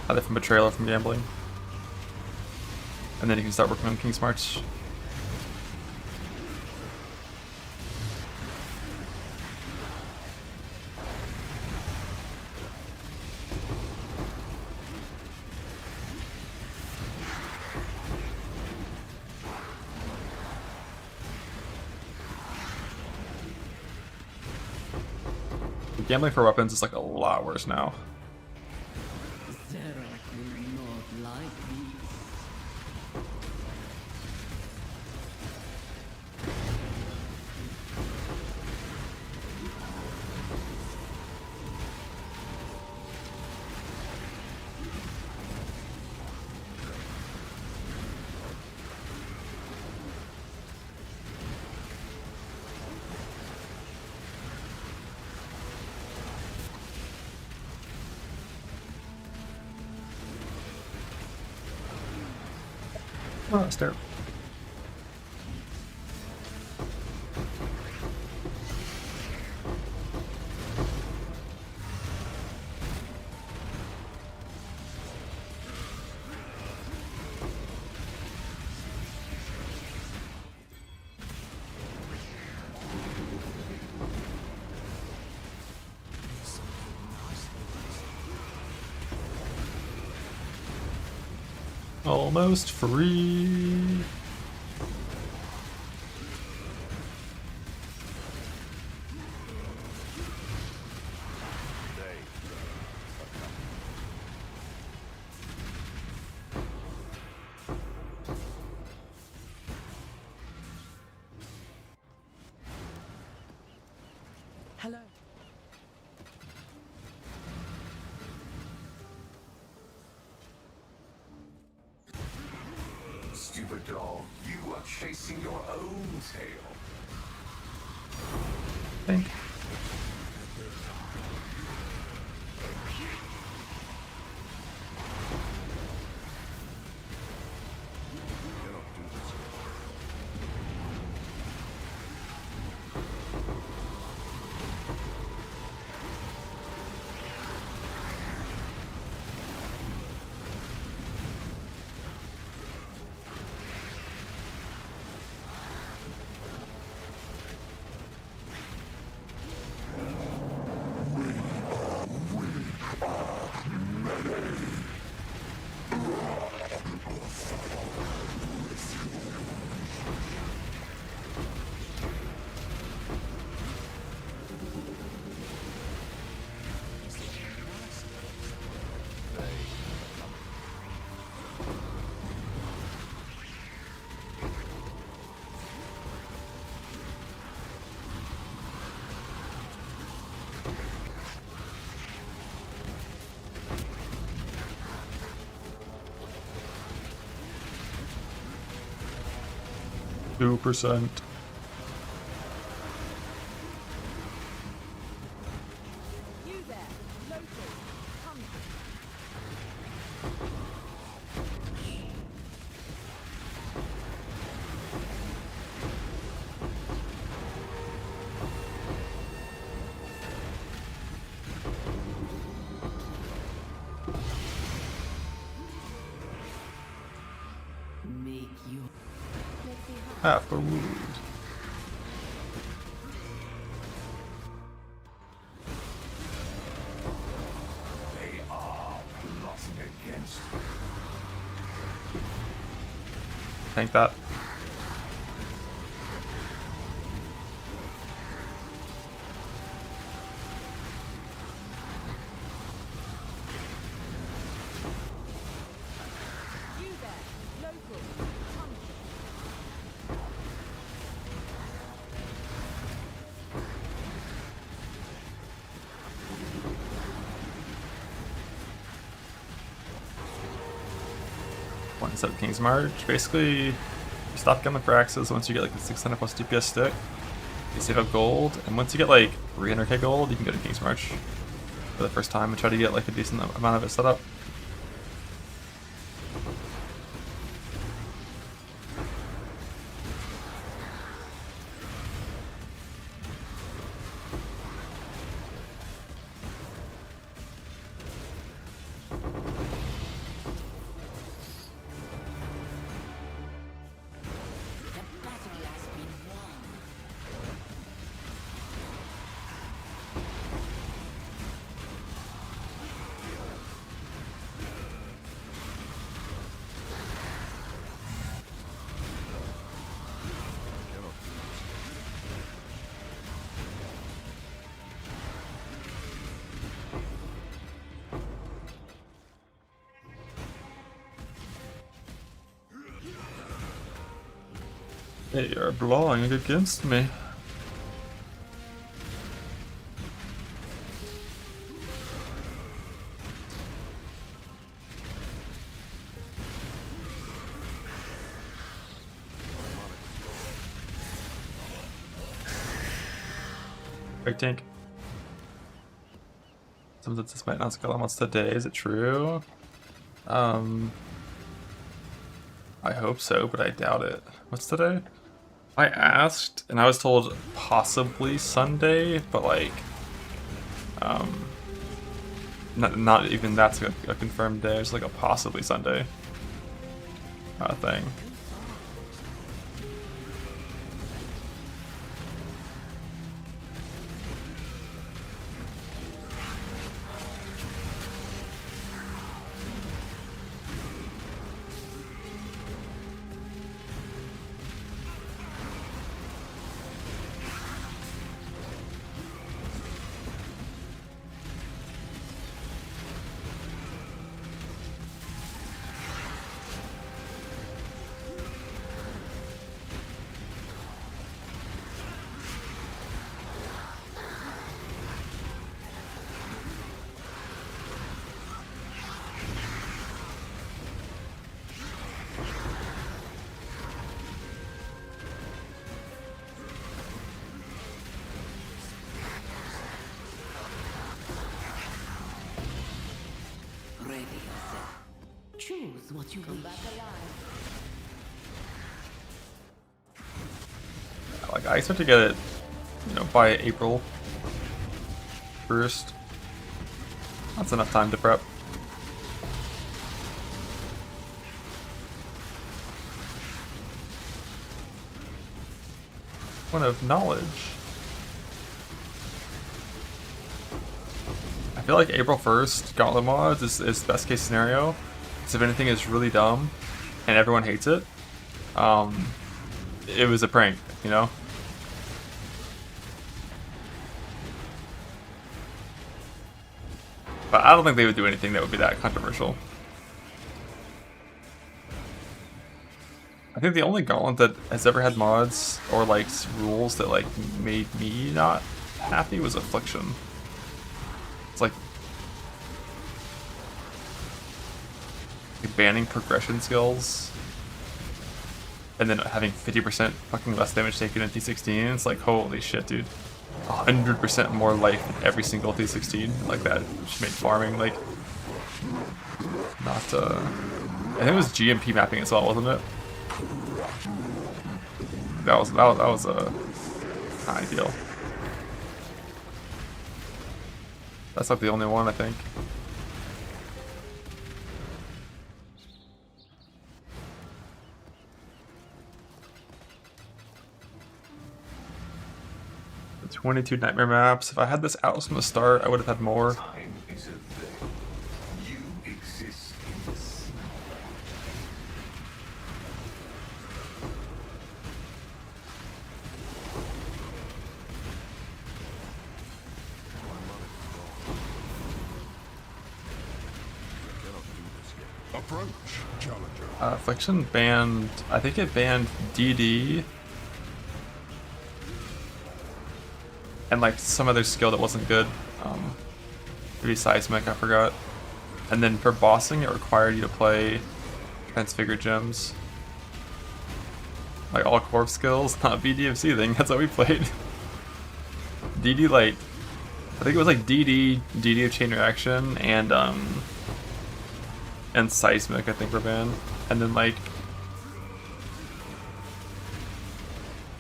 Either from Betrayal or from gambling. And then you can start working on King Smarts. Gambling for weapons is like a lot worse now.
Zerath will not like these.
Oh, that's terrible. Almost free.
Hello.
Stupid dog, you are chasing your own tail.
Think. %.
You there, local. Come.
Make you.
Half a wound.
They are plotting against you.
Tank that.
You there, local. Come.
One set King's March. Basically, you stop getting the Praxis once you get like the 600 plus DPS stick. You save up gold, and once you get like 300k gold, you can go to King's March for the first time and try to get like a decent amount of it set up.
The battle has been won.
They are blowing against me. Big tank. Someone says this might not scale almost today. Is it true? I hope so, but I doubt it. What's today? I asked, and I was told possibly Sunday, but like, not even that's a confirmed day. It's like a possibly Sunday thing.
Ready yourself. Choose what you come back alive.
Like, I expect to get it, you know, by April 1st. That's enough time to prep. One of knowledge. I feel like April 1st, Gauntlet mods is best case scenario. So if anything is really dumb and everyone hates it, it was a prank, you know? But I don't think they would do anything that would be that controversial. I think the only Gauntlet that has ever had mods or like rules that like made me not happy was Affliction. It's like banning progression skills and then having 50% fucking less damage taken in T16. It's like, holy shit, dude. 100% more life in every single T16. Like that just made farming like not I think it was GMP mapping as well, wasn't it? That was not ideal. That's not the only one, I think. The 22 nightmare maps. If I had this out from the start, I would have had more.
Time is a thing. You exist in the sea.
Approach, challenger.
Affliction banned, I think it banned DD. And like some other skill that wasn't good. Maybe Seismic, I forgot. And then for bossing, it required you to play Transfigured Gems. Like all corpse skills, not BDMC thing, that's how we played. DD like, I think it was like DD of Chain Reaction, and Seismic, I think, were banned. And then like,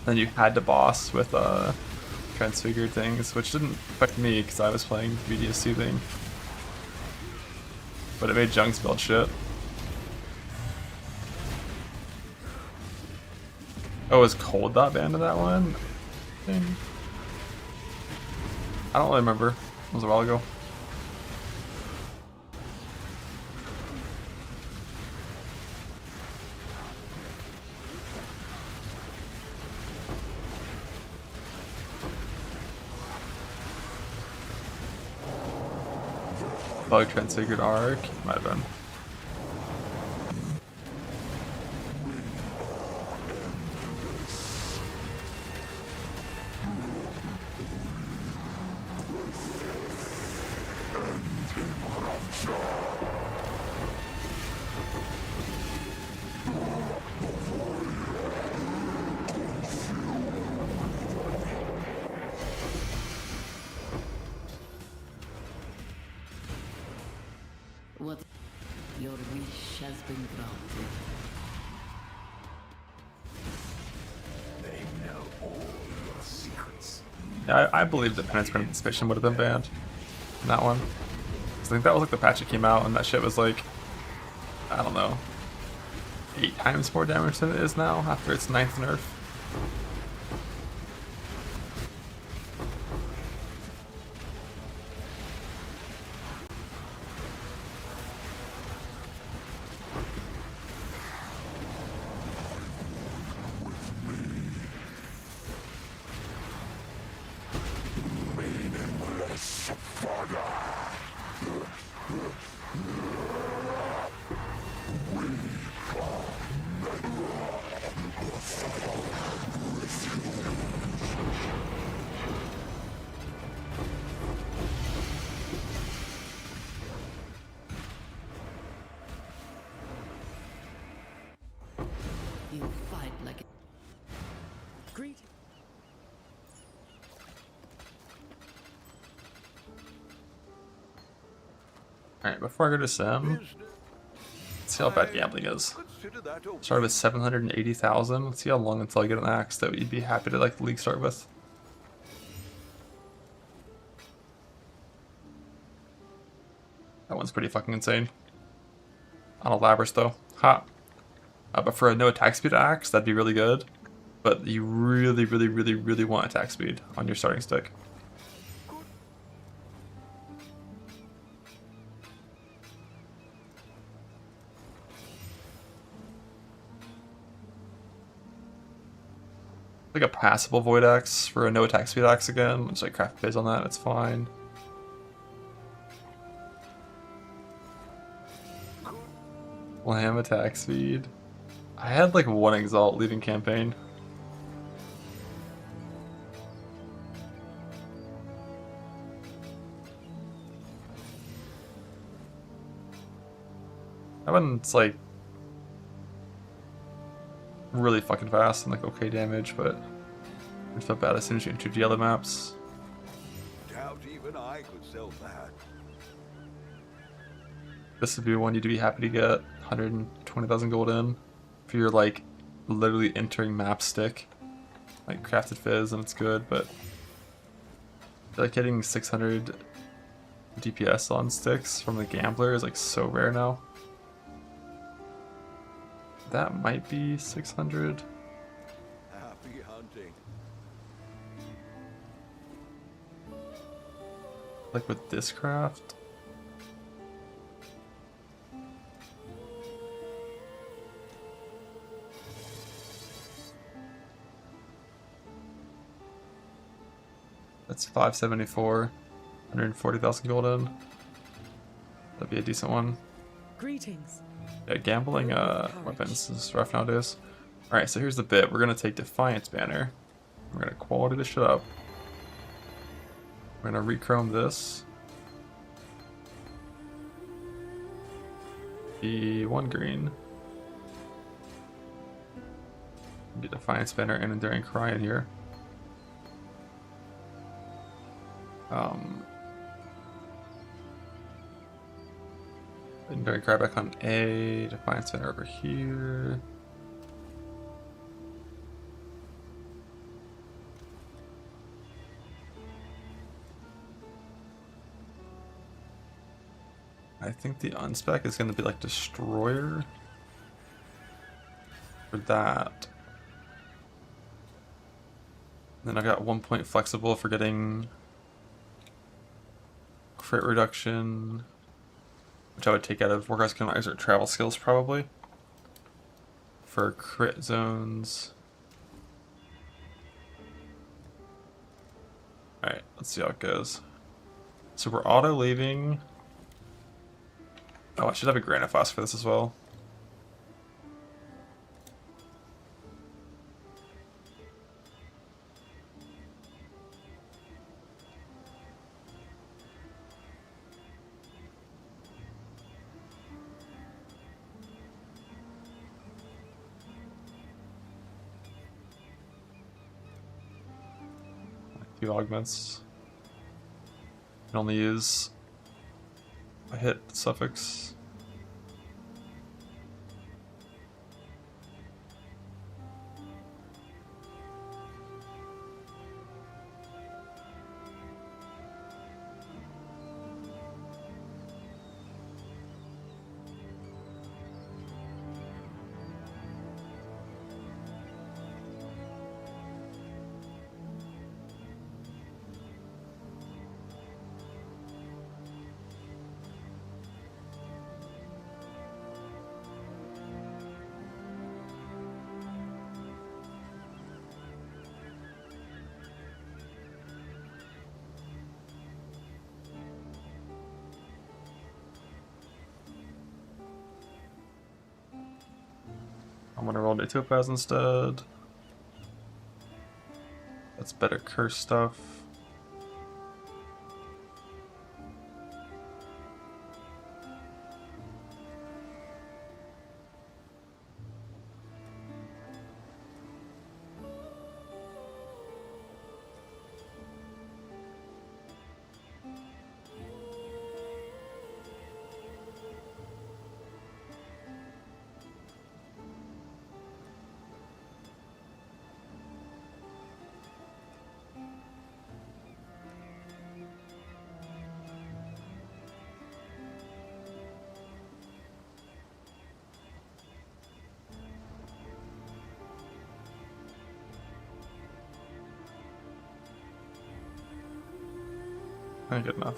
then you had to boss with Transfigured things, which didn't affect me because I was playing BDSC thing. But it made Junks build shit. Oh, was Cold Dot banned in that one? I don't really remember. It was a while ago. Bug Transfigured Arc? Might have been.
What? Your wish has been granted.
They know all your secrets.
Yeah, I believe that Penance Participation would have been banned in that one. 'Cause I think that was like the patch that came out and that shit was like, I don't know, 8 times more damage than it is now after its 9th nerf. Alright, before I go to Sim, let's see how bad gambling is. Started with 780,000. Let's see how long until I get an axe that you'd be happy to like the league start with. That one's pretty fucking insane. On a Labrys though. Ha! But for a no attack speed axe, that'd be really good. But you really, really, really, really want attack speed on your starting stick. Like a passable void axe for a no attack speed axe again. Just like craft biz on that, it's fine. Lamb attack speed. I had like one exalt leaving campaign. That one's like really fucking fast and like okay damage, but I feel bad as soon as you enter the other maps.
Doubt even I could sell that.
This would be one you'd be happy to get 120,000 gold in if you're like literally entering map stick, like crafted fizz, and it's good, but like getting 600 DPS on sticks from the gambler is like so rare now. That might be 600.
Happy hunting.
Like with this craft. That's 574, 140,000 gold in. That'd be a decent one.
Greetings.
Yeah, gambling weapons is rough nowadays. Alright, so here's the bit. We're gonna take Defiance Banner. We're gonna quality this shit up. We're gonna rechrome this. The one green. Get Defiance Banner and Enduring Cry in here. Enduring Cry back on A, Defiance Banner over here. I think the unspec is going to be like Destroyer for that. Then I got 1 point flexible for getting crit reduction, which I would take out of Warcraft Canonizer or travel skills probably. For crit zones. Alright, let's see how it goes. So we're auto leaving. Oh, I should have a Granite Flask for this as well. Few augments. Can only use a hit suffix. I'm gonna roll the Topaz instead. That's better curse stuff. Ain't good enough.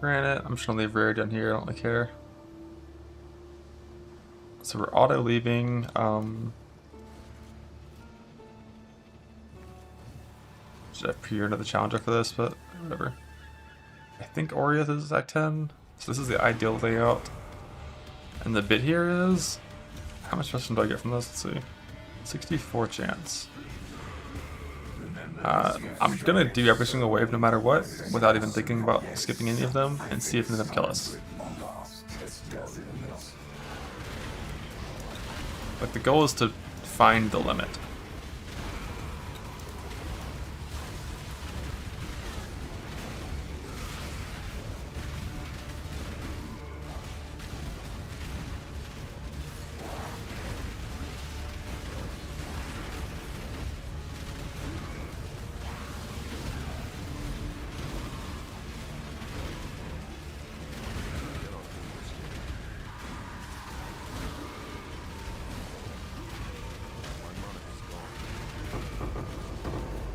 Granite, I'm just gonna leave Rare down here, I don't really care. So we're auto leaving. Should I pre another challenger for this, but whatever. I think Oriath is Act 10, so this is the ideal layout. And the bit here is, how much question do I get from this? Let's see. 64 chance. I'm gonna do every single wave no matter what, without even thinking about skipping any of them, and see if any of them kill us. But the goal is to find the limit.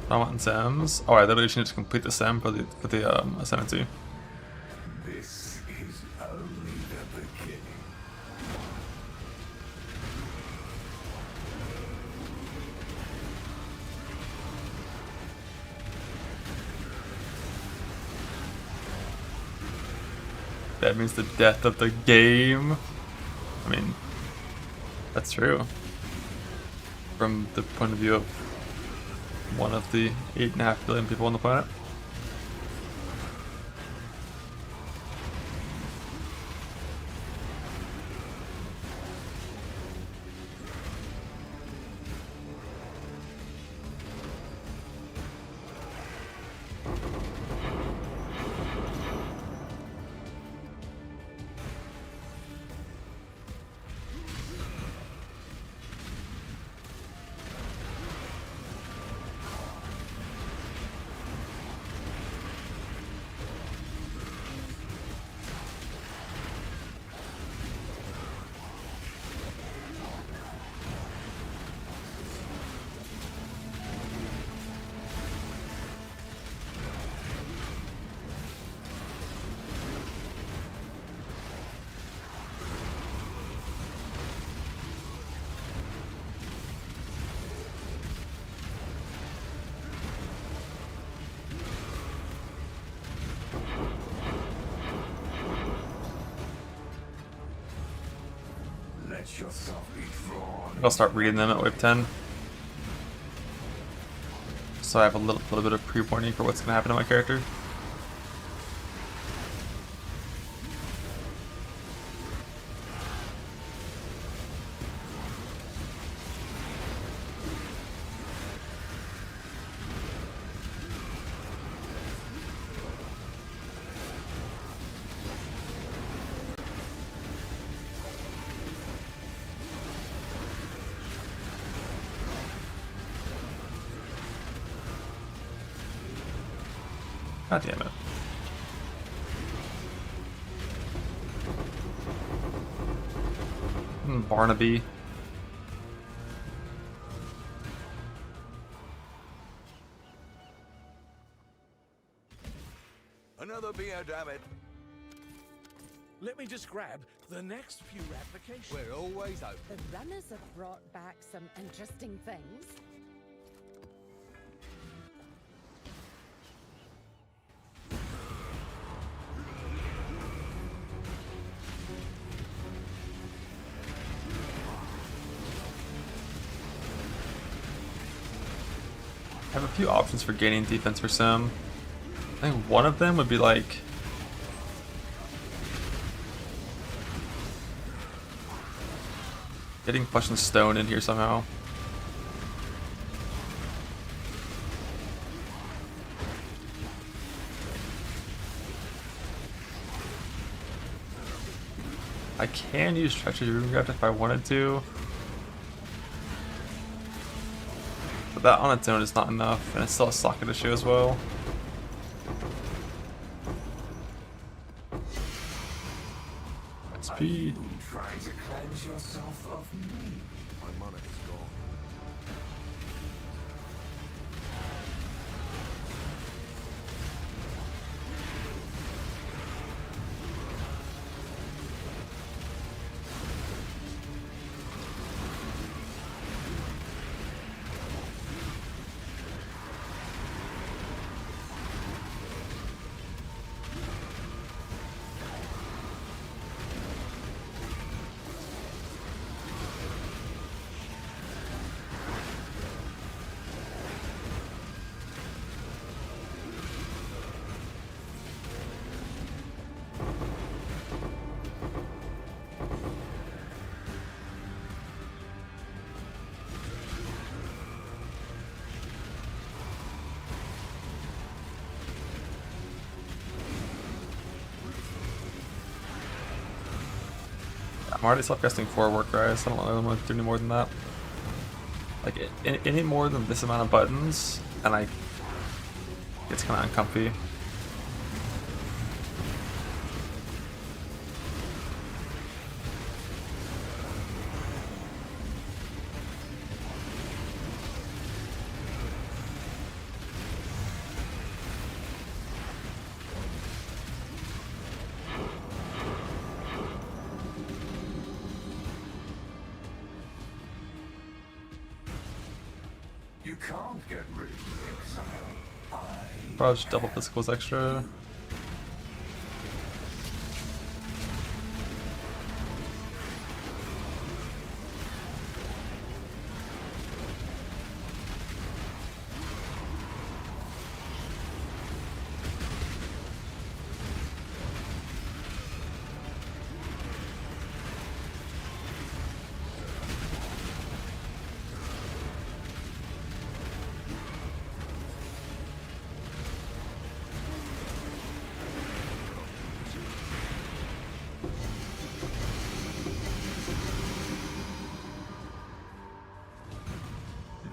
I want Sims. Oh, I literally just need to complete the Sim for the Ascendancy.
This is only the beginning.
That means the death of the game. I mean, that's true. From the point of view of one of the 8.5 billion people on the planet.
Let yourself be drawn.
I'll start reading them at wave 10. So I have a little bit of pre-warning for what's going to happen to my character. God damn it. Barnaby.
Another beer, damn it. Let me just grab the next few applications. We're always open.
The runners have brought back some interesting things.
I have a few options for gaining defense for Sim. I think one of them would be like getting Pushing Stone in here somehow. I can use Treachery Runegraft if I wanted to. But that on its own is not enough, and it's still a socket issue as well. XP.
Trying to cleanse yourself of me.
My mana is gone.
I'm already self-casting 4 work rise. I don't really want to do any more than that. Like, any more than this amount of buttons, and it's kind of uncomfy.
You can't get rid of the exile.
Probably just double physicals extra.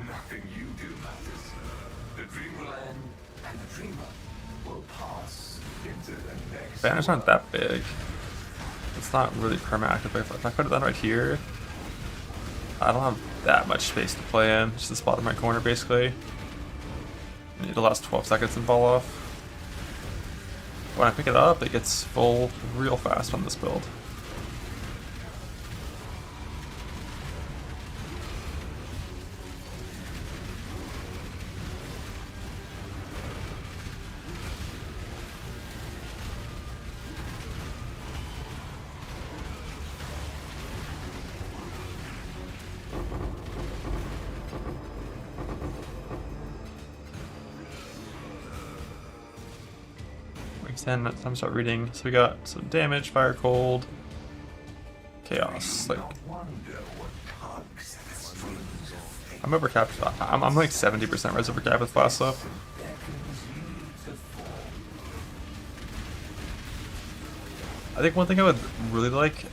Nothing you do matters. The dream will end, and the dreamer will pass into the next.
Banners aren't that big. It's not really perma-active. If I put it down right here, I don't have that much space to play in. Just this bottom right corner, basically. I need to last 12 seconds and fall off. When I pick it up, it gets full real fast on this build. Week 10, time to start reading. So we got some damage, fire, cold, chaos. Like, I'm overcapped. I'm like 70% res overcapped with fast stuff. I think one thing I would really like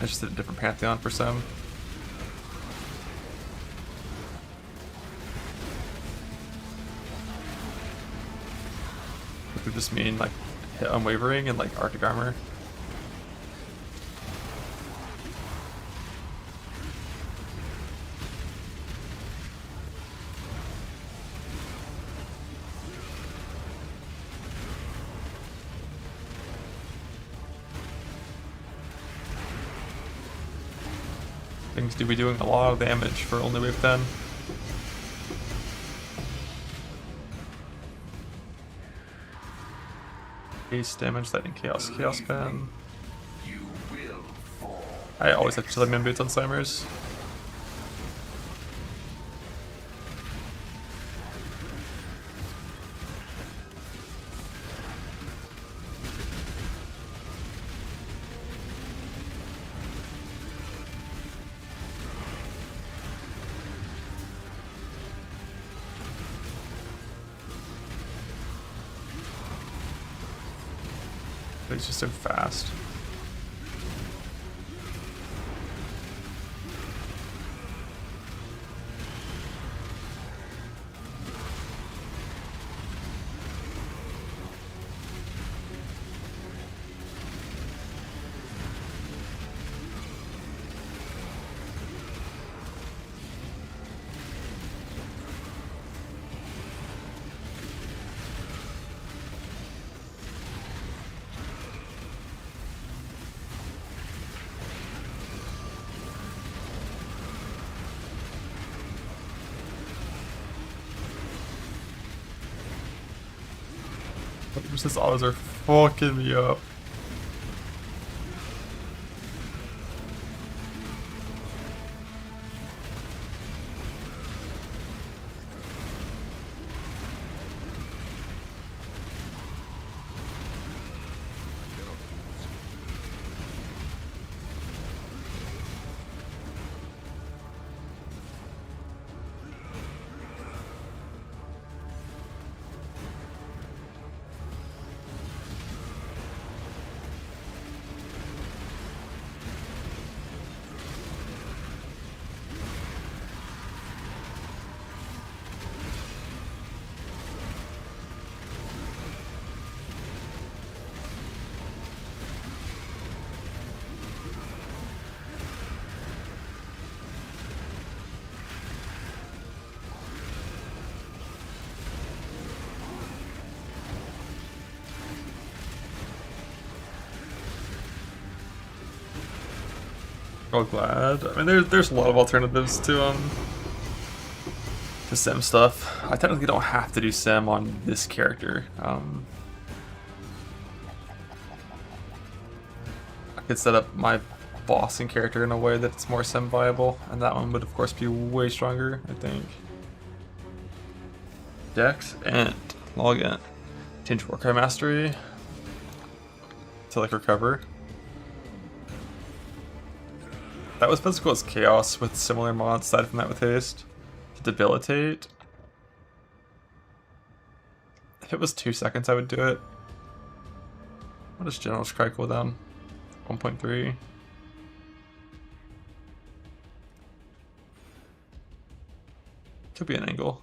is just a different Pantheon for Sim. Which would just mean like hit unwavering and like Arctic armor. Things do be doing a lot of damage for only wave 10. Ace damage, lightning, chaos, chaos pen. I always have chilling min boots on slammers. But it's just so fast. Resist autos are fucking me up. Oh, glad. I mean, there's a lot of alternatives to sim stuff. I technically don't have to do sim on this character. I could set up my bossing character in a way that it's more sim viable, and that one would of course be way stronger, I think. Dex and login. Change Warcry Mastery to like recover. That was physical as chaos with similar mods aside from that with haste. To debilitate. If it was 2 seconds I would do it. What is General's Cry cooldown? 1.3. Could be an angle.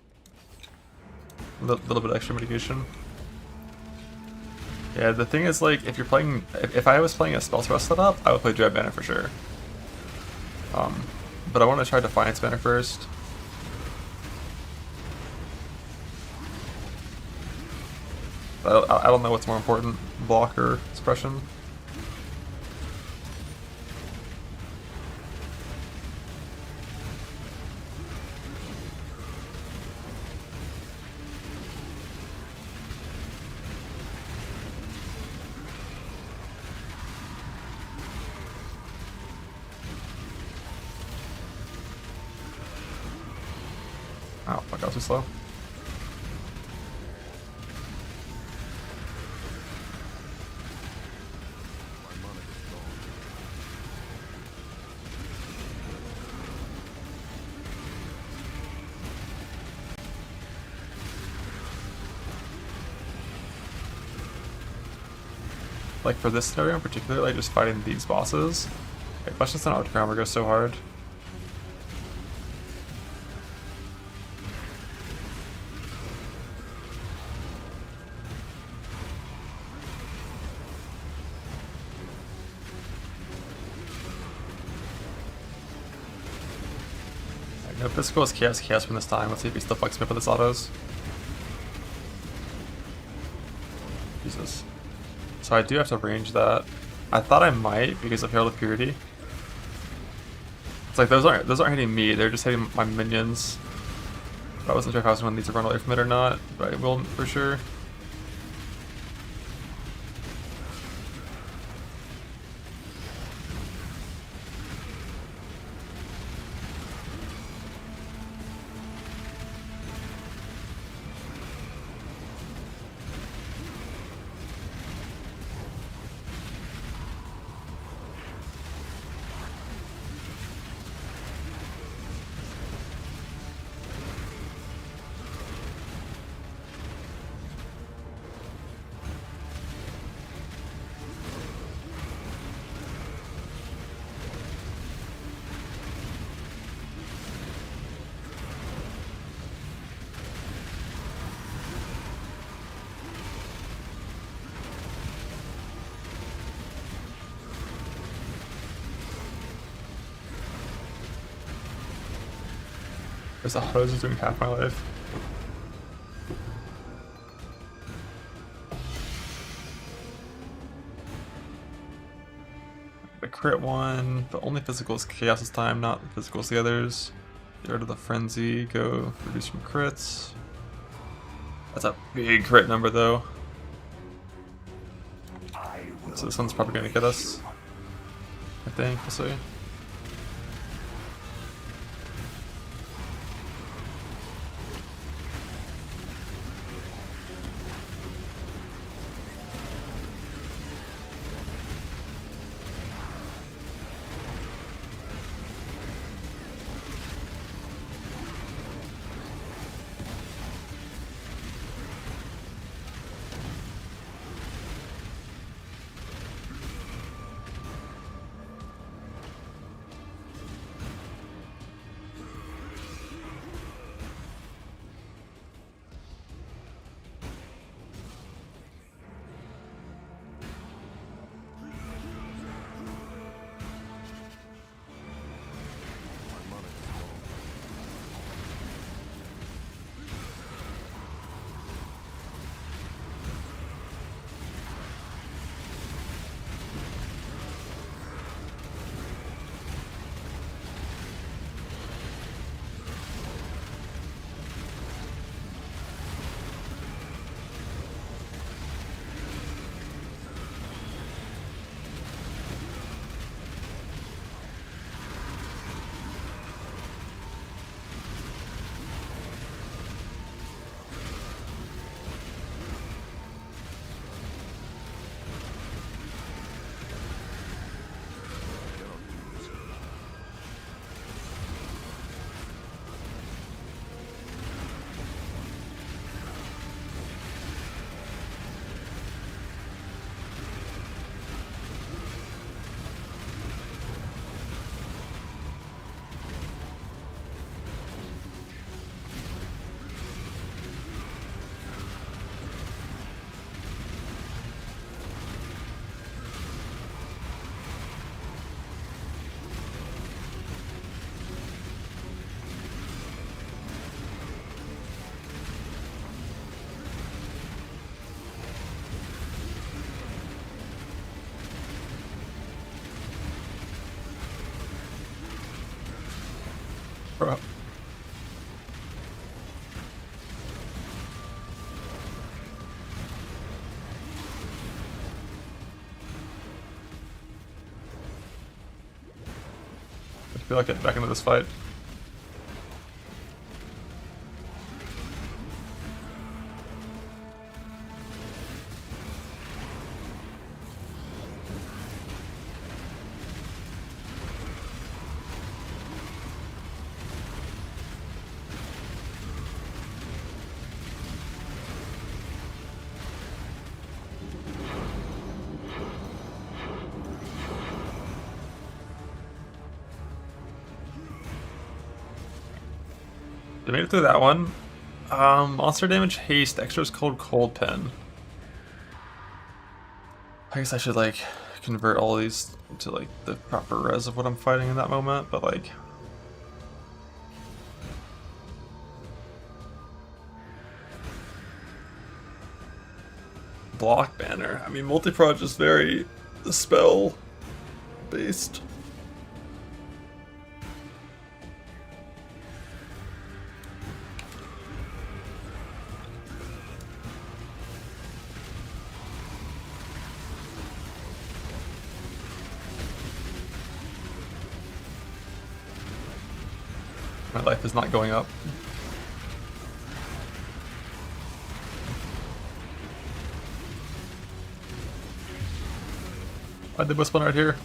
A little bit extra mitigation. Yeah, the thing is, like, if you're playing, if I was playing a spell thrust setup, I would play Dread Banner for sure. But I want to try Defiance Banner first. I don't know what's more important, block or suppression. Oh, fuck, I was too slow. Like for this scenario in particular, like just fighting these bosses, like Questions on Autogrammar goes so hard. No physical is chaos, chaos from this time. Let's see if he still fucks me up with his autos. Jesus. So I do have to range that. I thought I might because of Herald of Purity. It's like those aren't hitting me, they're just hitting my minions. But I wasn't sure if I was gonna need to run away from it or not, but I will for sure. There's a hose doing half my life. The crit one, but only physical is chaos this time, not physical as the others. Get rid of the frenzy, go reduce from crits. That's a big crit number though. So this one's probably gonna get us. I think, we'll see. Bro. I feel like getting back into this fight. They made it through that one. Monster damage, haste, extras cold pin. I guess I should like convert all these to like the proper res of what I'm fighting in that moment, but like block banner. I mean multi-proj is very spell based. My life is not going up. Why'd they whisper right here?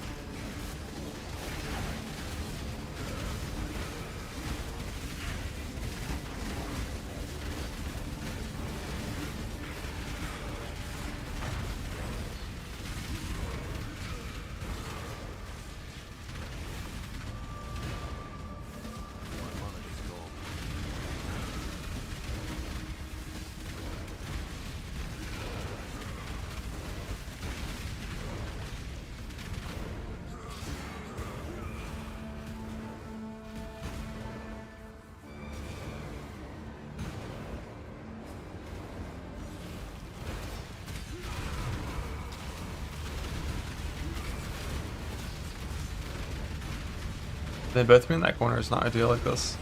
They both be in that corner is not ideal like this.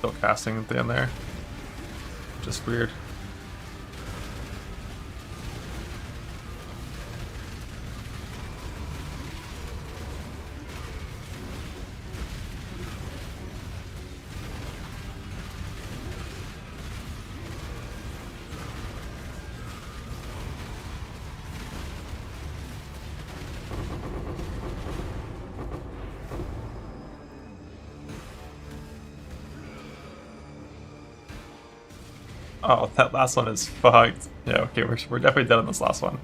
still casting at the end there. Just weird. Oh, that last one is fucked. Yeah, okay, we're definitely dead on this last one.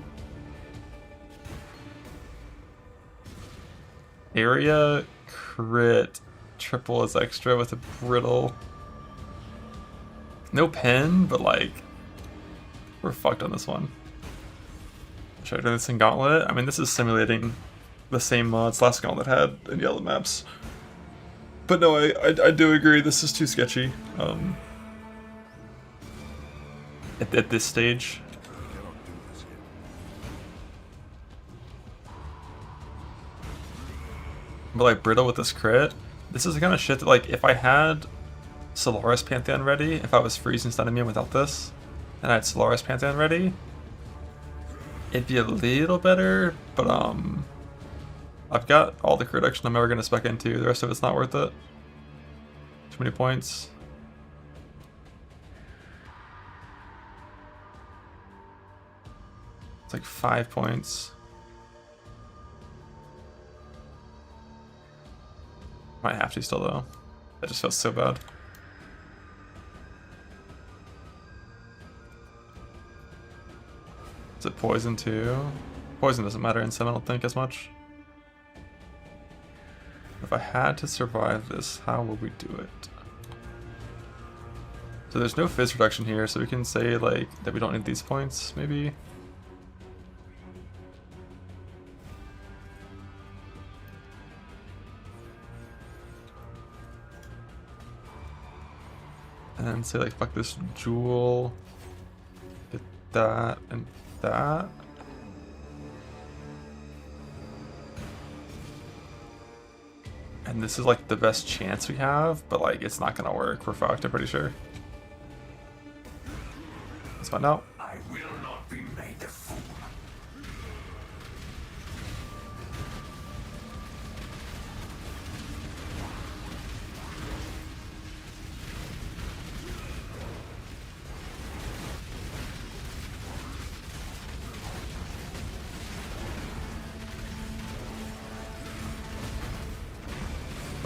Area, crit, triple is extra with a brittle. No pen, but like, we're fucked on this one. Should I do this in Gauntlet? I mean, this is simulating the same mods last Gauntlet had in yellow maps. But no, I do agree, this is too sketchy. At this stage. But like brittle with this crit, this is the kind of shit that like if I had Solaris Pantheon ready, if I was freezing stun immune without this, and I had Solaris Pantheon ready, it'd be a little better, but I've got all the crit action I'm ever gonna spec into, the rest of it's not worth it. Too many points. It's like 5 points. Might have to still though. That just feels so bad. Is it poison too? Poison doesn't matter in Sim, I don't think as much. If I had to survive this, how would we do it? So there's no fizz reduction here, so we can say like that we don't need these points, maybe. And then say like fuck this jewel, get that and that. And this is like the best chance we have, but like it's not gonna work. We're fucked, I'm pretty sure. Let's find out.
I will not be made a fool.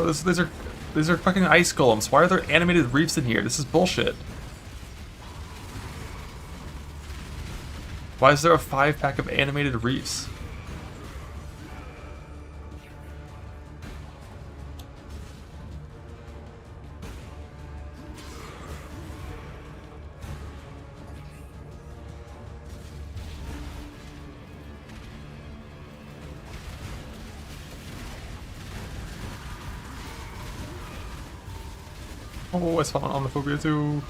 Oh, these are fucking ice golems. Why are there animated reefs in here? This is bullshit. Why is there a 5-pack of animated reefs? Oh, I spawned on Omniphobia too.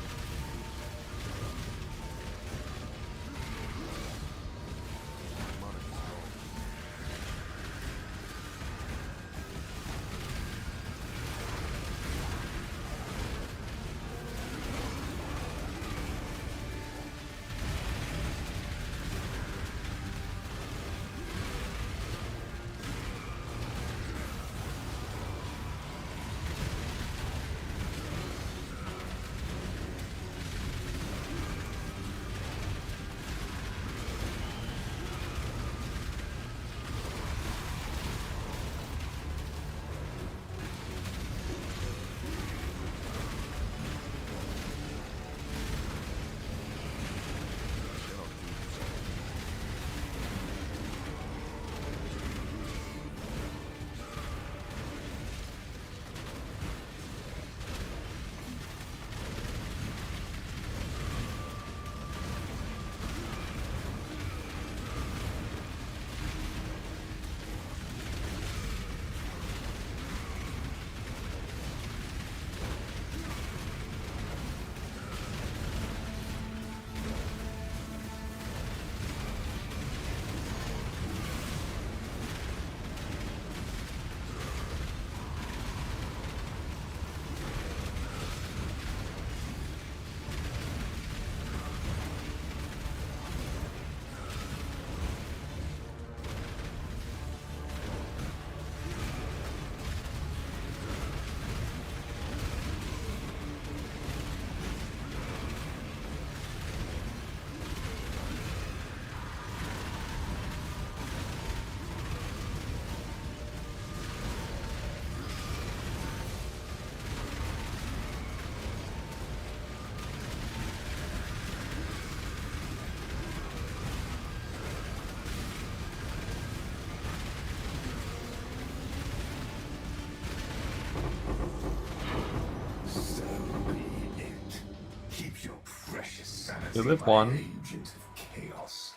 They live one.
Agent of chaos.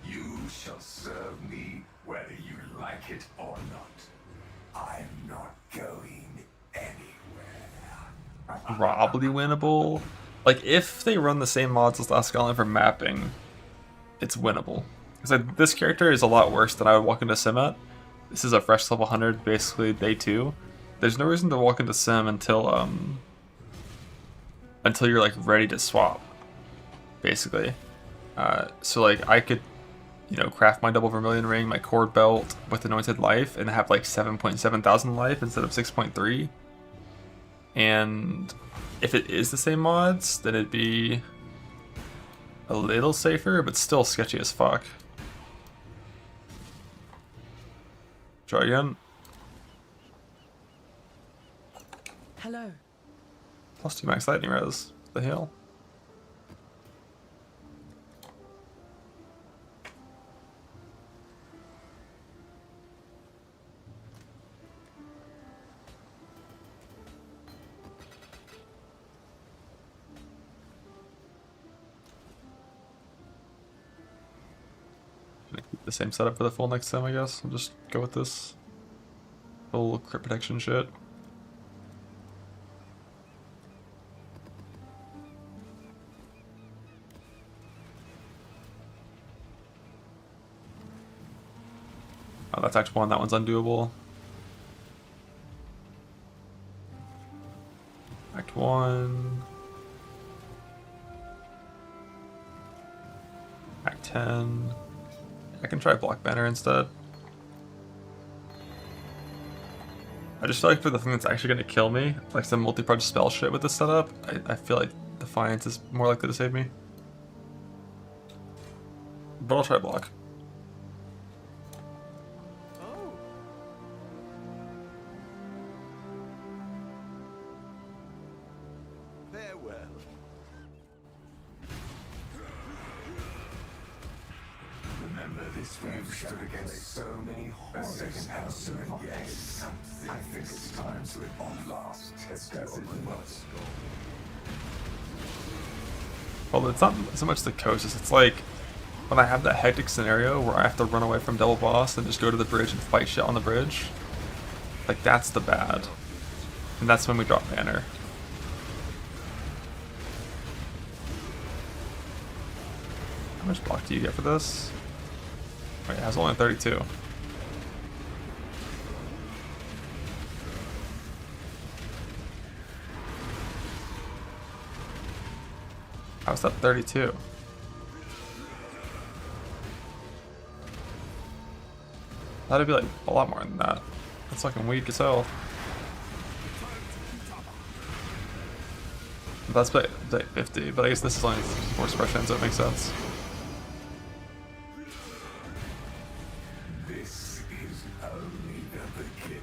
You shall serve me whether you like it or not. I'm not going anywhere.
Probably winnable. Like, if they run the same mods as Last Gauntlet for mapping, it's winnable. Because this character is a lot worse than I would walk into Sim at. This is a fresh level 100, basically day 2. There's no reason to walk into Sim until you're like ready to swap, basically. So like I could, you know, craft my double vermilion ring, my cord belt with anointed life, and have like 7.7 thousand life instead of 6.3. And if it is the same mods, then it'd be a little safer, but still sketchy as fuck. Try again.
Hello.
Plus 2 max lightning res. What the hell? Gonna keep the same setup for the full next time, I guess. I'll just go with this full crit protection shit. Oh, that's Act 1, that one's undoable. Act 1. Act 10. I can try Block Banner instead. I just feel like for the thing that's actually going to kill me, like some multi-prod spell shit with this setup, I feel like Defiance is more likely to save me. But I'll try Block.
Farewell.
Remember this, we've stood against so many horrors. Yes, I think it's time to at last test as it must.
Well, it's not so much the coaches, it's like when I have that hectic scenario where I have to run away from double boss and just go to the bridge and fight shit on the bridge. Like, that's the bad. And that's when we drop banner. How much block do you get for this? Wait, it has only 32. How's that 32? That'd be like a lot more than that. That's fucking weak as hell. That's like 50, but I guess this is only 4 suppression, so it makes sense.
This is only the beginning.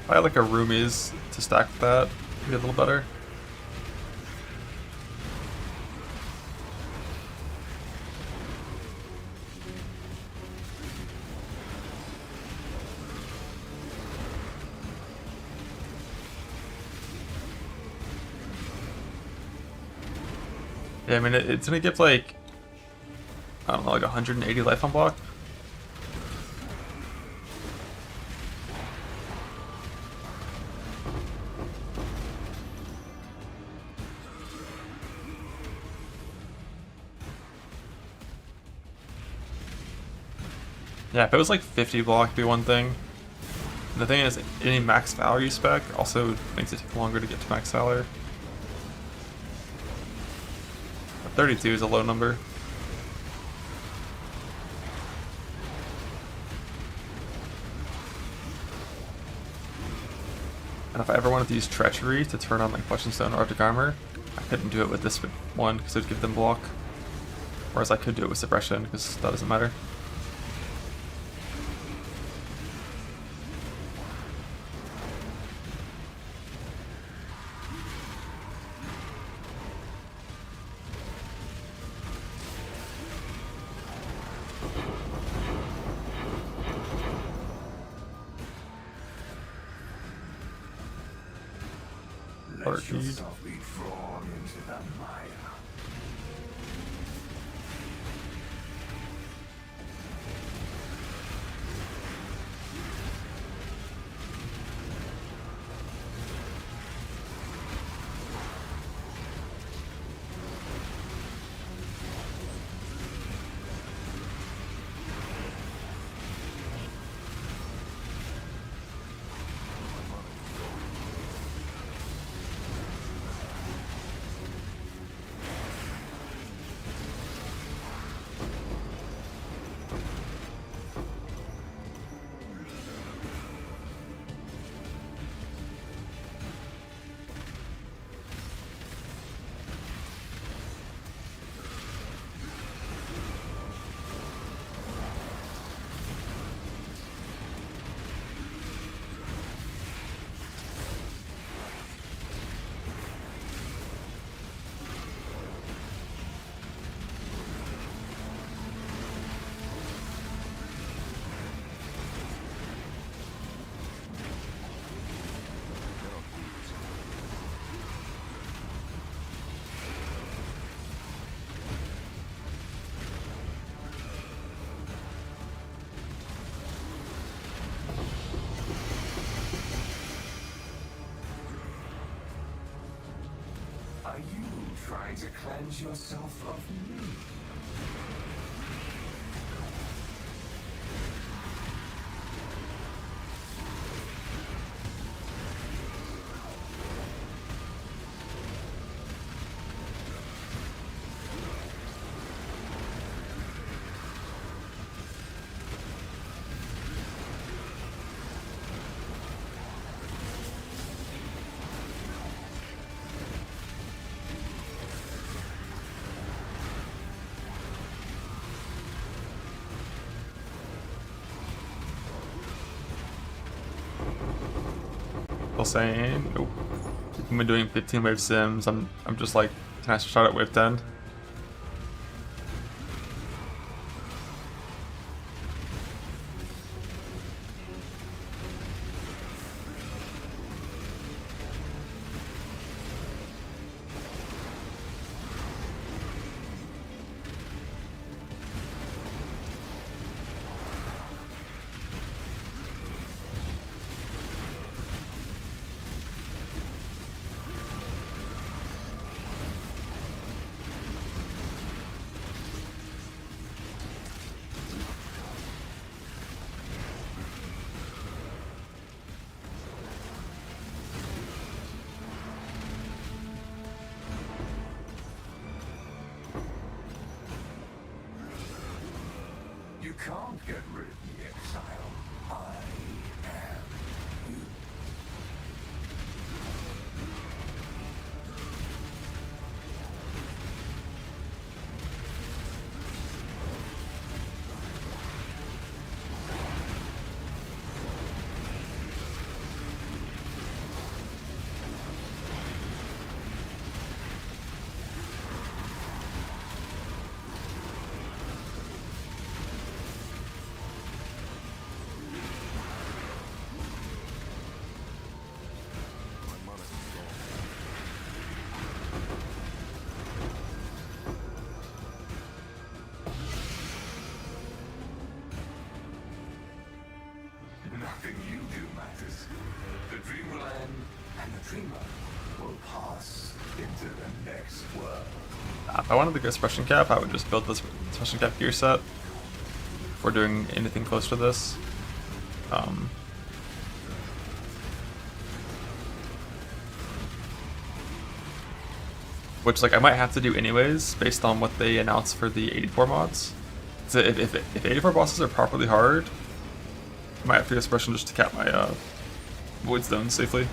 If I had like a roomies to stack with that, it'd be a little better. Yeah, I mean, it's gonna give like, I don't know, like 180 life on block. Yeah, if it was like 50 block, it'd be one thing. And the thing is, any max value spec also makes it take longer to get to max valor. 32 is a low number. And if I ever wanted to use Treachery to turn on like Flesh and Stone or Arctic Armor, I couldn't do it with this one because it would give them block. Whereas I could do it with Suppression because that doesn't matter. Water
Let
feed.
yourself be drawn into the mire. Are you trying to cleanse yourself of me?
Still saying nope. I've been doing 15 wave sims. I'm just like, can I start at wave 10?
You can't get rid of the exile. I am you. Nothing you do matters. The dream will end, and the dreamer will pass into the next world.
If I wanted to go suppression cap, I would just build this suppression cap gear set before doing anything close to this. Which, like, I might have to do anyways, based on what they announce for the 84 mods. So if 84 bosses are properly hard, I might have to go suppression just to cap my void stones safely.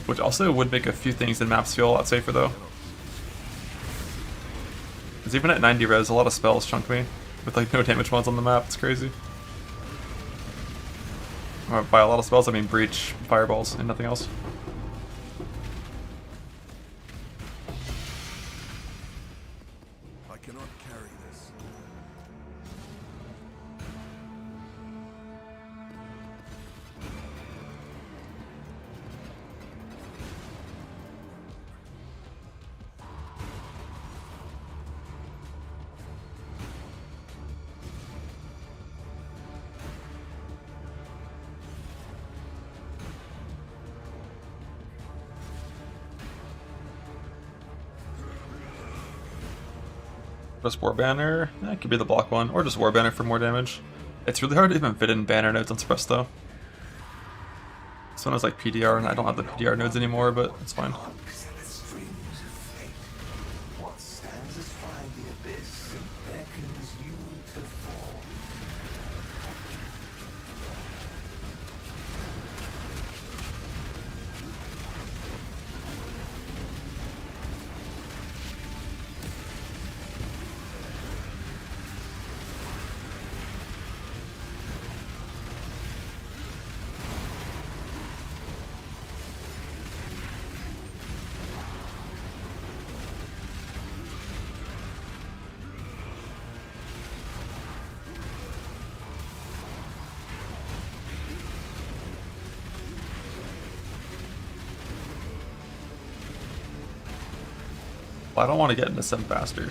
Which also would make a few things in maps feel a lot safer though. Because even at 90 res, a lot of spells chunk me with like no damage mods on the map. It's crazy. By a lot of spells, I mean breach, fireballs, and nothing else.
I cannot carry this.
Just War Banner. It could be the block one, or just War Banner for more damage. It's really hard to even fit in banner nodes on Suppress though. This one is like PDR, and I don't have the PDR nodes anymore, but it's fine.
What stands astride the abyss and beckons you to fall.
I don't want to get into Sim faster.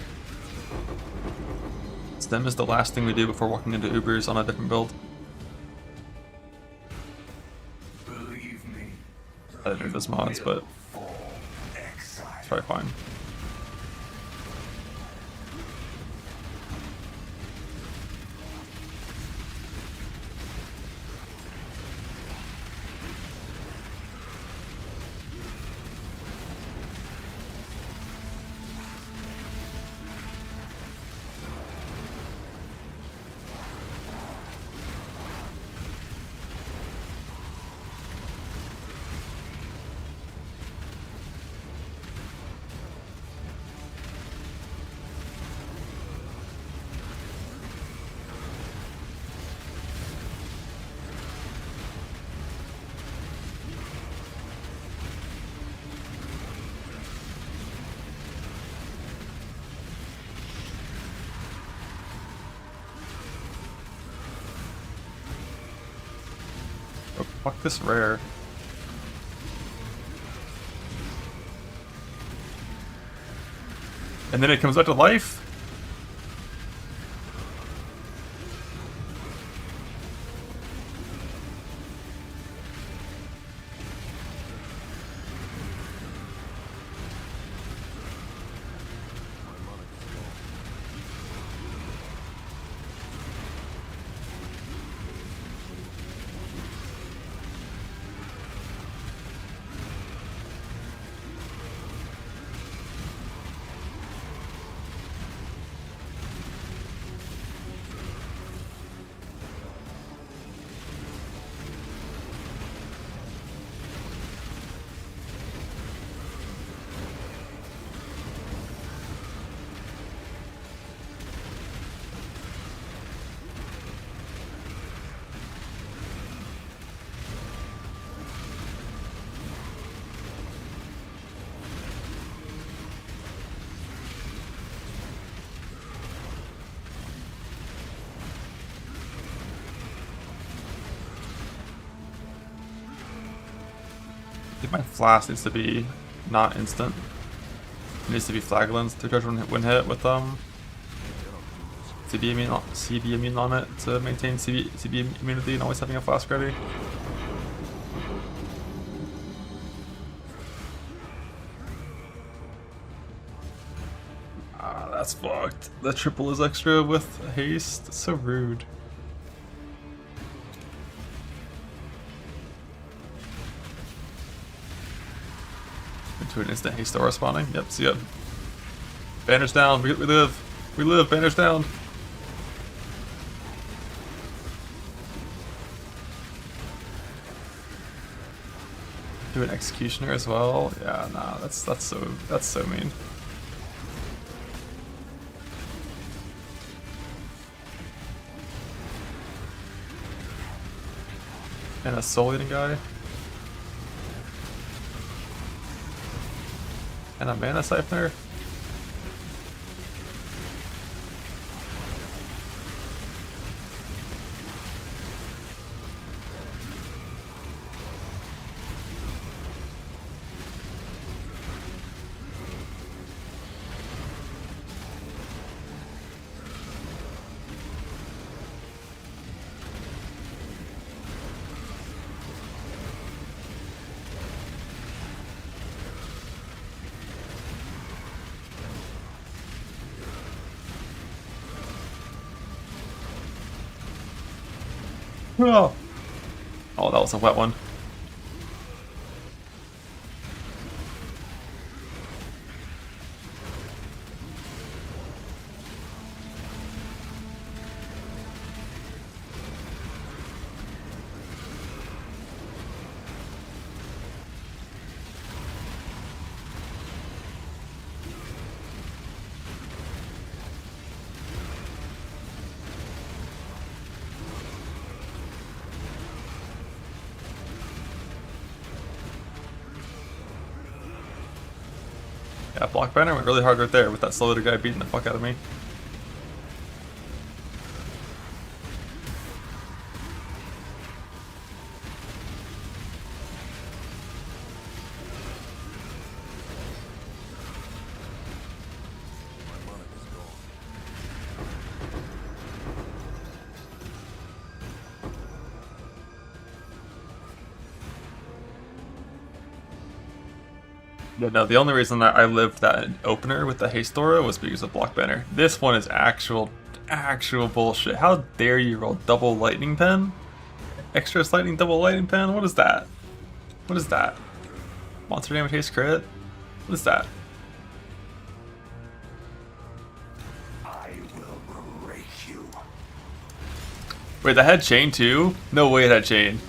Stem is the last thing we do before walking into Ubers on a different build.
Believe me,
I didn't do this mods, but it's probably fine. Oh, fuck this rare. And then it comes back to life? I think my flash needs to be not instant. It needs to be flaglens to judge when hit with CB immune on it to maintain CB immunity and always having a flask ready. Ah, that's fucked. The triple is extra with haste. It's so rude. Into an instant haste aura spawning. Yep, see ya. Banners down. We live. We live. Banners down. Do an executioner as well. Yeah, nah. That's so mean. And a soul eating guy. And a mana siphoner. Oh, oh, that was a wet one. Yeah, block banner went really hard right there with that slow leader guy beating the fuck out of me. Yeah, no, the only reason that I lived that opener with the haste aura was because of block banner. This one is actual bullshit. How dare you roll double lightning pen? Extra lightning, double lightning pen? What is that? What is that? Monster damage haste crit? What is that?
I will break you.
Wait, that had chain too? No way it had chain.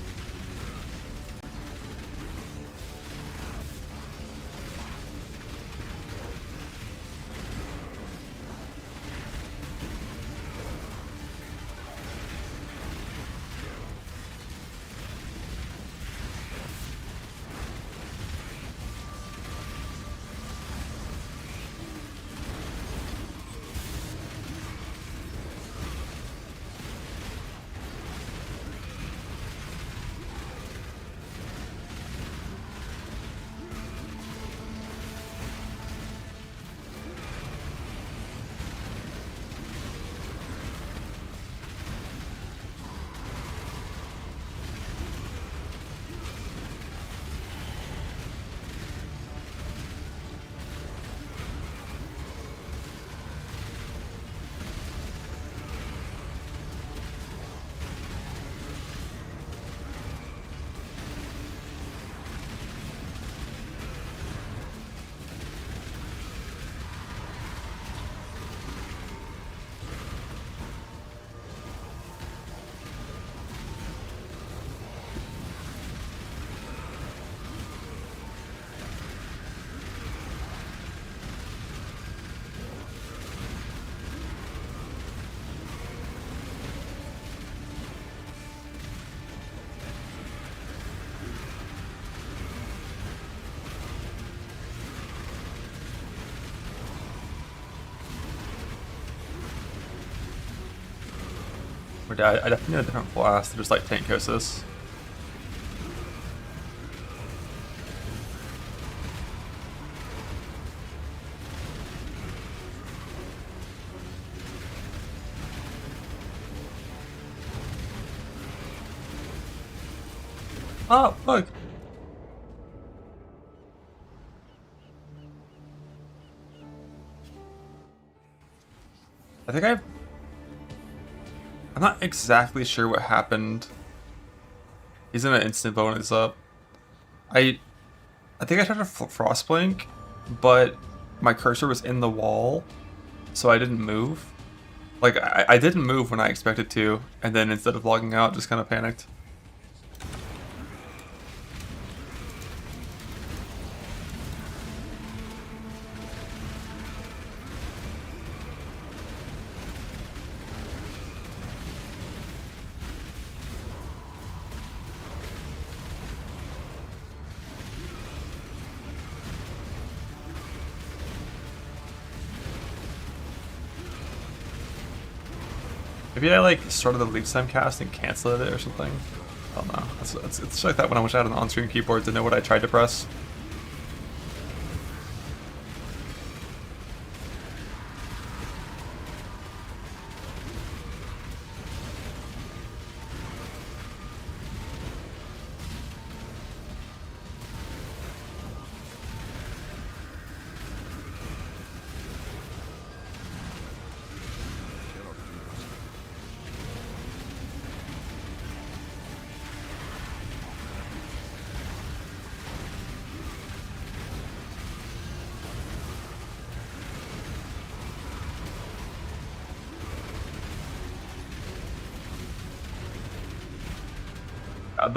I definitely need a different blast to just like tank Kosis. Oh, fuck. I think I'm not exactly sure what happened. He's gonna instant bonus up. I think I tried to Frostblink, but my cursor was in the wall, so I didn't move. Like, I didn't move when I expected to, and then instead of logging out, just kind of panicked. Maybe I like started the leech time cast and canceled it or something. I don't know. It's like that when I wish I had an on-screen keyboard to know what I tried to press.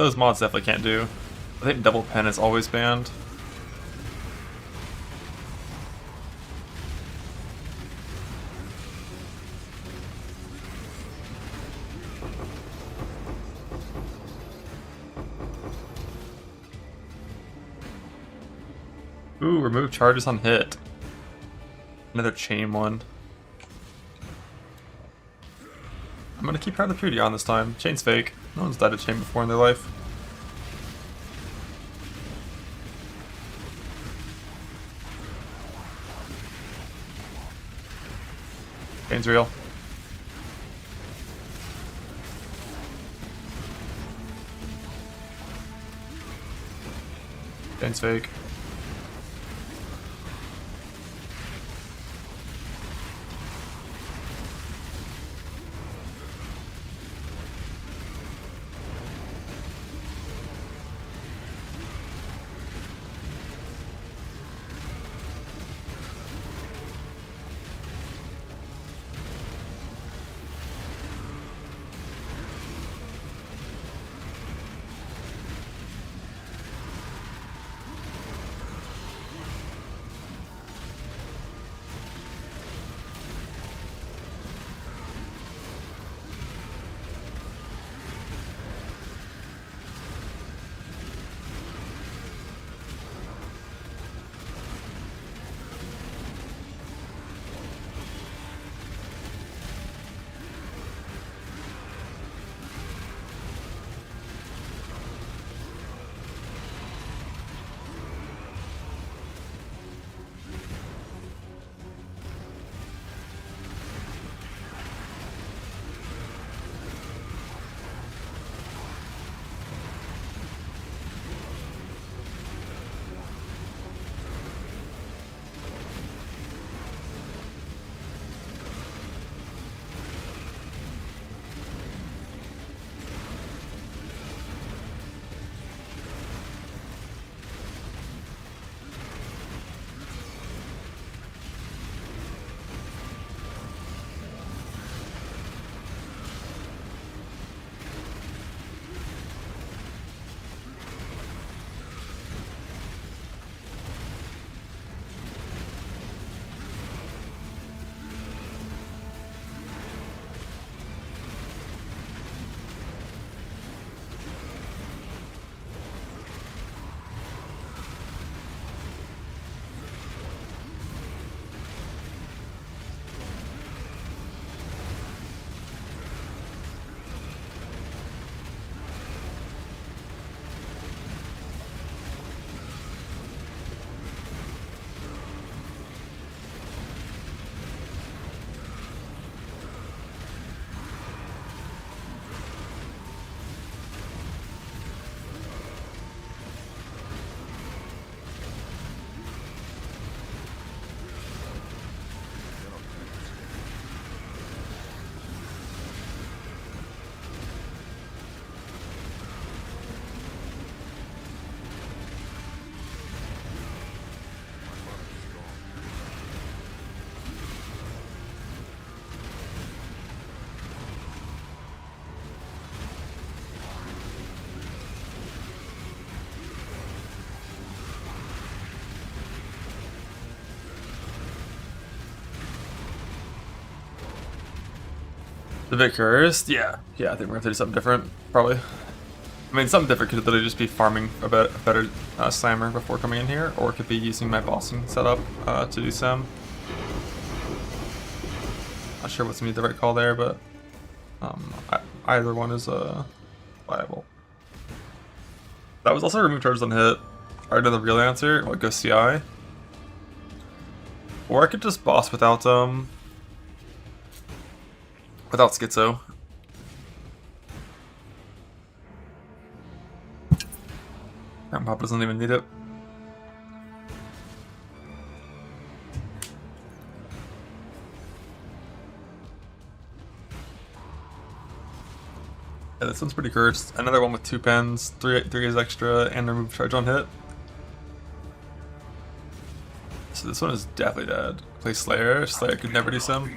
those mods definitely can't do. I think double pen is always banned. Ooh, remove charges on hit. Another chain one. I'm gonna keep Heart of Purity on this time. Chain's fake. No one's died to chain before in their life. Chain's real. Chain's fake. The bit cursed? Yeah, I think we're gonna have to do something different, probably. I mean, something different could literally just be farming a better slammer before coming in here, or it could be using my bossing setup to do some. Not sure what's gonna be the right call there, but either one is viable. That was also remove charges on hit. Alright, another real answer. What, go CI? Or I could just boss without Schizo. Grandpa doesn't even need it. Yeah, this one's pretty cursed. Another one with 2 pens, 3 is extra, and remove charge on hit. So this one is definitely dead. Play Slayer. Slayer could never do some.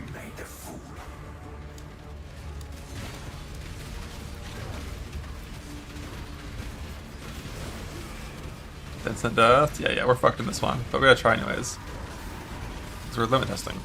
instant death. Yeah, we're fucked in this one. But we gotta try anyways. Because we're limit testing.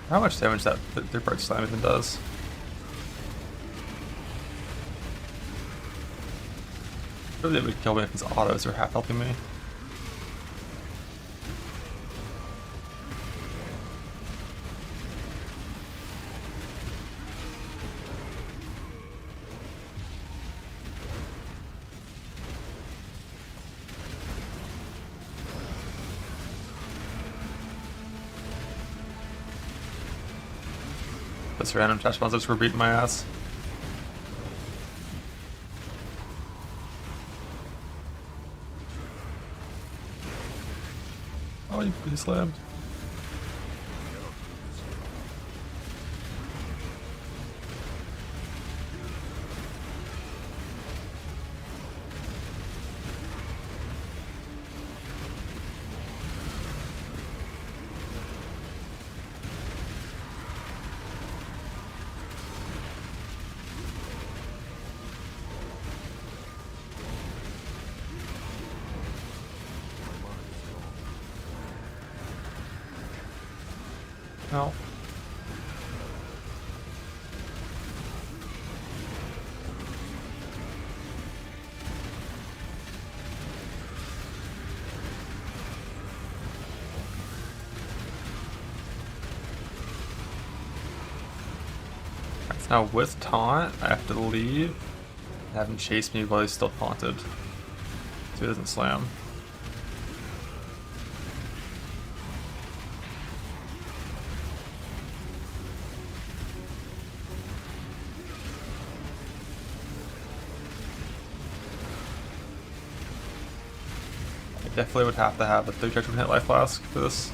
How much damage that third-party slam even does? Really, it would kill me if his autos are half helping me. This random trash monsters were beating my ass. Oh, you pretty slammed. No. Now with taunt, I have to leave. Have him chase me while he's still taunted, so he doesn't slam. I definitely would have to have a 3 judgment hit life flask for this.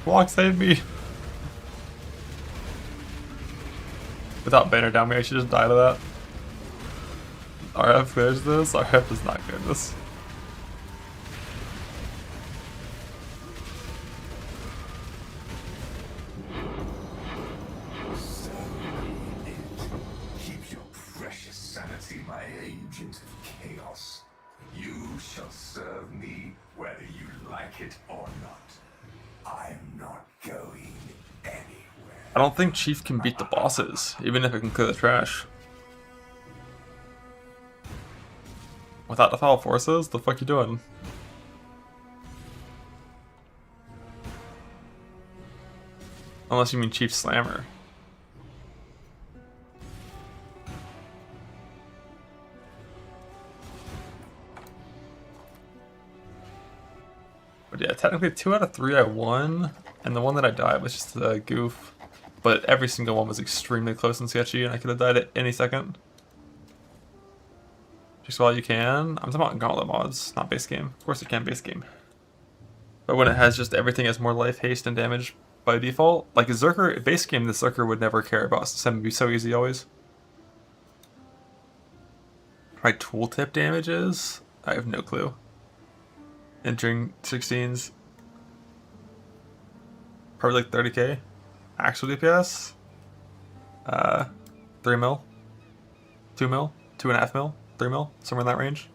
Block save me! Without banner down me, I should just die to that. RF clears this. RF does not clear this.
Keep your precious sanity, my agent of chaos. You shall serve me whether you like it or not. I'm not going anywhere.
I don't think Chief can beat the bosses, even if it can clear the trash. Without the foul forces, the fuck you doing? Unless you mean Chief Slammer. But yeah, technically 2 out of 3 I won, and the one that I died was just a goof. But every single one was extremely close and sketchy, and I could have died at any second. Just while you can. I'm talking about gauntlet mods, not base game. Of course it can base game. But when it has just everything has more life, haste, and damage by default. Like a Zerker, base game, the Zerker would never care about this. It would be so easy always. My tooltip damage is? I have no clue. Entering 16s. Probably like 30k. Actual DPS? 3 mil? 2 mil? 2.5 mil? 3 mil? Somewhere in that range.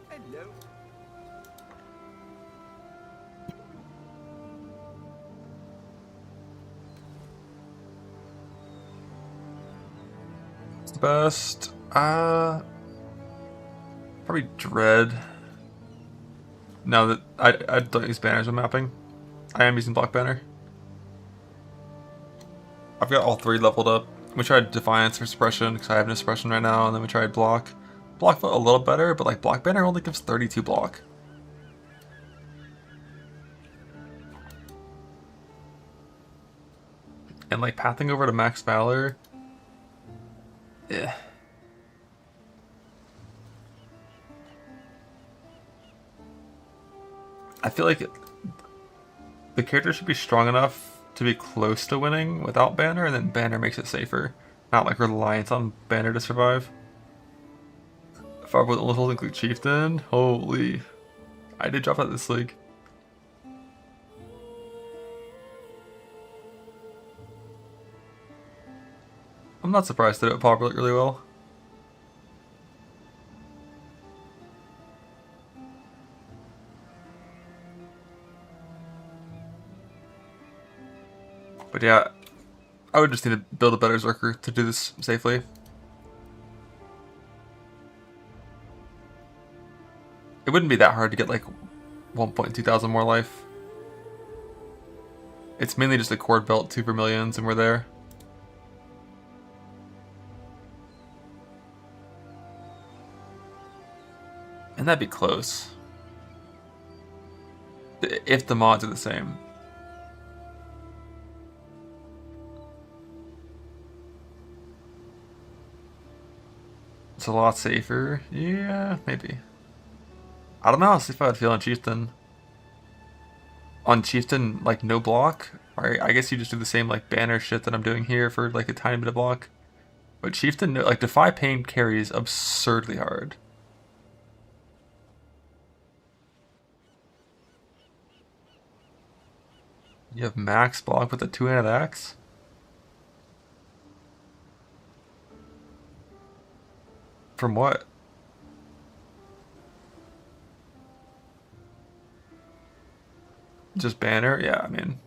Hello.
What's the best? Probably Dread. No, that I don't use banners when mapping. I am using block banner. I've got all 3 leveled up. We tried Defiance for suppression because I have no suppression right now, and then we tried block. Block felt a little better, but like block banner only gives 32 block. And like pathing over to max valor. Yeah. I feel like the character should be strong enough to be close to winning without banner, and then banner makes it safer. Not like reliance on banner to survive. If I wasn't holding Chieftain, holy. I did drop out this league. I'm not surprised that it popped really well. But yeah, I would just need to build a better Zerker to do this safely. It wouldn't be that hard to get like 1.2 thousand more life. It's mainly just a cord belt, 2 Vermilions, and we're there. And that'd be close. If the mods are the same. It's a lot safer. Yeah, maybe. I don't know. I'll see if I would feel on Chieftain. On Chieftain, like no block. Alright, I guess you just do the same like banner shit that I'm doing here for like a tiny bit of block. But Chieftain, like Defy Pain carries absurdly hard. You have max block with a 2-handed axe? From what? Just banner? Yeah, I mean.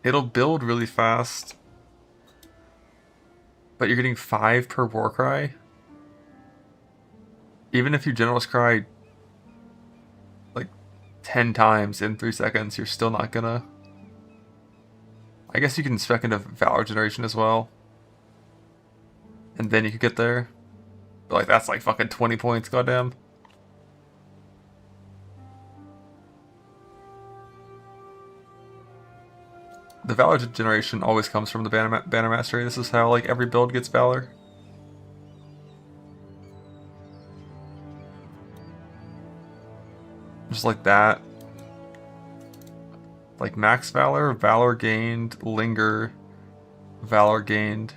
It'll build really fast. But you're getting 5 per Warcry? Even if you General's Cry like 10 times in 3 seconds, you're still not gonna... I guess you can spec into Valor Generation as well. And then you could get there. But like that's like fucking 20 points, goddamn. The Valor Generation always comes from the Banner Mastery. This is how like every build gets Valor. Just like that. Like max Valor, Valor gained, Linger, Valor gained.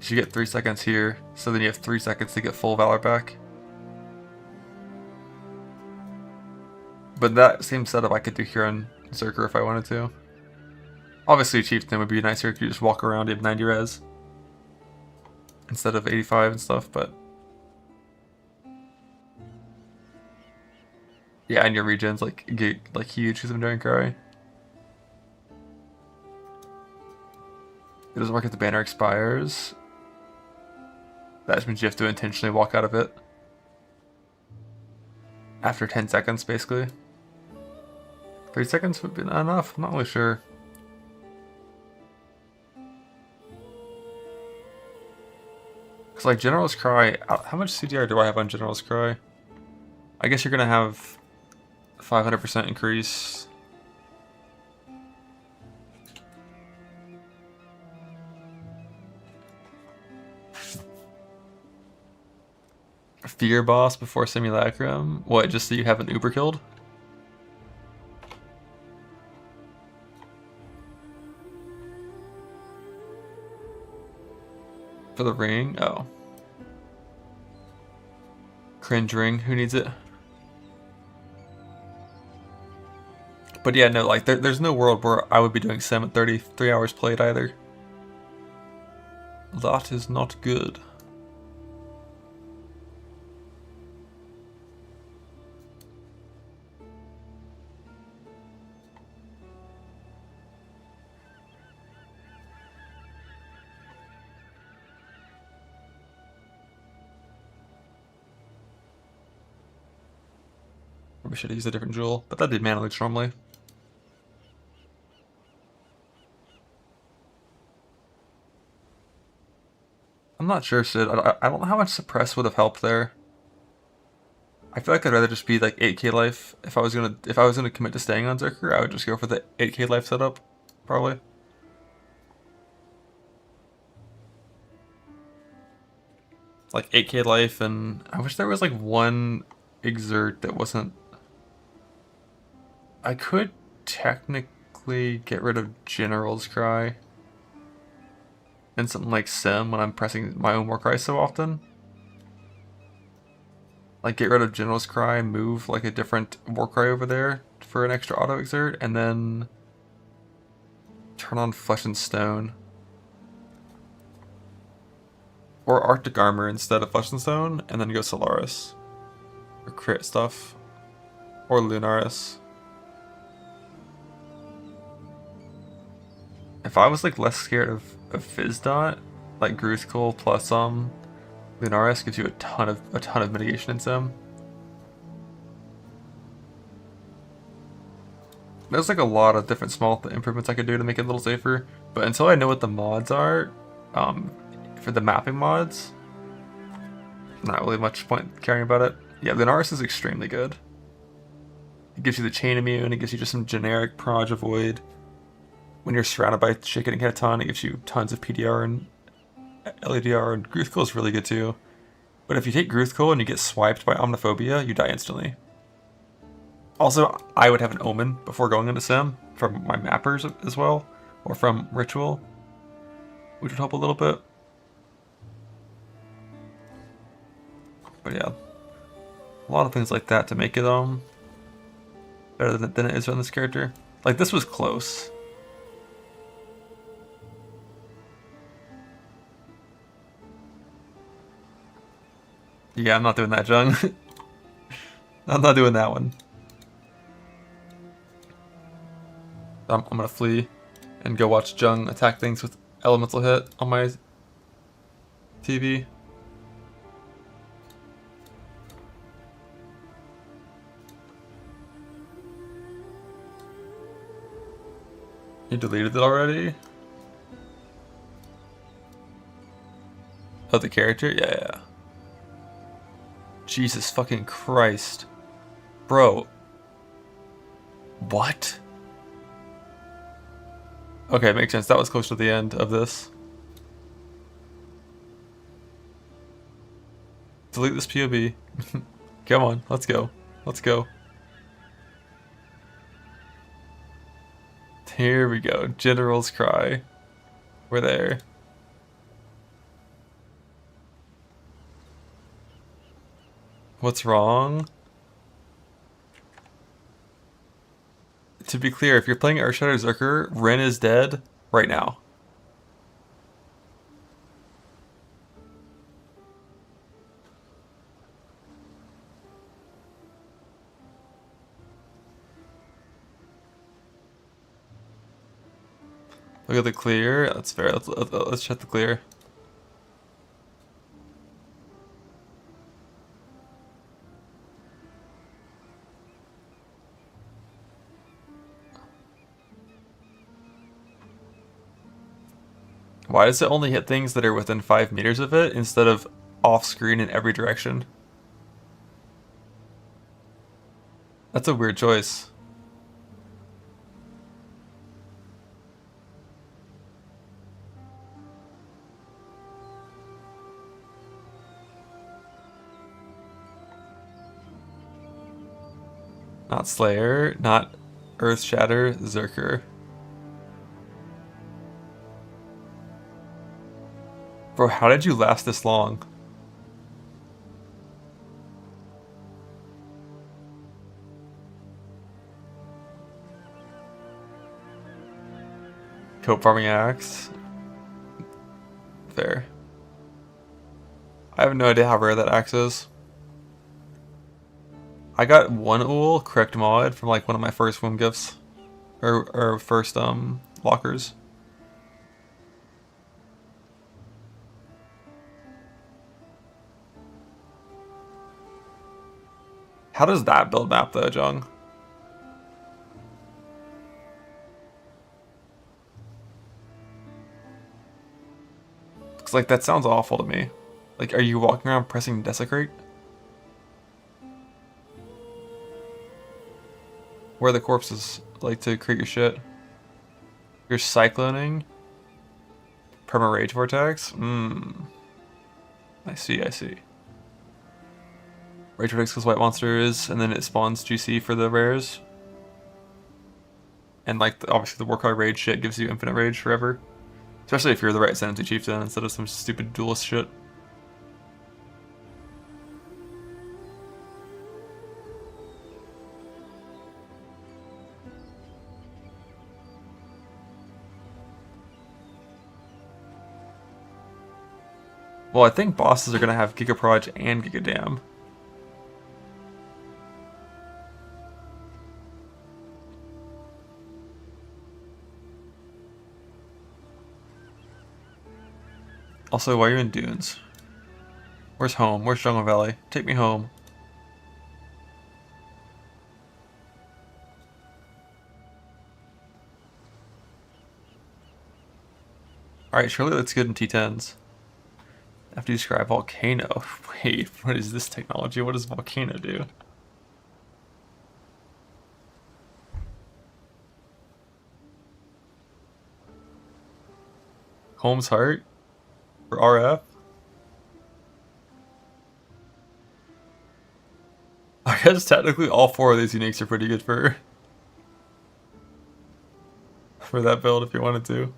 You get 3 seconds here, so then you have 3 seconds to get full Valor back. But that same setup I could do here on Zerker if I wanted to. Obviously Chieftain would be nicer if you just walk around, you have 90 res. Instead of 85 and stuff, but... Yeah, and your regen's like get like huge because I'm doing Cry. It doesn't work if the banner expires. That just means you have to intentionally walk out of it. After 10 seconds, basically. 3 seconds would be enough, I'm not really sure. Because like General's Cry, how much CDR do I have on General's Cry? I guess you're going to have 500% increase. Fear boss before Simulacrum? What, just so you have an Uber killed? For the ring? Oh. Cringe ring, who needs it? But yeah, no, like, there's no world where I would be doing Sim at 33 hours played either. That is not good. Probably should have used a different jewel, but that did mana leech normally. I'm not sure, Sid. I don't know how much suppress would have helped there. I feel like I'd rather just be like 8k life. If I was gonna commit to staying on Zerker, I would just go for the 8k life setup, probably. Like 8k life, and I wish there was like one exert that wasn't. I could technically get rid of General's Cry and something like Sim when I'm pressing my own Warcry so often. Like get rid of General's Cry, move like a different Warcry over there for an extra auto exert, and then turn on Flesh and Stone. Or Arctic Armor instead of Flesh and Stone, and then go Solaris. Or crit stuff. Or Lunaris. If I was like less scared of Fizzdot, like Gruthkul plus Lunaris gives you a ton of mitigation in Sim. There's like a lot of different small improvements I could do to make it a little safer, but until I know what the mods are, for the mapping mods, not really much point caring about it. Yeah, Lunaris is extremely good. It gives you the chain immune, it gives you just some generic proj avoid. When you're surrounded by shit getting hit a ton, it gives you tons of PDR and LADR, and Gruthkul is really good too. But if you take Gruthkul and you get swiped by Omniphobia, you die instantly. Also, I would have an Omen before going into Sim, from my mappers as well, or from Ritual, which would help a little bit. But yeah, a lot of things like that to make it better than it is on this character. Like, this was close. Yeah, I'm not doing that, Jung. I'm not doing that one. I'm gonna flee and go watch Jung attack things with elemental hit on my TV. You deleted it already? Oh, the character? Yeah. Jesus fucking Christ. Bro. What? Okay, makes sense. That was close to the end of this. Delete this POB. Come on, let's go. Let's go. Here we go. General's Cry. We're there. What's wrong? To be clear, if you're playing Earthshatter Zerker, Ren is dead right now. Look at the clear. That's fair. Let's check the clear. Why does it only hit things that are within 5 meters of it instead of off screen in every direction? That's a weird choice. Not Slayer, not Earth Shatter, Zerker. Bro, how did you last this long? Cope farming axe. Fair. I have no idea how rare that axe is. I got one Ool correct mod from like one of my first womb gifts. Or first lockers. How does that build map though, Jung? Cause like that sounds awful to me. Like, are you walking around pressing desecrate? Where are the corpses? Like to create your shit. You're cycloning. Perma rage vortex. I see. Rage vortex kills white monsters, and then it spawns GC for the rares. And like obviously the Warcry rage shit gives you infinite rage forever. Especially if you're the right Ascendancy Chieftain instead of some stupid duelist shit. Well, I think bosses are gonna have Giga Proj and Giga Dam. Also, why are you in Dunes? Where's home? Where's Jungle Valley? Take me home. Alright, surely that's good in T10s. I have to describe Volcano. Wait, what is this technology? What does Volcano do? Holmes Heart? For RF? I guess technically all four of these uniques are pretty good for that build if you wanted to.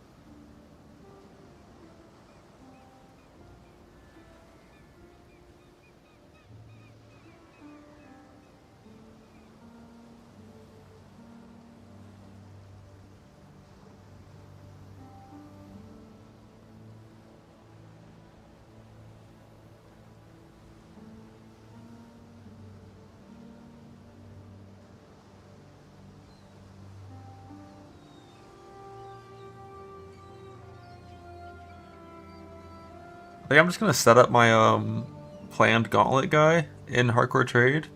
I think I'm just gonna set up my planned gauntlet guy in hardcore trade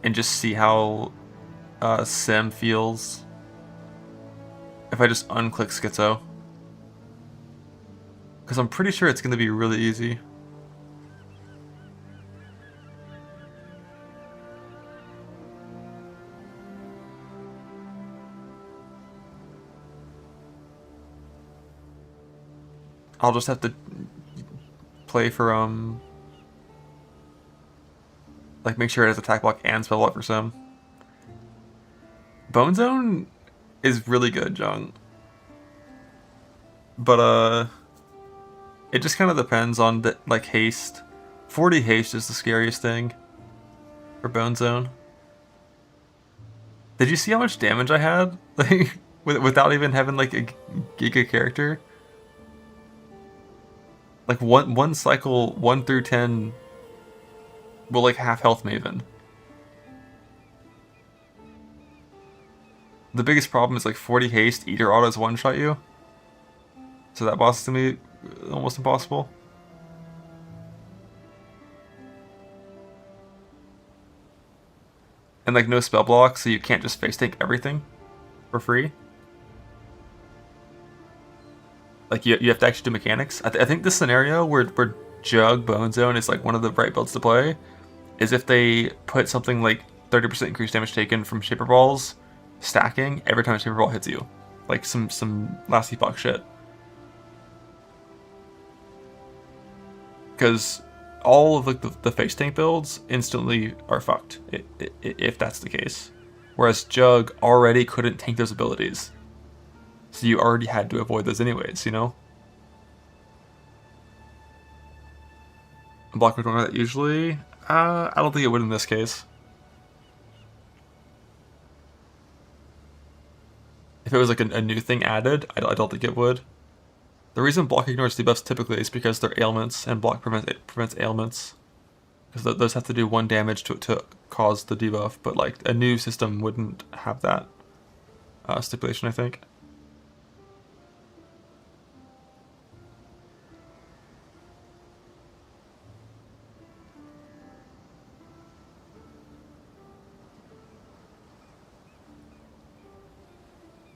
and just see how Sim feels if I just unclick Schizo. Because I'm pretty sure it's gonna be really easy. I'll just have to play for like make sure it has attack block and spell block for Sim. Bone Zone is really good, Jung. But it just kind of depends on the like haste. 40 haste is the scariest thing for Bone Zone. Did you see how much damage I had? Like without even having like a Giga character? Like one cycle 1 through 10 will like half health Maven. The biggest problem is like 40 haste, Eater autos one-shot you. So that boss is gonna be almost impossible. And like no spell block, so you can't just face tank everything for free. Like you have to actually do mechanics. I think this scenario where Jug Bone Zone is like one of the right builds to play is if they put something like 30% increased damage taken from Shaper Balls stacking every time a Shaper Ball hits you. Like some last epoch shit. Because all of like the face tank builds instantly are fucked if that's the case. Whereas Jug already couldn't tank those abilities. So you already had to avoid those anyways, you know? Block would ignore that usually? I don't think it would in this case. If it was like a new thing added, I don't think it would. The reason block ignores debuffs typically is because they're ailments, and block prevents ailments. Because those have to do 1 damage to cause the debuff, but like a new system wouldn't have that stipulation, I think.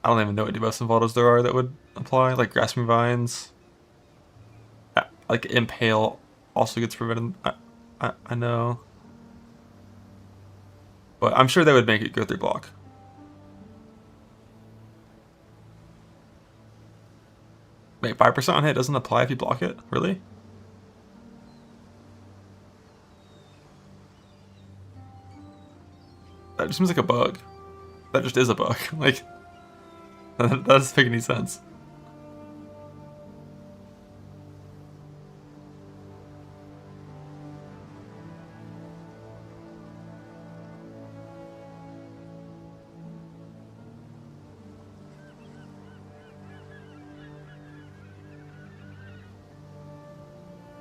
I don't even know what debuffs and Voldos there are that would apply, like Grasping Vines. Like Impale also gets prevented. I know. But I'm sure they would make it go through block. Wait, 5% on hit doesn't apply if you block it? Really? That just seems like a bug. That just is a bug. Like, that doesn't make any sense.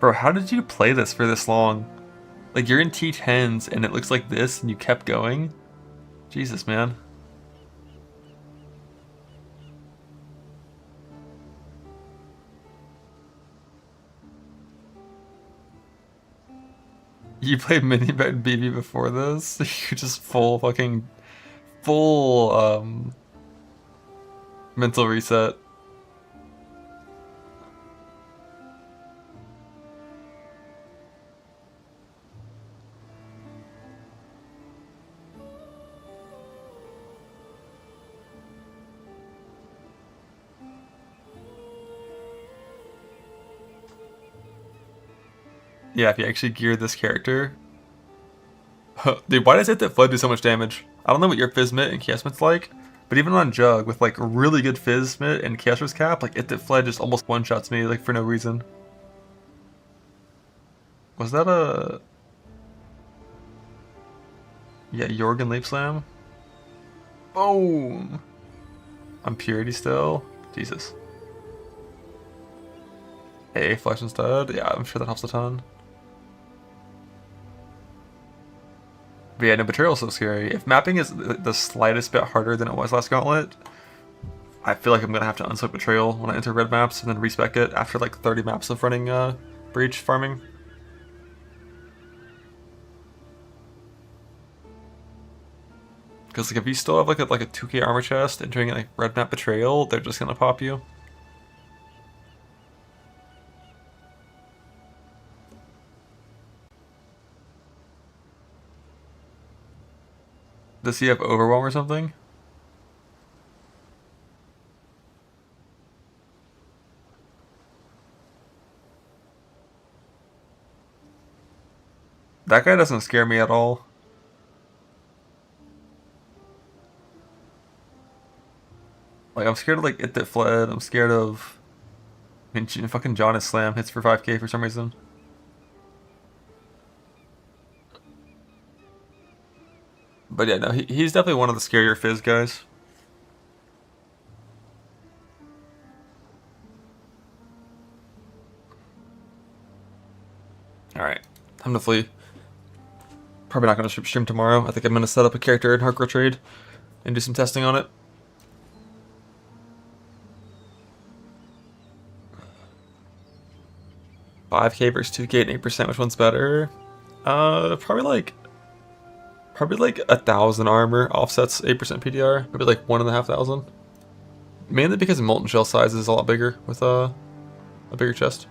Bro, how did you play this for this long? Like, you're in T10s and it looks like this and you kept going? Jesus, man. You played Mini Bet BB before this? You just full mental reset. Yeah, if you actually gear this character. Dude, why does It That Flood do so much damage? I don't know what your Fizzmit and Chaosmit's like, but even on Jug, with like really good Fizzmit and Chaos Cap, like It That Fled just almost one-shots me, like for no reason. Was that a... Yeah, Jorgen Leap Slam? Boom! I'm Purity still? Jesus. Hey, Flesh instead? Yeah, I'm sure that helps a ton. But yeah, no, Betrayal is so scary. If mapping is the slightest bit harder than it was last Gauntlet, I feel like I'm going to have to unselect Betrayal when I enter red maps and then respec it after like 30 maps of running Breach farming. Because like, if you still have like a 2k armor chest entering like red map Betrayal, they're just going to pop you. Does he have Overwhelm or something? That guy doesn't scare me at all. Like, I'm scared of like It That Fled. I'm scared of... I mean, fucking John is Slam hits for 5k for some reason. But yeah, no, he's definitely one of the scarier Fizz guys. Alright, time to flee. Probably not going to stream tomorrow. I think I'm going to set up a character in Hardcore Trade and do some testing on it. $5k versus 2k and 8%, which one's better? Probably like 1,000 armor offsets 8% PDR. Maybe like 1,500. Mainly because Molten Shell size is a lot bigger with a bigger chest.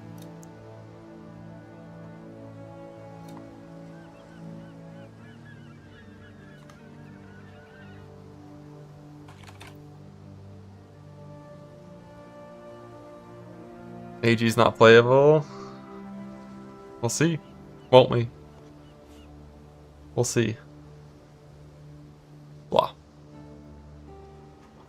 AG's not playable. We'll see. Won't we? We'll see.